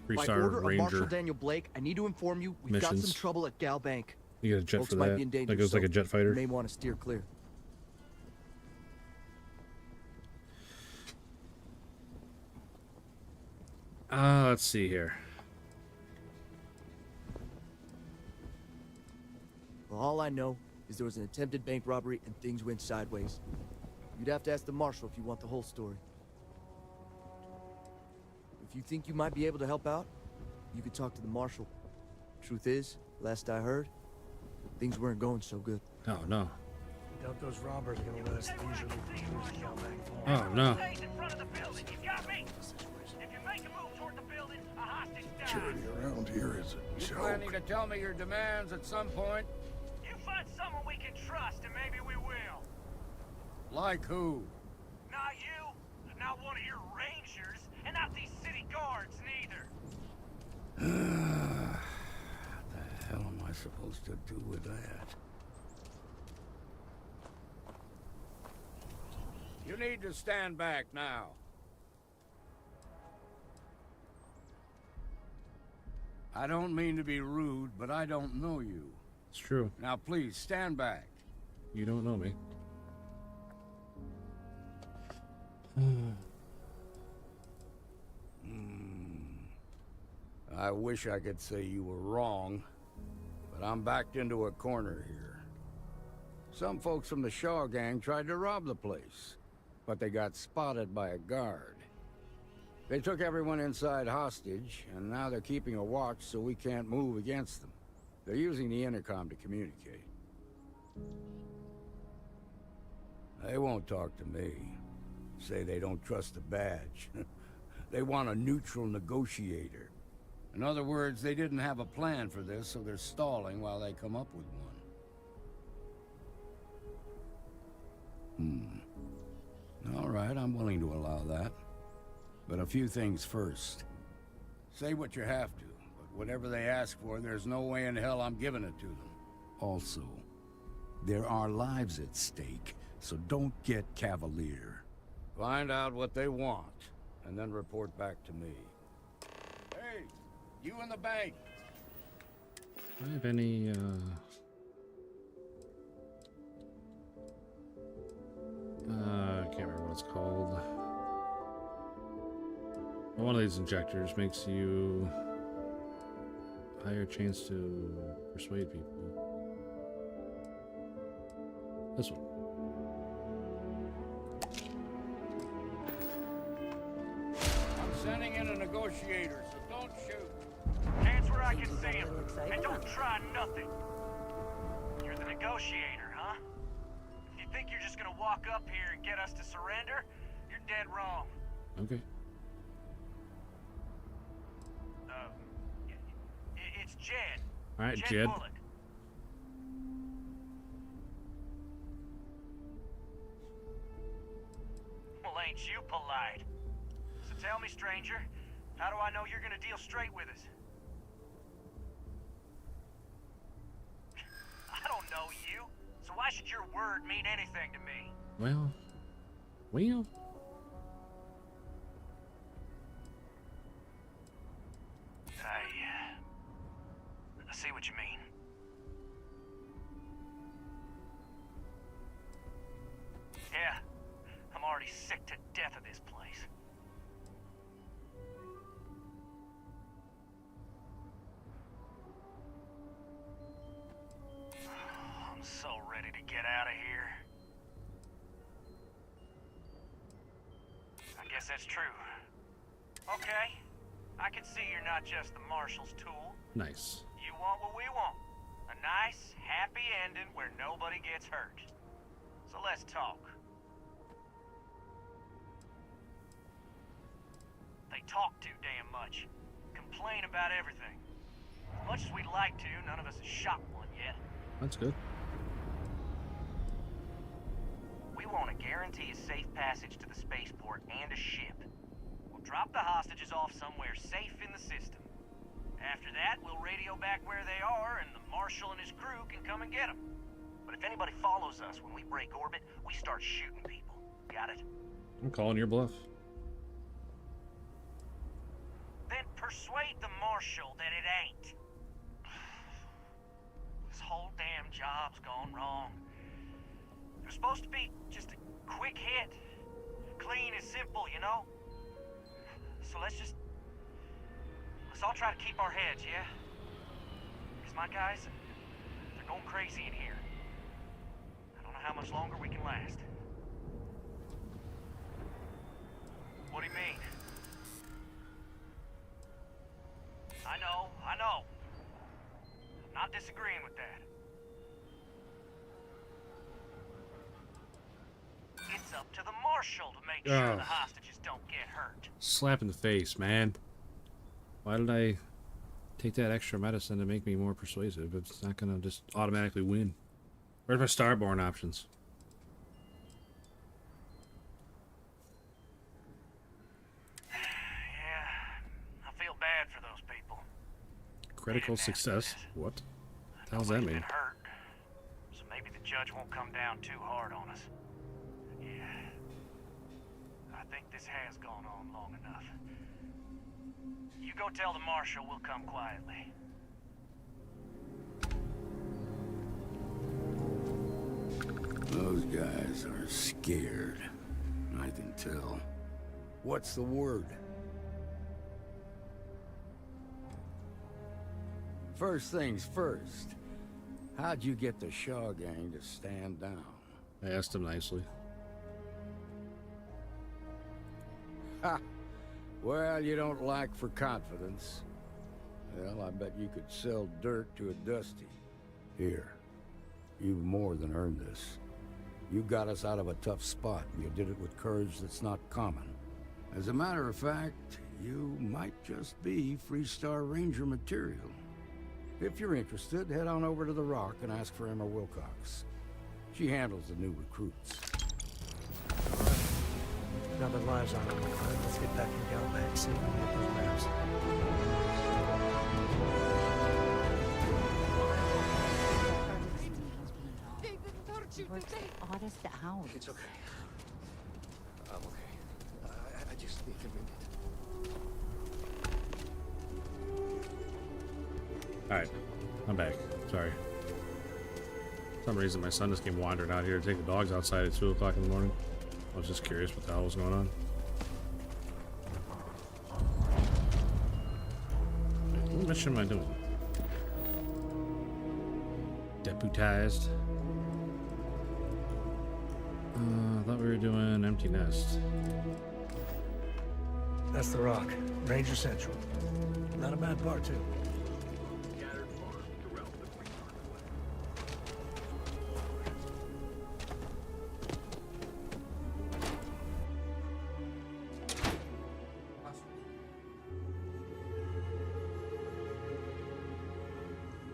Three-star order of Marshal Ranger Daniel Blake, I need to inform you we've got some missions. trouble at Gal Bank. You get a jet Folks for might that. be in danger, That goes like a jet fighter. You may want to steer clear. Let's see here. Well, all I know is there was an attempted bank robbery and things went sideways. You'd have to ask the Marshal if you want the whole story. If you think you might be able to help out, you could talk to the Marshal. Truth is, last I heard, things weren't going so good. Oh, no. Doubt those robbers are gonna let us leisurely cruise the Gal Bank Vault. Oh, no. Security around here is a joke. Planning to tell me your demands at some point? You find someone we can trust, and maybe we will. Like who? Not you, not one of your rangers, and not these city guards neither. What the hell am I supposed to do with that? You need to stand back now. I don't mean to be rude, but I don't know you. It's true. Now please, stand back. You don't know me. I wish I could say you were wrong, but I'm backed into a corner here. Some folks from the Shaw gang tried to rob the place, but they got spotted by a guard. They took everyone inside hostage, and now they're keeping a watch so we can't move against them. They're using the intercom to communicate. They won't talk to me. Say they don't trust the badge. They want a neutral negotiator. In other words, they didn't have a plan for this, so they're stalling while they come up with one. All right, I'm willing to allow that. But a few things first. Say what you have to, but whatever they ask for, there's no way in hell I'm giving it to them. Also, there are lives at stake, so don't get cavalier. Find out what they want, and then report back to me. Hey, you in the bank. Do I have any, I can't remember what it's called. One of these injectors makes you higher chance to persuade people. This one. I'm sending in a negotiator, so don't shoot. Hands where I can see him, and don't try nothing. You're the negotiator, huh? If you think you're just gonna walk up here and get us to surrender, you're dead wrong. Okay. It's Jed. All right, Jed Jed. Bullock. Well, ain't you polite? So tell me, stranger, how do I know you're gonna deal straight with us? I don't know you, so why should your word mean anything to me? Well. I see what you mean. Yeah, I'm already sick to death of this place. I'm so ready to get out of here. I guess that's true. Okay, I can see you're not just the Marshal's tool. Nice. You want what we want. A nice, happy ending where nobody gets hurt. So let's talk. They talk too damn much. Complain about everything. As much as we'd like to, none of us has shot one yet. That's good. want to guarantee a safe passage to the spaceport and a ship. We'll drop the hostages off somewhere safe in the system. After that, we'll radio back where they are, and the Marshal and his crew can come and get them. But if anybody follows us when we break orbit, we start shooting people. Got it? I'm calling your bluff. Then persuade the Marshal that it ain't. This whole damn job's gone wrong. It was supposed to be just a quick hit. Clean and simple, you know? So let's all try to keep our heads, yeah? Because my guys, they're going crazy in here. I don't know how much longer we can last. What do you mean? I know. I'm not disagreeing with that. It's up to the Marshal to make sure the hostages don't get hurt. Slap in the face, man. Why did I take that extra medicine to make me more persuasive? It's not gonna just automatically win. Where's my starborn options? Yeah, I feel bad for those people. Critical success? What? What the hell's that mean? Been hurt, so maybe the judge won't come down too hard on us. Yeah, I think this has gone on long enough. You go tell the Marshal we'll come quietly. Those guys are scared. I can tell. What's the word? First things first. How'd you get the Shaw gang to stand down? I asked him nicely. Ha! Well, you don't lack for confidence. Well, I bet you could sell dirt to a Dusty. Here, you've more than earned this. You got us out of a tough spot. You did it with courage that's not common. As a matter of fact, you might just be Freestar Ranger material. If you're interested, head on over to the Rock and ask for Emma Wilcox. She handles the new recruits. Now their lives aren't on the line. Let's get back in Galbac, see if we can get those maps. Oddest out. It's okay. I'm okay. I just need a minute. Alright, I'm back. Sorry. For some reason my son just came wandering out here to take the dogs outside at 2 o'clock in the morning. I was just curious what the hell was going on. What mission am I doing? Deputized. I thought we were doing Empty Nest. That's the Rock. Ranger Central. Not a bad part, too.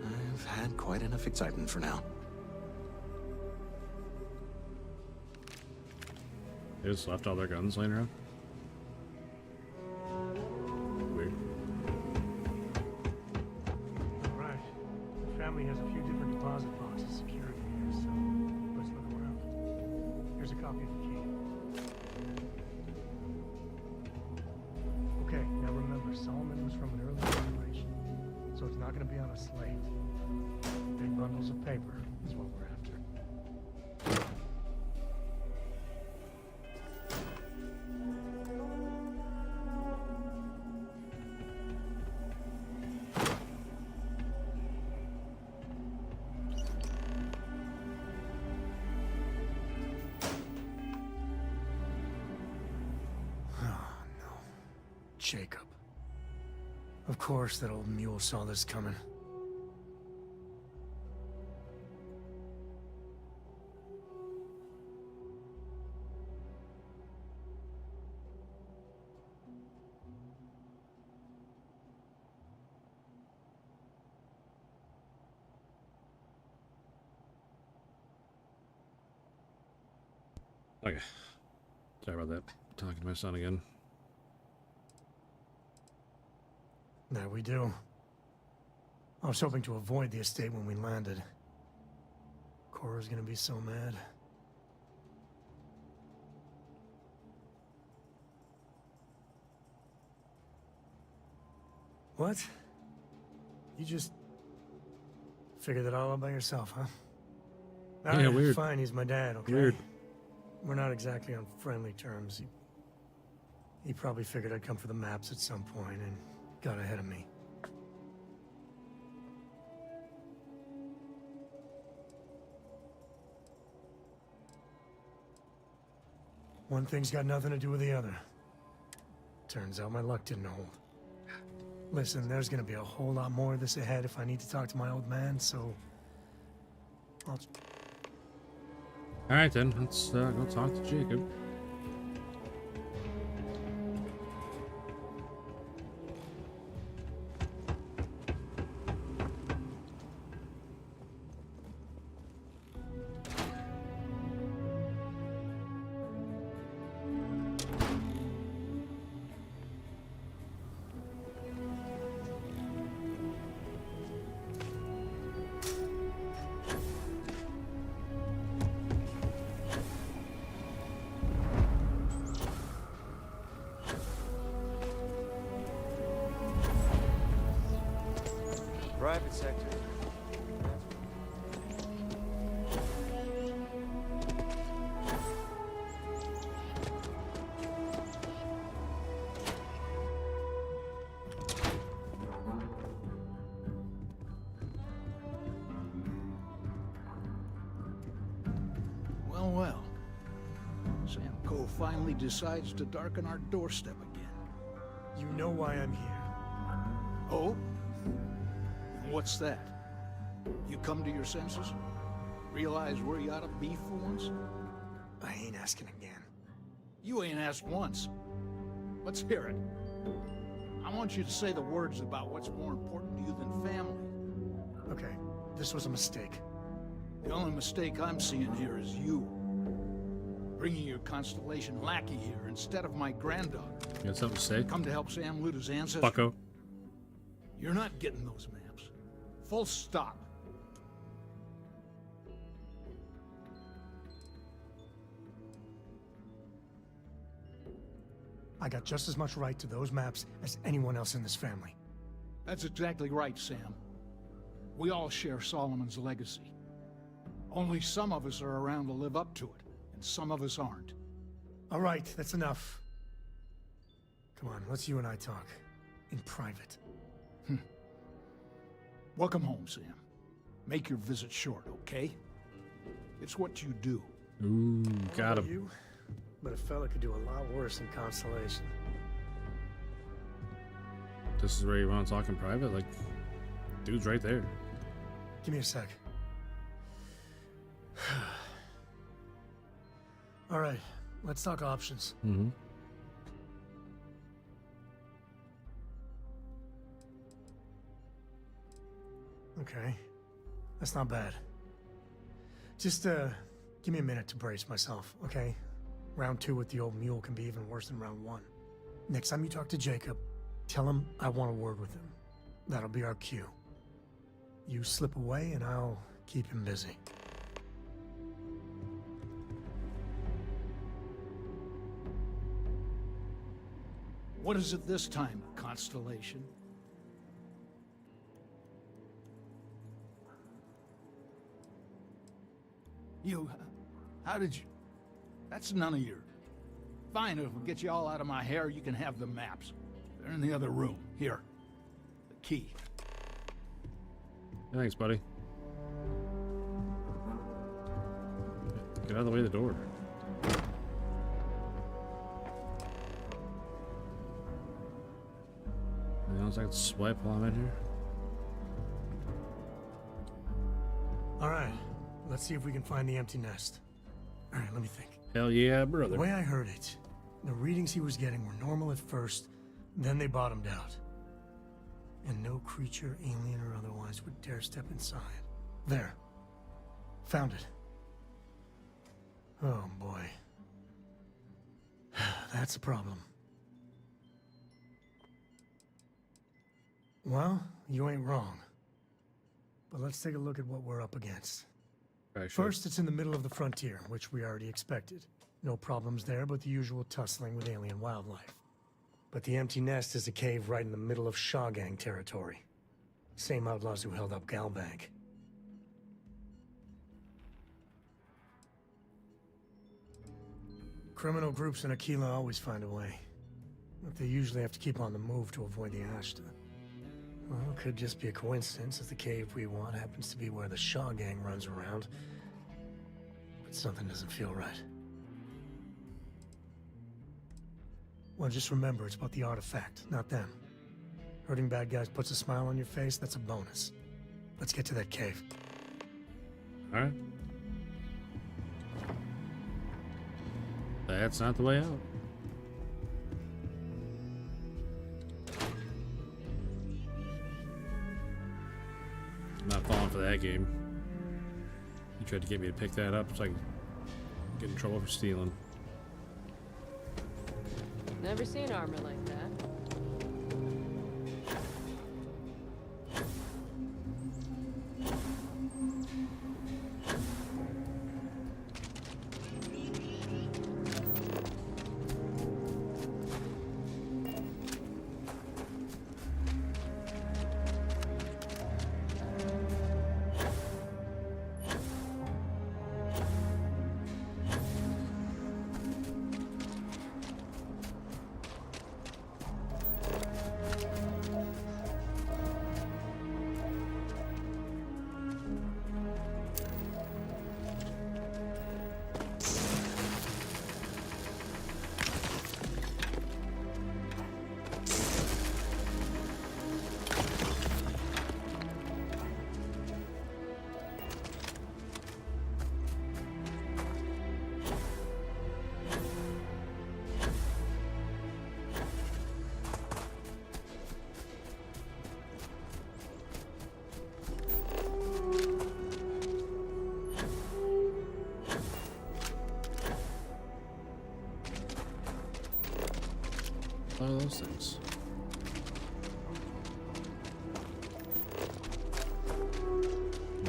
I've had quite enough excitement for now. They just left all their guns laying around? Weird. Right. The family has a few different deposit boxes secured in here, so let's look around. Here's a copy of the key. Okay, now remember, Solomon was from an early generation, so it's not going to be on a slate. Big bundles of paper is what we're after. Jacob. Of course that old mule saw this coming. Okay. Sorry about that. Talking to my son again. There we do. I was hoping to avoid the estate when we landed. Cora's gonna be so mad. What? You just figured it all out by yourself, huh? Yeah, Alright, weird. fine, he's my dad, okay? Weird. We're not exactly on friendly terms. He probably figured I'd come for the maps at some point and got ahead of me. One thing's got nothing to do with the other. Turns out my luck didn't hold. Listen, there's gonna be a whole lot more of this ahead if I need to talk to my old man, so... Alright then, let's go talk to Jacob. Private sector. Well, well. Sam Coe finally decides to darken our doorstep again. You know why I'm here. Oh? What's that? You come to your senses? Realize where you ought to be for once? I ain't asking again. You ain't asked once. Let's hear it. I want you to say the words about what's more important to you than family. Okay, this was a mistake. The only mistake I'm seeing here is you. Bringing your Constellation lackey here instead of my granddaughter. You got something to say? Come to help Sam loot his ancestors. Bucko. You're not getting those maps. Full stop. I got just as much right to those maps as anyone else in this family. That's exactly right, Sam. We all share Solomon's legacy. Only some of us are around to live up to it, and some of us aren't. All right, that's enough. Come on, let's you and I talk. In private. Welcome home, Sam. Make your visit short, okay? It's what you do. Ooh, got him. You, but a fella could do a lot worse in Constellation. This is where you want to talk in private? Like, dude's right there. Give me a sec. All right, let's talk options. Mm-hmm. Okay, that's not bad. Just, give me a minute to brace myself, okay? Round 2 with the old mule can be even worse than round 1. Next time you talk to Jacob, tell him I want a word with him. That'll be our cue. You slip away and I'll keep him busy. What is it this time, Constellation? How did you... That's none of your... Fine, if we get you all out of my hair, you can have the maps. They're in the other room. Here. The key. Thanks, buddy. Get out of the way of the door. Anything else I can swipe while I'm in here? All right, let's see if we can find the empty nest. All right, let me think. Hell yeah, brother. The way I heard it, the readings he was getting were normal at first, then they bottomed out. And no creature, alien or otherwise, would dare step inside. There. Found it. Oh boy. That's a problem. Well, you ain't wrong. But let's take a look at what we're up against. Right, sure. First, it's in the middle of the frontier, which we already expected. No problems there, but the usual tussling with alien wildlife. But the empty nest is a cave right in the middle of Shaw Gang territory. Same outlaws who held up Galbank. Criminal groups in Aquila always find a way. But they usually have to keep on the move to avoid the Ashta. Well, it could just be a coincidence that the cave we want happens to be where the Shaw Gang runs around. But something doesn't feel right. Well, just remember, it's about the artifact, not them. Hurting bad guys puts a smile on your face, that's a bonus. Let's get to that cave. All right. That's not the way out. I'm not falling for that game. He tried to get me to pick that up so I can get in trouble for stealing. Never seen armor like that. What are those things?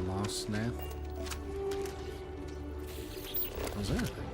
Lost snap. How's that thing?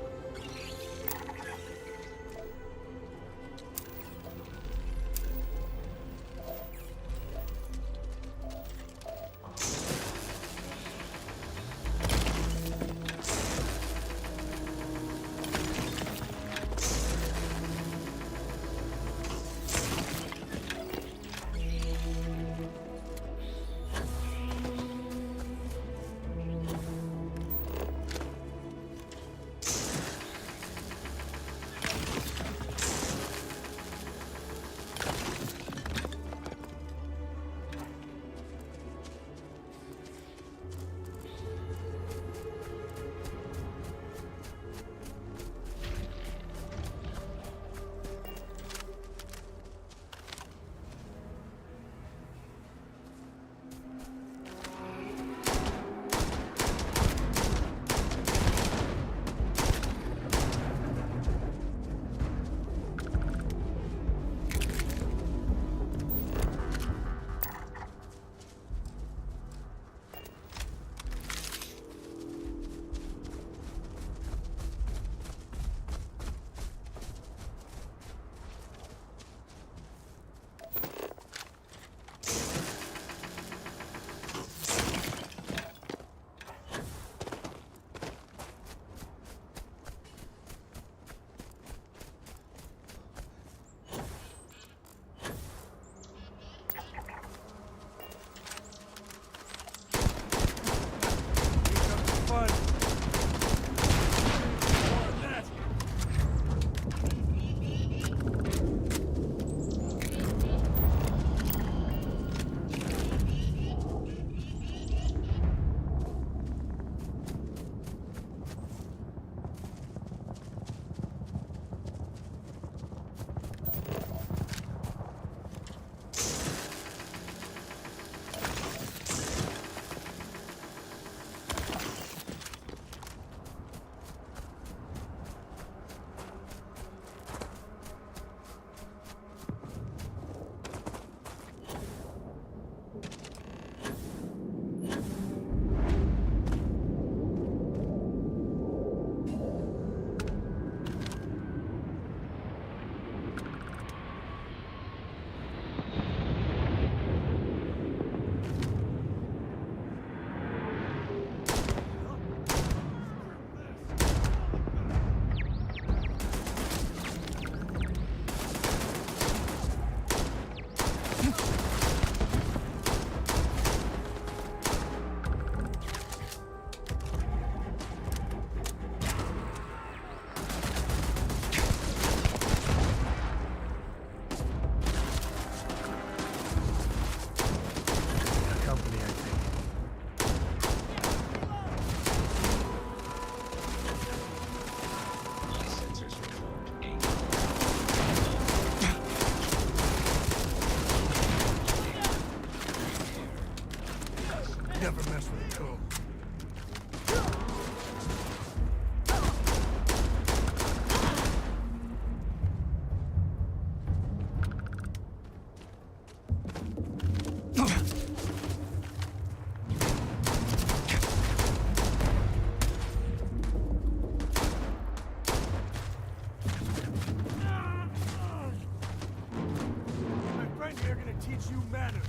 teach you manners.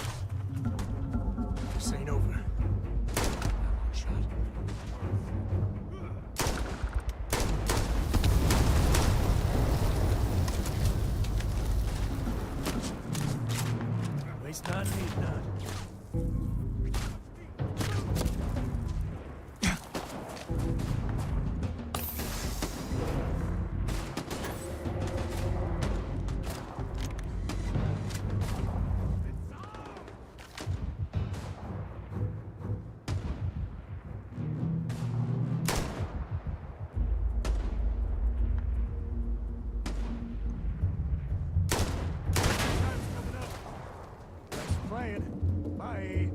This ain't over. Shot. Waste not, need not. Bye.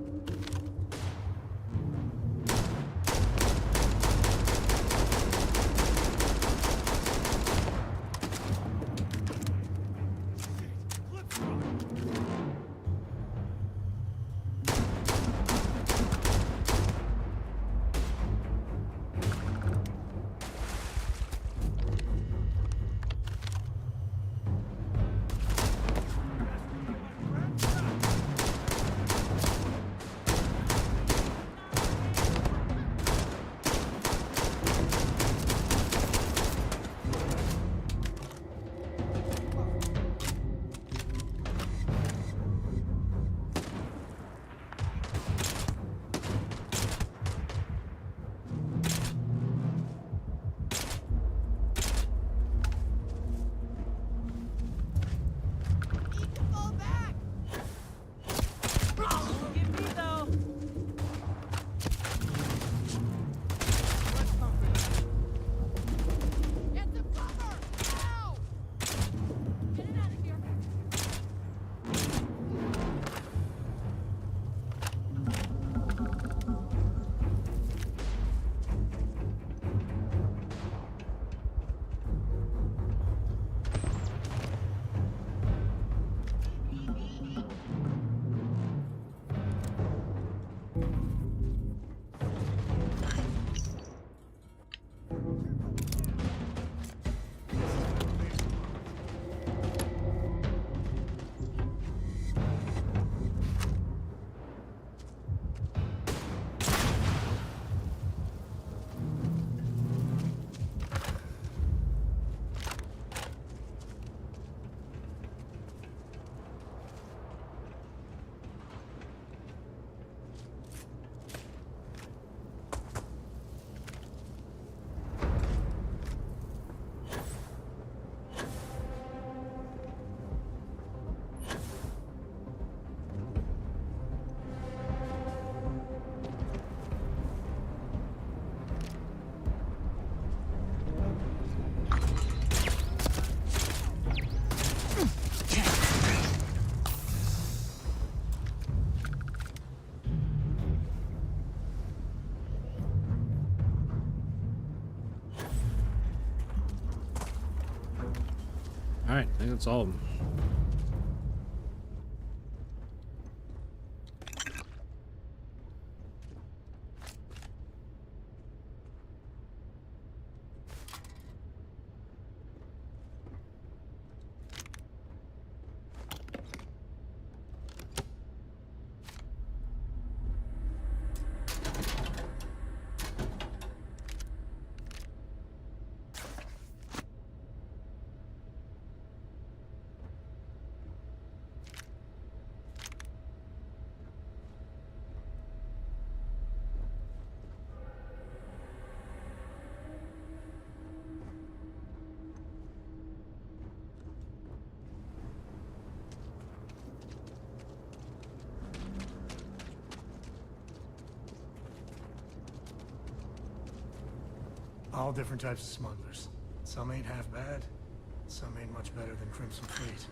Alright, I think that's all of them. All different types of smugglers. Some ain't half bad, some ain't much better than Crimson Fleet.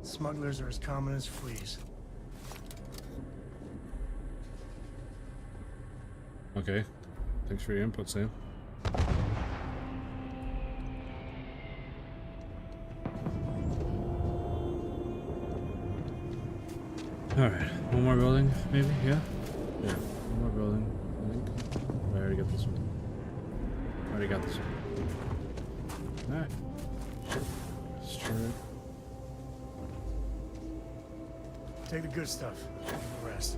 Smugglers are as common as fleas. Okay. Thanks for your input, Sam. Alright, one more building, maybe? Yeah? Yeah, one more building, I think. I already got this one. Already got this one. Alright. Let's try it. Take the good stuff. Leave the rest.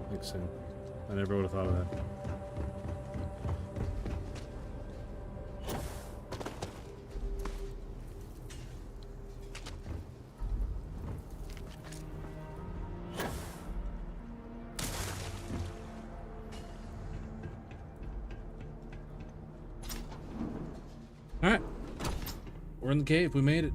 Thanks, Sam. I never would have thought of that. Alright. We're in the cave. We made it.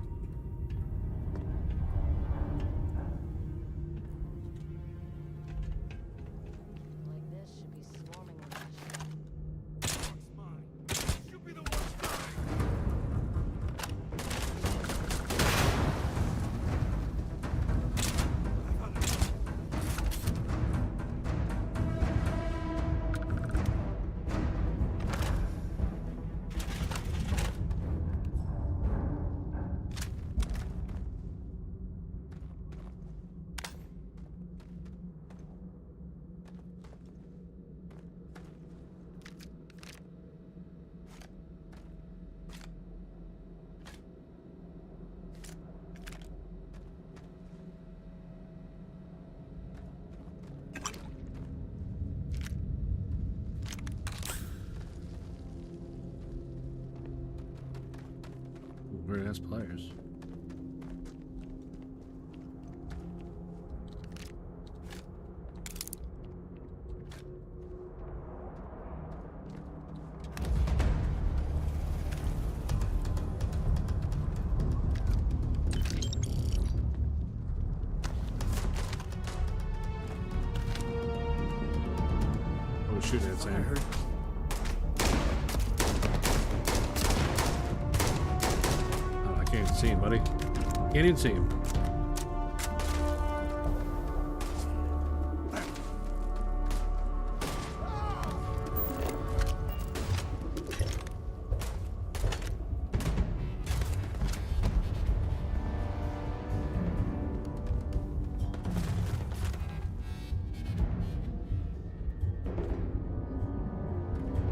Weird ass pliers. Oh, shoot it, Sam. Can't even see him, buddy. Can't even see him.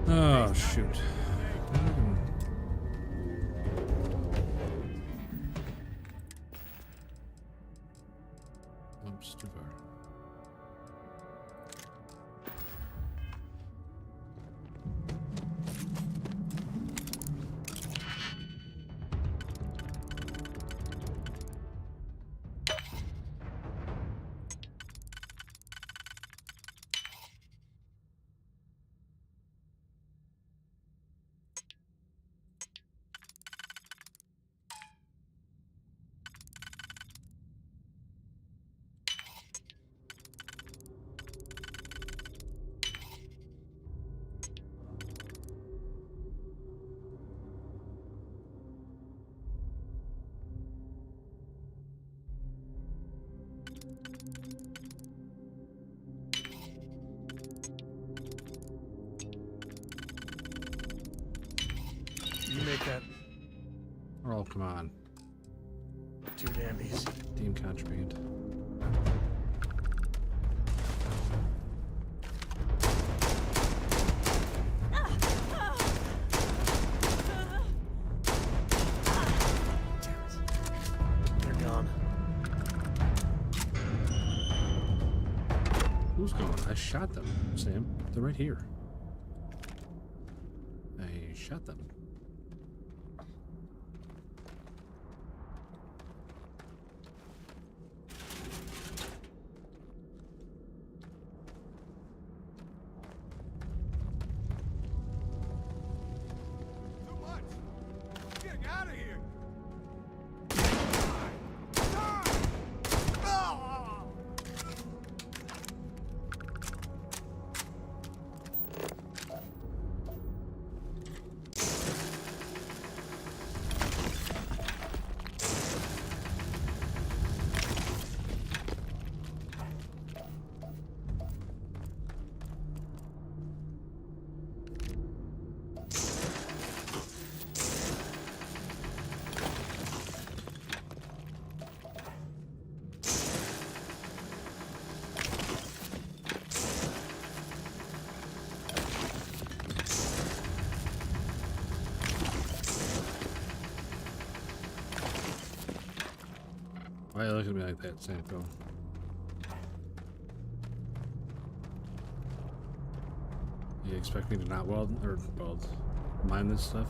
Oh, shoot. Too far. You make that. Oh, come on. Too damn easy. Deem contraband. They're gone. Who's going? I shot them, Sam. They're right here. I shot them. Why are you looking at me like that, Samco? You expect me to not weld mine this stuff?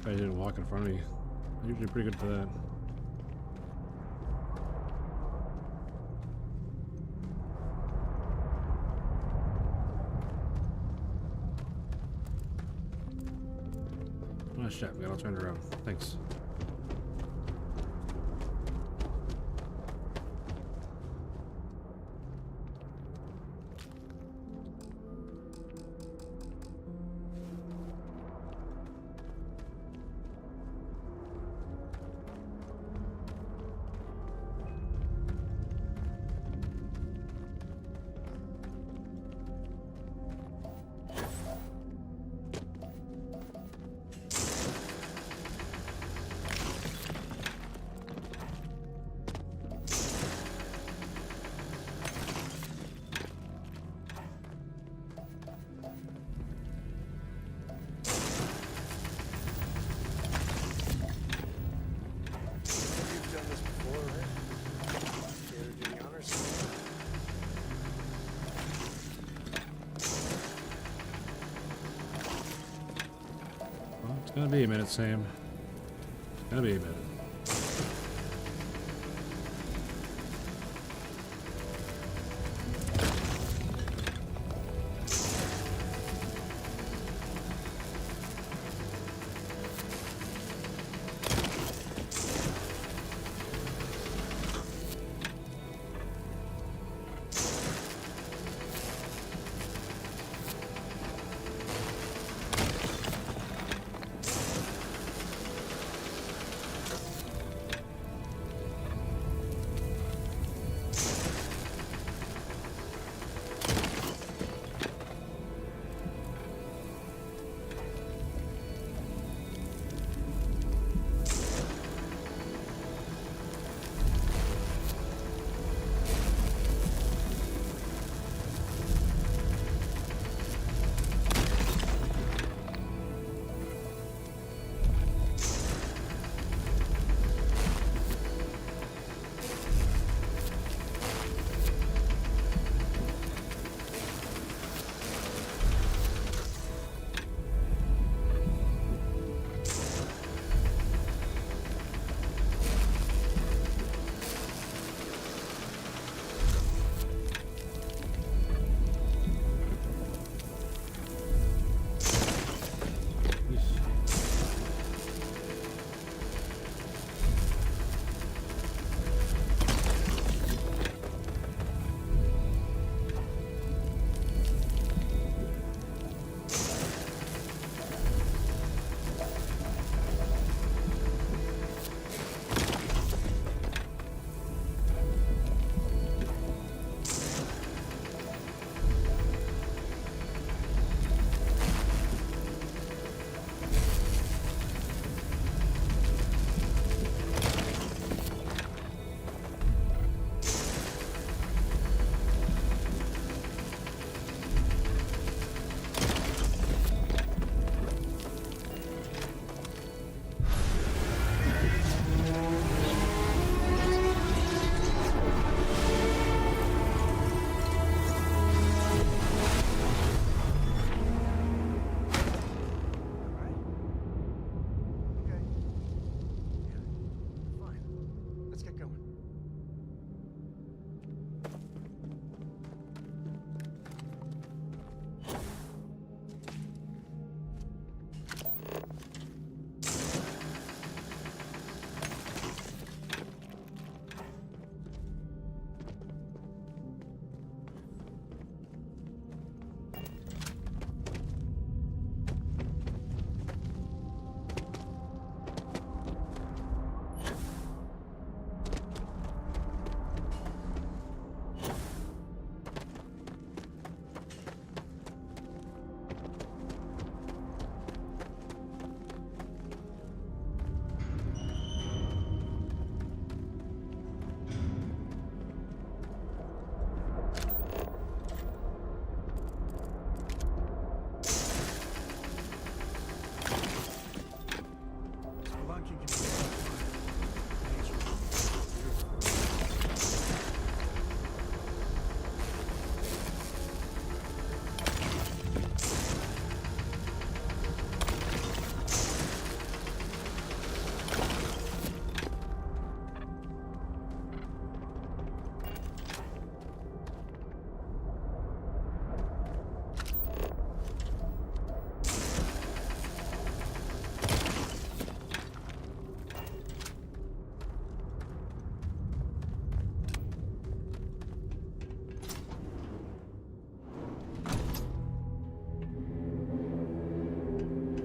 I didn't walk in front of me. I'm usually pretty good for that. Oh shit, we got all turned around. Thanks. It's gonna be a minute, Sam. It's gonna be a minute.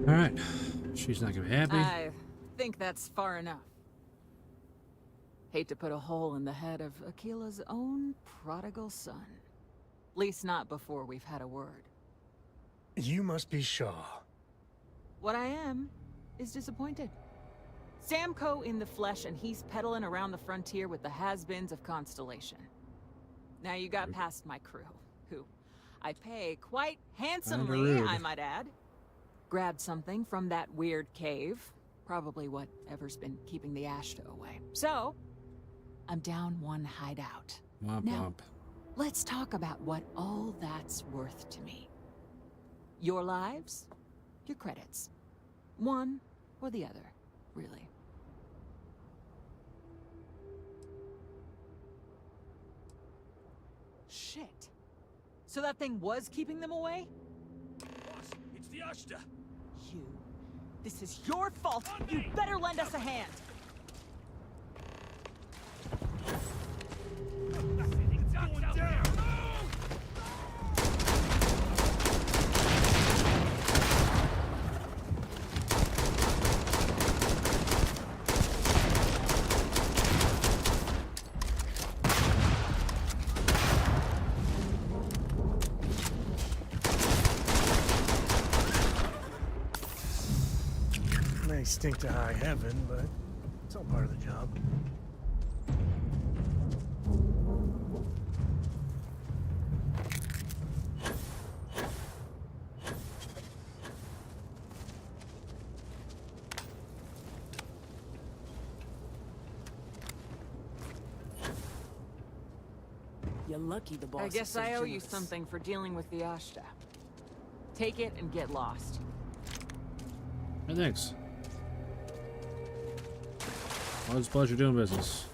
All right. She's not gonna be happy. I think that's far enough. Hate to put a hole in the head of Akila's own prodigal son. Least not before we've had a word. You must be Shaw. What I am is disappointed. Samco in the flesh, and he's peddling around the frontier with the has-beens of Constellation. Now you got past my crew, who I pay quite handsomely, I might add. Grabbed something from that weird cave. Probably whatever's been keeping the Ashta away. So, I'm down one hideout. Womp Now, womp. let's talk about what all that's worth to me. Your lives, your credits. One or the other, really. Shit. So that thing was keeping them away? Boss, it's the Ashta. You. This is your fault. You better lend us a hand. It's going down. May stink to high heaven, but it's all part of the job. You're lucky the boss I is guess so I owe you generous. something for dealing with the Ashta. Take it and get lost. Hey, thanks. Always a pleasure doing business.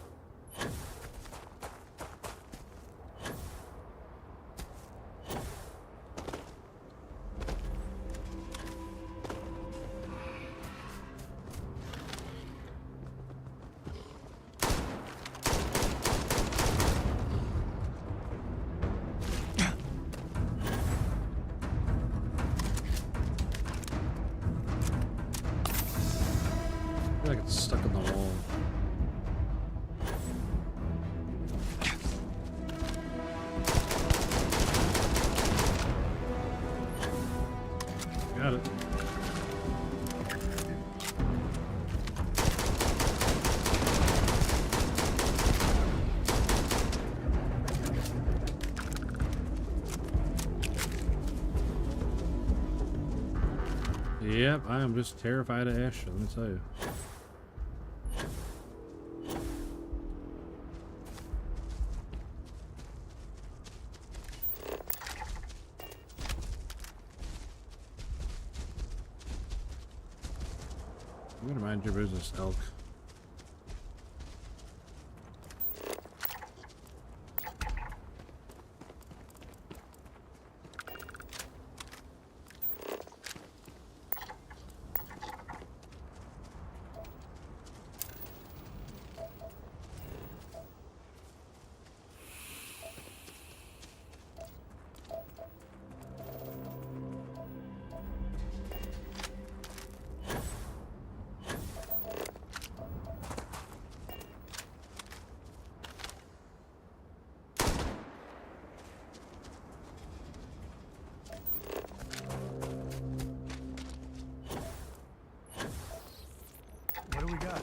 I feel like it's stuck in the wall. Got it. Yep, I am just terrified of Asha, let me tell you. I'm gonna mind your business, elk. What do we got?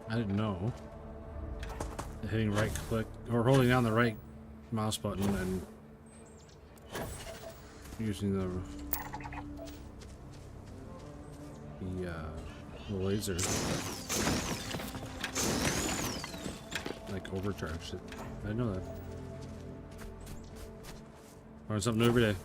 I didn't know. Hitting right click or holding down the right mouse button and using the laser overcharged it. I didn't know that. Learn something new every day.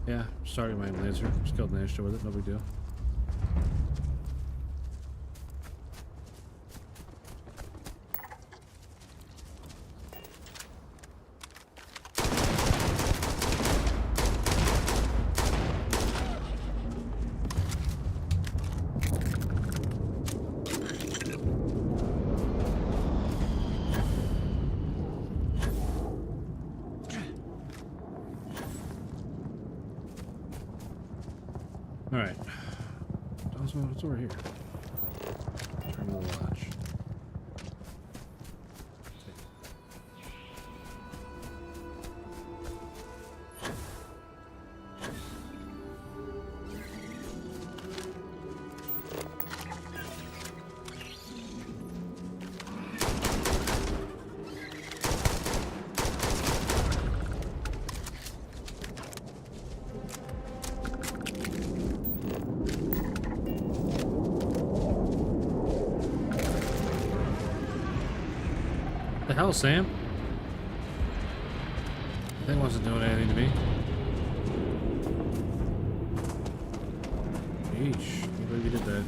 Yeah, starting my laser. Just killed an Astra with it, no big deal. Alright. What's over here? Terminal Lodge. The hell, Sam? That wasn't doing anything to me. Yeesh, can't believe you did that.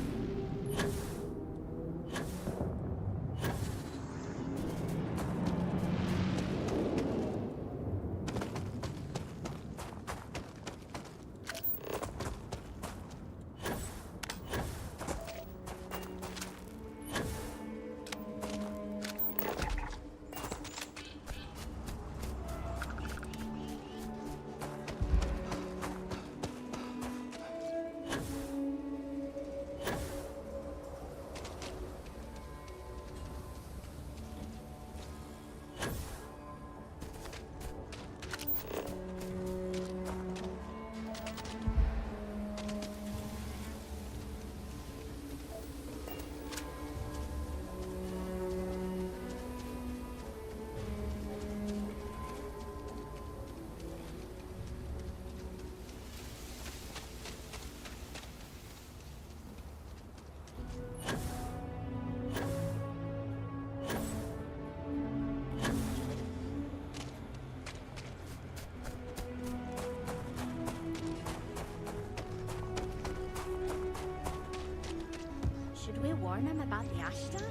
Should we warn them about the Ashta?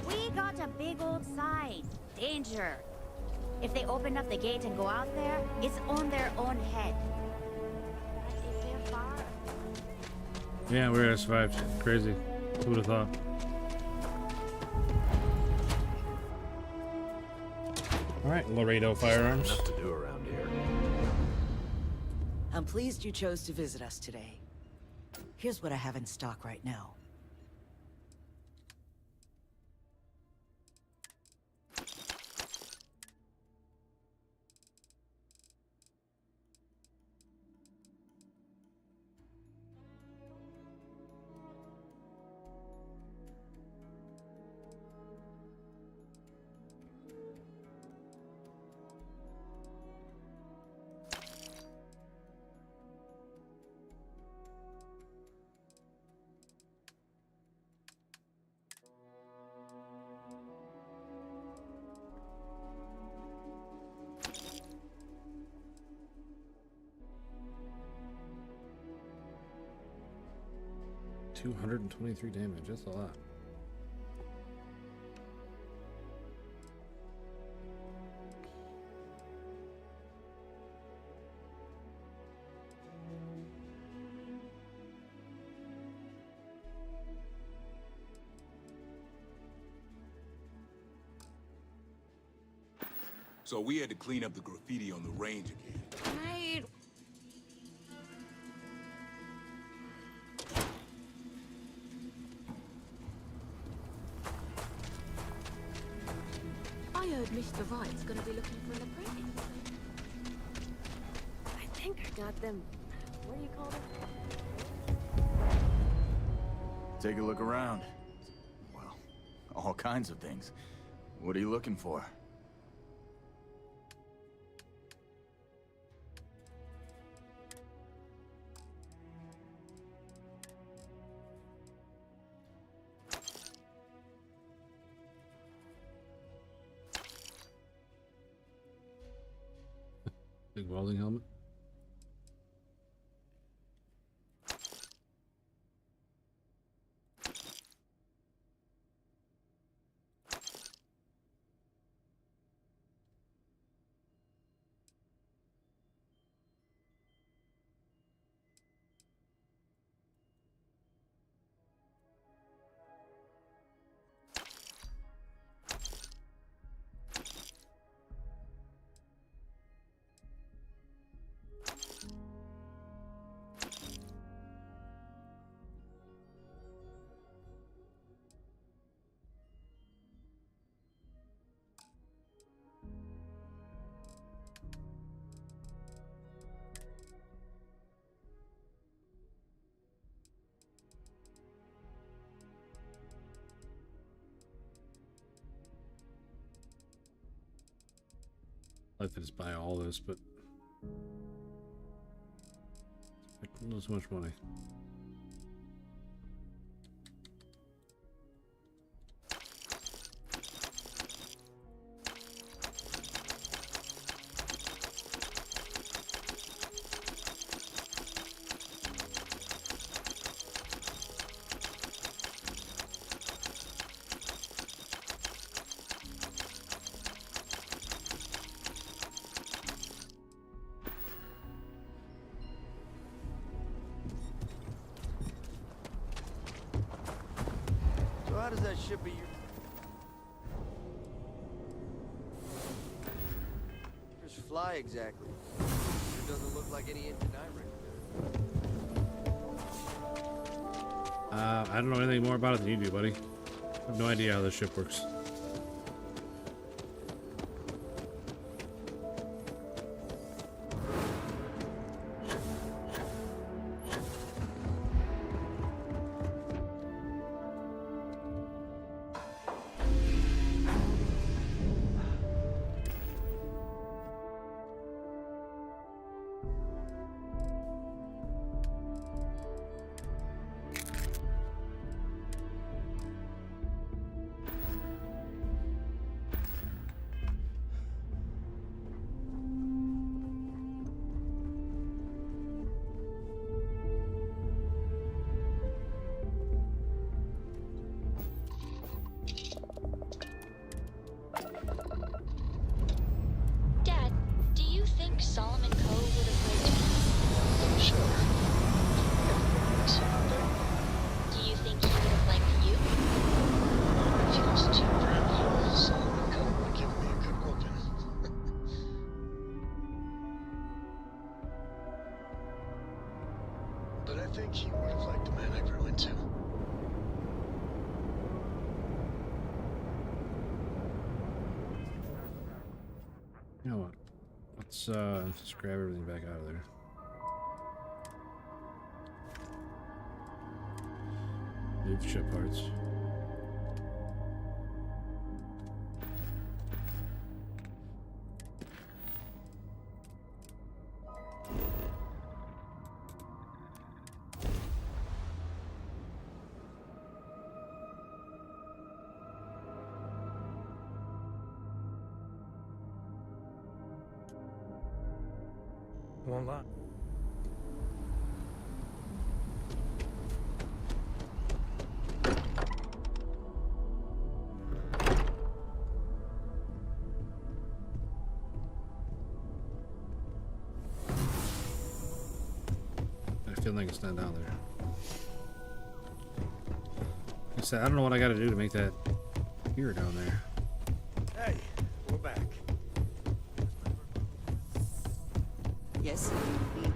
We got a big old sign. Danger. If they open up the gate and go out there, it's on their own head. But if they're far... Yeah, we're gonna survive. Crazy. Who would have thought? Alright, Laredo Firearms. Enough to do around here. I'm pleased you chose to visit us today. Here's what I have in stock right now. $223 damage, that's a lot. So we had to clean up the graffiti on the range again. Right. I heard Mr. Wright's gonna be looking for an apprentice. I think I got them. What do you call them? Take a look around. Well, all kinds of things. What are you looking for? Big welding helmet. I'd like to just buy all this, but not so much money. So how does that ship of yours fly exactly? It doesn't look like any engine I recognize. I don't know anything more about it than you do, buddy. I have no idea how this ship works. But I think he would have liked the man I grew into. You know what? Let's just grab everything back out of there. Leave ship parts. Won't lie. I feel like it's not down there. Like I said, I don't know what I got to do to make that here down there. Hey, we're back. Yes? Me.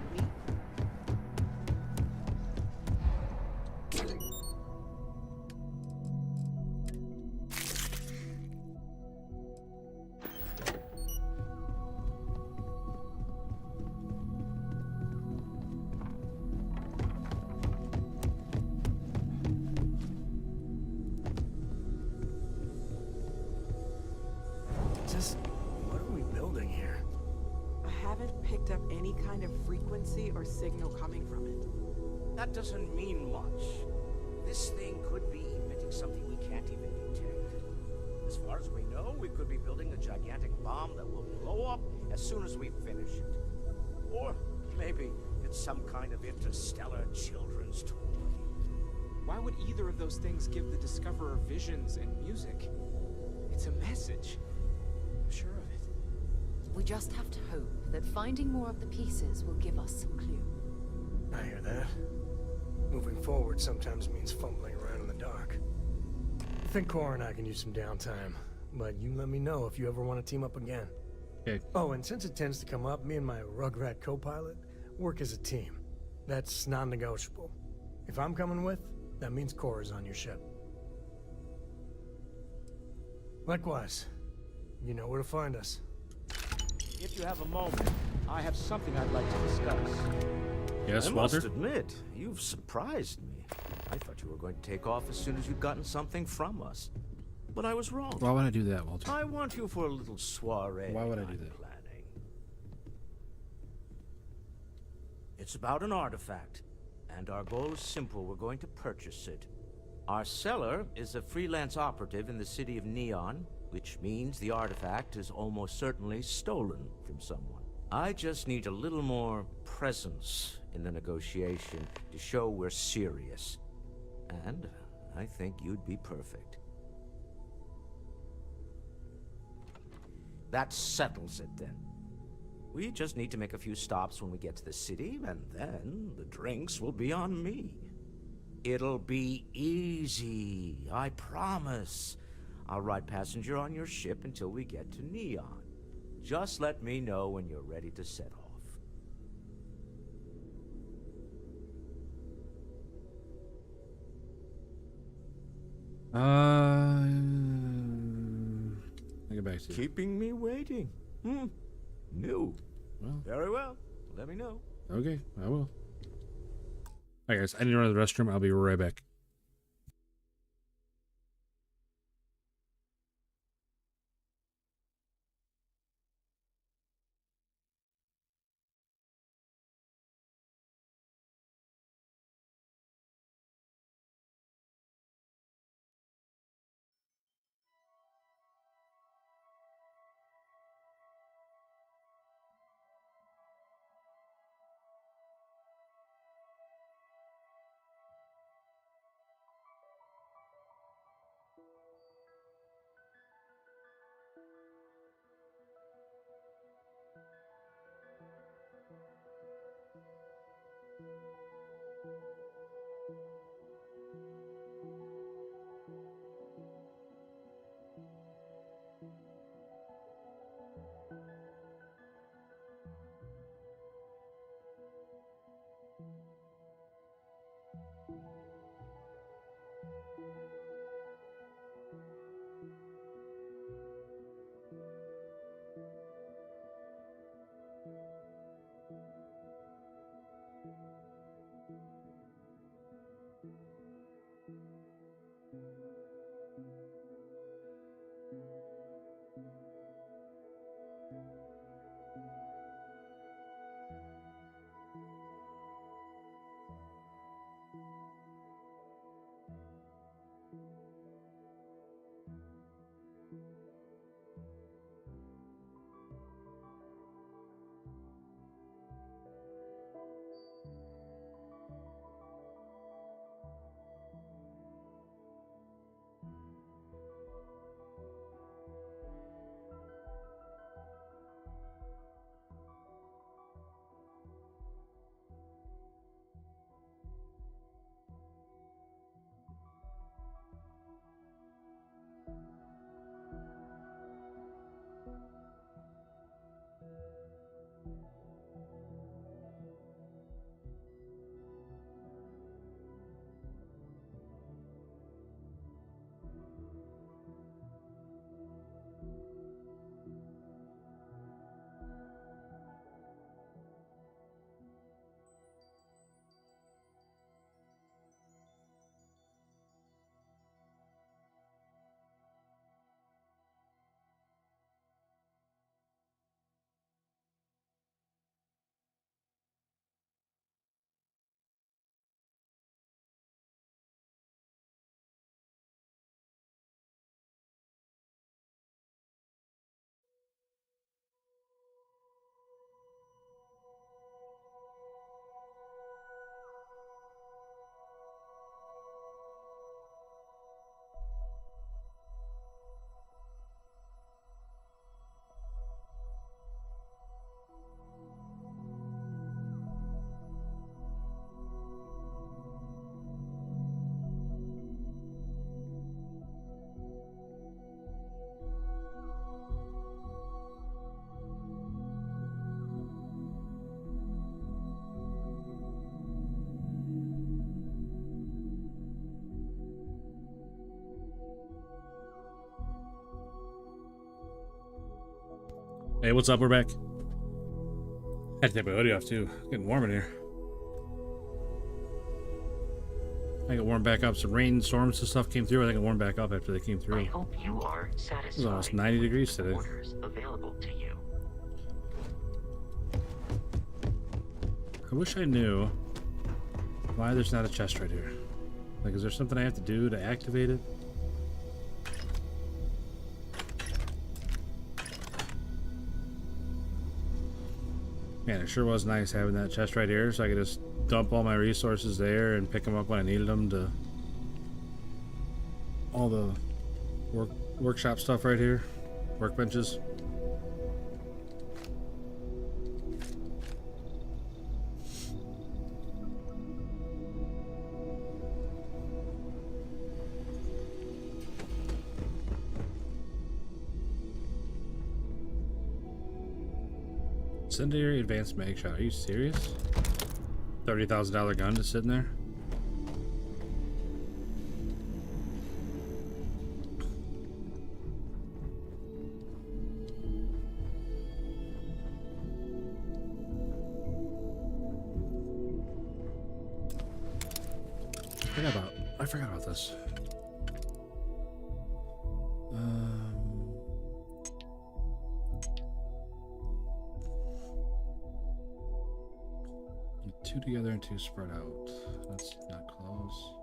any kind of frequency or signal coming from it. That doesn't mean much. This thing could be emitting something we can't even detect. As far as we know, we could be building a gigantic bomb that will blow up as soon as we finish it. Or maybe it's some kind of interstellar children's toy. Why would either of those things give the Discoverer visions and music? It's a message. I'm sure of it. We just have to hope that finding more of the pieces will give us some clue. I hear that. Moving forward sometimes means fumbling around in the dark. I think Cora and I can use some downtime, but you let me know if you ever want to team up again. Okay. Oh, and since it tends to come up, me and my Rugrat co-pilot work as a team. That's non-negotiable. If I'm coming with, that means Cora's on your ship. Likewise, you know where to find us. If you have a moment, I have something I'd like to discuss. Yes, I Walter? must admit, you've surprised me. I thought you were going to take off as soon as you'd gotten something from us. But I was wrong. Why would I do that, Walter? I want you for a little soiree. Why would I do that? Planning. It's about an artifact, and our goal is simple. We're going to purchase it. Our seller is a freelance operative in the city of Neon, which means the artifact is almost certainly stolen from someone. I just need a little more presence in the negotiation to show we're serious. And I think you'd be perfect. That settles it then. We just need to make a few stops when we get to the city, and then the drinks will be on me. It'll be easy, I promise. I'll ride passenger on your ship until we get to Neon. Just let me know when you're ready to set off. I'll get back to you. Keeping me waiting. New. Well. Very well. Let me know. Okay, I will. Alright guys, I need to run to the restroom. I'll be right back. Hey, what's up? We're back. Had to take my hoodie off too. It's getting warm in here. I got warmed back up. Some rain, storms, and stuff came through. I think it warmed back up after they came through. I hope you are satisfied. It was almost 90 degrees today. Orders available to you. I wish I knew why there's not a chest right here. Like, is there something I have to do to activate it? Man, it sure was nice having that chest right here, so I could just dump all my resources there and pick them up when I needed them to all the workshop stuff right here, workbenches. Incendiary advanced mag shot. Are you serious? $30,000 gun just sitting there? I forgot about this. Two together and two spread out. That's not close.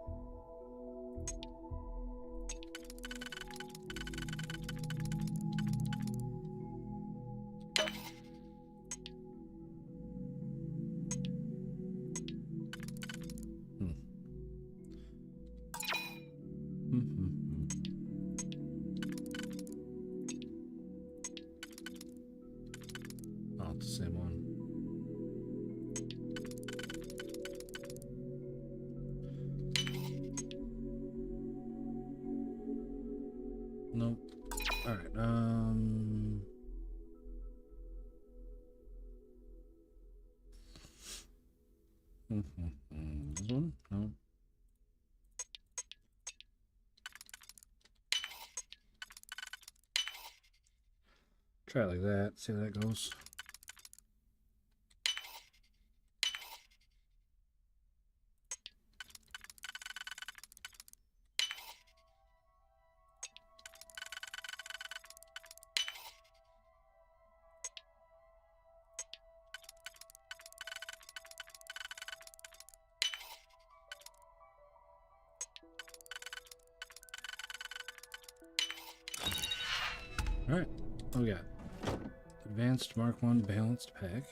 Oh, it's the same one. Nope. All right. This one? No. Try it like that. See how that goes. Alright, what we got? Advanced Mark 1 balanced pack.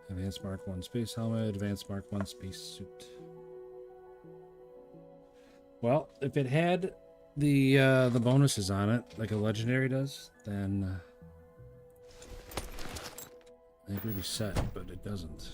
Advanced Mark 1 space helmet. Advanced Mark 1 space suit. Well, if it had the bonuses on it, like a legendary does, then I think we'd be set, but it doesn't.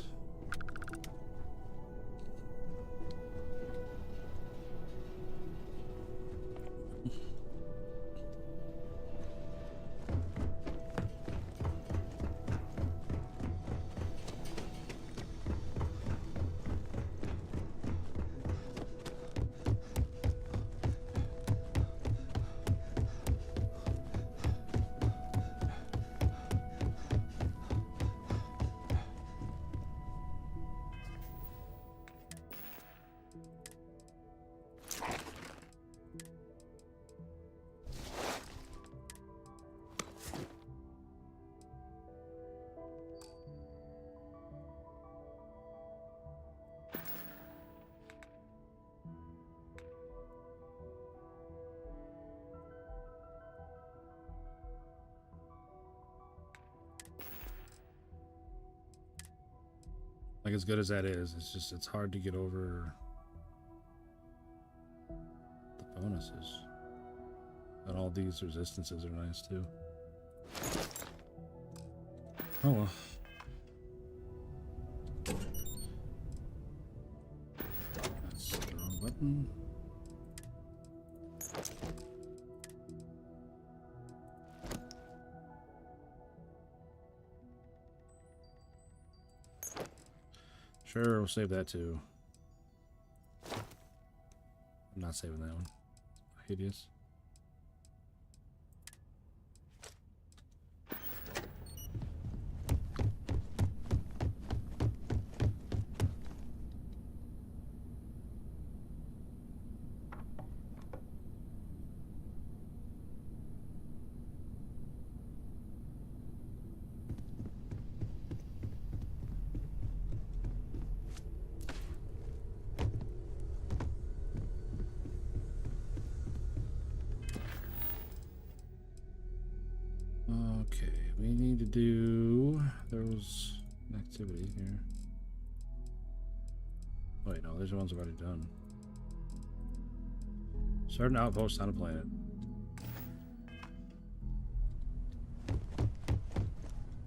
Like, as good as that is, it's hard to get over the bonuses. And all these resistances are nice too. Oh well. That's the wrong button. Sure, we'll save that too. I'm not saving that one. Hideous. Okay, we need to do. There was an activity here. Wait, no, these are ones I've already done. Start an outpost on a planet.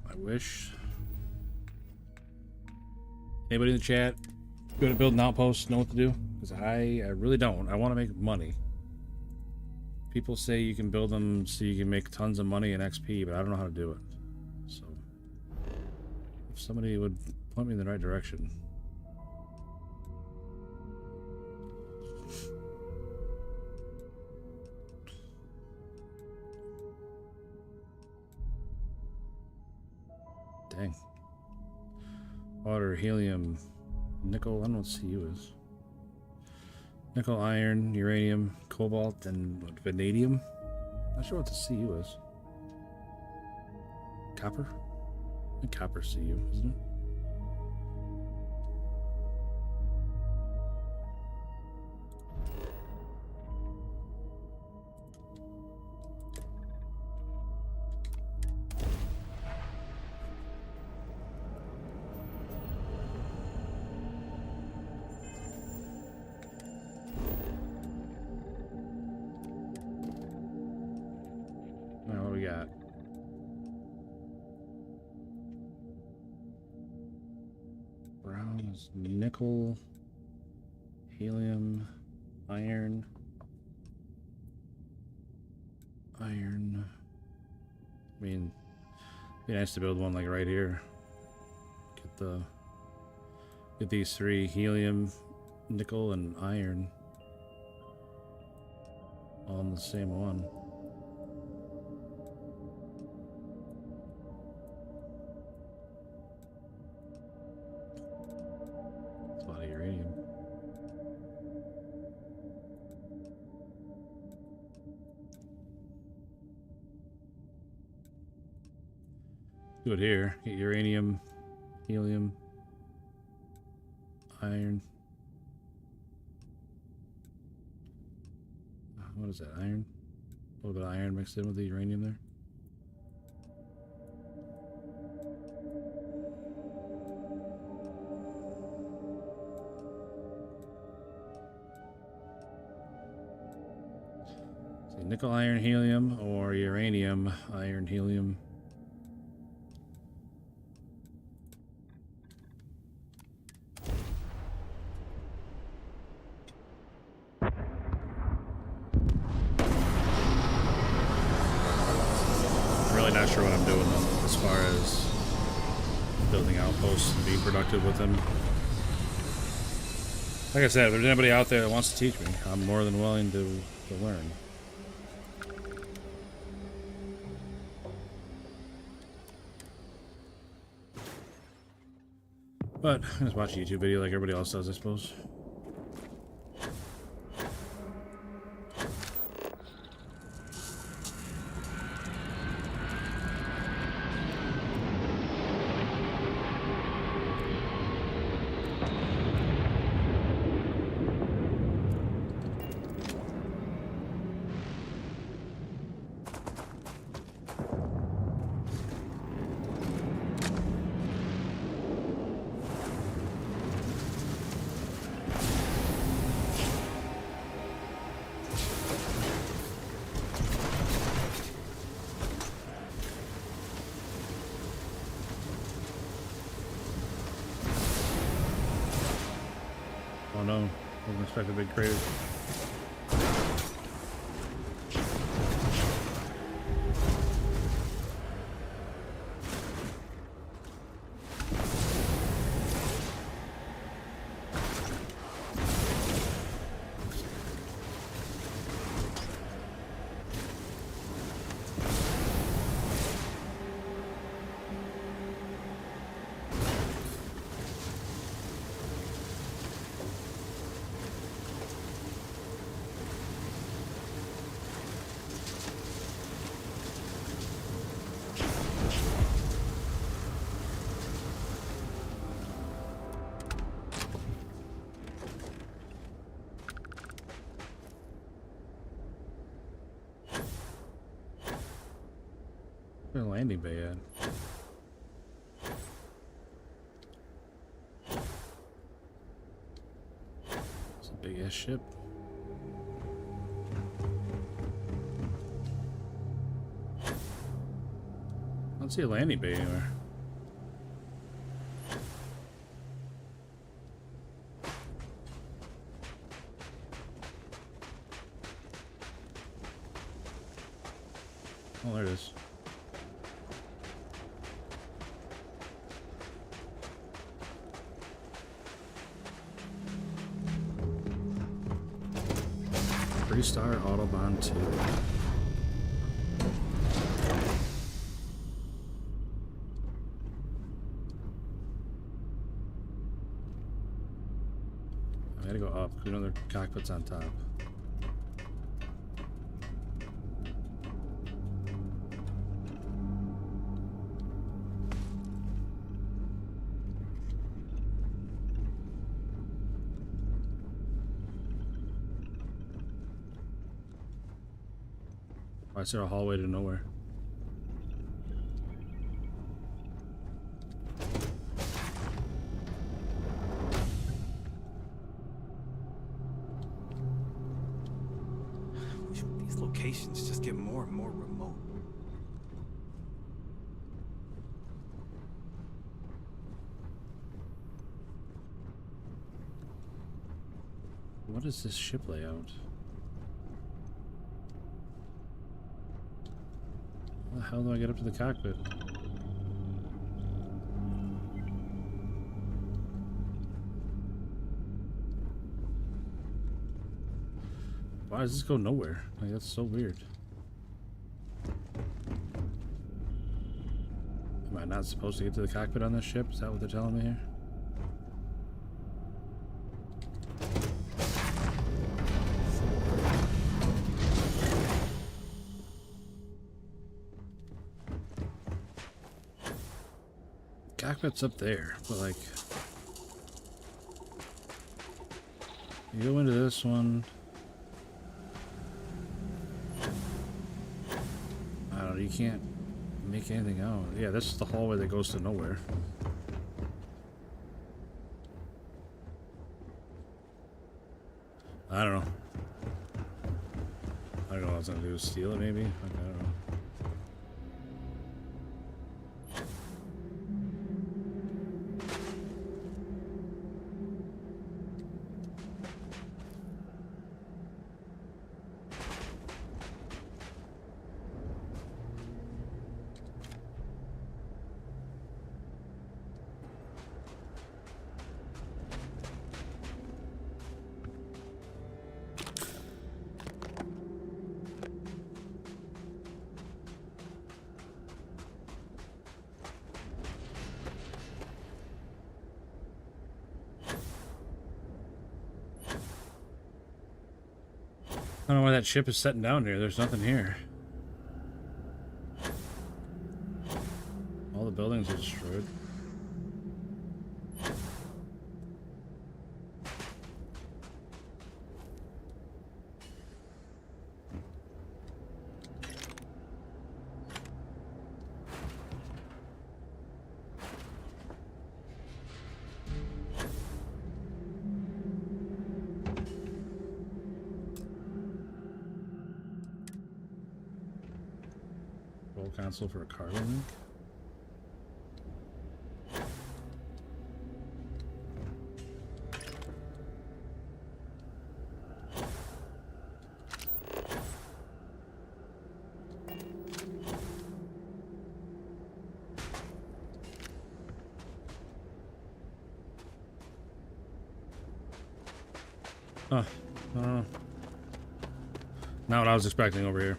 I wish. Anybody in the chat good at building outposts? Know what to do? Because I really don't. I want to make money. People say you can build them so you can make tons of money and XP, but I don't know how to do it. So, if somebody would point me in the right direction. Dang. Water, helium, nickel. I don't know what CU is. Nickel, iron, uranium, cobalt, and what, vanadium? Not sure what the CU is. Copper? I think copper CU, isn't it? Nickel, helium, iron. I mean, it'd be nice to build one like right here. Get these three: helium, nickel, and iron, all in the same one. Do it here. Get uranium, helium, iron. What is that? Iron? A little bit of iron mixed in with the uranium there. So nickel, iron, helium, or uranium, iron, helium. Not sure what I'm doing though, as far as building outposts and being productive with them. Like I said, if there's anybody out there that wants to teach me, I'm more than willing to learn. But I just watch a YouTube video like everybody else does, I suppose. Oh no, wasn't expecting a big crater. Where's the landing bay at? It's a big ass ship. I don't see a landing bay anywhere. Oh, there it is. Three-star Autobahn 2. I gotta go up because we know their cockpit's on top. Why is there a hallway to nowhere? These locations just get more and more remote. What is this ship layout? How the hell do I get up to the cockpit? Why does this go nowhere? Like, that's so weird. Am I not supposed to get to the cockpit on this ship? Is that what they're telling me here? Cockpit's up there, but like, you go into this one. I don't know, you can't make anything out. Yeah, this is the hallway that goes to nowhere. I don't know. I don't know what I was gonna do, steal it maybe? Like, I don't know. I don't know why that ship is setting down here. There's nothing here. All the buildings are destroyed. Console for a cargo link. Huh. I don't know. Not what I was expecting over here.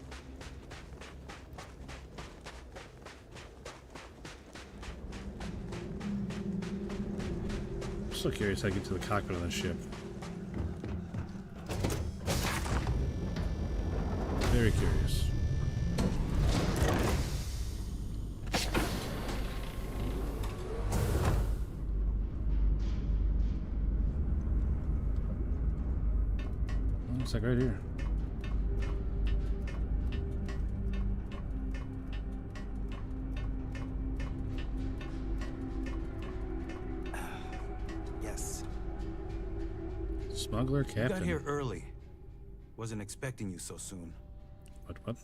I'm so curious how to get to the cockpit of this ship. Very curious. Looks like right here. Smuggler You captain. got here early. Wasn't expecting you so soon. What?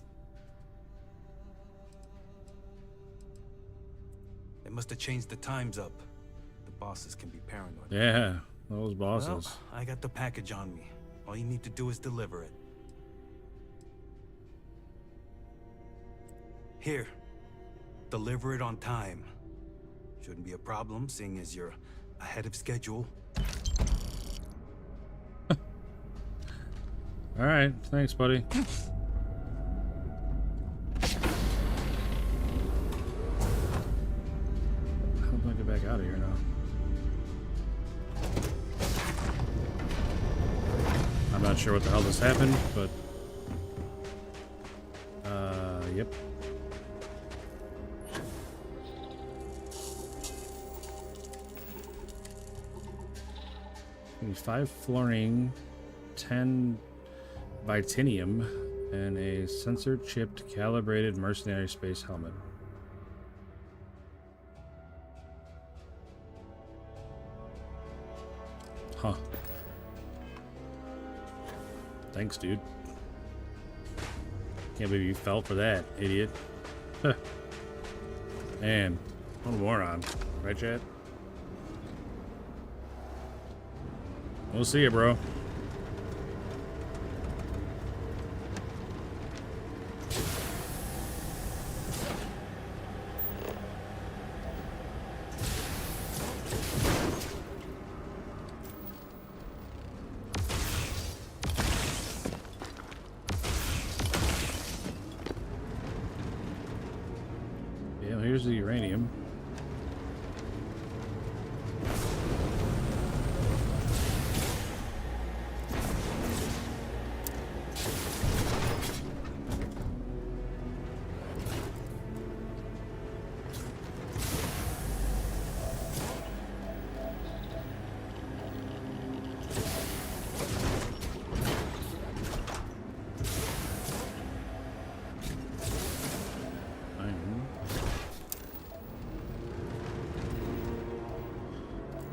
They must have changed the times up. The bosses can be paranoid. Yeah, those bosses. Well, I got the package on me. All you need to do is deliver it. Here. Deliver it on time. Shouldn't be a problem, seeing as you're ahead of schedule. All right, thanks, buddy. How do I get back out of here now? I'm not sure what the hell just happened, but yep. Give me 5 fluorine, 10 Vitinium, and a sensor-chipped, calibrated mercenary space helmet. Huh. Thanks, dude. Can't believe you fell for that, idiot. Man, what a moron. Right, Chad? We'll see you, bro. Here's the uranium.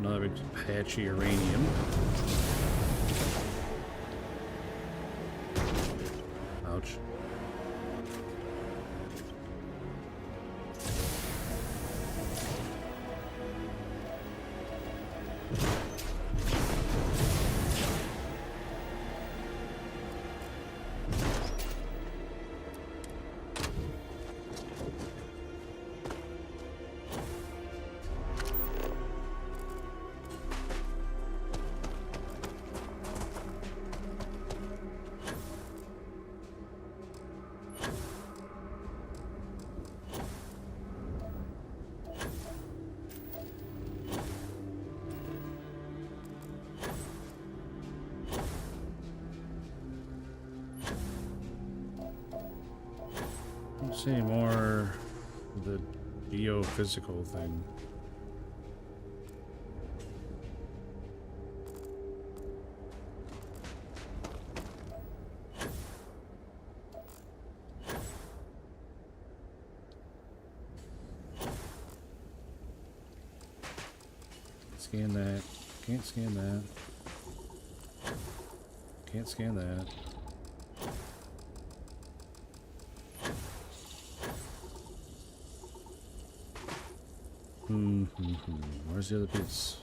Another patchy uranium. Ouch. See any more of the geophysical thing. Scan that. Can't scan that. Can't scan that. Where's the other piece?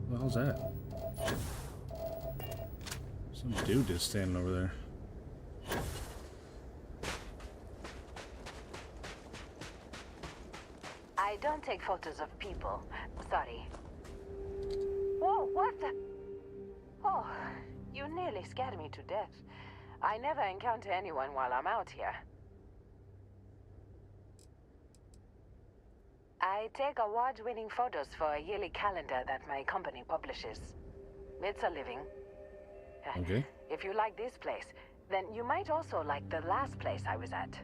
What the hell's that? Some dude just standing over there. I don't take photos of people. Sorry. Whoa, what the? Oh, you nearly scared me to death. I never encounter anyone while I'm out here. I take award-winning photos for a yearly calendar that my company publishes. It's a living. Okay. If you like this place, then you might also like the last place I was at.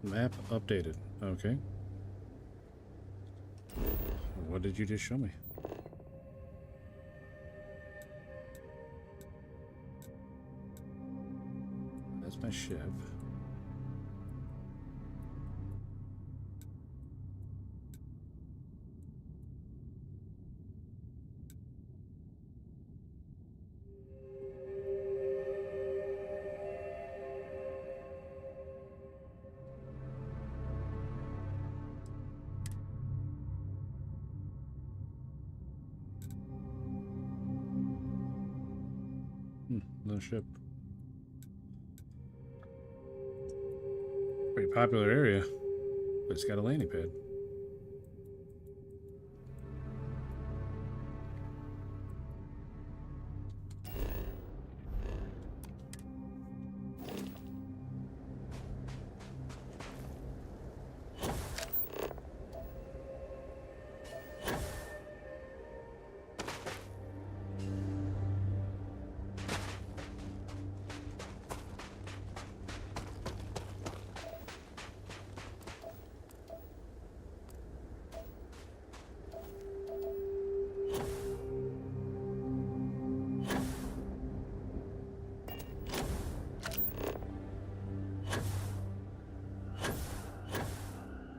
Map updated. Okay. What did you just show me? That's my ship. Another ship. Pretty popular area, but it's got a landing pad.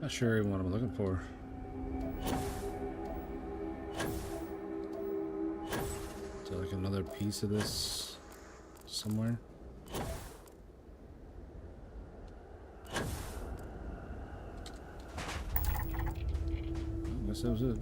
Not sure even what I'm looking for. Is there like another piece of this somewhere? I guess that was it.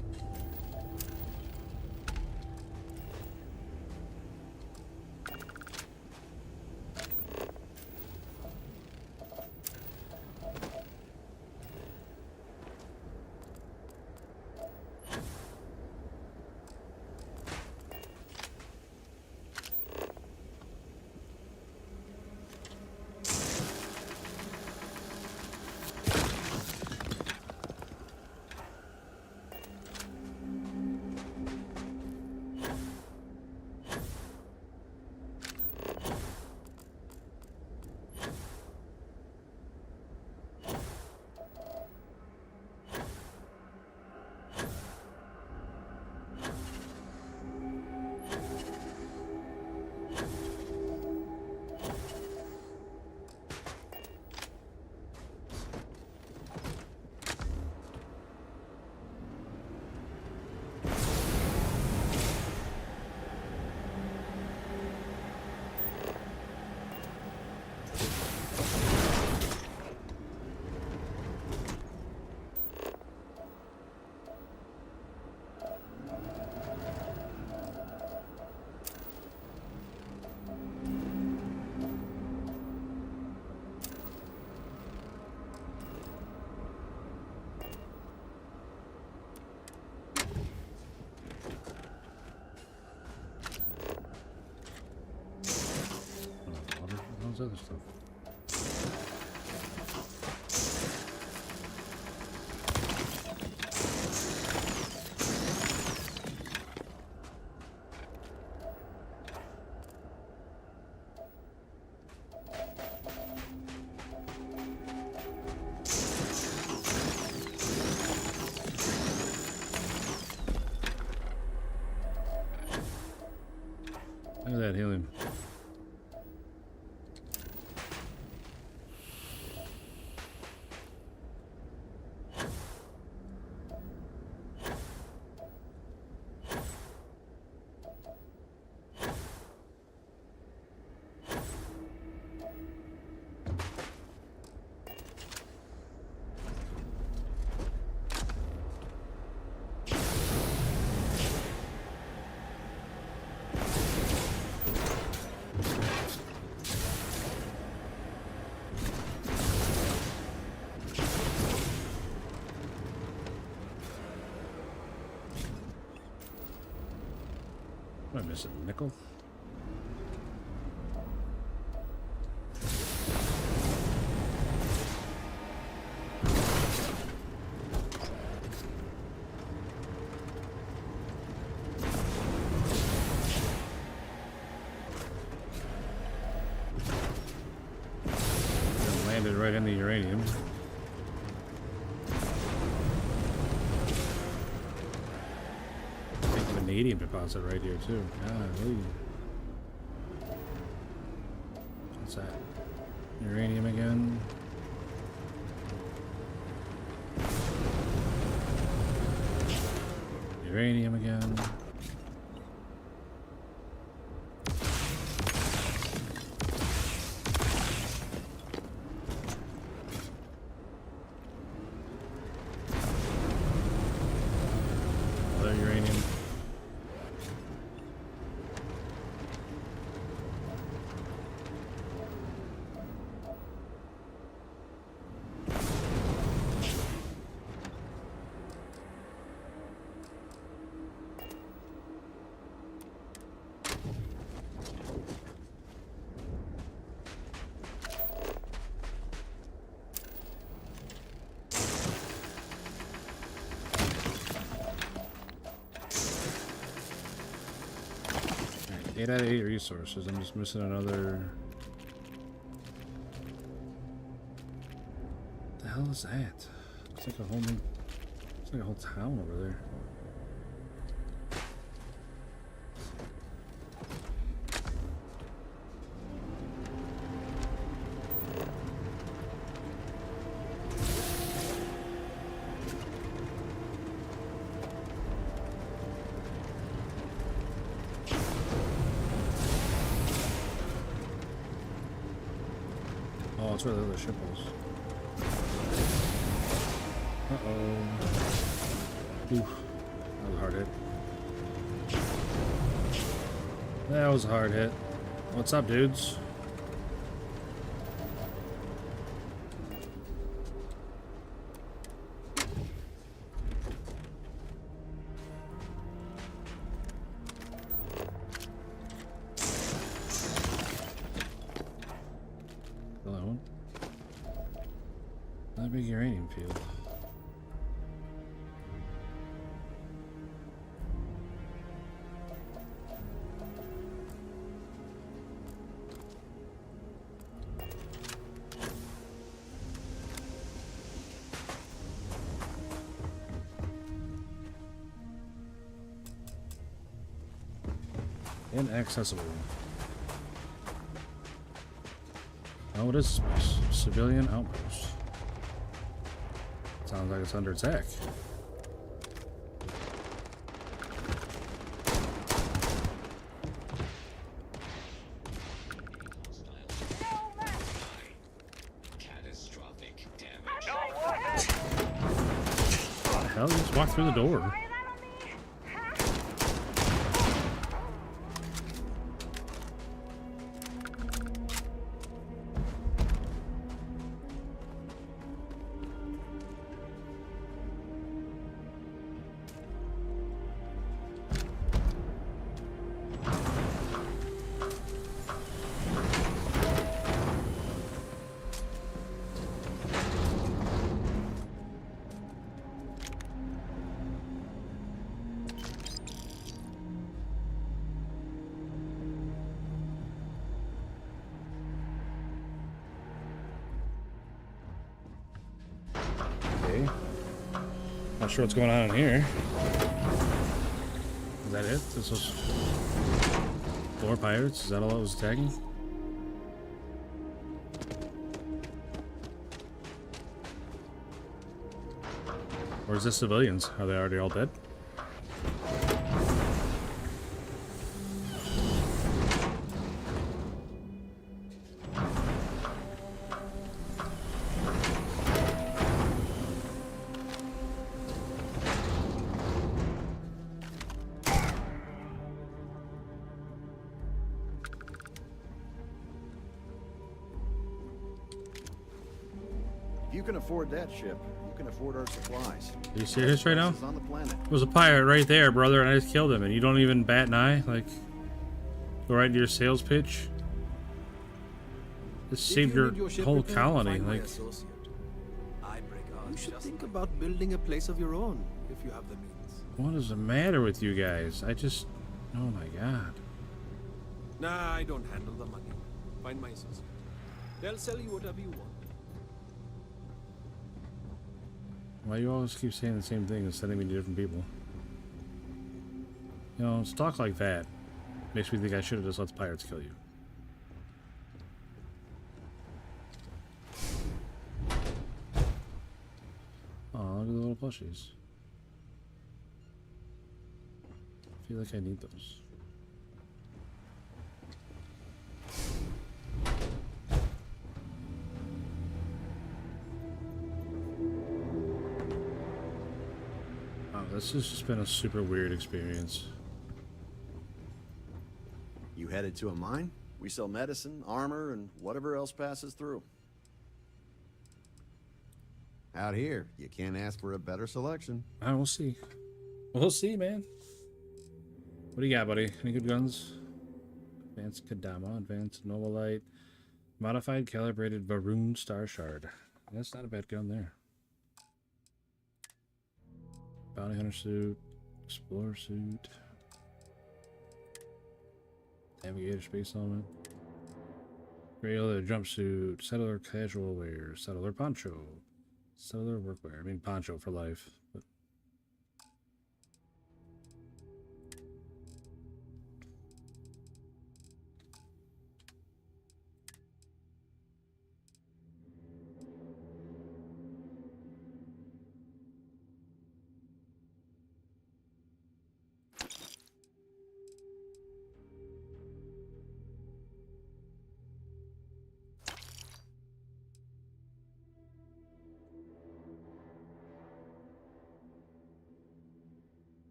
Other stuff. Look at that helium. What am I missing? Nickel? Landed right in the uranium. Vanadium deposit right here too. Golly. What's that? Uranium again. Uranium again. Other uranium. 8 out of 8 resources. I'm just missing another. What the hell is that? Looks like a whole new. It's like a whole town over there. Oh, that's where the other ship was. Uh-oh. Oof. That was a hard hit. That was a hard hit. What's up, dudes? Hello. Not a big uranium field. Inaccessible. Oh, it is space. Civilian outpost. Sounds like it's under attack. Catastrophic damage. What the hell? You just walked through the door. Not sure what's going on in here. Is that it? This was 4 pirates? Is that all that was attacking? Where's the civilians? Are they already all dead? If you can afford that ship, you can afford our supplies. Are you serious right now? On the planet. There was a pirate right there, brother, and I just killed him, and you don't even bat an eye? Like, go right into your sales pitch? Just saved your whole colony, like... You should think about building a place of your own, if you have the means. What is the matter with you guys? I just... Oh my god. Nah, I don't handle the money. Find my associate. They'll sell you whatever you want. Why you always keep saying the same thing and sending me to different people? You know, talk like that makes me think I should have just let the pirates kill you. Oh, look at the little plushies. I feel like I need those. This has just been a super weird experience. You headed to a mine? We sell medicine, armor, and whatever else passes through. Out here, you can't ask for a better selection. We'll see. We'll see, man. What do you got, buddy? Any good guns? Advanced Kadama, Advanced Novolite, Modified Calibrated Varun Star Shard. That's not a bad gun there. Bounty Hunter suit, Explorer suit. Navigator space helmet. Regular jumpsuit. Settler casual wear. Settler poncho. Settler workwear. I mean poncho for life. But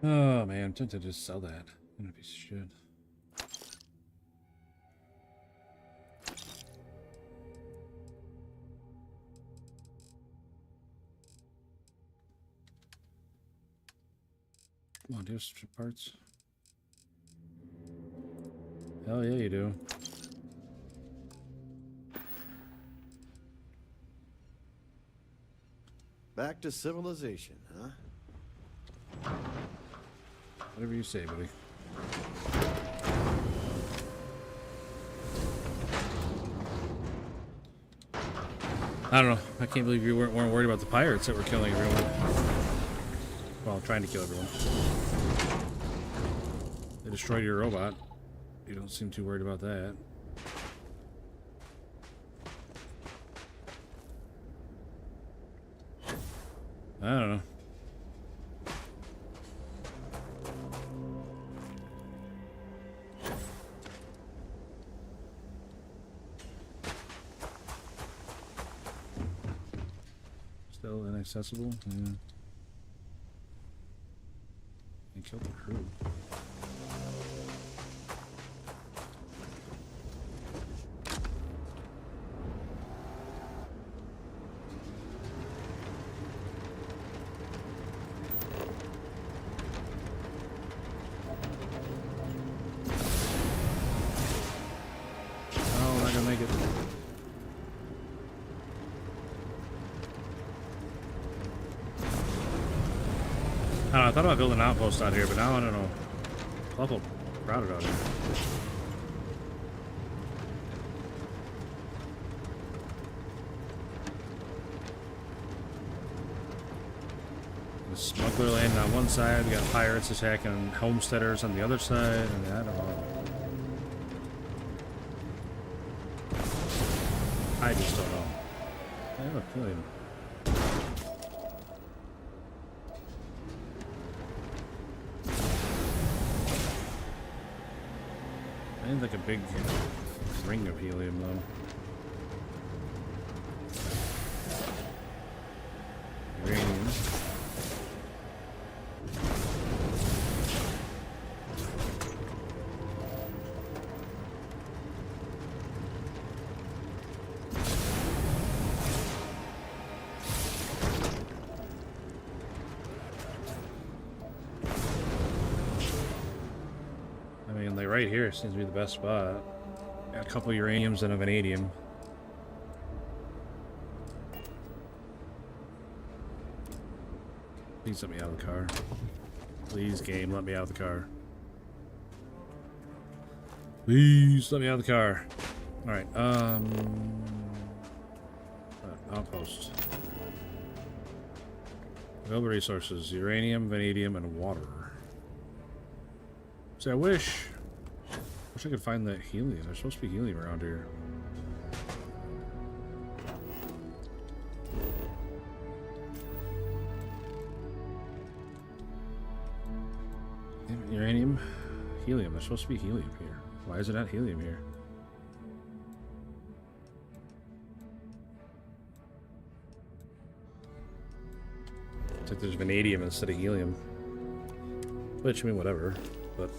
oh man, I'm tempted to just sell that. I'm a piece of shit. Come on, do you have strip parts? Hell yeah, you do. Back to civilization, huh? Whatever you say, buddy. I don't know. I can't believe you weren't worried about the pirates that were killing everyone. Well, trying to kill everyone. They destroyed your robot. You don't seem too worried about that. I don't know. Still inaccessible? Yeah. They killed the crew. I thought about building an outpost out here, but now I don't know. It's awful crowded out here. The smuggler landing on one side, we got pirates attacking homesteaders on the other side. I mean, I don't know. I just don't know. Hey, look, William. I need like a big ring of helium though. Uranium. Right here seems to be the best spot. Got a couple uraniums and a vanadium. Please let me out of the car. Please, game, let me out of the car. Please let me out of the car. Alright, outpost. Available resources, uranium, vanadium, and water. See, I wish I could find that helium. There's supposed to be helium around here. Uranium, helium. There's supposed to be helium here. Why is it not helium here? It's like there's vanadium instead of helium. Which, I mean, whatever, but...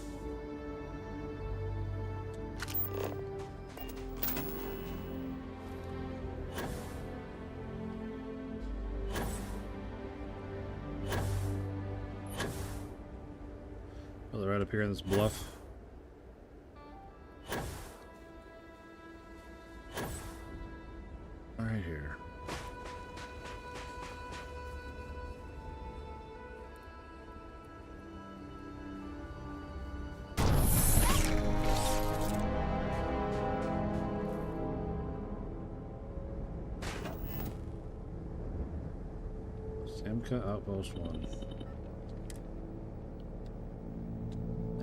Oh, they're right up here in this bluff. Right here. Samka Outpost 1.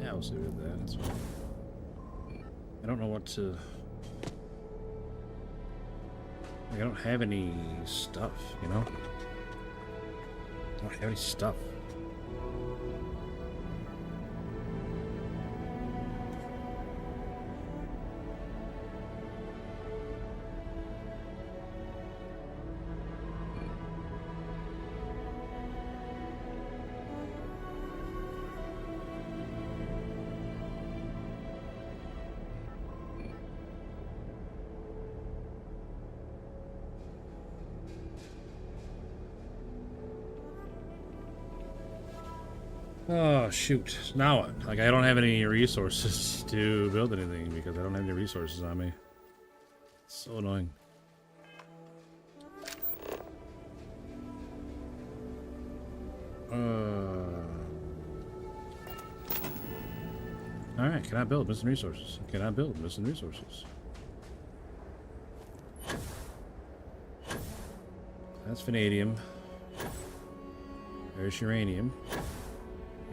Yeah, we'll see with that. That's fine. I don't know what to... Like, I don't have any stuff, you know? I don't have any stuff. Oh, shoot. Now what? Like, I don't have any resources to build anything because I don't have any resources on me. It's so annoying. Alright, cannot build, missing resources. Cannot build, missing resources. That's vanadium. There's uranium.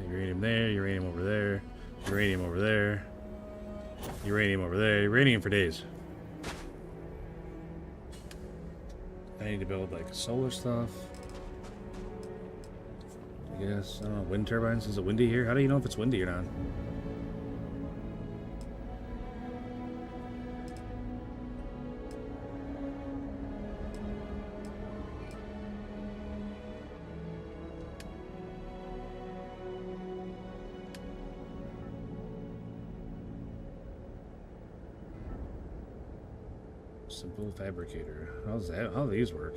Uranium there, uranium over there, uranium over there, uranium over there, uranium for days. I need to build like solar stuff. I guess, I don't know, wind turbines. Is it windy here? How do you know if it's windy or not? Simple fabricator. How's that? How do these work?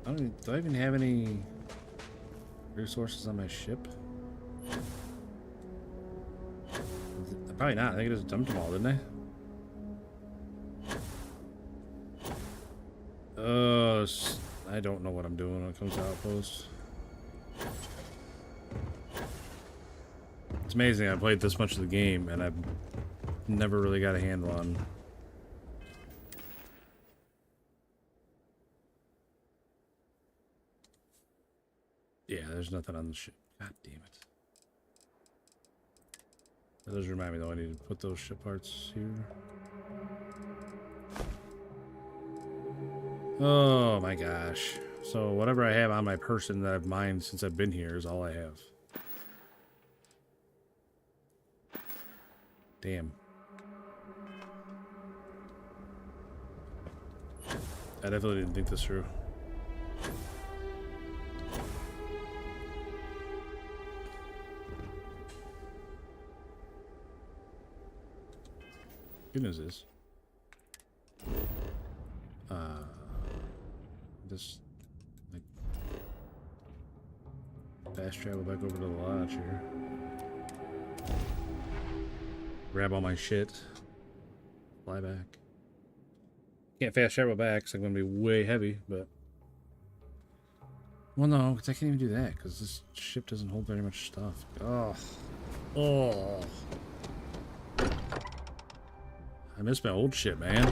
Do I even have any resources on my ship? Probably not. I think I just dumped them all, didn't I? I don't know what I'm doing when it comes to outposts. It's amazing I played this much of the game and I've never really got a handle on. Yeah, there's nothing on the ship. God damn it. That does remind me though, I need to put those ship parts here. Oh my gosh. So whatever I have on my person that I've mined since I've been here is all I have. Damn. I definitely didn't think this through. Good news is, just like fast travel back over to the lodge here. Grab all my shit. Fly back. Can't fast travel back because I'm going to be way heavy, but... Well, no, because I can't even do that because this ship doesn't hold very much stuff. Oh. Oh. I miss my old ship, man.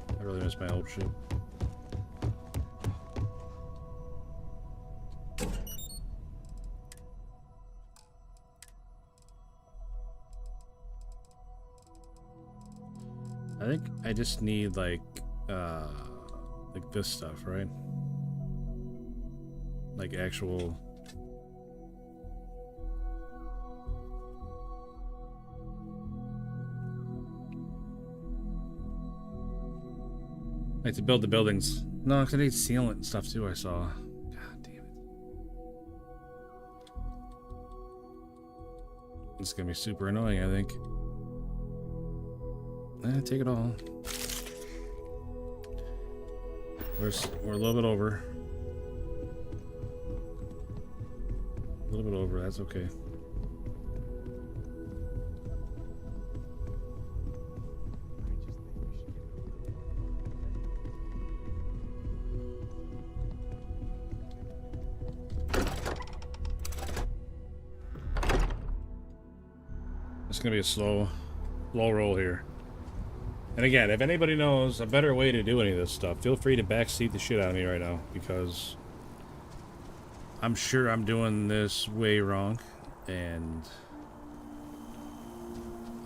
I really miss my old ship. I think I just need like this stuff, right? Like actual. Like to build the buildings. No, because I need sealant and stuff too, I saw. God damn it. It's gonna be super annoying, I think. Take it all. We're a little bit over. A little bit over, that's okay. It's gonna be a slow roll here. And again, if anybody knows a better way to do any of this stuff, feel free to backseat the shit out of me right now, because I'm sure I'm doing this way wrong, and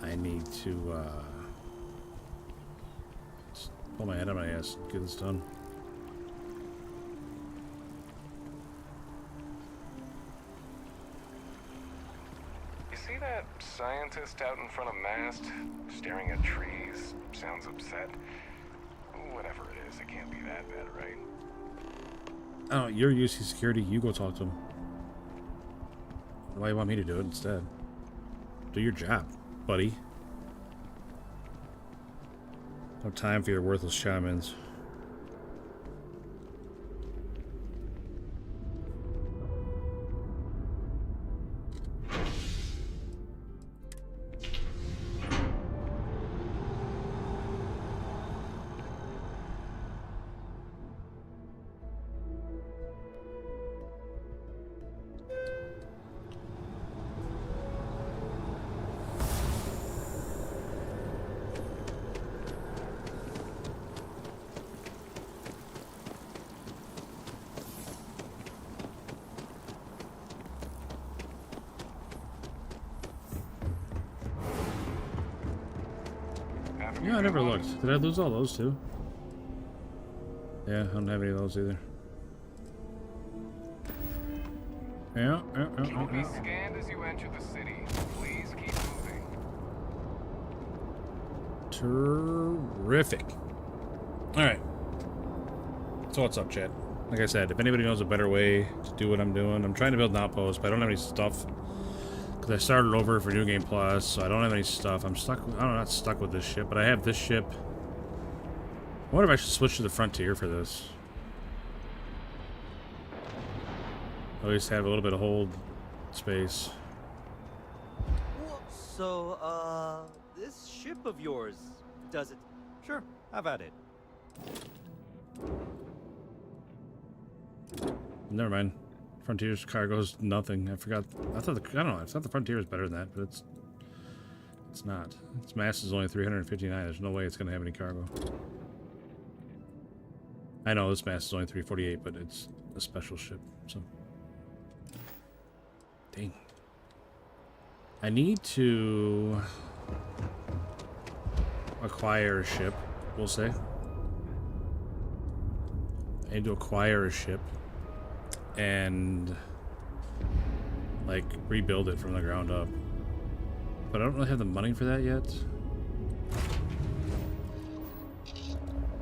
I need to just pull my head out of my ass and get this done. You see that scientist out in front of mast, staring at trees, sounds upset? Whatever it is, it can't be that bad, right? Oh, you're UC security, you go talk to him. Why do you want me to do it instead? Do your job, buddy. No time for your worthless shamans. Yeah, I never looked. Did I lose all those too? Yeah, I don't have any of those either. Yeah. You will be scanned as you enter the city. Please keep moving. Terrific. Alright. So what's up, chat? Like I said, if anybody knows a better way to do what I'm doing, I'm trying to build an outpost, but I don't have any stuff. Because I started over for New Game Plus, so I don't have any stuff. I'm stuck. I'm not stuck with this ship, but I have this ship. I wonder if I should switch to the Frontier for this. At least have a little bit of hold space. So, this ship of yours, does it? Sure, have at it. Never mind. Frontier's cargo's nothing. I forgot. I don't know. I thought the Frontier was better than that, but it's not. Its mass is only 359. There's no way it's gonna have any cargo. I know this mass is only 348, but it's a special ship, so. Dang. I need to acquire a ship, we'll say. I need to acquire a ship and like rebuild it from the ground up. But I don't really have the money for that yet.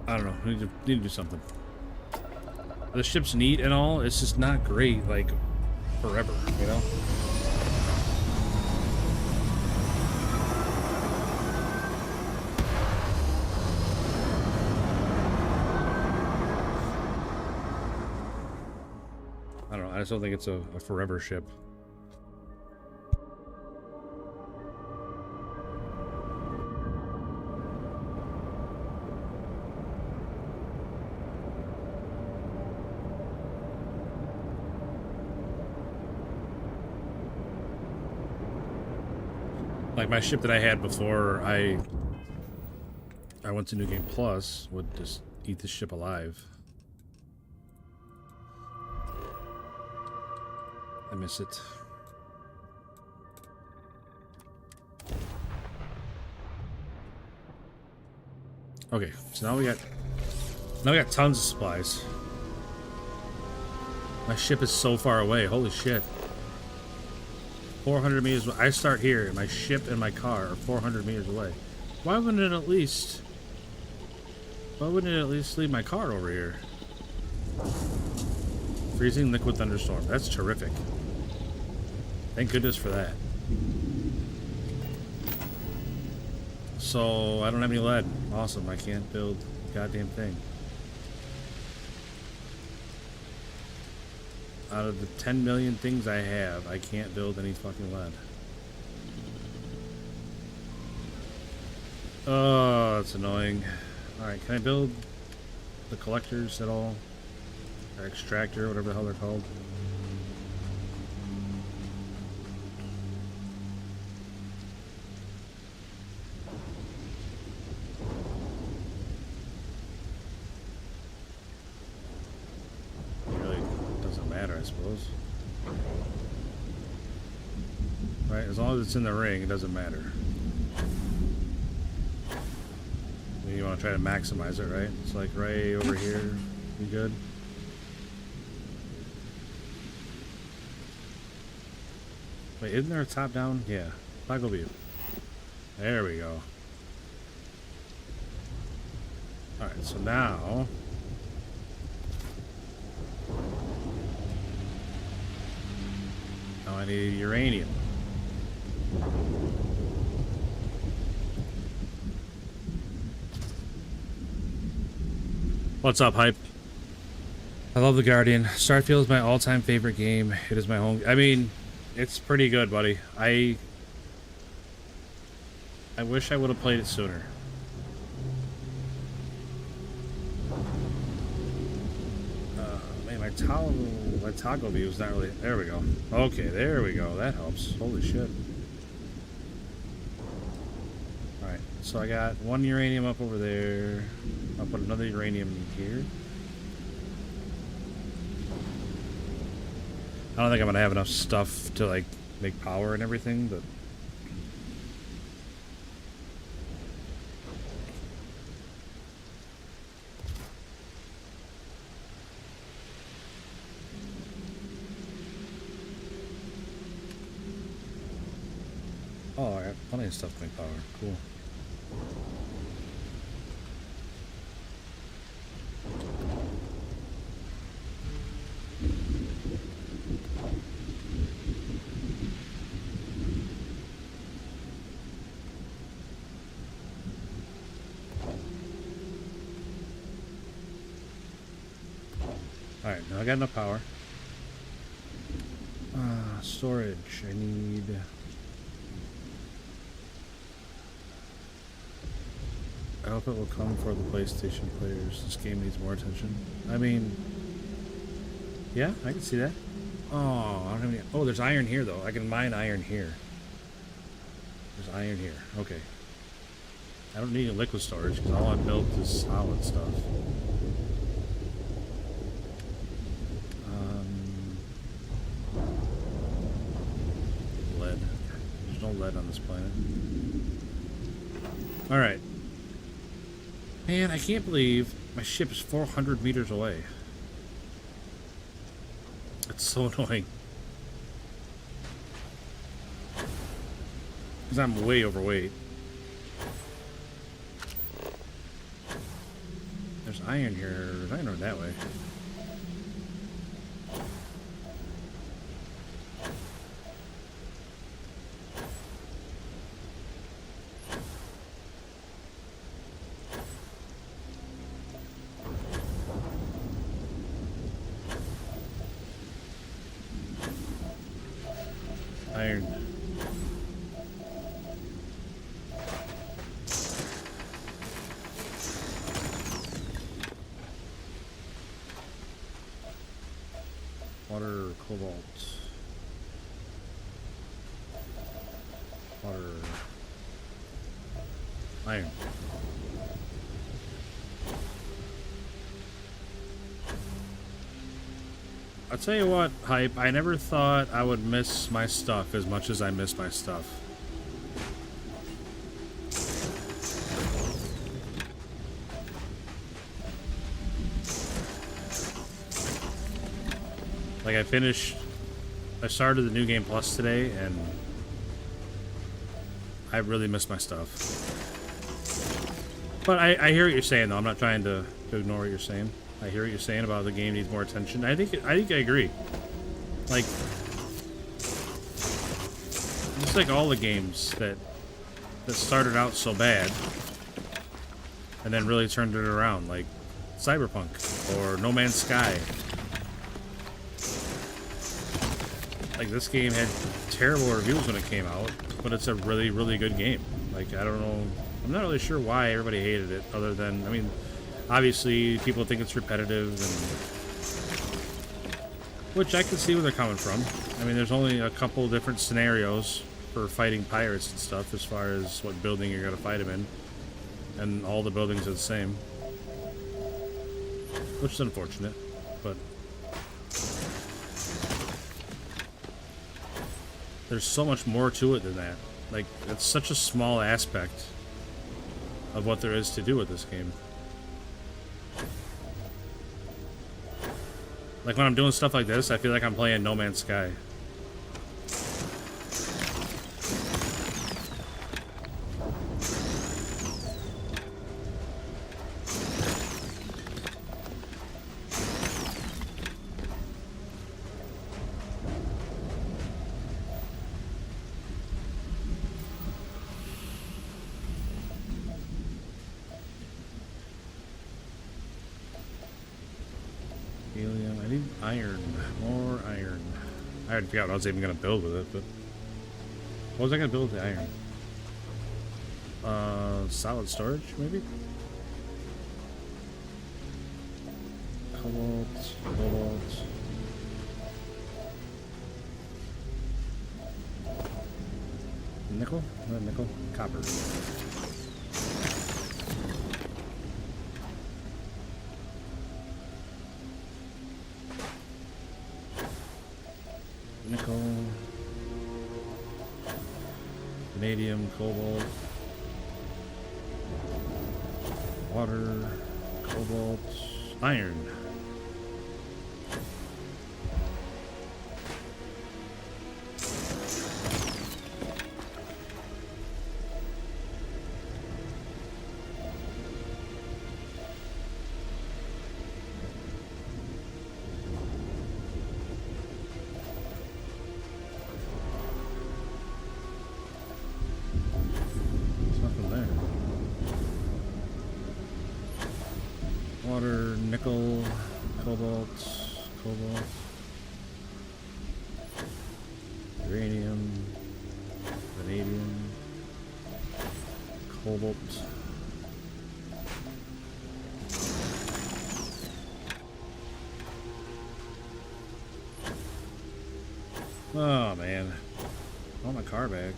I don't know. I need to do something. The ship's neat and all, it's just not great like forever, you know? I don't know, I just don't think it's a forever ship. Like my ship that I had before I went to New Game Plus would just eat this ship alive. I miss it. Okay, so now we got tons of supplies. My ship is so far away. Holy shit. 400 meters. I start here, and my ship and my car are 400 meters away. Why wouldn't it at least leave my car over here? Freezing liquid thunderstorm. That's terrific. Thank goodness for that. So, I don't have any lead. Awesome. I can't build a goddamn thing. Out of the 10 million things I have, I can't build any fucking lead. Oh, that's annoying. Alright, can I build the collectors at all? Or extractor, whatever the hell they're called. I suppose. Right, as long as it's in the ring, it doesn't matter. You want to try to maximize it, right? It's like right over here. You good? Wait, isn't there a top down? Yeah. Toggle view. There we go. Alright, so now I need uranium. What's up, hype? I love The Guardian. Starfield is my all-time favorite game. It is my home. I mean, it's pretty good, buddy. I wish I would have played it sooner. My toggle view is not really. There we go. Okay, there we go. That helps. Holy shit. Alright, so I got one uranium up over there. I'll put another uranium here. I don't think I'm gonna have enough stuff to like make power and everything, but oh, I got plenty of stuff to make power. Cool. Alright, now I got enough power. Storage. I need... I hope it will come for the PlayStation players. This game needs more attention. I mean... yeah, I can see that. Oh, I don't have any... oh, there's iron here, though. I can mine iron here. There's iron here. Okay. I don't need a liquid storage, because all I built is solid stuff. Lead. There's no lead on this planet. Alright. Man, I can't believe my ship is 400 meters away. That's so annoying. Because I'm way overweight. There's iron here. There's iron over that way. Iron. Water, cobalt. Water. Iron. I'll tell you what, hype, I never thought I would miss my stuff as much as I miss my stuff. Like I started the New Game Plus today, and I really miss my stuff. But I hear what you're saying, though. I'm not trying to ignore what you're saying. I hear what you're saying about the game needs more attention. I think I agree. Like, it's like all the games that started out so bad and then really turned it around, like Cyberpunk or No Man's Sky. Like, this game had terrible reviews when it came out, but it's a really, really good game. Like, I don't know, I'm not really sure why everybody hated it, other than, I mean, obviously people think it's repetitive, and which I can see where they're coming from. I mean, there's only a couple different scenarios for fighting pirates and stuff, as far as what building you're gonna fight them in, and all the buildings are the same, which is unfortunate, but there's so much more to it than that. Like, it's such a small aspect of what there is to do with this game. Like, when I'm doing stuff like this, I feel like I'm playing No Man's Sky. Helium. I need iron. More iron. I already forgot what I was even going to build with it, but what was I going to build with the iron? Solid storage, maybe? Cobalt. Nickel? Not nickel. Copper. Nickel, vanadium, cobalt, water, cobalt, iron. Water, nickel, cobalt, uranium, vanadium, cobalt. Oh man, I want my car back.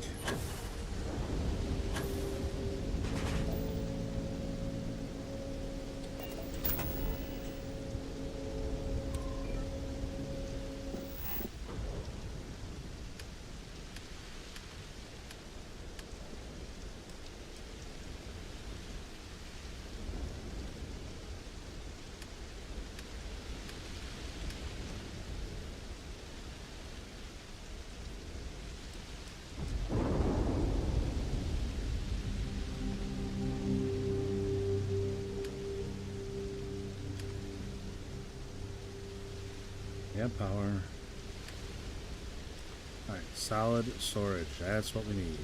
Yeah, power. Alright, solid storage. That's what we need.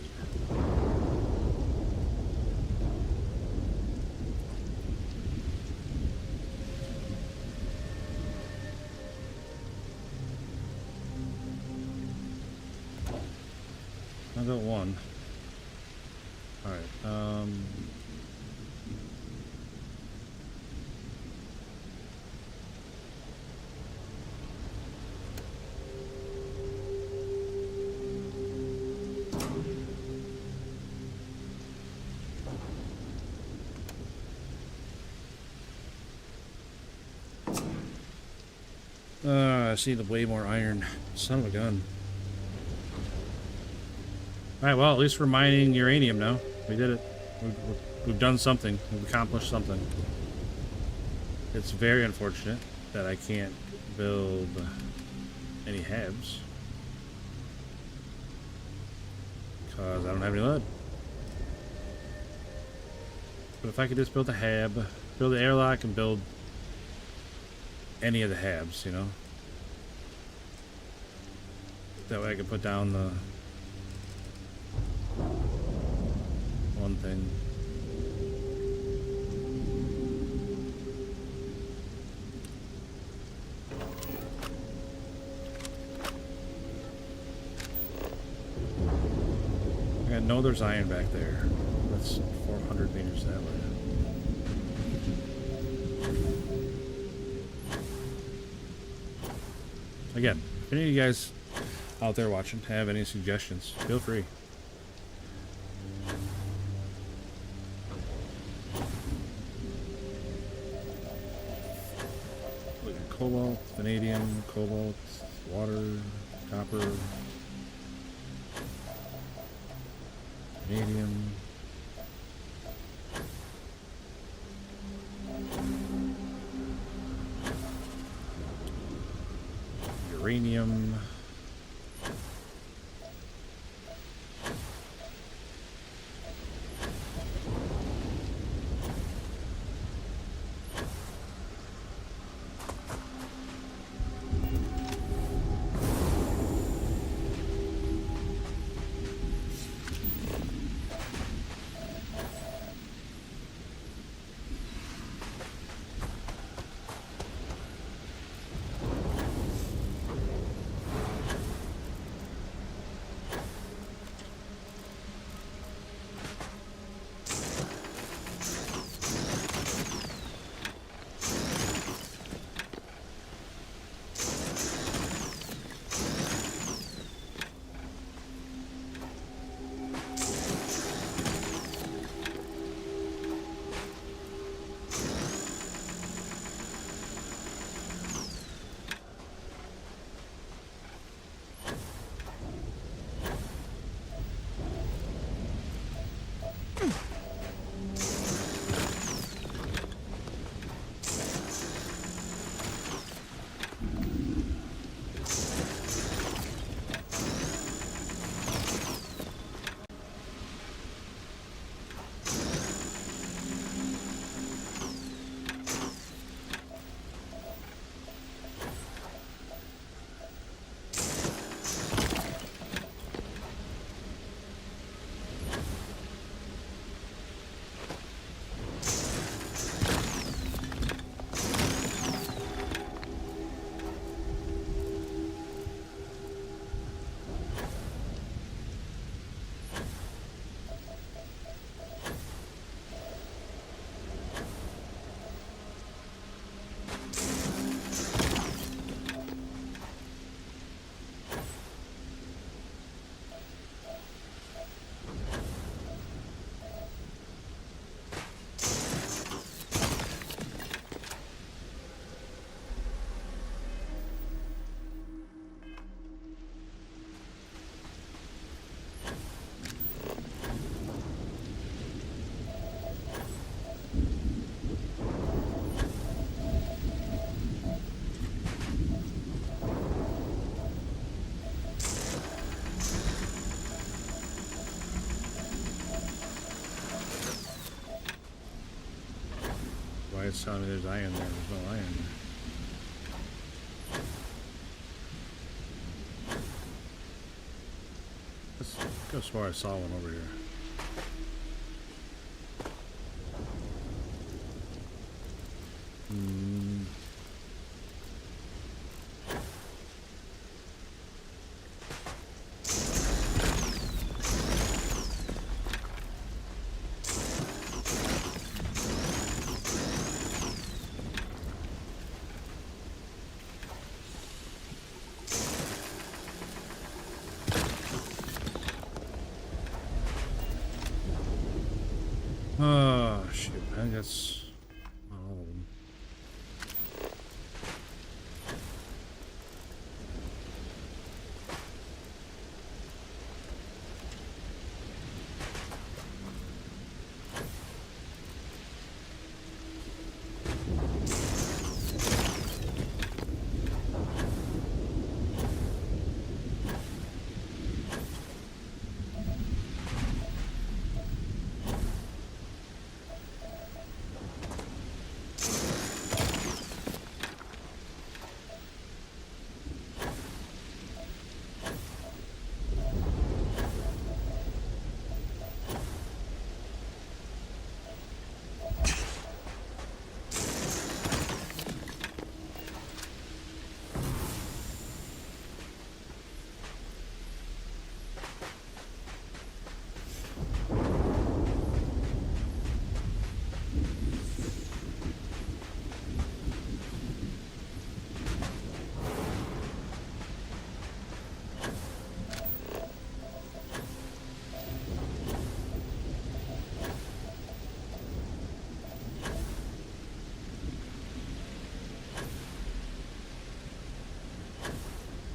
I got one. Alright, I see the way more iron. Son of a gun. Alright, well, at least we're mining uranium now. We did it. We've done something. We've accomplished something. It's very unfortunate that I can't build any habs. Because I don't have any lead. But if I could just build a hab, build the airlock, and build any of the habs, you know? That way I can put down the one thing. I know there's iron back there. That's 400 meters that way. Again, if any of you guys out there watching have any suggestions, feel free. Look at cobalt, vanadium, cobalt, water, copper, vanadium. Uranium. It's telling me there's iron there. There's no iron there. Let's go as far as I saw one over here. Oh, shoot. I think that's all of them.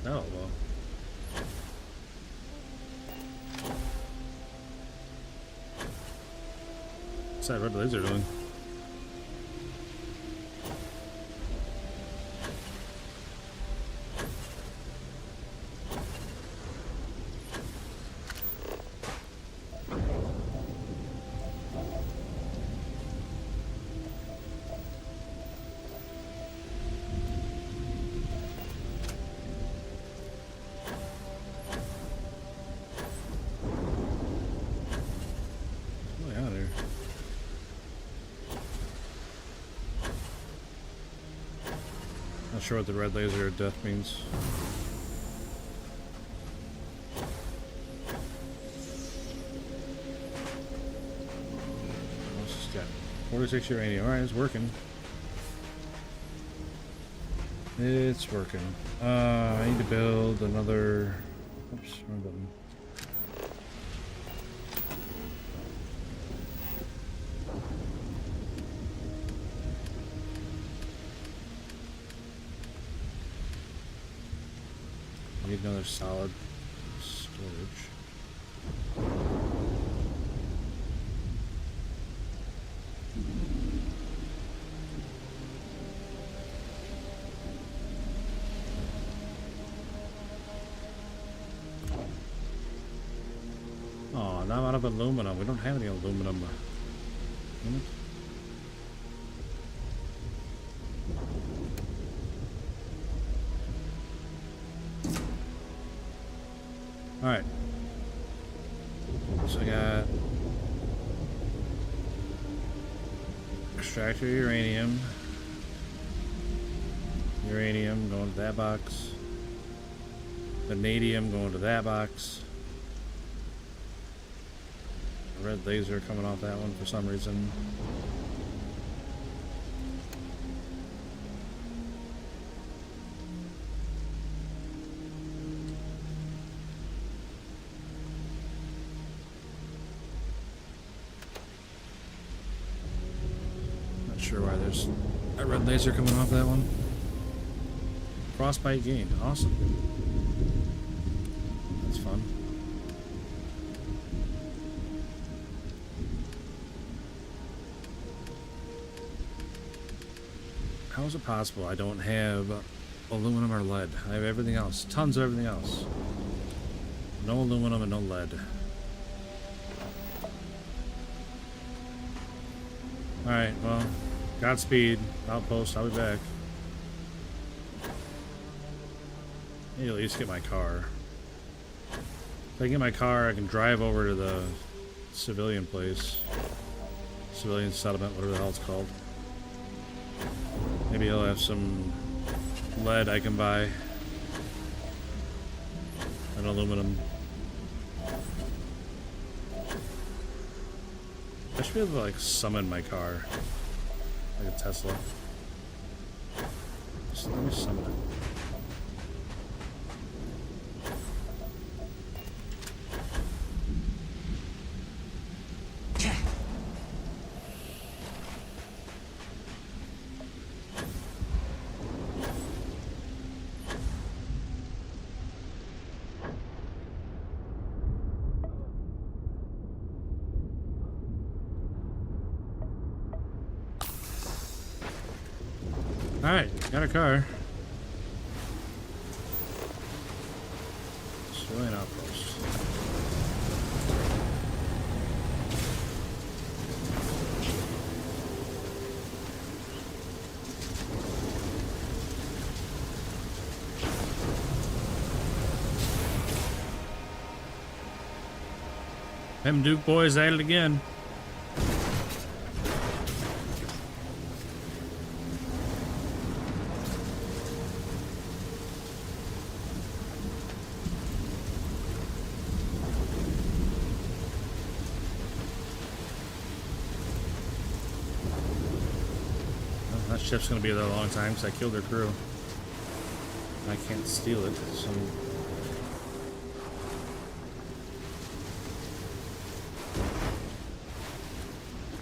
Oh, well. What's that red laser doing? Not sure what the red laser of death means. What's this got? 46 uranium. Alright, it's working. It's working. I need to build another. Oops, wrong button. Need another solid storage. Oh, now I'm out of aluminum. We don't have any aluminum. Damn it. Alright. So I got extractor uranium. Uranium going to that box. Vanadium going to that box. Red laser coming off that one for some reason. Not sure why there's a red laser coming off that one. Frostbite gained. Awesome. That's fun. How is it possible I don't have aluminum or lead? I have everything else. Tons of everything else. No aluminum and no lead. Alright, well, Godspeed. Outpost, I'll be back. Maybe at least get my car. If I get my car, I can drive over to the civilian place. Civilian settlement, whatever the hell it's called. Maybe I'll have some lead I can buy. And aluminum. I should be able to like summon my car. Like a Tesla. Just let me summon it. Alright, got a car. Civilian outpost. Them Duke boys at it again. That ship's gonna be there a long time because I killed their crew. I can't steal it, so.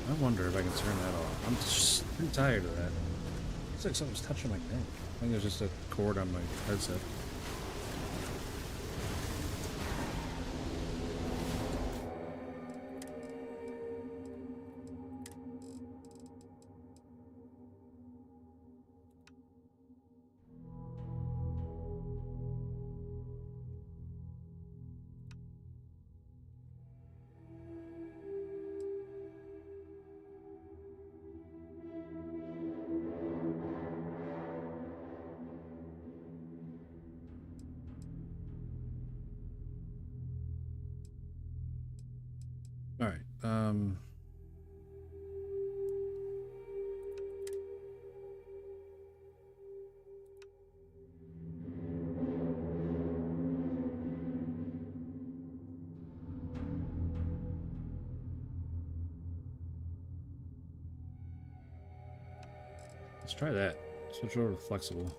I wonder if I can turn that off. I'm just pretty tired of that. Looks like something's touching my neck. I think there's just a cord on my headset. Let's try that. Switch over to flexible.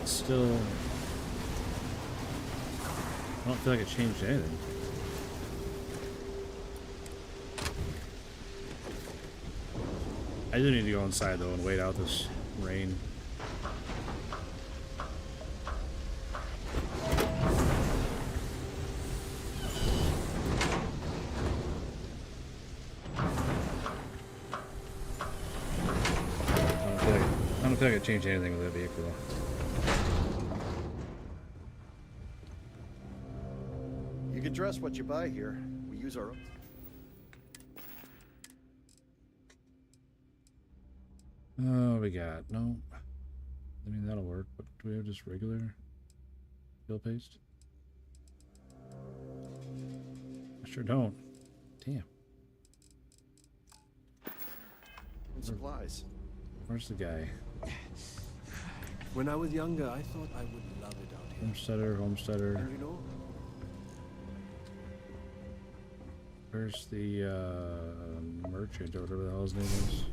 Still, I don't feel like it changed anything. I do need to go inside though and wait out this rain. I don't feel like it changed anything with that vehicle. You can dress what you buy here. We use our own. Oh, we got no. I mean that'll work, but do we have just regular fill paste? I sure don't. Damn. And supplies. Where's the guy? When I was younger, I thought I would love it out here. Homesteader. And you know, Where's the merchant or whatever the hell his name is?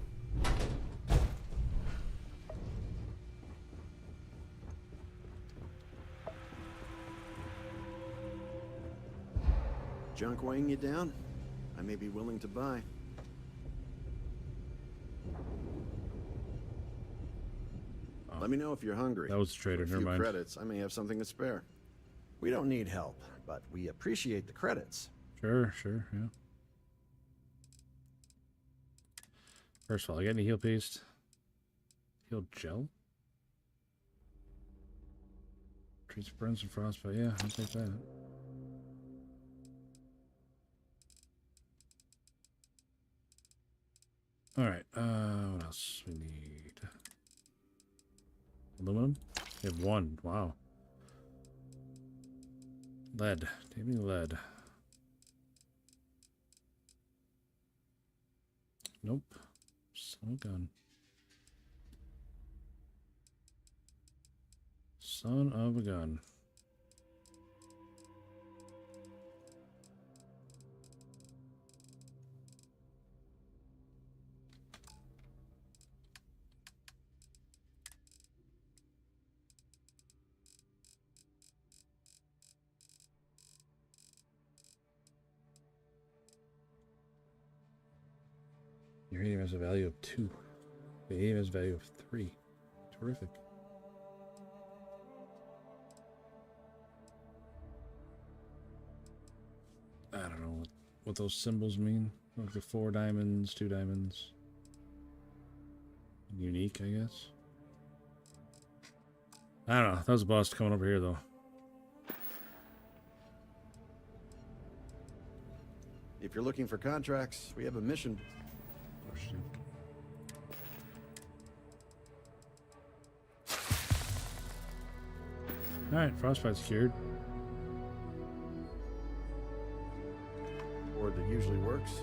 Junk weighing you down? I may be willing to buy. Let me know if you're hungry. That was the trader, For a never few mind. credits, I may have something to spare. We don't need help, but we appreciate the credits. Sure, yeah. First of all, I got any heal paste? Heal gel? Treats burns and frostbite. Yeah, I'll take that. Alright, what else we need? Aluminum? We have one. Wow. Lead. Give me lead. Nope. Son of a gun. Son of a gun. Uranium has a value of 2. Vanadium has a value of 3. Terrific. I don't know what those symbols mean. Like the 4 diamonds, 2 diamonds. Unique, I guess. I don't know. That was a boss coming over here, though. If you're looking for contracts, we have a mission. Oh, shoot. Alright, frostbite's cured. Or that usually works.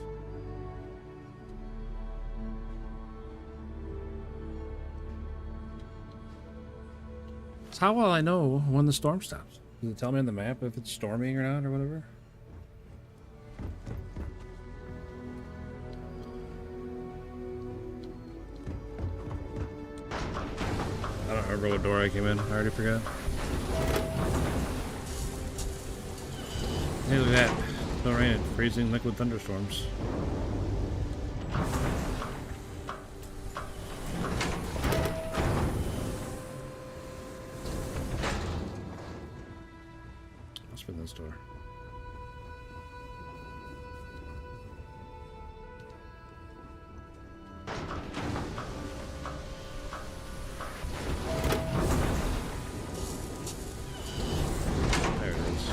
That's how will I know when the storm stops? Does it tell me on the map if it's storming or not or whatever? I don't remember what door I came in. I already forgot. Hey, look at that. No rain. Freezing liquid thunderstorms. I'll spin this door. There it is.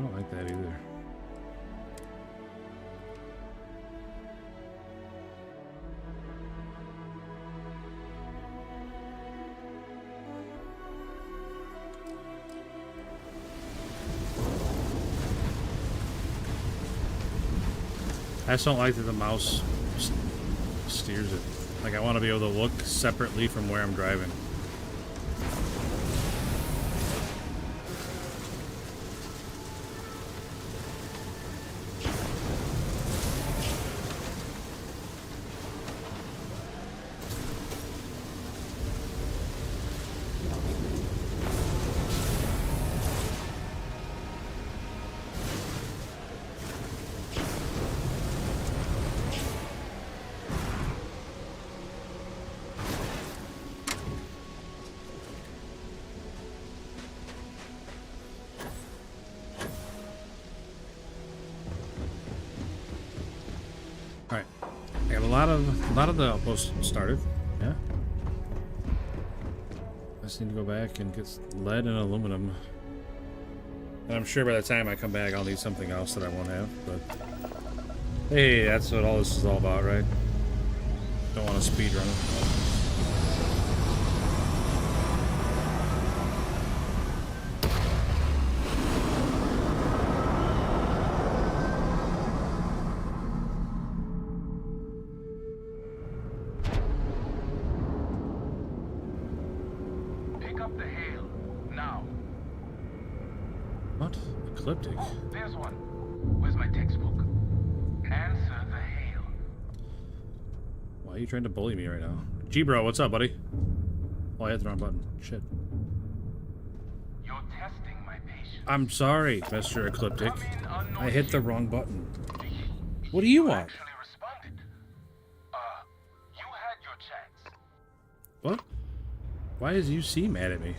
I don't like that either. I just don't like that the mouse steers it. Like, I want to be able to look separately from where I'm driving. A lot of the outposts started. Yeah. I just need to go back and get lead and aluminum. And I'm sure by the time I come back, I'll need something else that I won't have. But hey, that's what all this is all about, right? Don't want to speed run it. Ecliptic. There's one. Where's my textbook? Answer the hail. Why are you trying to bully me right now? G-Bro, what's up, buddy? Oh, I hit the wrong button. Shit. You're testing my patience. I'm sorry, Mr. Ecliptic. I hit the wrong button. What do you want? Actually responded. You had your chance. What? Why is UC mad at me?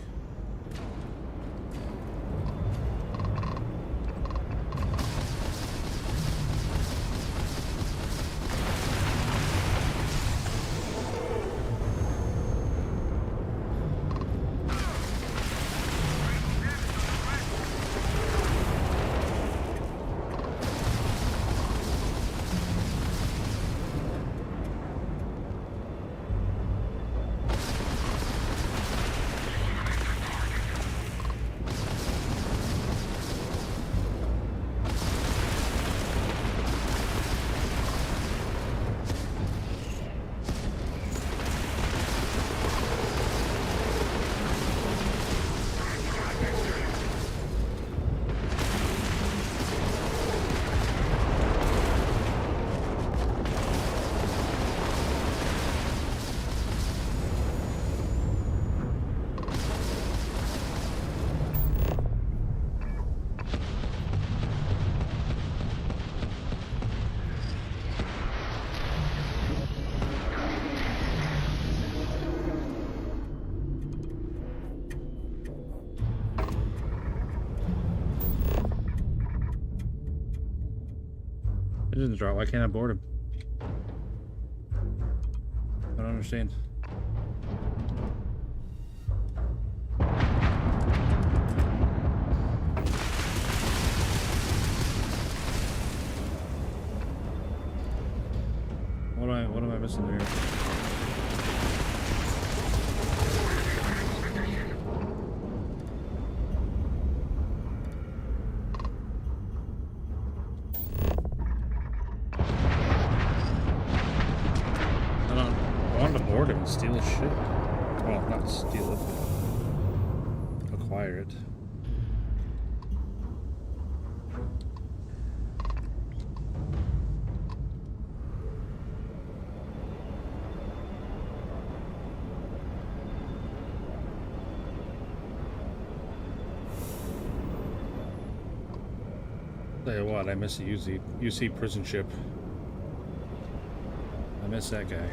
It didn't drop. Why can't I board him? I don't understand. What am I missing here? Steal his shit. Well, not steal it, but acquire it. Tell you what, I miss the UC prison ship. I miss that guy.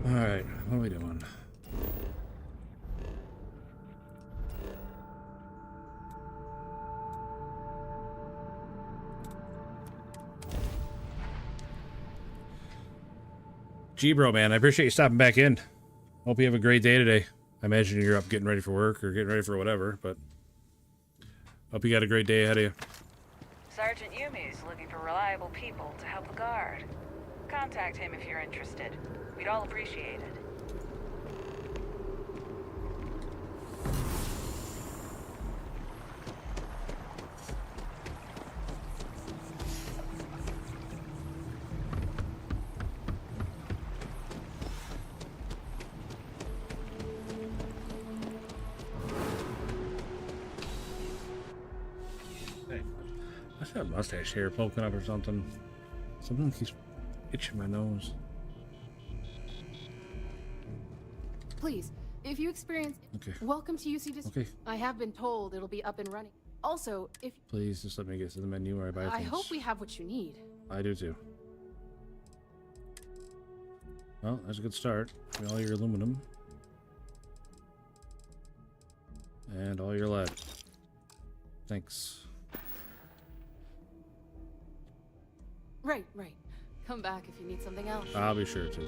Alright, what are we doing? G-Bro, man, I appreciate you stopping back in. Hope you have a great day today. I imagine you're up getting ready for work or getting ready for whatever, but hope you got a great day ahead of you. Sergeant Yumi's looking for reliable people to help the guard. Contact him if you're interested. We'd all appreciate it. I got a mustache hair poking up or something. Something keeps itching my nose. Please, if you experience... Okay. Welcome to UC District. Okay. I have been told it'll be up and running. Also, if... Please just let me get to the menu where I buy things. I hope we have what you need. I do too. Well, that's a good start. Give me all your aluminum. And all your lead. Thanks. Right. Come back if you need something else. I'll be sure to.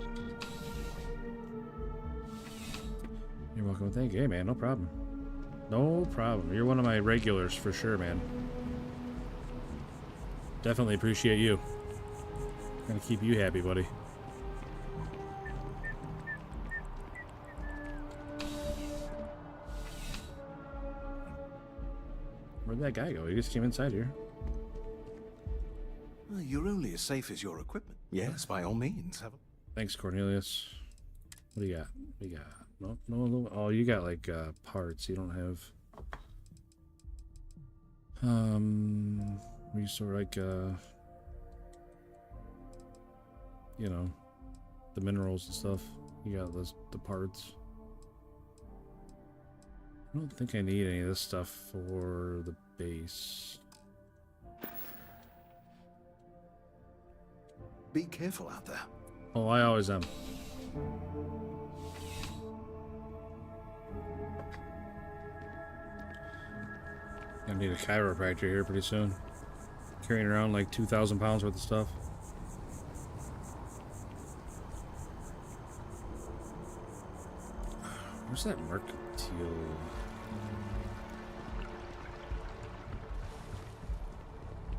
You're welcome. Thank you. Hey, man, no problem. No problem. You're one of my regulars for sure, man. Definitely appreciate you. Gonna keep you happy, buddy. Where'd that guy go? He just came inside here. Well, you're only as safe as your equipment. Yes, by all means. Have a... Thanks, Cornelius. What do you got? What do you got? No. Oh, you got like parts. You don't have. We sort of like you know, the minerals and stuff. You got the parts. I don't think I need any of this stuff for the base. Be careful out there. Oh, I always am. Gonna need a chiropractor here pretty soon. Carrying around like 2,000 pounds worth of stuff. Where's that mercantile?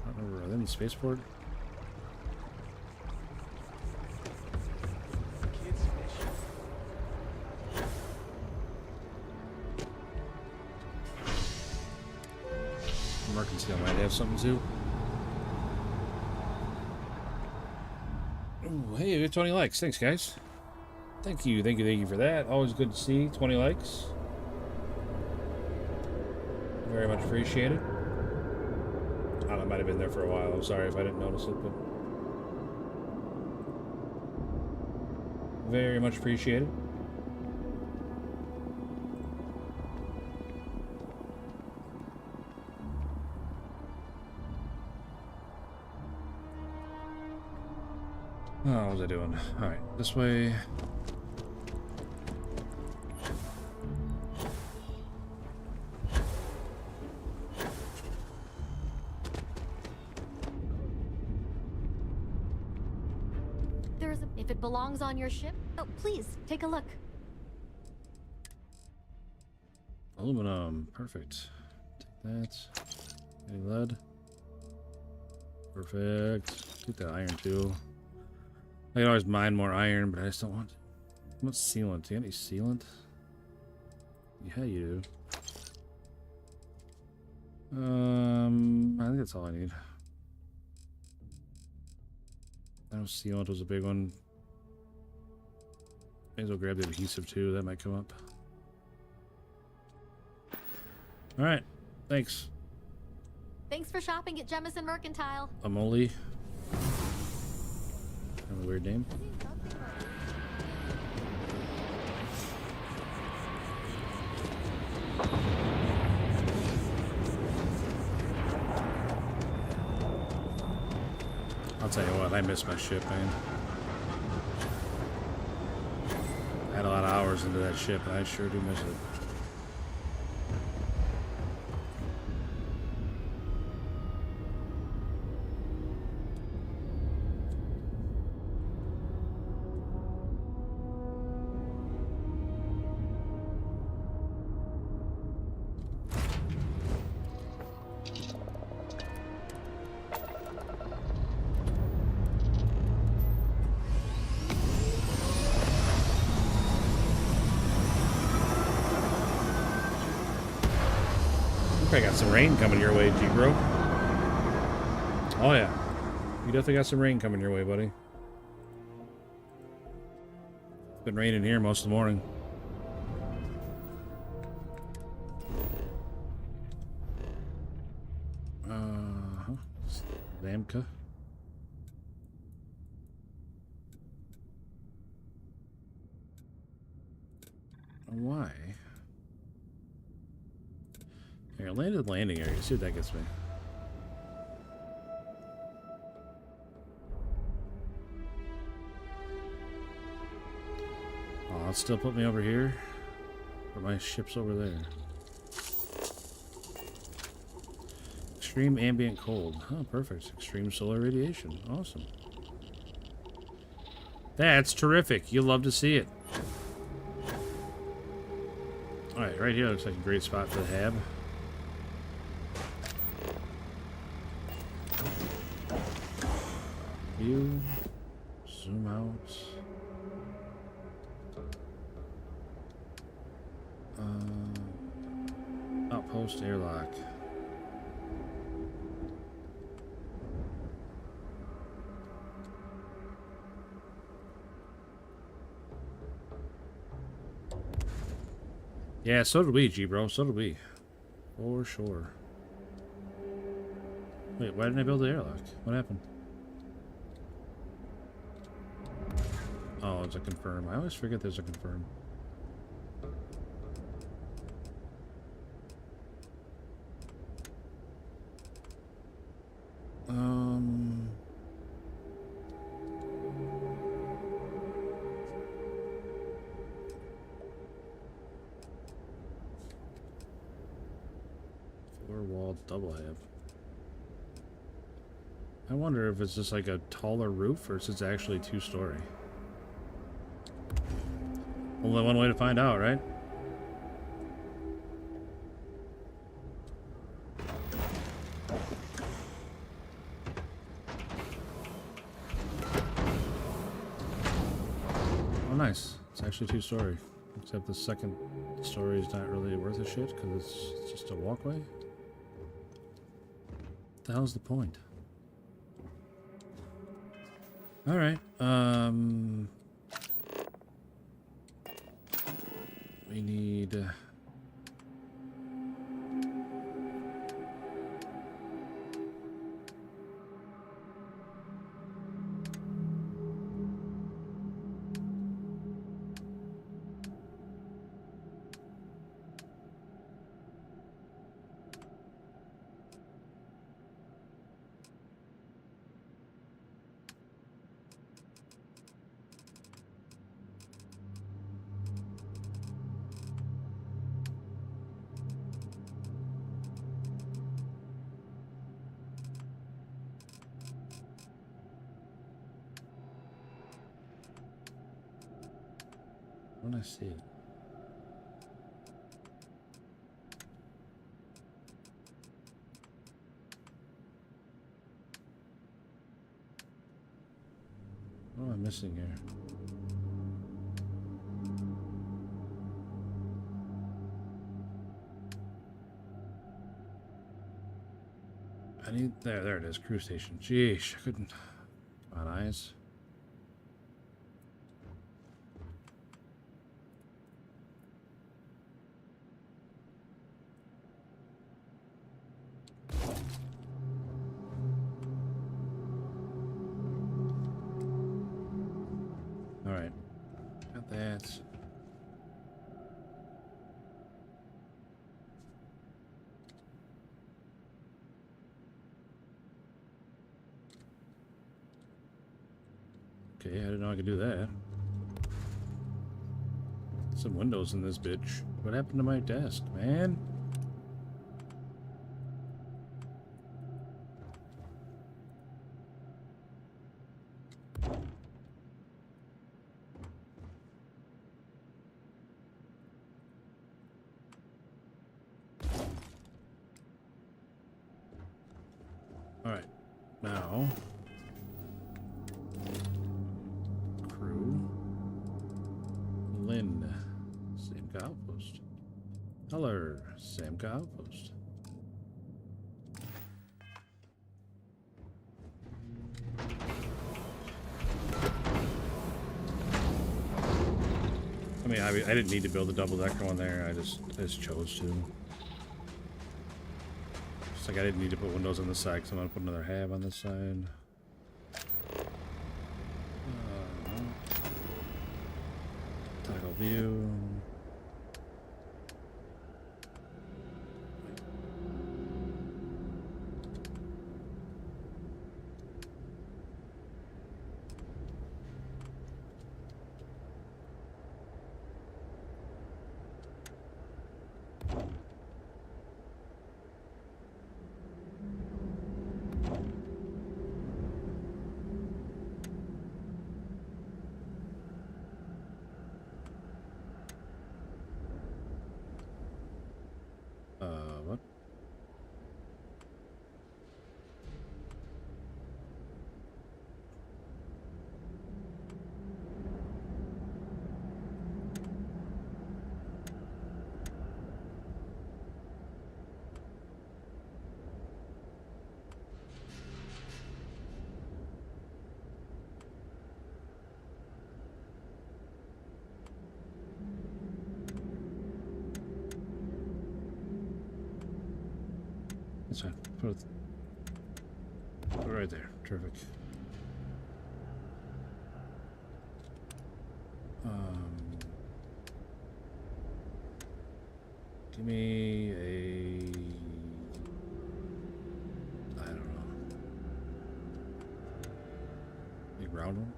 I don't remember. Are they in the spaceport? Mercantile might have something too. Ooh, hey, we have 20 likes. Thanks, guys. Thank you for that. Always good to see 20 likes. Very much appreciated. I don't know, I might have been there for a while. I'm sorry if I didn't notice it, but very much appreciated. Oh, what was I doing? Alright, this way. If it belongs on your ship, oh, please, take a look. Aluminum, perfect. Take that. Any lead? Perfect. Take that iron too. I can always mine more iron, but I just don't want. What's sealant? Do you have any sealant? Yeah, you do. I think that's all I need. I know sealant was a big one. May as well grab the adhesive too. That might come up. All right. Thanks. Thanks for shopping at Jemison Mercantile. Anomaly. Kind of a weird name. I'll tell you what, I miss my ship, man. I had a lot of hours into that ship, and I sure do miss it. probably got some rain coming your way, G-Bro. Oh, yeah. You definitely got some rain coming your way, buddy. It's been raining here most of the morning. Zamka. Why? Here, landed landing area. See what that gets me. Oh, it'll still put me over here. But my ship's over there. Extreme ambient cold. Oh, perfect. Extreme solar radiation. Awesome. That's terrific. You'll love to see it. Alright, right here looks like a great spot for the hab. View. Zoom out. Outpost airlock. Yeah, so did we, G-Bro. So did we. For sure. Wait, why didn't I build the airlock? What happened? Oh, it's a confirm. I always forget there's a confirm. Four-walled double hab. I wonder if it's just like a taller roof or if it's actually two-story. Only one way to find out, right? Oh, nice. It's actually two-story. Except the second story is not really worth a shit because it's just a walkway. What the hell's the point? Alright, we need... I want to see it. What am I missing here? I need... There it is. Crew station. Jeez, I couldn't... Come on, eyes. Alright. Got that. Okay, I didn't know I could do that. Some windows in this bitch. What happened to my desk, man? Alright, now... Crew... Lynn... Samka Outpost. Hello, Samka Outpost. I mean, I didn't need to build a double-decker one there. I just chose to. Just like I didn't need to put windows on the side, because I'm going to put another hab on this side. Toggle view. What? That's fine. Put it right there. Terrific. Give me a... I don't know. Big round one?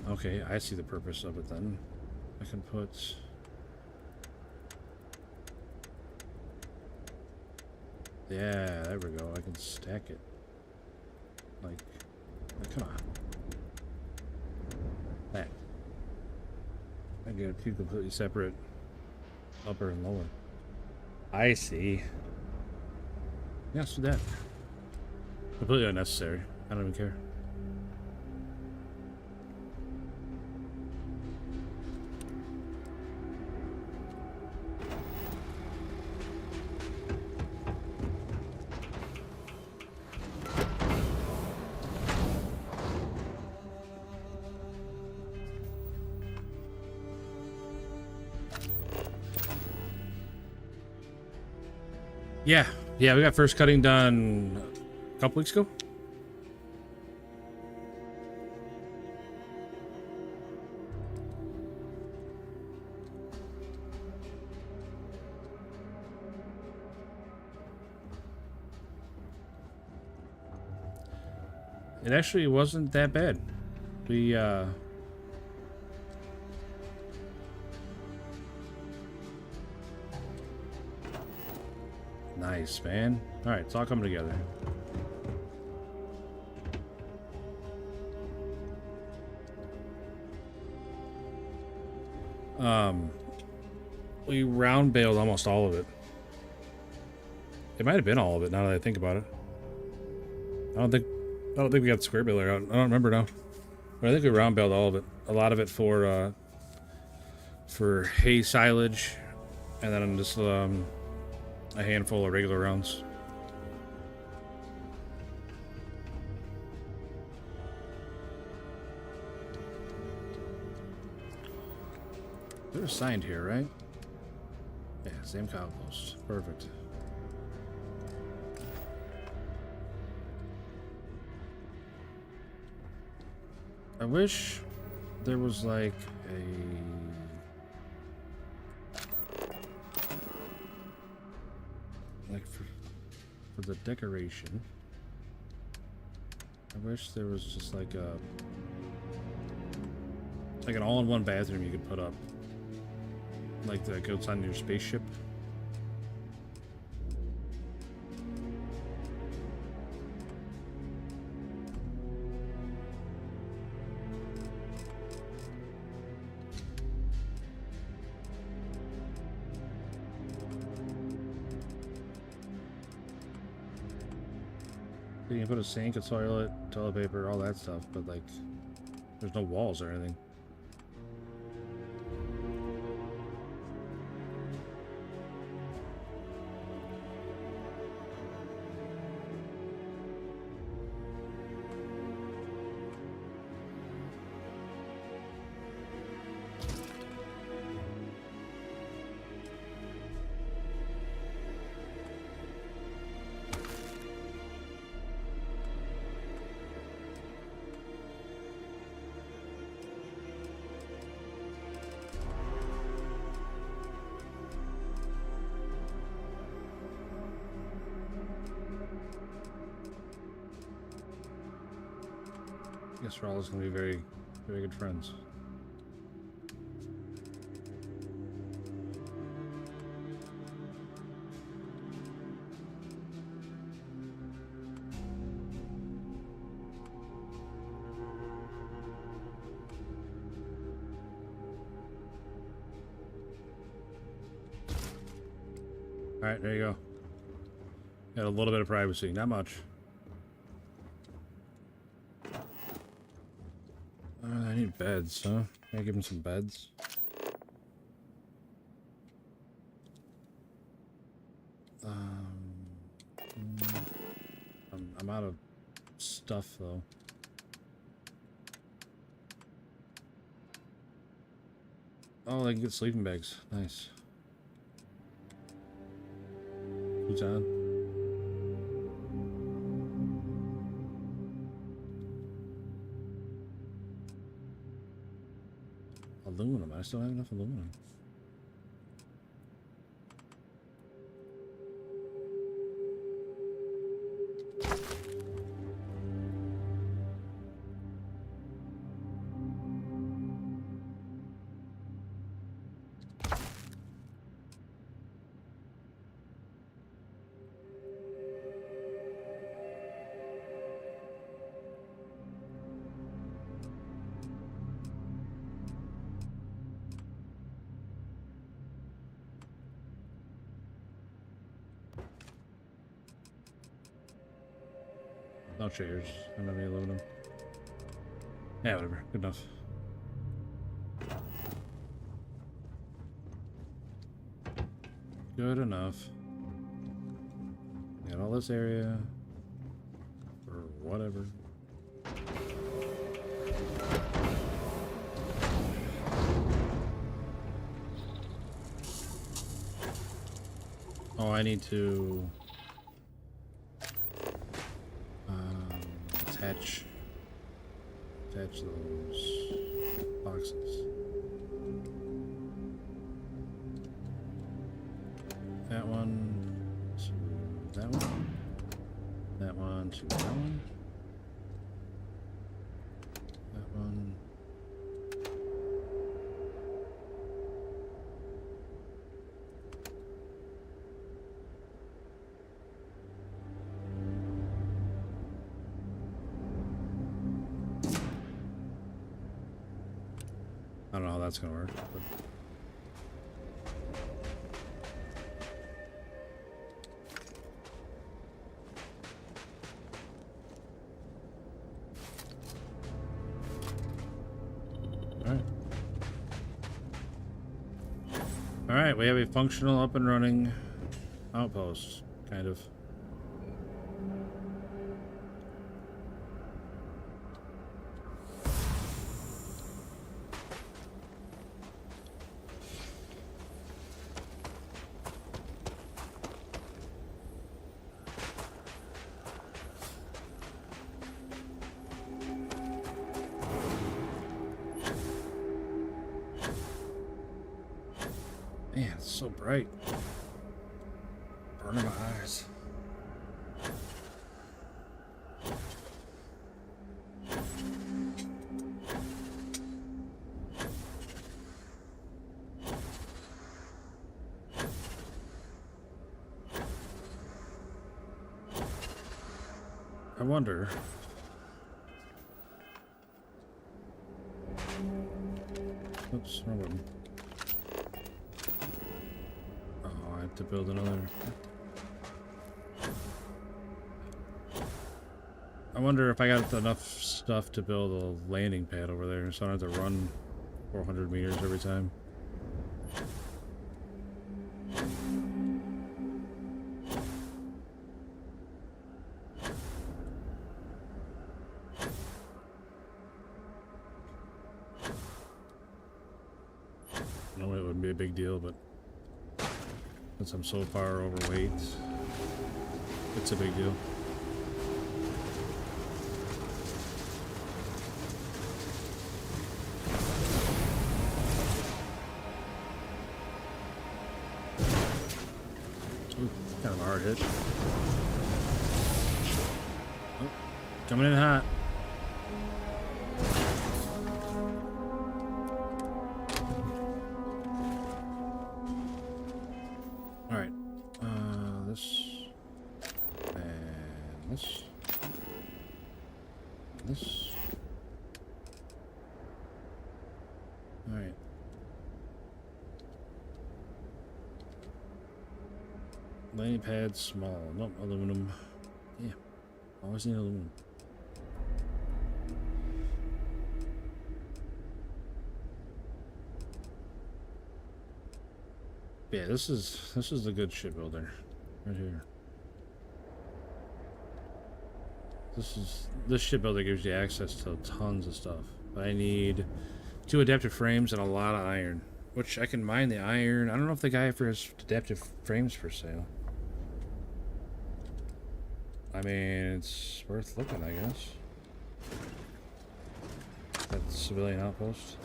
Okay, I see the purpose of it then. I can put... Yeah, there we go. I can stack it. Like come on. That. I get two completely separate upper and lower. I see. Yeah, let's do that. Completely unnecessary. I don't even care. Yeah, we got first cutting done a couple weeks ago. It actually wasn't that bad. We nice, man. All right, it's all coming together. We round bailed almost all of it. It might have been all of it now that I think about it. I don't think we got the square bailer out. I don't remember now. But I think we round bailed all of it. A lot of it for hay silage, and then just a handful of regular rounds. They're assigned here, right? Yeah, same outpost. Perfect. I wish there was like a... like for the decoration. I wish there was just like an all-in-one bathroom you could put up. Like that goes on your spaceship. You can put a sink, a toilet, toilet paper, all that stuff, but like There's no walls or anything. I guess we're all just gonna be very, very good friends. All right, there you go. Got a little bit of privacy, not much. I need beds, huh? Can I give him some beds? I'm out of stuff though. Oh, I can get sleeping bags. Nice. Who's on? Aluminum. I still have enough aluminum. No chairs. I don't have any aluminum. Yeah, whatever. Good enough. Good enough. Got all this area. Or whatever. Oh, I need to attach those boxes. That one to that one. That one to that one. That one. I don't know how that's gonna work, but all right, we have a functional, up and running outpost, kind of. Man, it's so bright. Burning my eyes. I wonder. Oops, wrong button. To build another. I wonder if I got enough stuff to build a landing pad over there, so I don't have to run 400 meters every time. No, it wouldn't be a big deal, but since I'm so far overweight, it's a big deal. Ooh, kind of a hard hit. Oh, coming in hot. Alright. This. And this. This. Alright. Landing pad small. Nope, aluminum. Yeah. Always need aluminum. Yeah, this is the good shipbuilder right here. This shipbuilder gives you access to tons of stuff. But I need 2 adaptive frames and a lot of iron, which I can mine the iron. I don't know if the guy for his adaptive frames for sale. I mean, it's worth looking, I guess. That civilian outpost.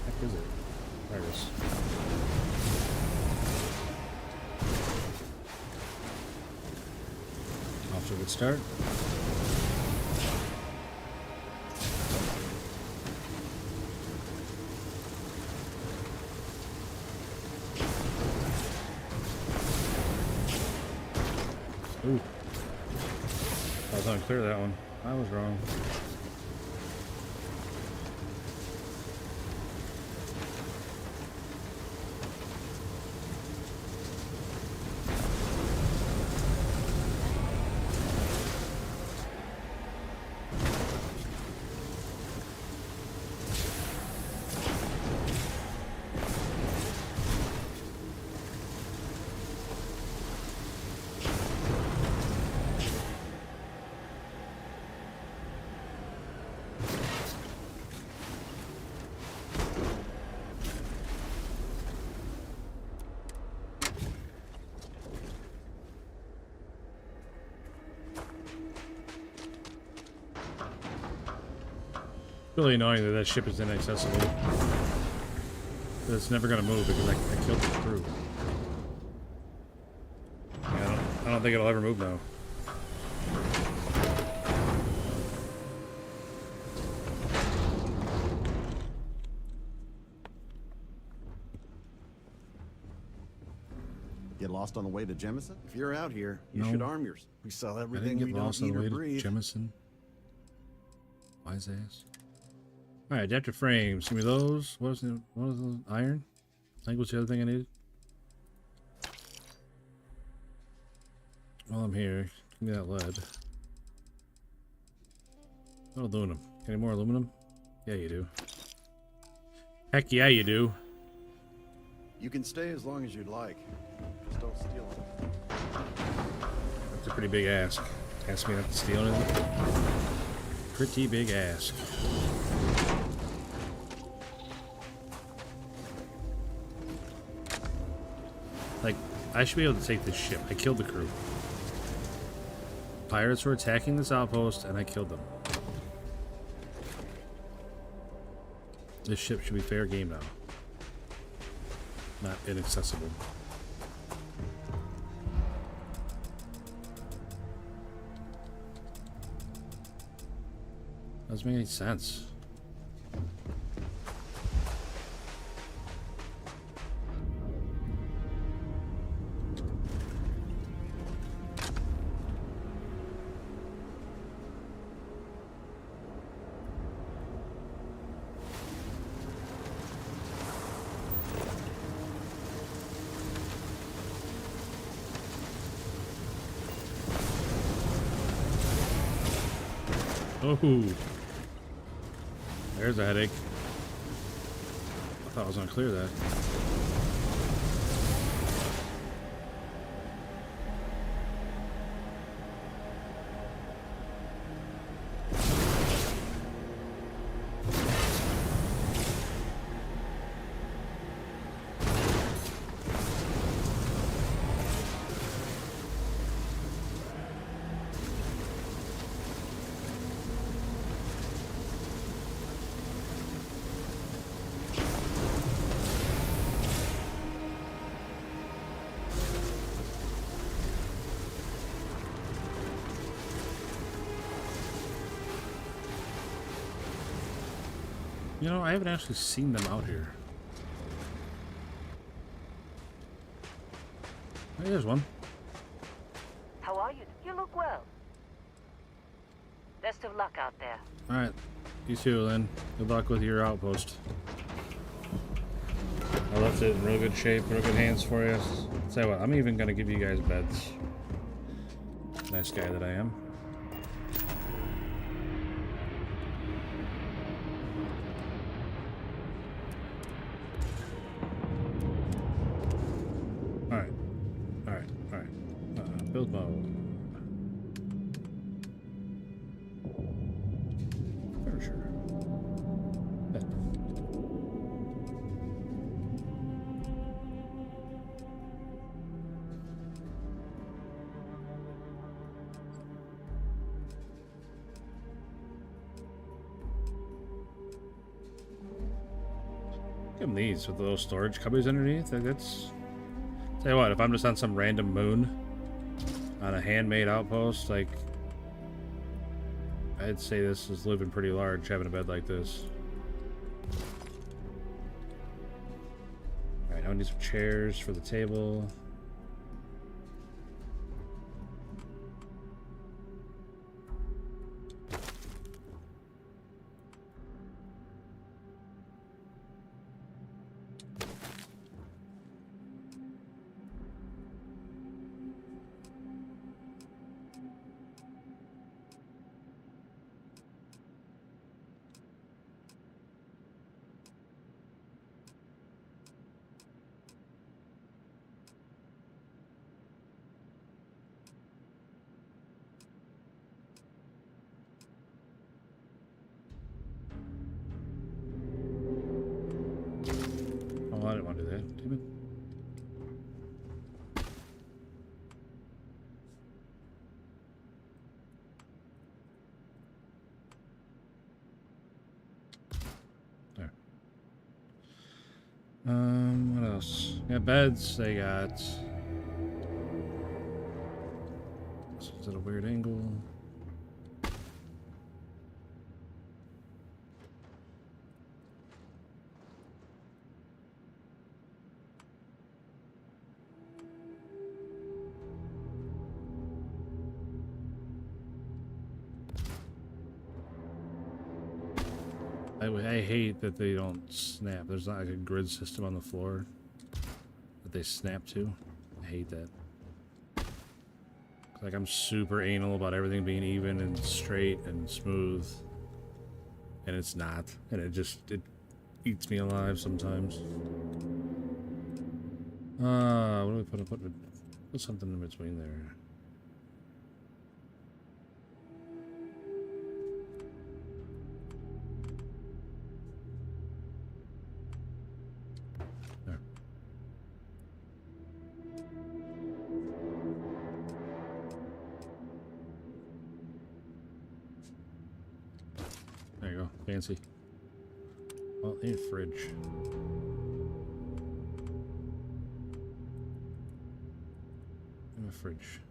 Heck is it? There it is. Off to a good start. Ooh. I was unclear that one. I was wrong. Really annoying that that ship is inaccessible. But it's never gonna move because I killed the crew. Yeah, I don't think it'll ever move now. Get lost on the way to Jemison? If you're out here, you No. should arm yours. We sell I everything didn't we get don't lost on eat the or way to breathe. Jemison. Wise ass. Alright, adapter frames. Give me those. What was the iron? I think was the other thing I needed. While I'm here, give me that lead. What aluminum? Any more aluminum? Yeah, you do. Heck yeah, you do. You can stay as long as you'd like. Just don't steal it. That's a pretty big ask. Ask me not to steal anything. Pretty big ask. Like, I should be able to take this ship. I killed the crew. Pirates were attacking this outpost, and I killed them. This ship should be fair game now. Not inaccessible. Doesn't make any sense. Oh, there's a headache. I thought I was gonna clear that. You know, I haven't actually seen them out here. Oh, there's one. How are you? You look well. Best of luck out there. Alright. You too, Lynn. Good luck with your outpost. I left it in real good shape, real good hands for you. Tell you what, I'm even gonna give you guys beds. Nice guy that I am. Build mode. Furniture. Bed. Give them these with the little storage cubbies underneath. Like that's. Tell you what, if I'm just on some random moon. On a handmade outpost, like, I'd say this is living pretty large, having a bed like this. Alright, now we need some chairs for the table. Oh, I didn't want to do that. Damn it. There. What else? Yeah, beds. They got. This one's at a weird angle. I hate that they don't snap. There's not like a grid system on the floor that they snap to. I hate that. Like I'm super anal about everything being even and straight and smooth, and it's not. And it eats me alive sometimes. What do we put something in between there. There you go, fancy. Oh, they need a fridge. And a fridge.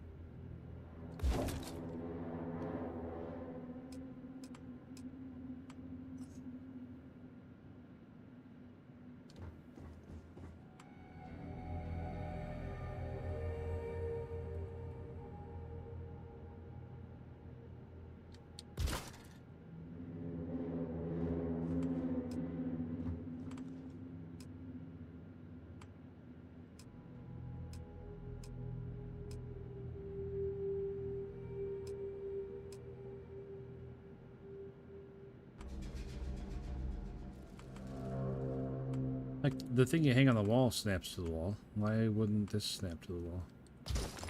Like, the thing you hang on the wall snaps to the wall. Why wouldn't this snap to the wall?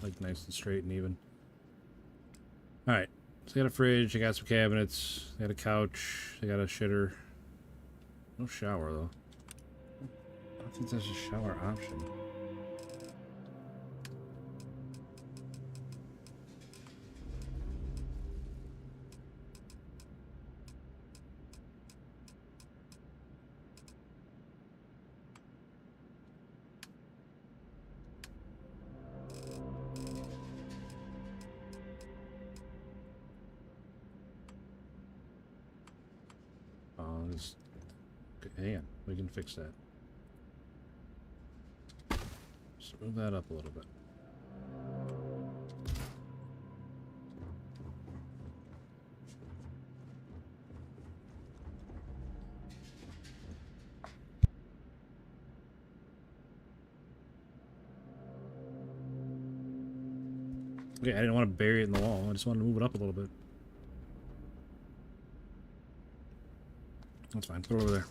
Like, nice and straight and even. Alright. So I got a fridge, I got some cabinets, I got a couch, I got a shitter. No shower, though. I don't think there's a shower option. Hang on, we can fix that. Just move that up a little bit. Okay, I didn't want to bury it in the wall. I just wanted to move it up a little bit. That's fine. Put it over there.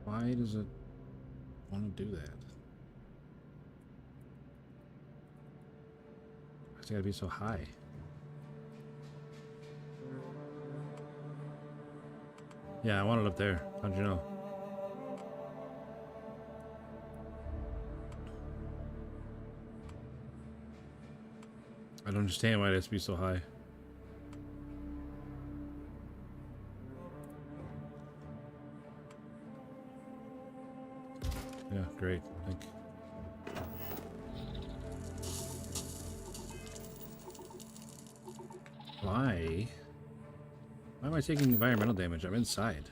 Why does it want to do that? It's gotta be so high. Yeah, I want it up there. How'd you know? I don't understand why it has to be so high. Yeah, great. Why? Why am I taking environmental damage? I'm inside.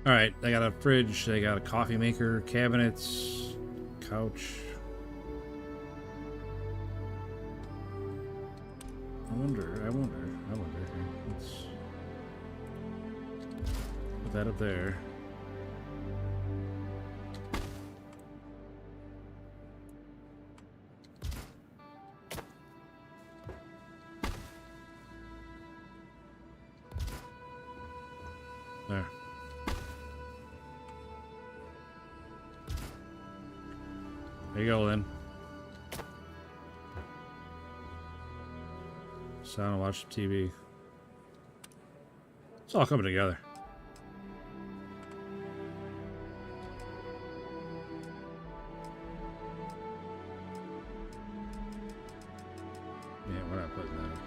Alright, I got a fridge, I got a coffee maker, cabinets, couch. I wonder. Let's put that up there. There. There you go, then. Sit down and watch TV. It's all coming together. Yeah, we're not putting that up.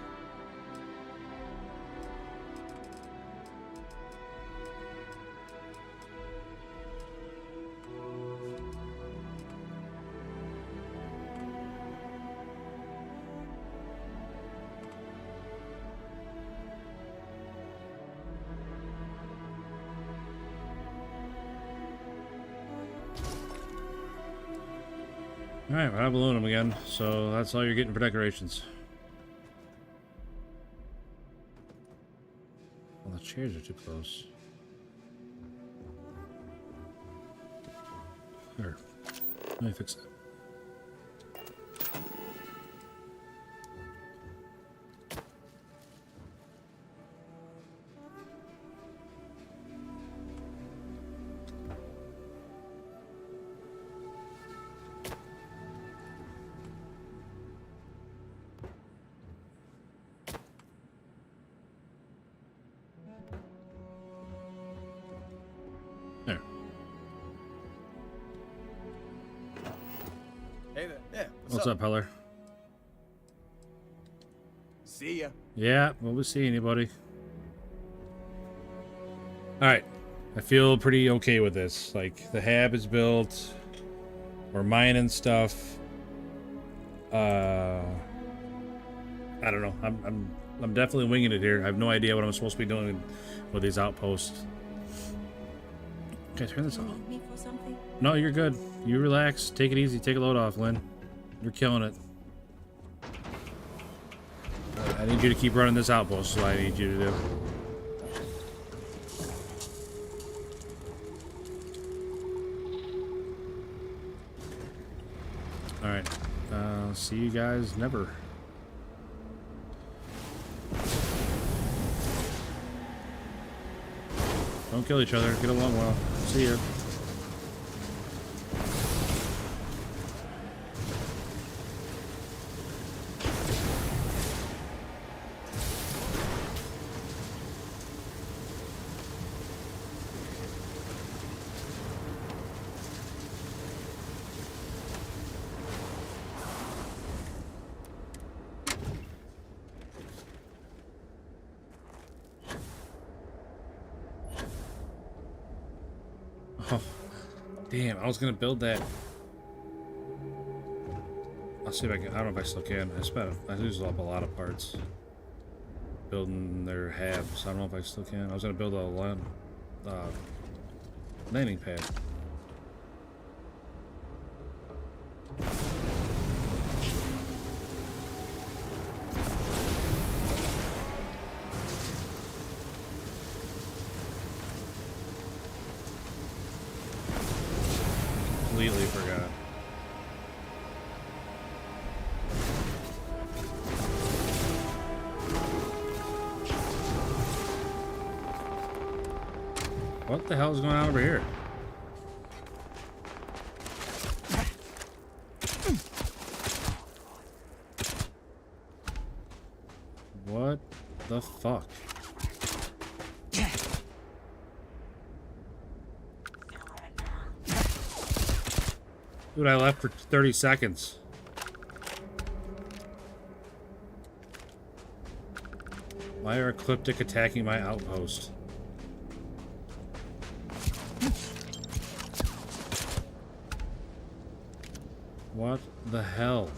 Alright, we're out of aluminum again, so that's all you're getting for decorations. Well, the chairs are too close. Here, let me fix that. What's up, Heller? See ya. Yeah, we'll be seeing you, buddy. Alright. I feel pretty okay with this. Like, the hab is built. We're mining stuff. I don't know. I'm definitely winging it here. I have no idea what I'm supposed to be doing with these outposts. Can I turn this off? Need me for something? No, you're good. You relax. Take it easy. Take a load off, Lynn. You're killing it. I need you to keep running this outpost, so I need you to do. Alright. See you guys never. Don't kill each other. Get along well. See ya. Oh, damn, I was gonna build that. I'll see if I can. I don't know if I still can. I used up a lot of parts building their habs. I don't know if I still can. I was gonna build a landing pad. Completely forgot. What the hell is going on over here? What the fuck? Dude, I left for 30 seconds. Why are Ecliptic attacking my outpost? What the hell?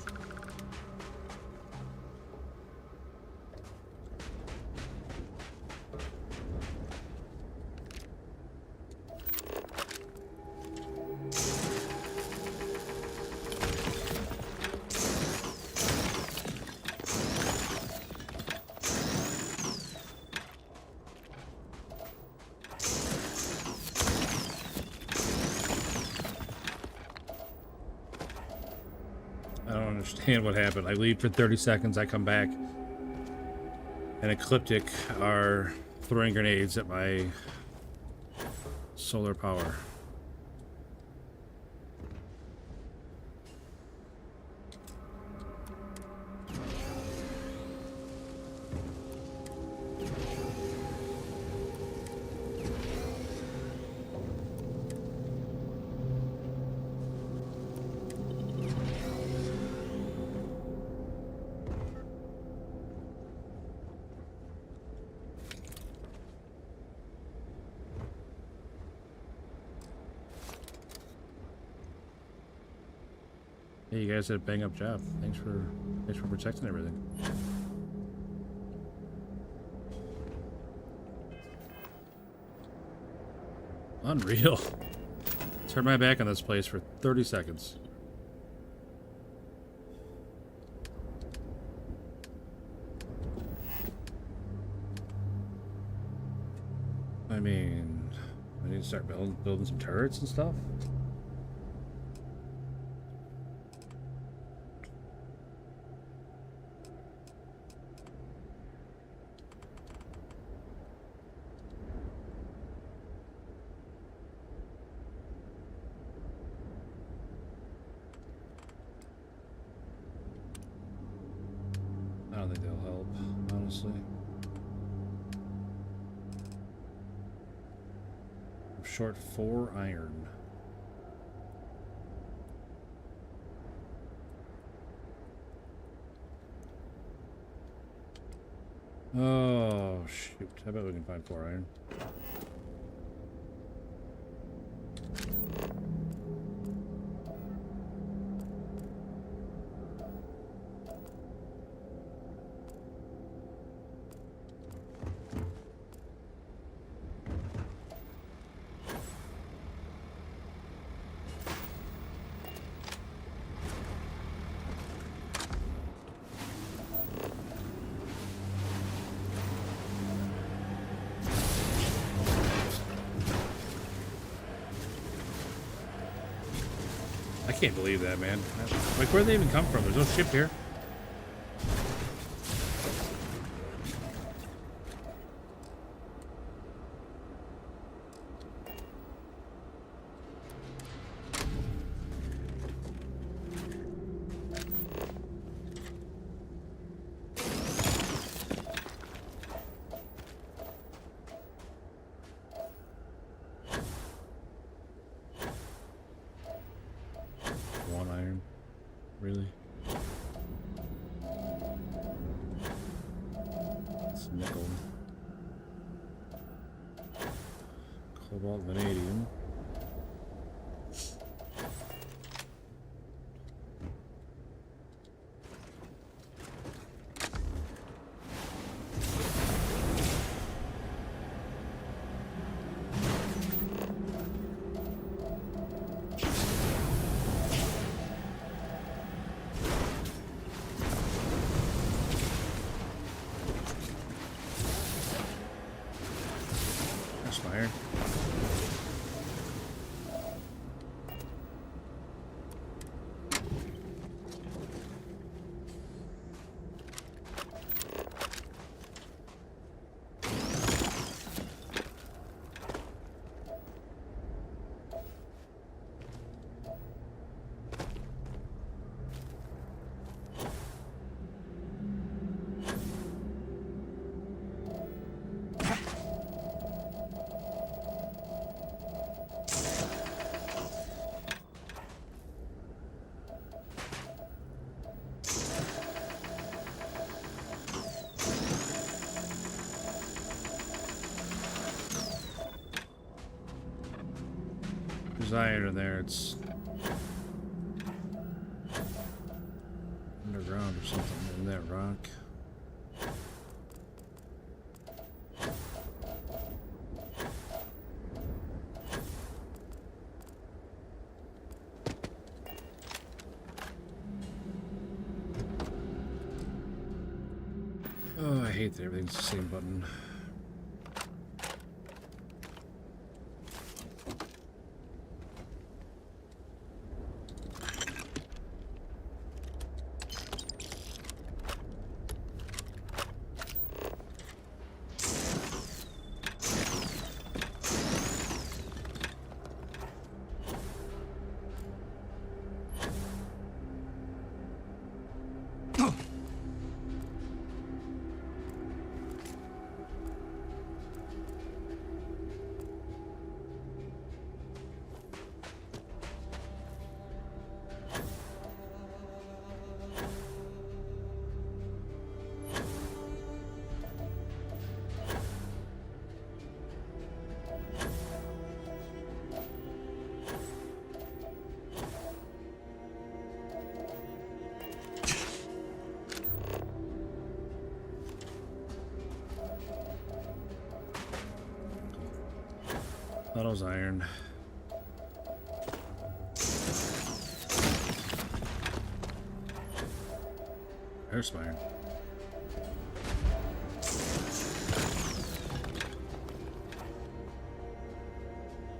I don't understand what happened. I leave for 30 seconds, I come back, and Ecliptic are throwing grenades at my solar power. Hey, you guys did a bang up job. Thanks for protecting everything. Unreal. Turn my back on this place for 30 seconds. I mean, I need to start building some turrets and stuff. I don't think they'll help, honestly. I'm short 4 iron. Oh, shoot. I bet we can find 4 iron. I can't believe that, man. Like, where'd they even come from? There's no ship here. Really? It's nickel. Cobalt, vanadium. Fire. There's iron in there. It's underground or something in that rock. Oh, I hate that everything's the same button. Metal's iron. There's some iron.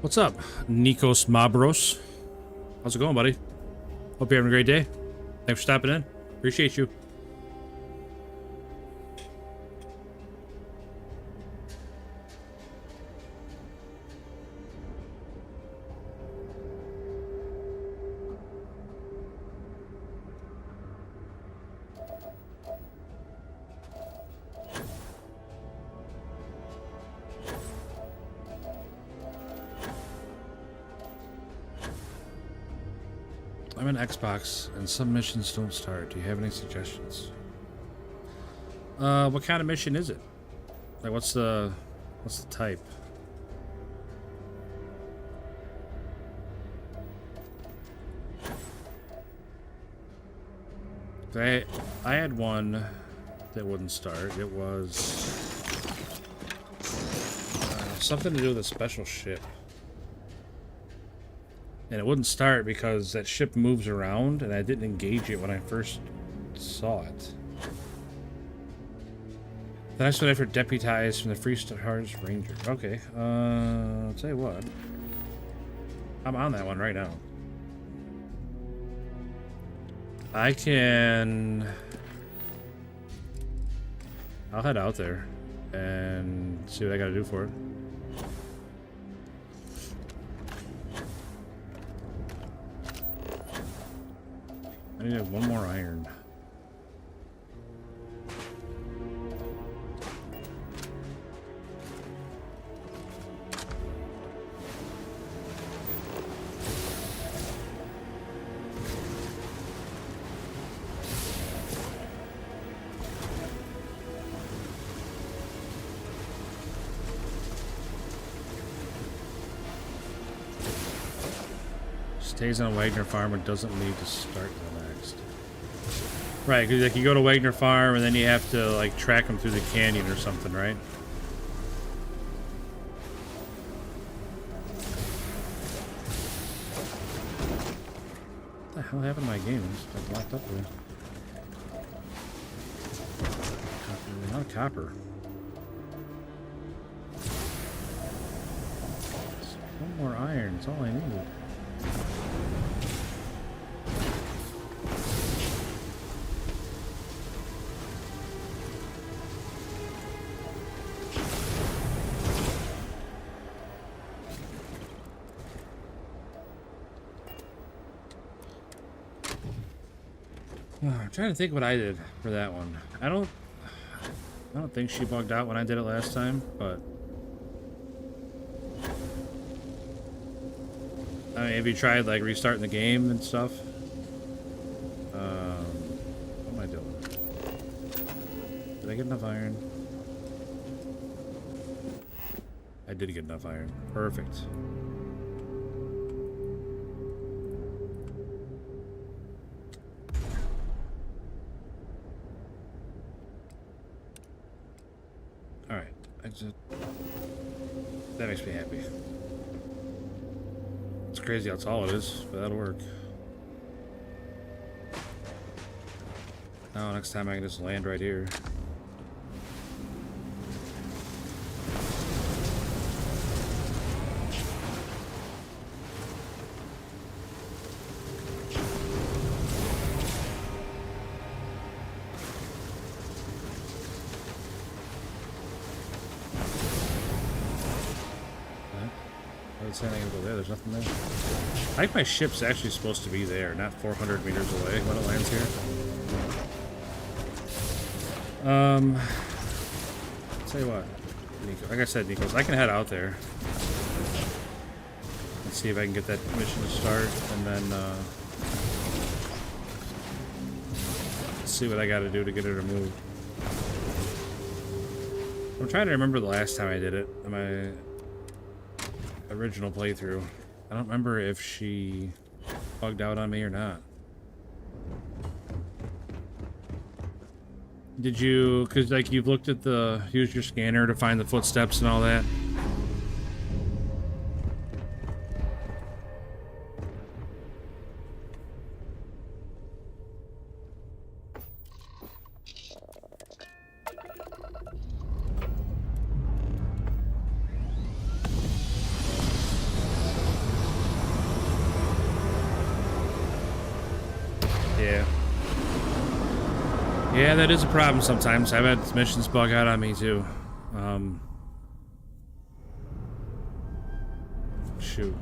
What's up, Nikos Mabros? How's it going, buddy? Hope you're having a great day. Thanks for stopping in. Appreciate you. I'm an Xbox and some missions don't start. Do you have any suggestions? What kind of mission is it? Like, what's the type? I had one that wouldn't start. It was something to do with a special ship. And it wouldn't start because that ship moves around and I didn't engage it when I first saw it. Then I stood after deputized from the Free Stars Ranger. Okay, I'll tell you what. I'm on that one right now. I'll head out there and see what I gotta do for it. I need to have one more iron. Stays on Wagner Farm and doesn't need to start the next. Right, because like you go to Wagner Farm and then you have to like track them through the canyon or something, right? What the hell happened to my game? It's got locked up there. Copper, not copper. One more iron, that's all I need. I'm trying to think what I did for that one. I don't think she bugged out when I did it last time, but I mean, have you tried like restarting the game and stuff? What am I doing? Did I get enough iron? I did get enough iron. Perfect. Alright, that makes me happy. It's crazy how tall it is, but that'll work. Now next time I can just land right here. There's nothing there. I think my ship's actually supposed to be there, not 400 meters away when it lands here. Tell you what, Nico, like I said, Nikos, I can head out there and see if I can get that mission to start, and then see what I got to do to get her to move. I'm trying to remember the last time I did it. My original playthrough. I don't remember if she bugged out on me or not. Did you, because like you've looked at the, use your scanner to find the footsteps and all that? Yeah, that is a problem sometimes. I've had missions bug out on me too. Shoot.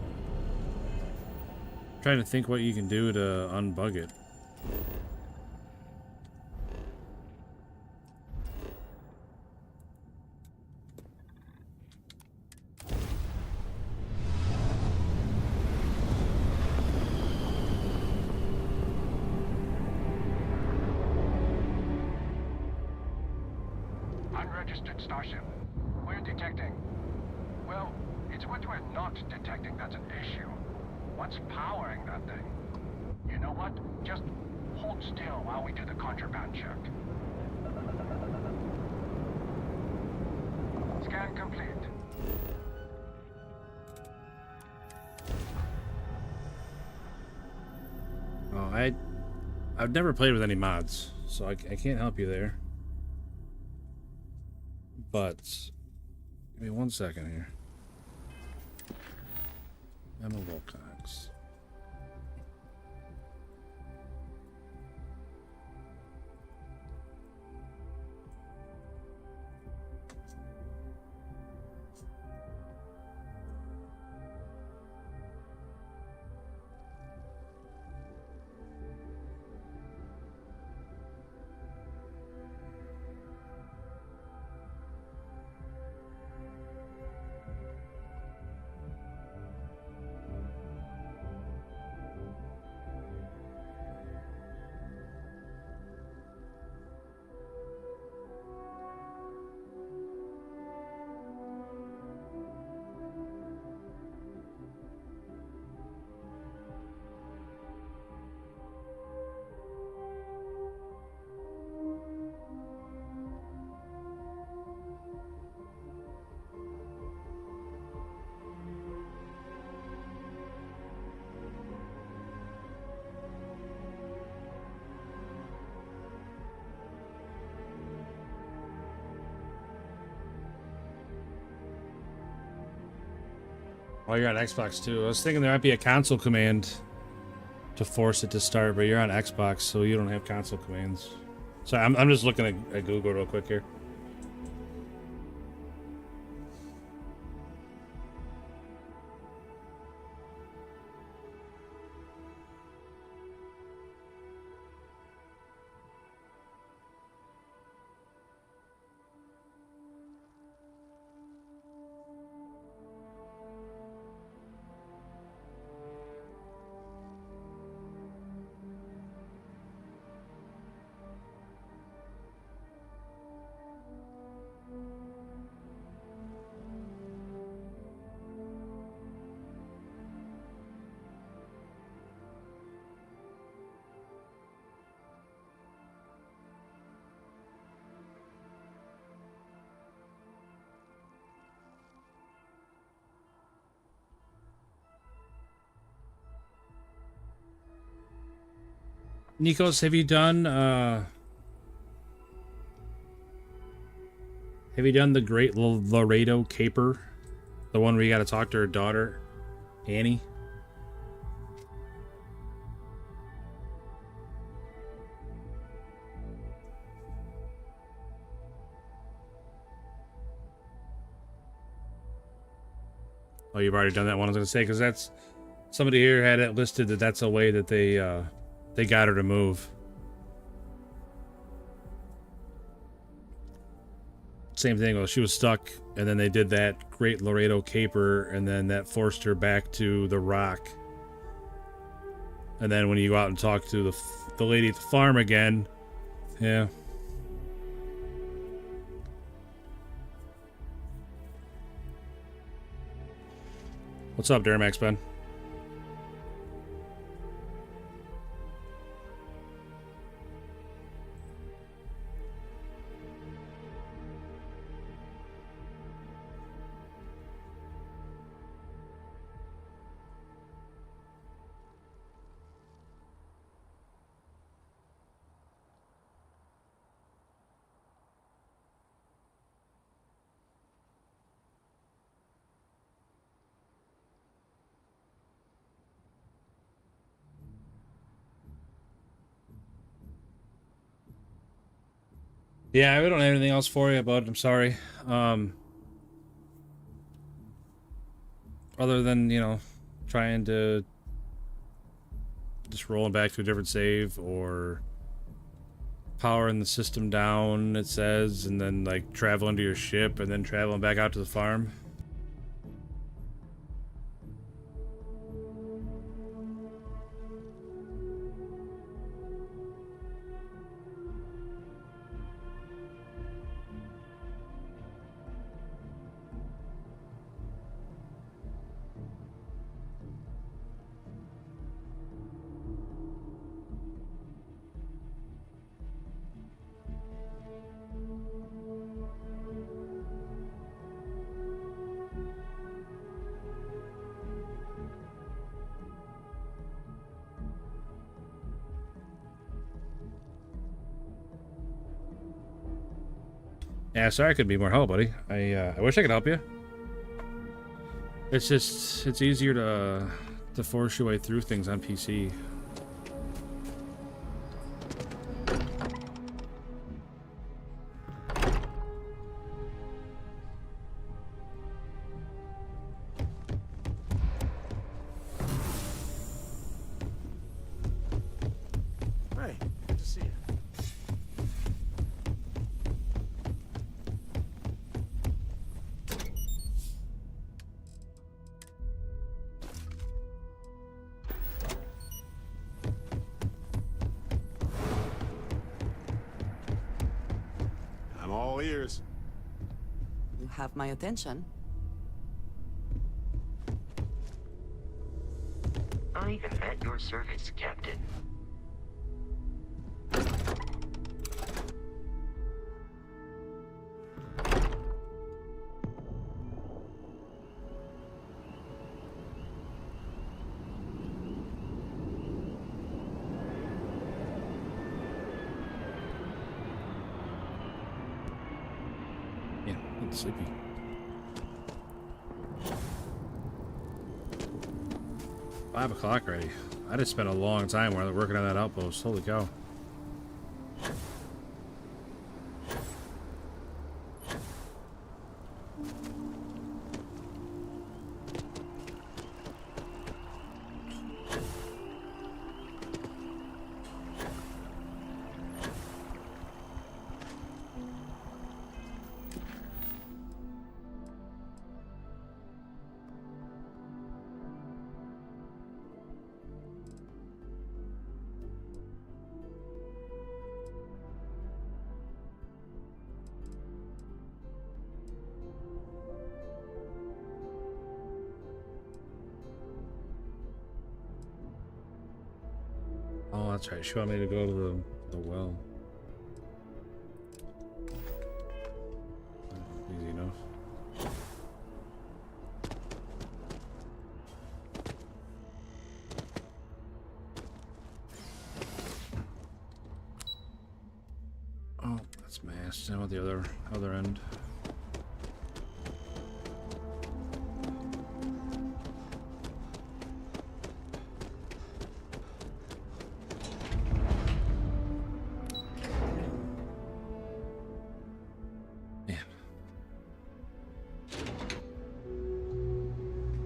I'm trying to think what you can do to unbug it. registered starship. We're detecting. Well, it's what we're not detecting that's an issue. What's powering that thing? You know what? Just hold still while we do the contraband check. Scan complete. Oh, I've never played with any mods, so I can't help you there. But give me 1 second here. Emma Wilcox. Oh, you're on Xbox too. I was thinking there might be a console command to force it to start, but you're on Xbox, so you don't have console commands. Sorry, I'm just looking at Google real quick here. Nikos, have you done the Great Laredo Caper? The one where you gotta talk to her daughter, Annie? Oh, you've already done that one. I was gonna say, because that's somebody here had it listed that that's a way that they got her to move. Same thing. Well, she was stuck, and then they did that Great Laredo Caper, and then that forced her back to the Rock. And then when you go out and talk to the lady at the farm again, yeah. What's up, Duramax Ben? Yeah, we don't have anything else for you, bud. I'm sorry. Other than, you know, trying to just rolling back to a different save or powering the system down, it says, and then like traveling to your ship and then traveling back out to the farm. Yeah, sorry I couldn't be more help, buddy. I wish I could help you. It's just, it's easier to force your way through things on PC. Hey, good to see you. I'm all ears. You have my attention. I am at your service, Captain. Yeah, I'm sleepy. $5 o'clock already. I just spent a long time while working on that outpost. Holy cow. Oh, that's right. She wanted me to go to the well. Easy enough. Oh, that's masked. Now at the other end.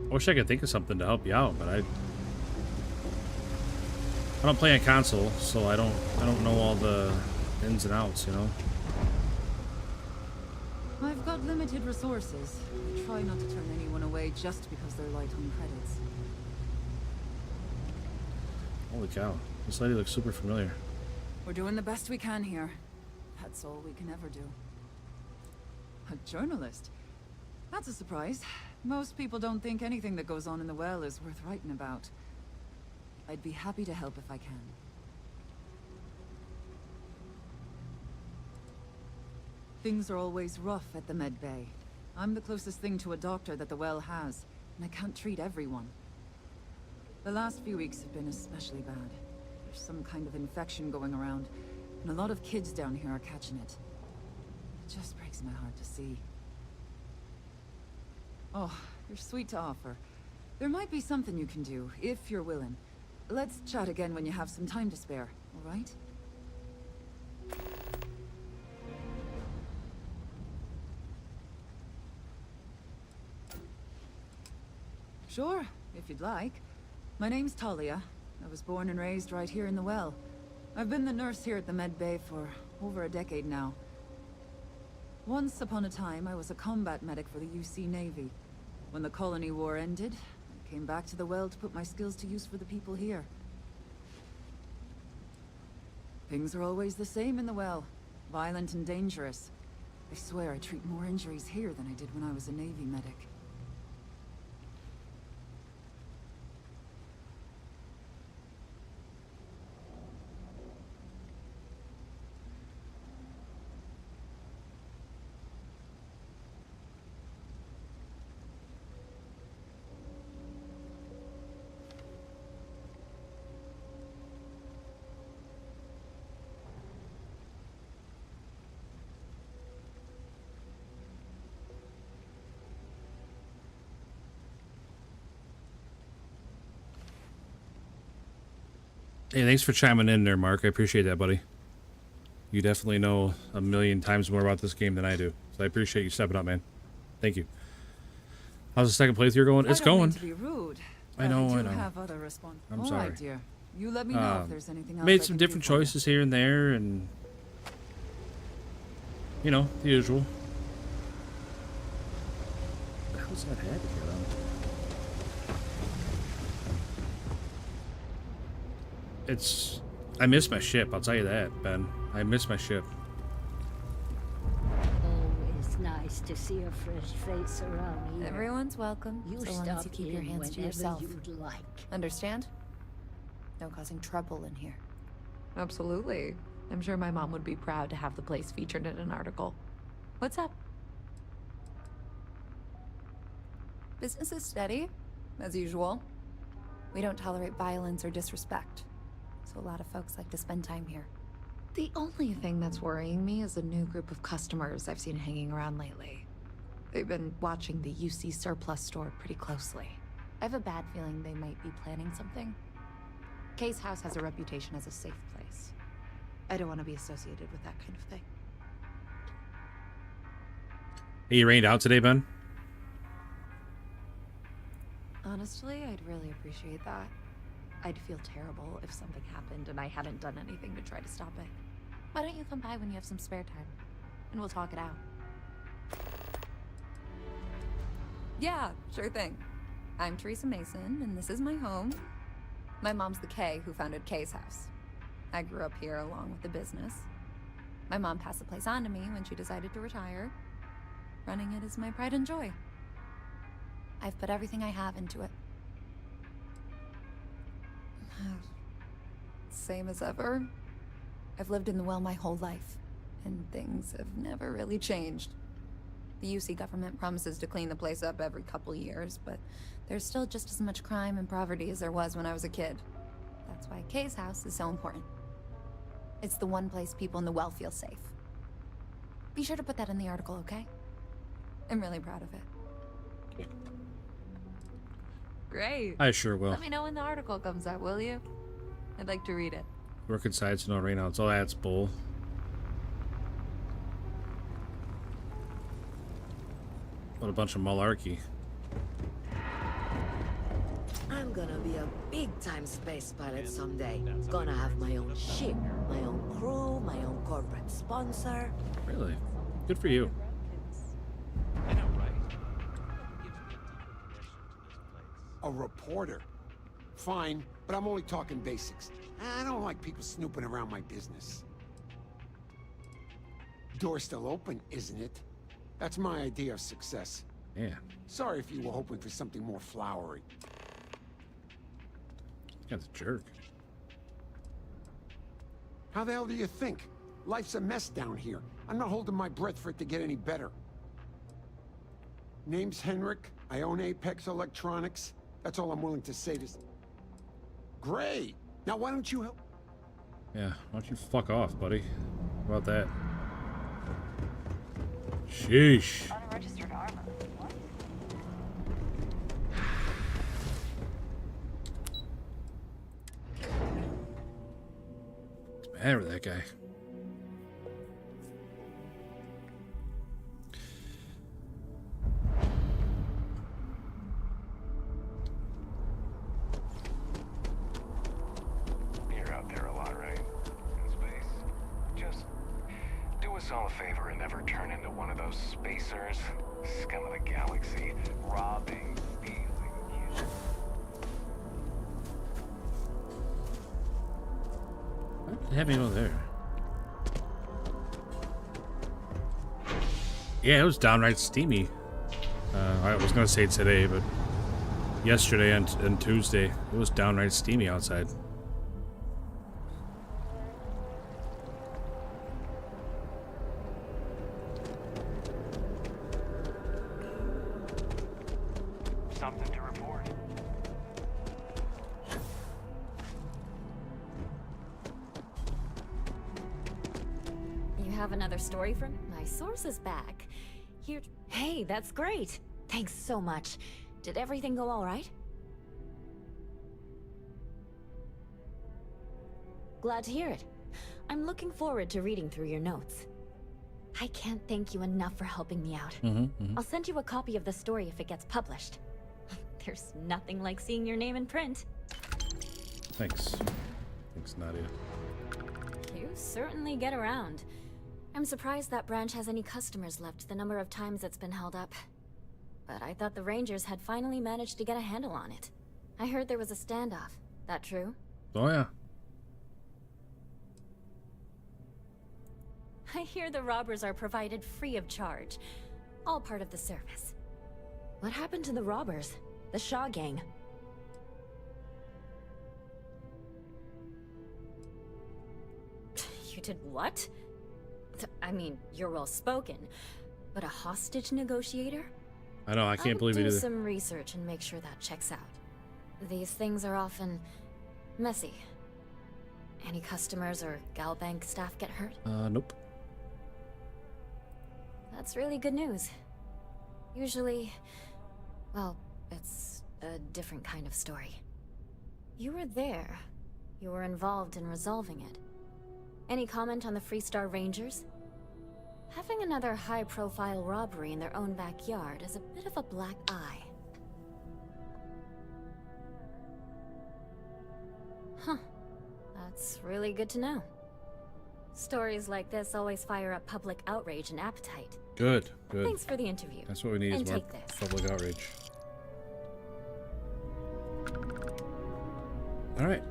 I wish I could think of something to help you out, but I don't play on console, so I don't know all the ins and outs, you know. I've got limited resources. I try not to turn anyone away just because they're light on credits. Holy cow, this lady looks super familiar. We're doing the best we can here. That's all we can ever do. A journalist? That's a surprise. Most people don't think anything that goes on in the well is worth writing about. I'd be happy to help if I can. Things are always rough at the med bay. I'm the closest thing to a doctor that the well has, and I can't treat everyone. The last few weeks have been especially bad. There's some kind of infection going around, and a lot of kids down here are catching it. It just breaks my heart to see. Oh, you're sweet to offer. There might be something you can do, if you're willing. Let's chat again when you have some time to spare, all right? Sure, if you'd like. My name's Talia. I was born and raised right here in the well. I've been the nurse here at the med bay for over a decade now. Once upon a time, I was a combat medic for the UC Navy. When the colony war ended, I came back to the well to put my skills to use for the people here. Things are always the same in the well. Violent and dangerous. I swear I treat more injuries here than I did when I was a Navy medic. Hey, thanks for chiming in there, Mark. I appreciate that, buddy. You definitely know a million times more about this game than I do. So I appreciate you stepping up, man. Thank you. How's the second playthrough going? It's going. I don't mean to be rude. I know, but I know. Have other I'm All sorry. right, dear. You let me know if there's anything else. Made I some can do different for you. choices here and there, and you know, the usual. What the hell's that head here, It's... I miss my ship, I'll tell you that, Ben. I miss my ship. Always nice to see a fresh face around here. Everyone's welcome, You so long as stop you keep your in hands to whenever yourself. you'd like. Understand? No causing trouble in here. Absolutely. I'm sure my mom would be proud to have the place featured in an article. What's up? Business is steady, as usual. We don't tolerate violence or disrespect, so a lot of folks like to spend time here. The only thing that's worrying me is a new group of customers I've seen hanging around lately. They've been watching the UC surplus store pretty closely. I have a bad feeling they might be planning something. Case House has a reputation as a safe place. I don't want to be associated with that kind of thing. Hey, you rained out today, Ben? Honestly, I'd really appreciate that. I'd feel terrible if something happened and I hadn't done anything to try to stop it. Why don't you come by when you have some spare time, and we'll talk it out. Yeah, sure thing. I'm Teresa Mason, and this is my home. My mom's the Kay who founded Kay's House. I grew up here along with the business. My mom passed the place on to me when she decided to retire. Running it is my pride and joy. I've put everything I have into it. Same as ever. I've lived in the well my whole life, and things have never really changed. The UC government promises to clean the place up every couple years, but there's still just as much crime and poverty as there was when I was a kid. That's why Kay's house is so important. It's the one place people in the well feel safe. Be sure to put that in the article, okay? I'm really proud of it. Great. I sure will. Let me know when the article comes out, will you? I'd like to read it. Work inside so no rainouts. Oh, that's bull. What a bunch of malarkey. I'm gonna be a big-time space pilot someday. Gonna have my own ship, my own crew, my own corporate sponsor. Really? Good for you. A reporter. Fine, but I'm only talking basics. I don't like people snooping around my business. Door's still open, isn't it? That's my idea of success. Yeah. Sorry if you were hoping for something more flowery. That's a jerk. How the hell do you think? Life's a mess down here. I'm not holding my breath for it to get any better. Name's Henrik. I own Apex Electronics. That's all I'm willing to say to... Great! Now why don't you help... Yeah, why don't you fuck off, buddy? How about that? Sheesh. Unregistered armor. What? What's the matter with that guy? You're out there a lot, right? In space. Just do us all a favor and never turn into one of those spacers, scum of the galaxy, robbing, stealing, killing. What happened over there? Yeah, it was downright steamy. I was gonna say today, but yesterday and Tuesday, it was downright steamy outside. Something to report. You have another story from my source is back. Here. Hey, that's great. Thanks so much. Did everything go all right? Glad to hear it. I'm looking forward to reading through your notes. I can't thank you enough for helping me out. I'll send you a copy of the story if it gets published. There's nothing like seeing your name in print. Thanks. Thanks, Nadia. You certainly get around. I'm surprised that branch has any customers left, the number of times it's been held up. But I thought the Rangers had finally managed to get a handle on it. I heard there was a standoff. That true? Oh, yeah. I hear the robbers are provided free of charge. All part of the service. What happened to the robbers? The Shaw gang? You did what? I mean, you're well spoken, but a hostage negotiator? I know, I can't believe you I'll did do it. some research and make sure that checks out. These things are often messy. Any customers or Galbank staff get hurt? Nope. That's really good news. Usually, well, it's a different kind of story. You were there. You were involved in resolving it. Any comment on the Freestar Rangers? Having another high-profile robbery in their own backyard is a bit of a black eye. Huh. That's really good to know. Stories like this always fire up public outrage and appetite. Good, good. Thanks for the interview. That's what we need, And is more take this. public outrage. All right.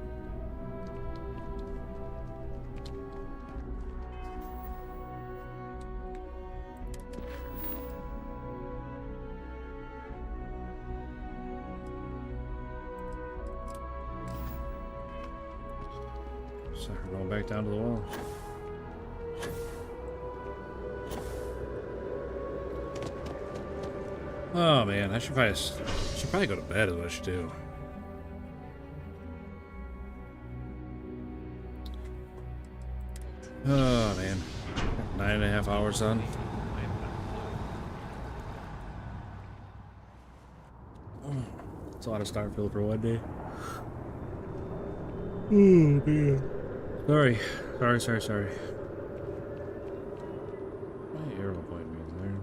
So we're going back down to the wall. Oh man, I should probably go to bed is what I should do. Oh man, 9.5 hours on. It's a lot of Starfield for one day. Oh man. Sorry. My arrow point means there.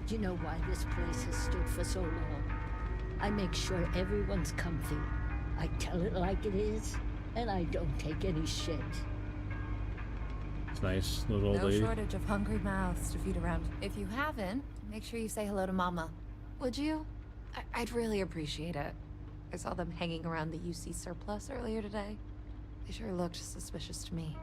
Do you know why this place has stood for so long? I make sure everyone's comfy. I tell it like it is, and I don't take any shit. It's nice, little old No lady. shortage of hungry mouths to feed around. If you haven't, make sure you say hello to Mama. Would you? I'd really appreciate it. I saw them hanging around the UC surplus earlier today. They sure looked suspicious to me.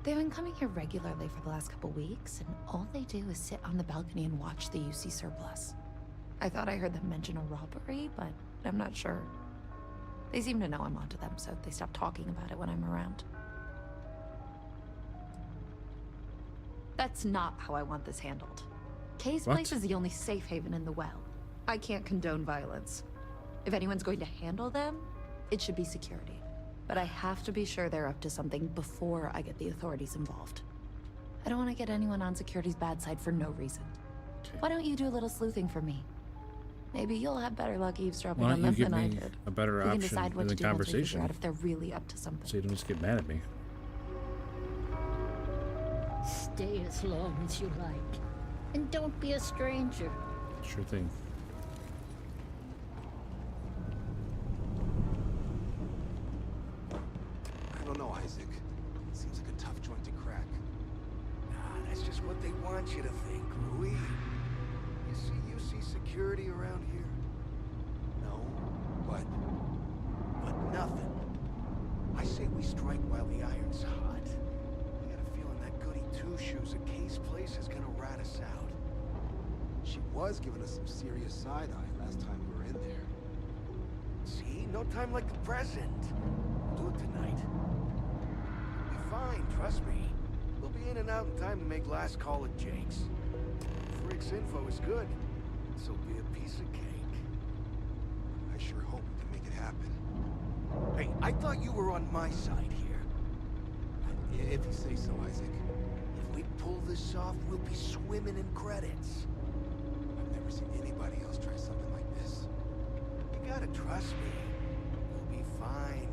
They've been coming here regularly for the last couple weeks, and all they do is sit on the balcony and watch the UC surplus. I thought I heard them mention a robbery, but I'm not sure. They seem to know I'm onto them, so they stop talking about it when I'm around. That's not how I want this handled. Kay's place is the only safe haven in the well. I can't condone violence. If anyone's going to handle them, it should be security. But I have to be sure they're up to something before I get the authorities involved. I don't want to get anyone on security's bad side for no reason. Why don't you do a little sleuthing for me? Maybe you'll have better luck eavesdropping Why on don't you them give than I me did. a better We can option decide what in to the do once we figure conversation? out if they're really up to something. So you don't just get mad at me. Stay as long as you like. And don't be a stranger. Sure thing. I don't know, Isaac. Seems like a tough joint to crack. Nah, that's just what they want you to think, Louis. You see security around here? No, but Nothing. I say we strike while the iron's hot. I got a feeling that goody two-shoes at Kay's place is gonna rat us out. She was giving us some serious side-eye last time we were in there. See? No time like the present. We'll do it tonight. We'll be fine, trust me. We'll be in and out in time to make last call at Jake's. Frick's info is good. This'll be a piece of cake. I sure hope we can make it happen. Hey, I thought you were on my side here. If you say so, Isaac. If we pull this off, we'll be swimming in credits. I've never seen anybody else try something like this. You gotta trust me. We'll be fine.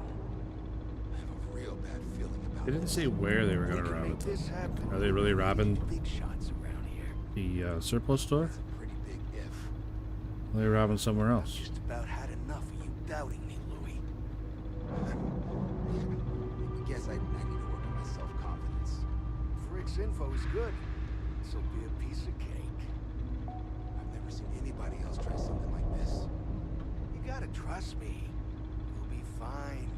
I have a real bad feeling about They didn't say where they were gonna rob it. This happen. Are they really robbing Big shots around here. the surplus store? Pretty big if. Are they robbing somewhere else? Just about had enough of you doubting me, Louis. I guess I need to work on my self-confidence. Frick's info is good. This'll be a piece of cake. I've never seen anybody else try something like this. You gotta trust me. We'll be fine.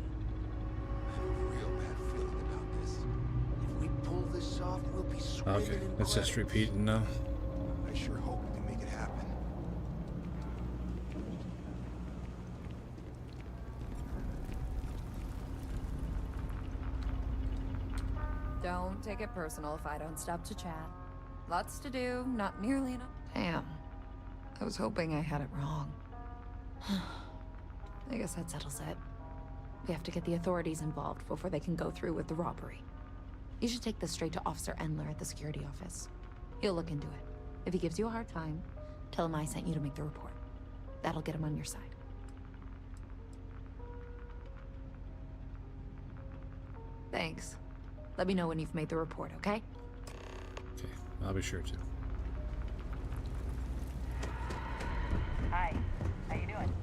I have a real bad feeling about this. If we pull this off, we'll be swimming Okay, in that's just credits. repeating now. I sure hope we can make it happen. Don't take it personal if I don't stop to chat. Lots to do, not nearly enough. Damn. I was hoping I had it wrong. I guess that settles it. We have to get the authorities involved before they can go through with the robbery. You should take this straight to Officer Endler at the security office. He'll look into it. If he gives you a hard time, tell him I sent you to make the report. That'll get him on your side. Thanks. Let me know when you've made the report, okay? Okay, I'll be sure to. Hi. How you doing?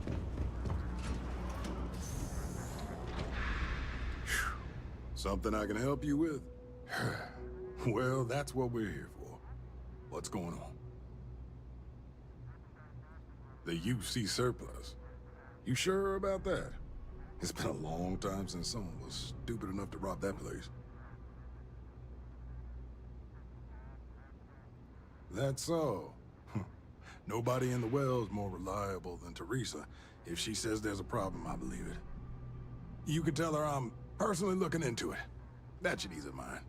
Something I can help you with? Well, that's what we're here for. What's going on? The UC surplus. You sure about that? It's been a long time since someone was stupid enough to rob that place. That's so. Nobody in the well's more reliable than Teresa. If she says there's a problem, I believe it. You can tell her I'm personally looking into it. That should ease her mind.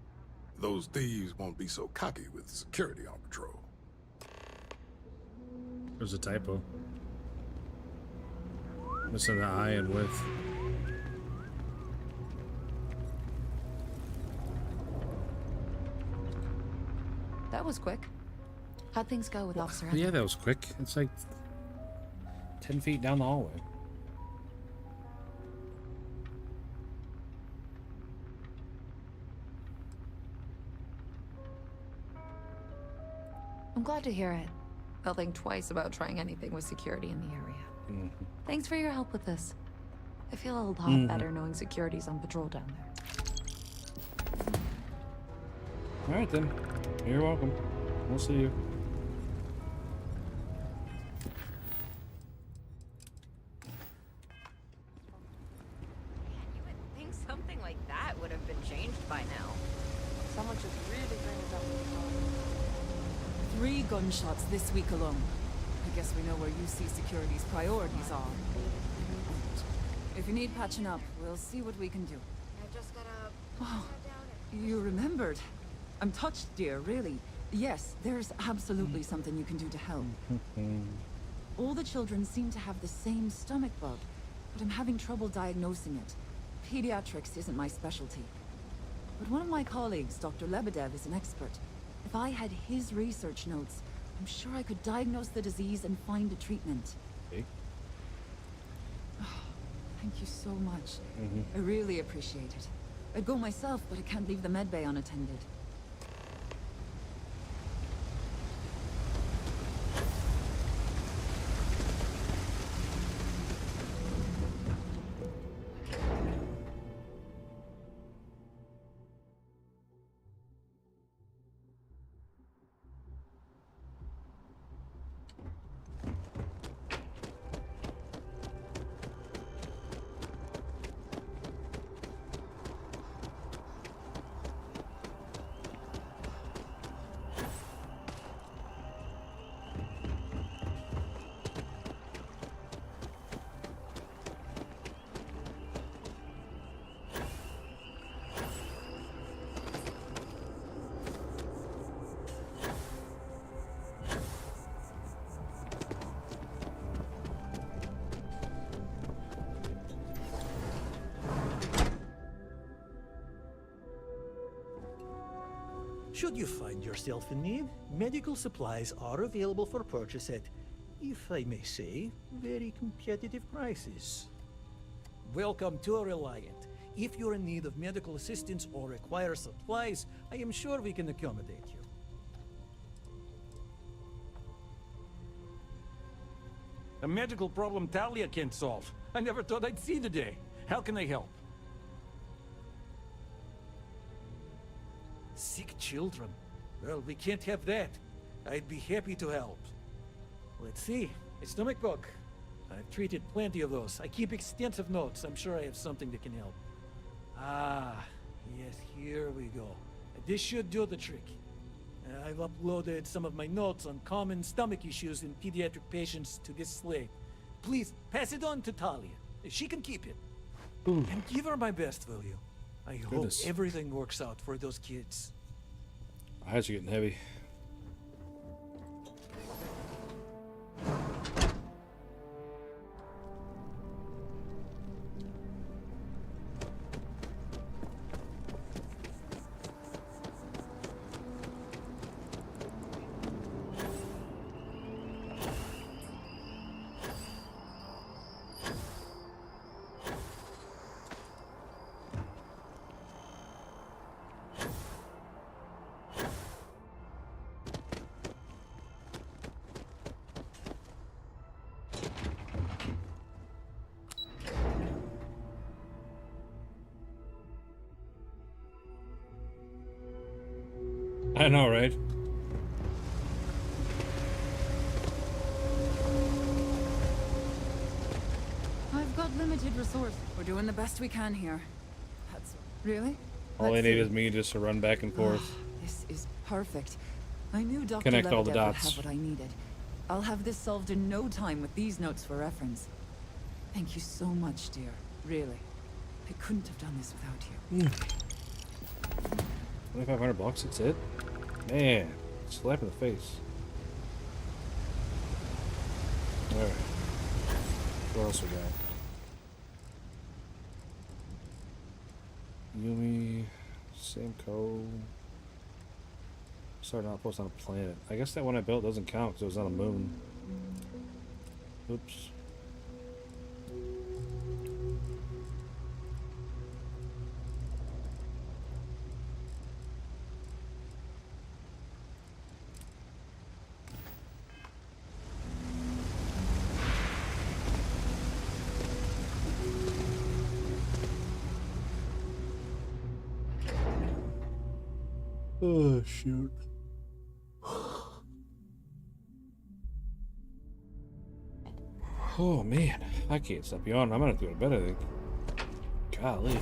Those thieves won't be so cocky with security on patrol. There's a typo. Missing the I and with. That was quick. How'd things go with Officer Yeah, that was quick. It's like 10 feet down the hallway. I'm glad to hear it. I'll think twice about trying anything with security in the area. Mm-hmm. Thanks for your help with this. I feel a lot better knowing security's on patrol down there. All right then. You're welcome. We'll see you. You would think something like that would have been changed by now. Someone should really bring us up with the phone. 3 gunshots this week alone. I guess we know where UC Security's priorities are. If you need patching up, we'll see what we can do. I just gotta... Oh, you remembered. I'm touched, dear, really. Yes, there's absolutely something you can do to help. All the children seem to have the same stomach bug, but I'm having trouble diagnosing it. Pediatrics isn't my specialty. But one of my colleagues, Dr. Lebedev, is an expert. If I had his research notes, I'm sure I could diagnose the disease and find a treatment. Okay. Thank you so much. I really appreciate it. I'd go myself, but I can't leave the medbay unattended. Should you find yourself in need, medical supplies are available for purchase at, if I may say, very competitive prices. Welcome to Reliant. If you're in need of medical assistance or require supplies, I am sure we can accommodate you. A medical problem Talia can't solve. I never thought I'd see the day. How can I help? Sick children. Well, we can't have that. I'd be happy to help. Let's see. A stomach bug. I've treated plenty of those. I keep extensive notes. I'm sure I have something that can help. Ah, yes, here we go. This should do the trick. I've uploaded some of my notes on common stomach issues in pediatric patients to this slate. Please, pass it on to Talia. She can keep it. Ooh. And give her my best, will you? I Goodness. hope everything works out for those kids. Eyes are getting heavy. I know, right? I've got limited resource. We're doing the best we can here. That's really? All they Let's need see. is me just to run back and forth. This is perfect. I knew Dr. Connect all the Lebedev would dots. have what I needed. I'll have this solved in no time with these notes for reference. Thank you so much, dear. Really. I couldn't have done this without you. 2,500 bucks, that's it? Man, slap in the face. Alright. What else we got? Yumi, Samco. Starting outpost on a planet. I guess that one I built doesn't count because it was on a moon. Oops. Oh, shoot. Oh, man. I can't stop yawning. I'm gonna have to go to bed, I think. Golly.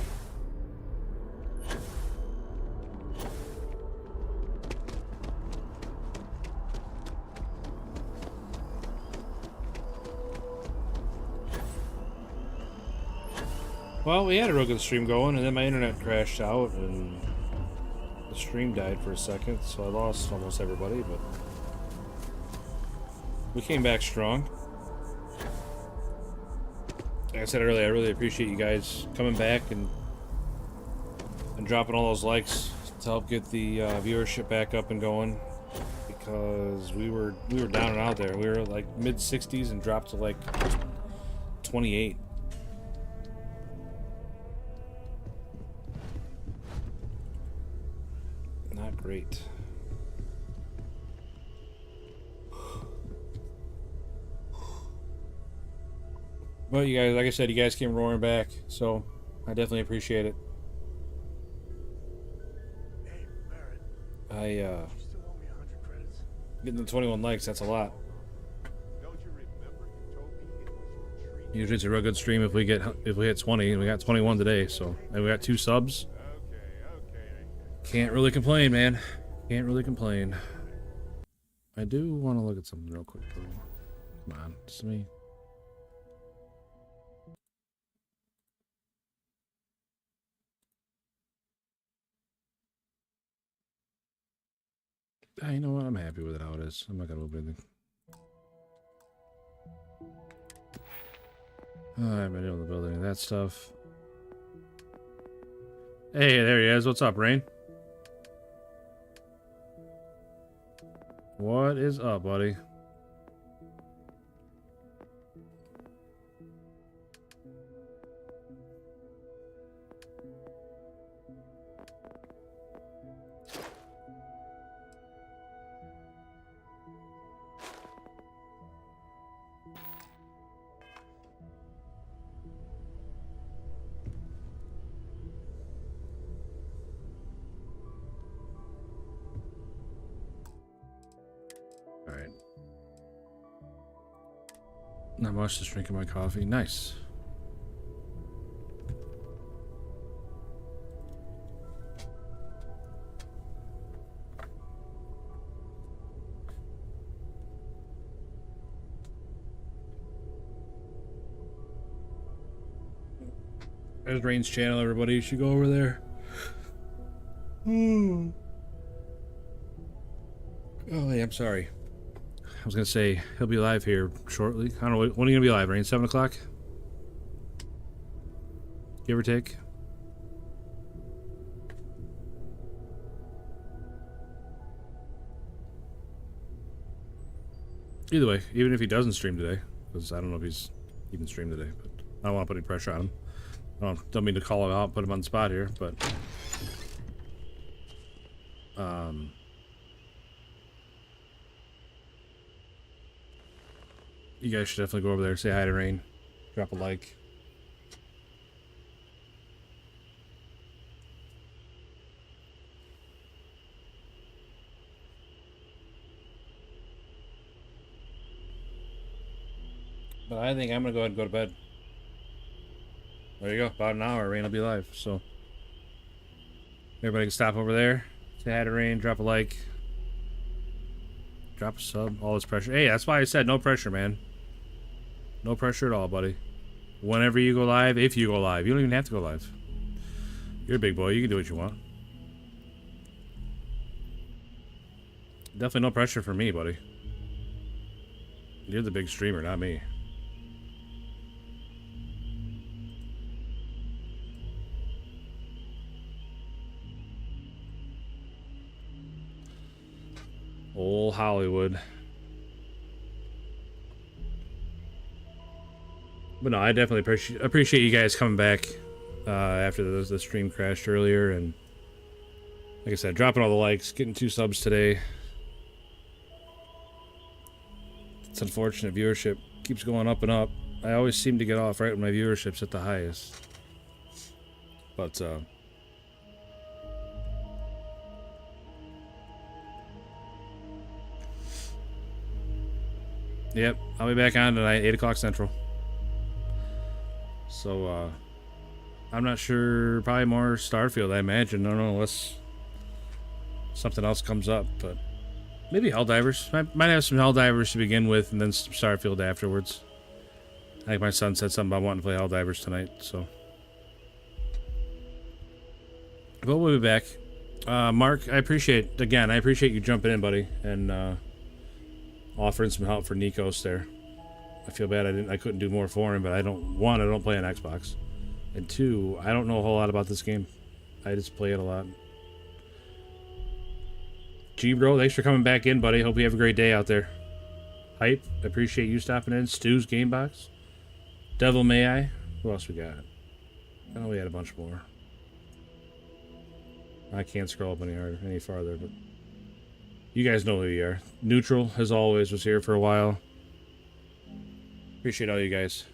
Well, we had a real good stream going, and then my internet crashed out, and the stream died for a second, so I lost almost everybody, but we came back strong. Like I said earlier, I really appreciate you guys coming back and dropping all those likes to help get the viewership back up and going, because we were down and out there. We were like mid 60s and dropped to like 28. Not great. But you guys, like I said, you guys came roaring back, so I definitely appreciate it. Getting the 21 likes, that's a lot. Usually it's a real good stream if we hit 20, and we got 21 today, so and we got 2 subs. Can't really complain, man. Can't really complain. I do want to look at something real quick. Come on, just me. You know what? I'm happy with it how it is. I'm not gonna move anything. I've been able to build any of that stuff. Hey, there he is. What's up, Rain? What is up, buddy? Alright. Not much, just drinking my coffee. Nice. There's Rain's channel, everybody. You should go over there. Oh, yeah, I'm sorry. I was gonna say he'll be live here shortly. I don't know, when are you gonna be live, Rain? 7 o'clock? Give or take? Either way, even if he doesn't stream today, because I don't know if he's even streamed today, but I don't want to put any pressure on him. I don't mean to call him out, put him on the spot here, but you guys should definitely go over there, say hi to Rain, drop a like. But I think I'm gonna go ahead and go to bed. There you go, about an hour, Rain will be live, so everybody can stop over there, say hi to Rain, drop a like, drop a sub, all this pressure. Hey, that's why I said no pressure, man. No pressure at all, buddy. Whenever you go live, if you go live, you don't even have to go live. You're a big boy, you can do what you want. Definitely no pressure for me, buddy. You're the big streamer, not me. Old Hollywood. But no, I definitely appreciate you guys coming back after the stream crashed earlier, and like I said, dropping all the likes, getting 2 subs today. It's unfortunate, viewership keeps going up and up. I always seem to get off right when my viewership's at the highest. But yep, I'll be back on tonight, 8 o'clock Central. So, I'm not sure, probably more Starfield, I imagine. I don't know, unless something else comes up, but maybe Helldivers. Might have some Helldivers to begin with, and then some Starfield afterwards. I think my son said something about wanting to play Helldivers tonight, so. But we'll be back. Mark, I appreciate you jumping in, buddy, and offering some help for Nikos there. I feel bad I couldn't do more for him, but I don't play on Xbox, and 2, I don't know a whole lot about this game. I just play it a lot. G bro, thanks for coming back in, buddy. Hope you have a great day out there. Hype, appreciate you stopping in. Stu's Gamebox, Devil May I. Who else we got? I know we had a bunch more. I can't scroll up any farther, but you guys know who you are. Neutral, as always, was here for a while. Appreciate all you guys.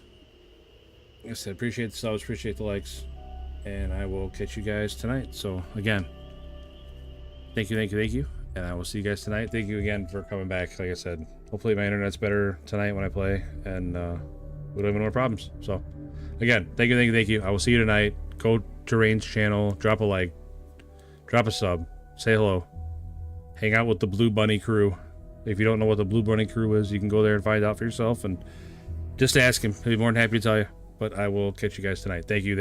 Like I said, appreciate the subs, appreciate the likes, and I will catch you guys tonight. So again, thank you, and I will see you guys tonight. Thank you again for coming back. Like I said, hopefully my internet's better tonight when I play, and we don't have any more problems. So again, thank you. I will see you tonight. Go to Rain's channel, drop a like, drop a sub, say hello, hang out with the Blue Bunny crew. If you don't know what the Blue Bunny crew is, you can go there and find out for yourself, and just ask him. He'll be more than happy to tell you. But I will catch you guys tonight. Thank you.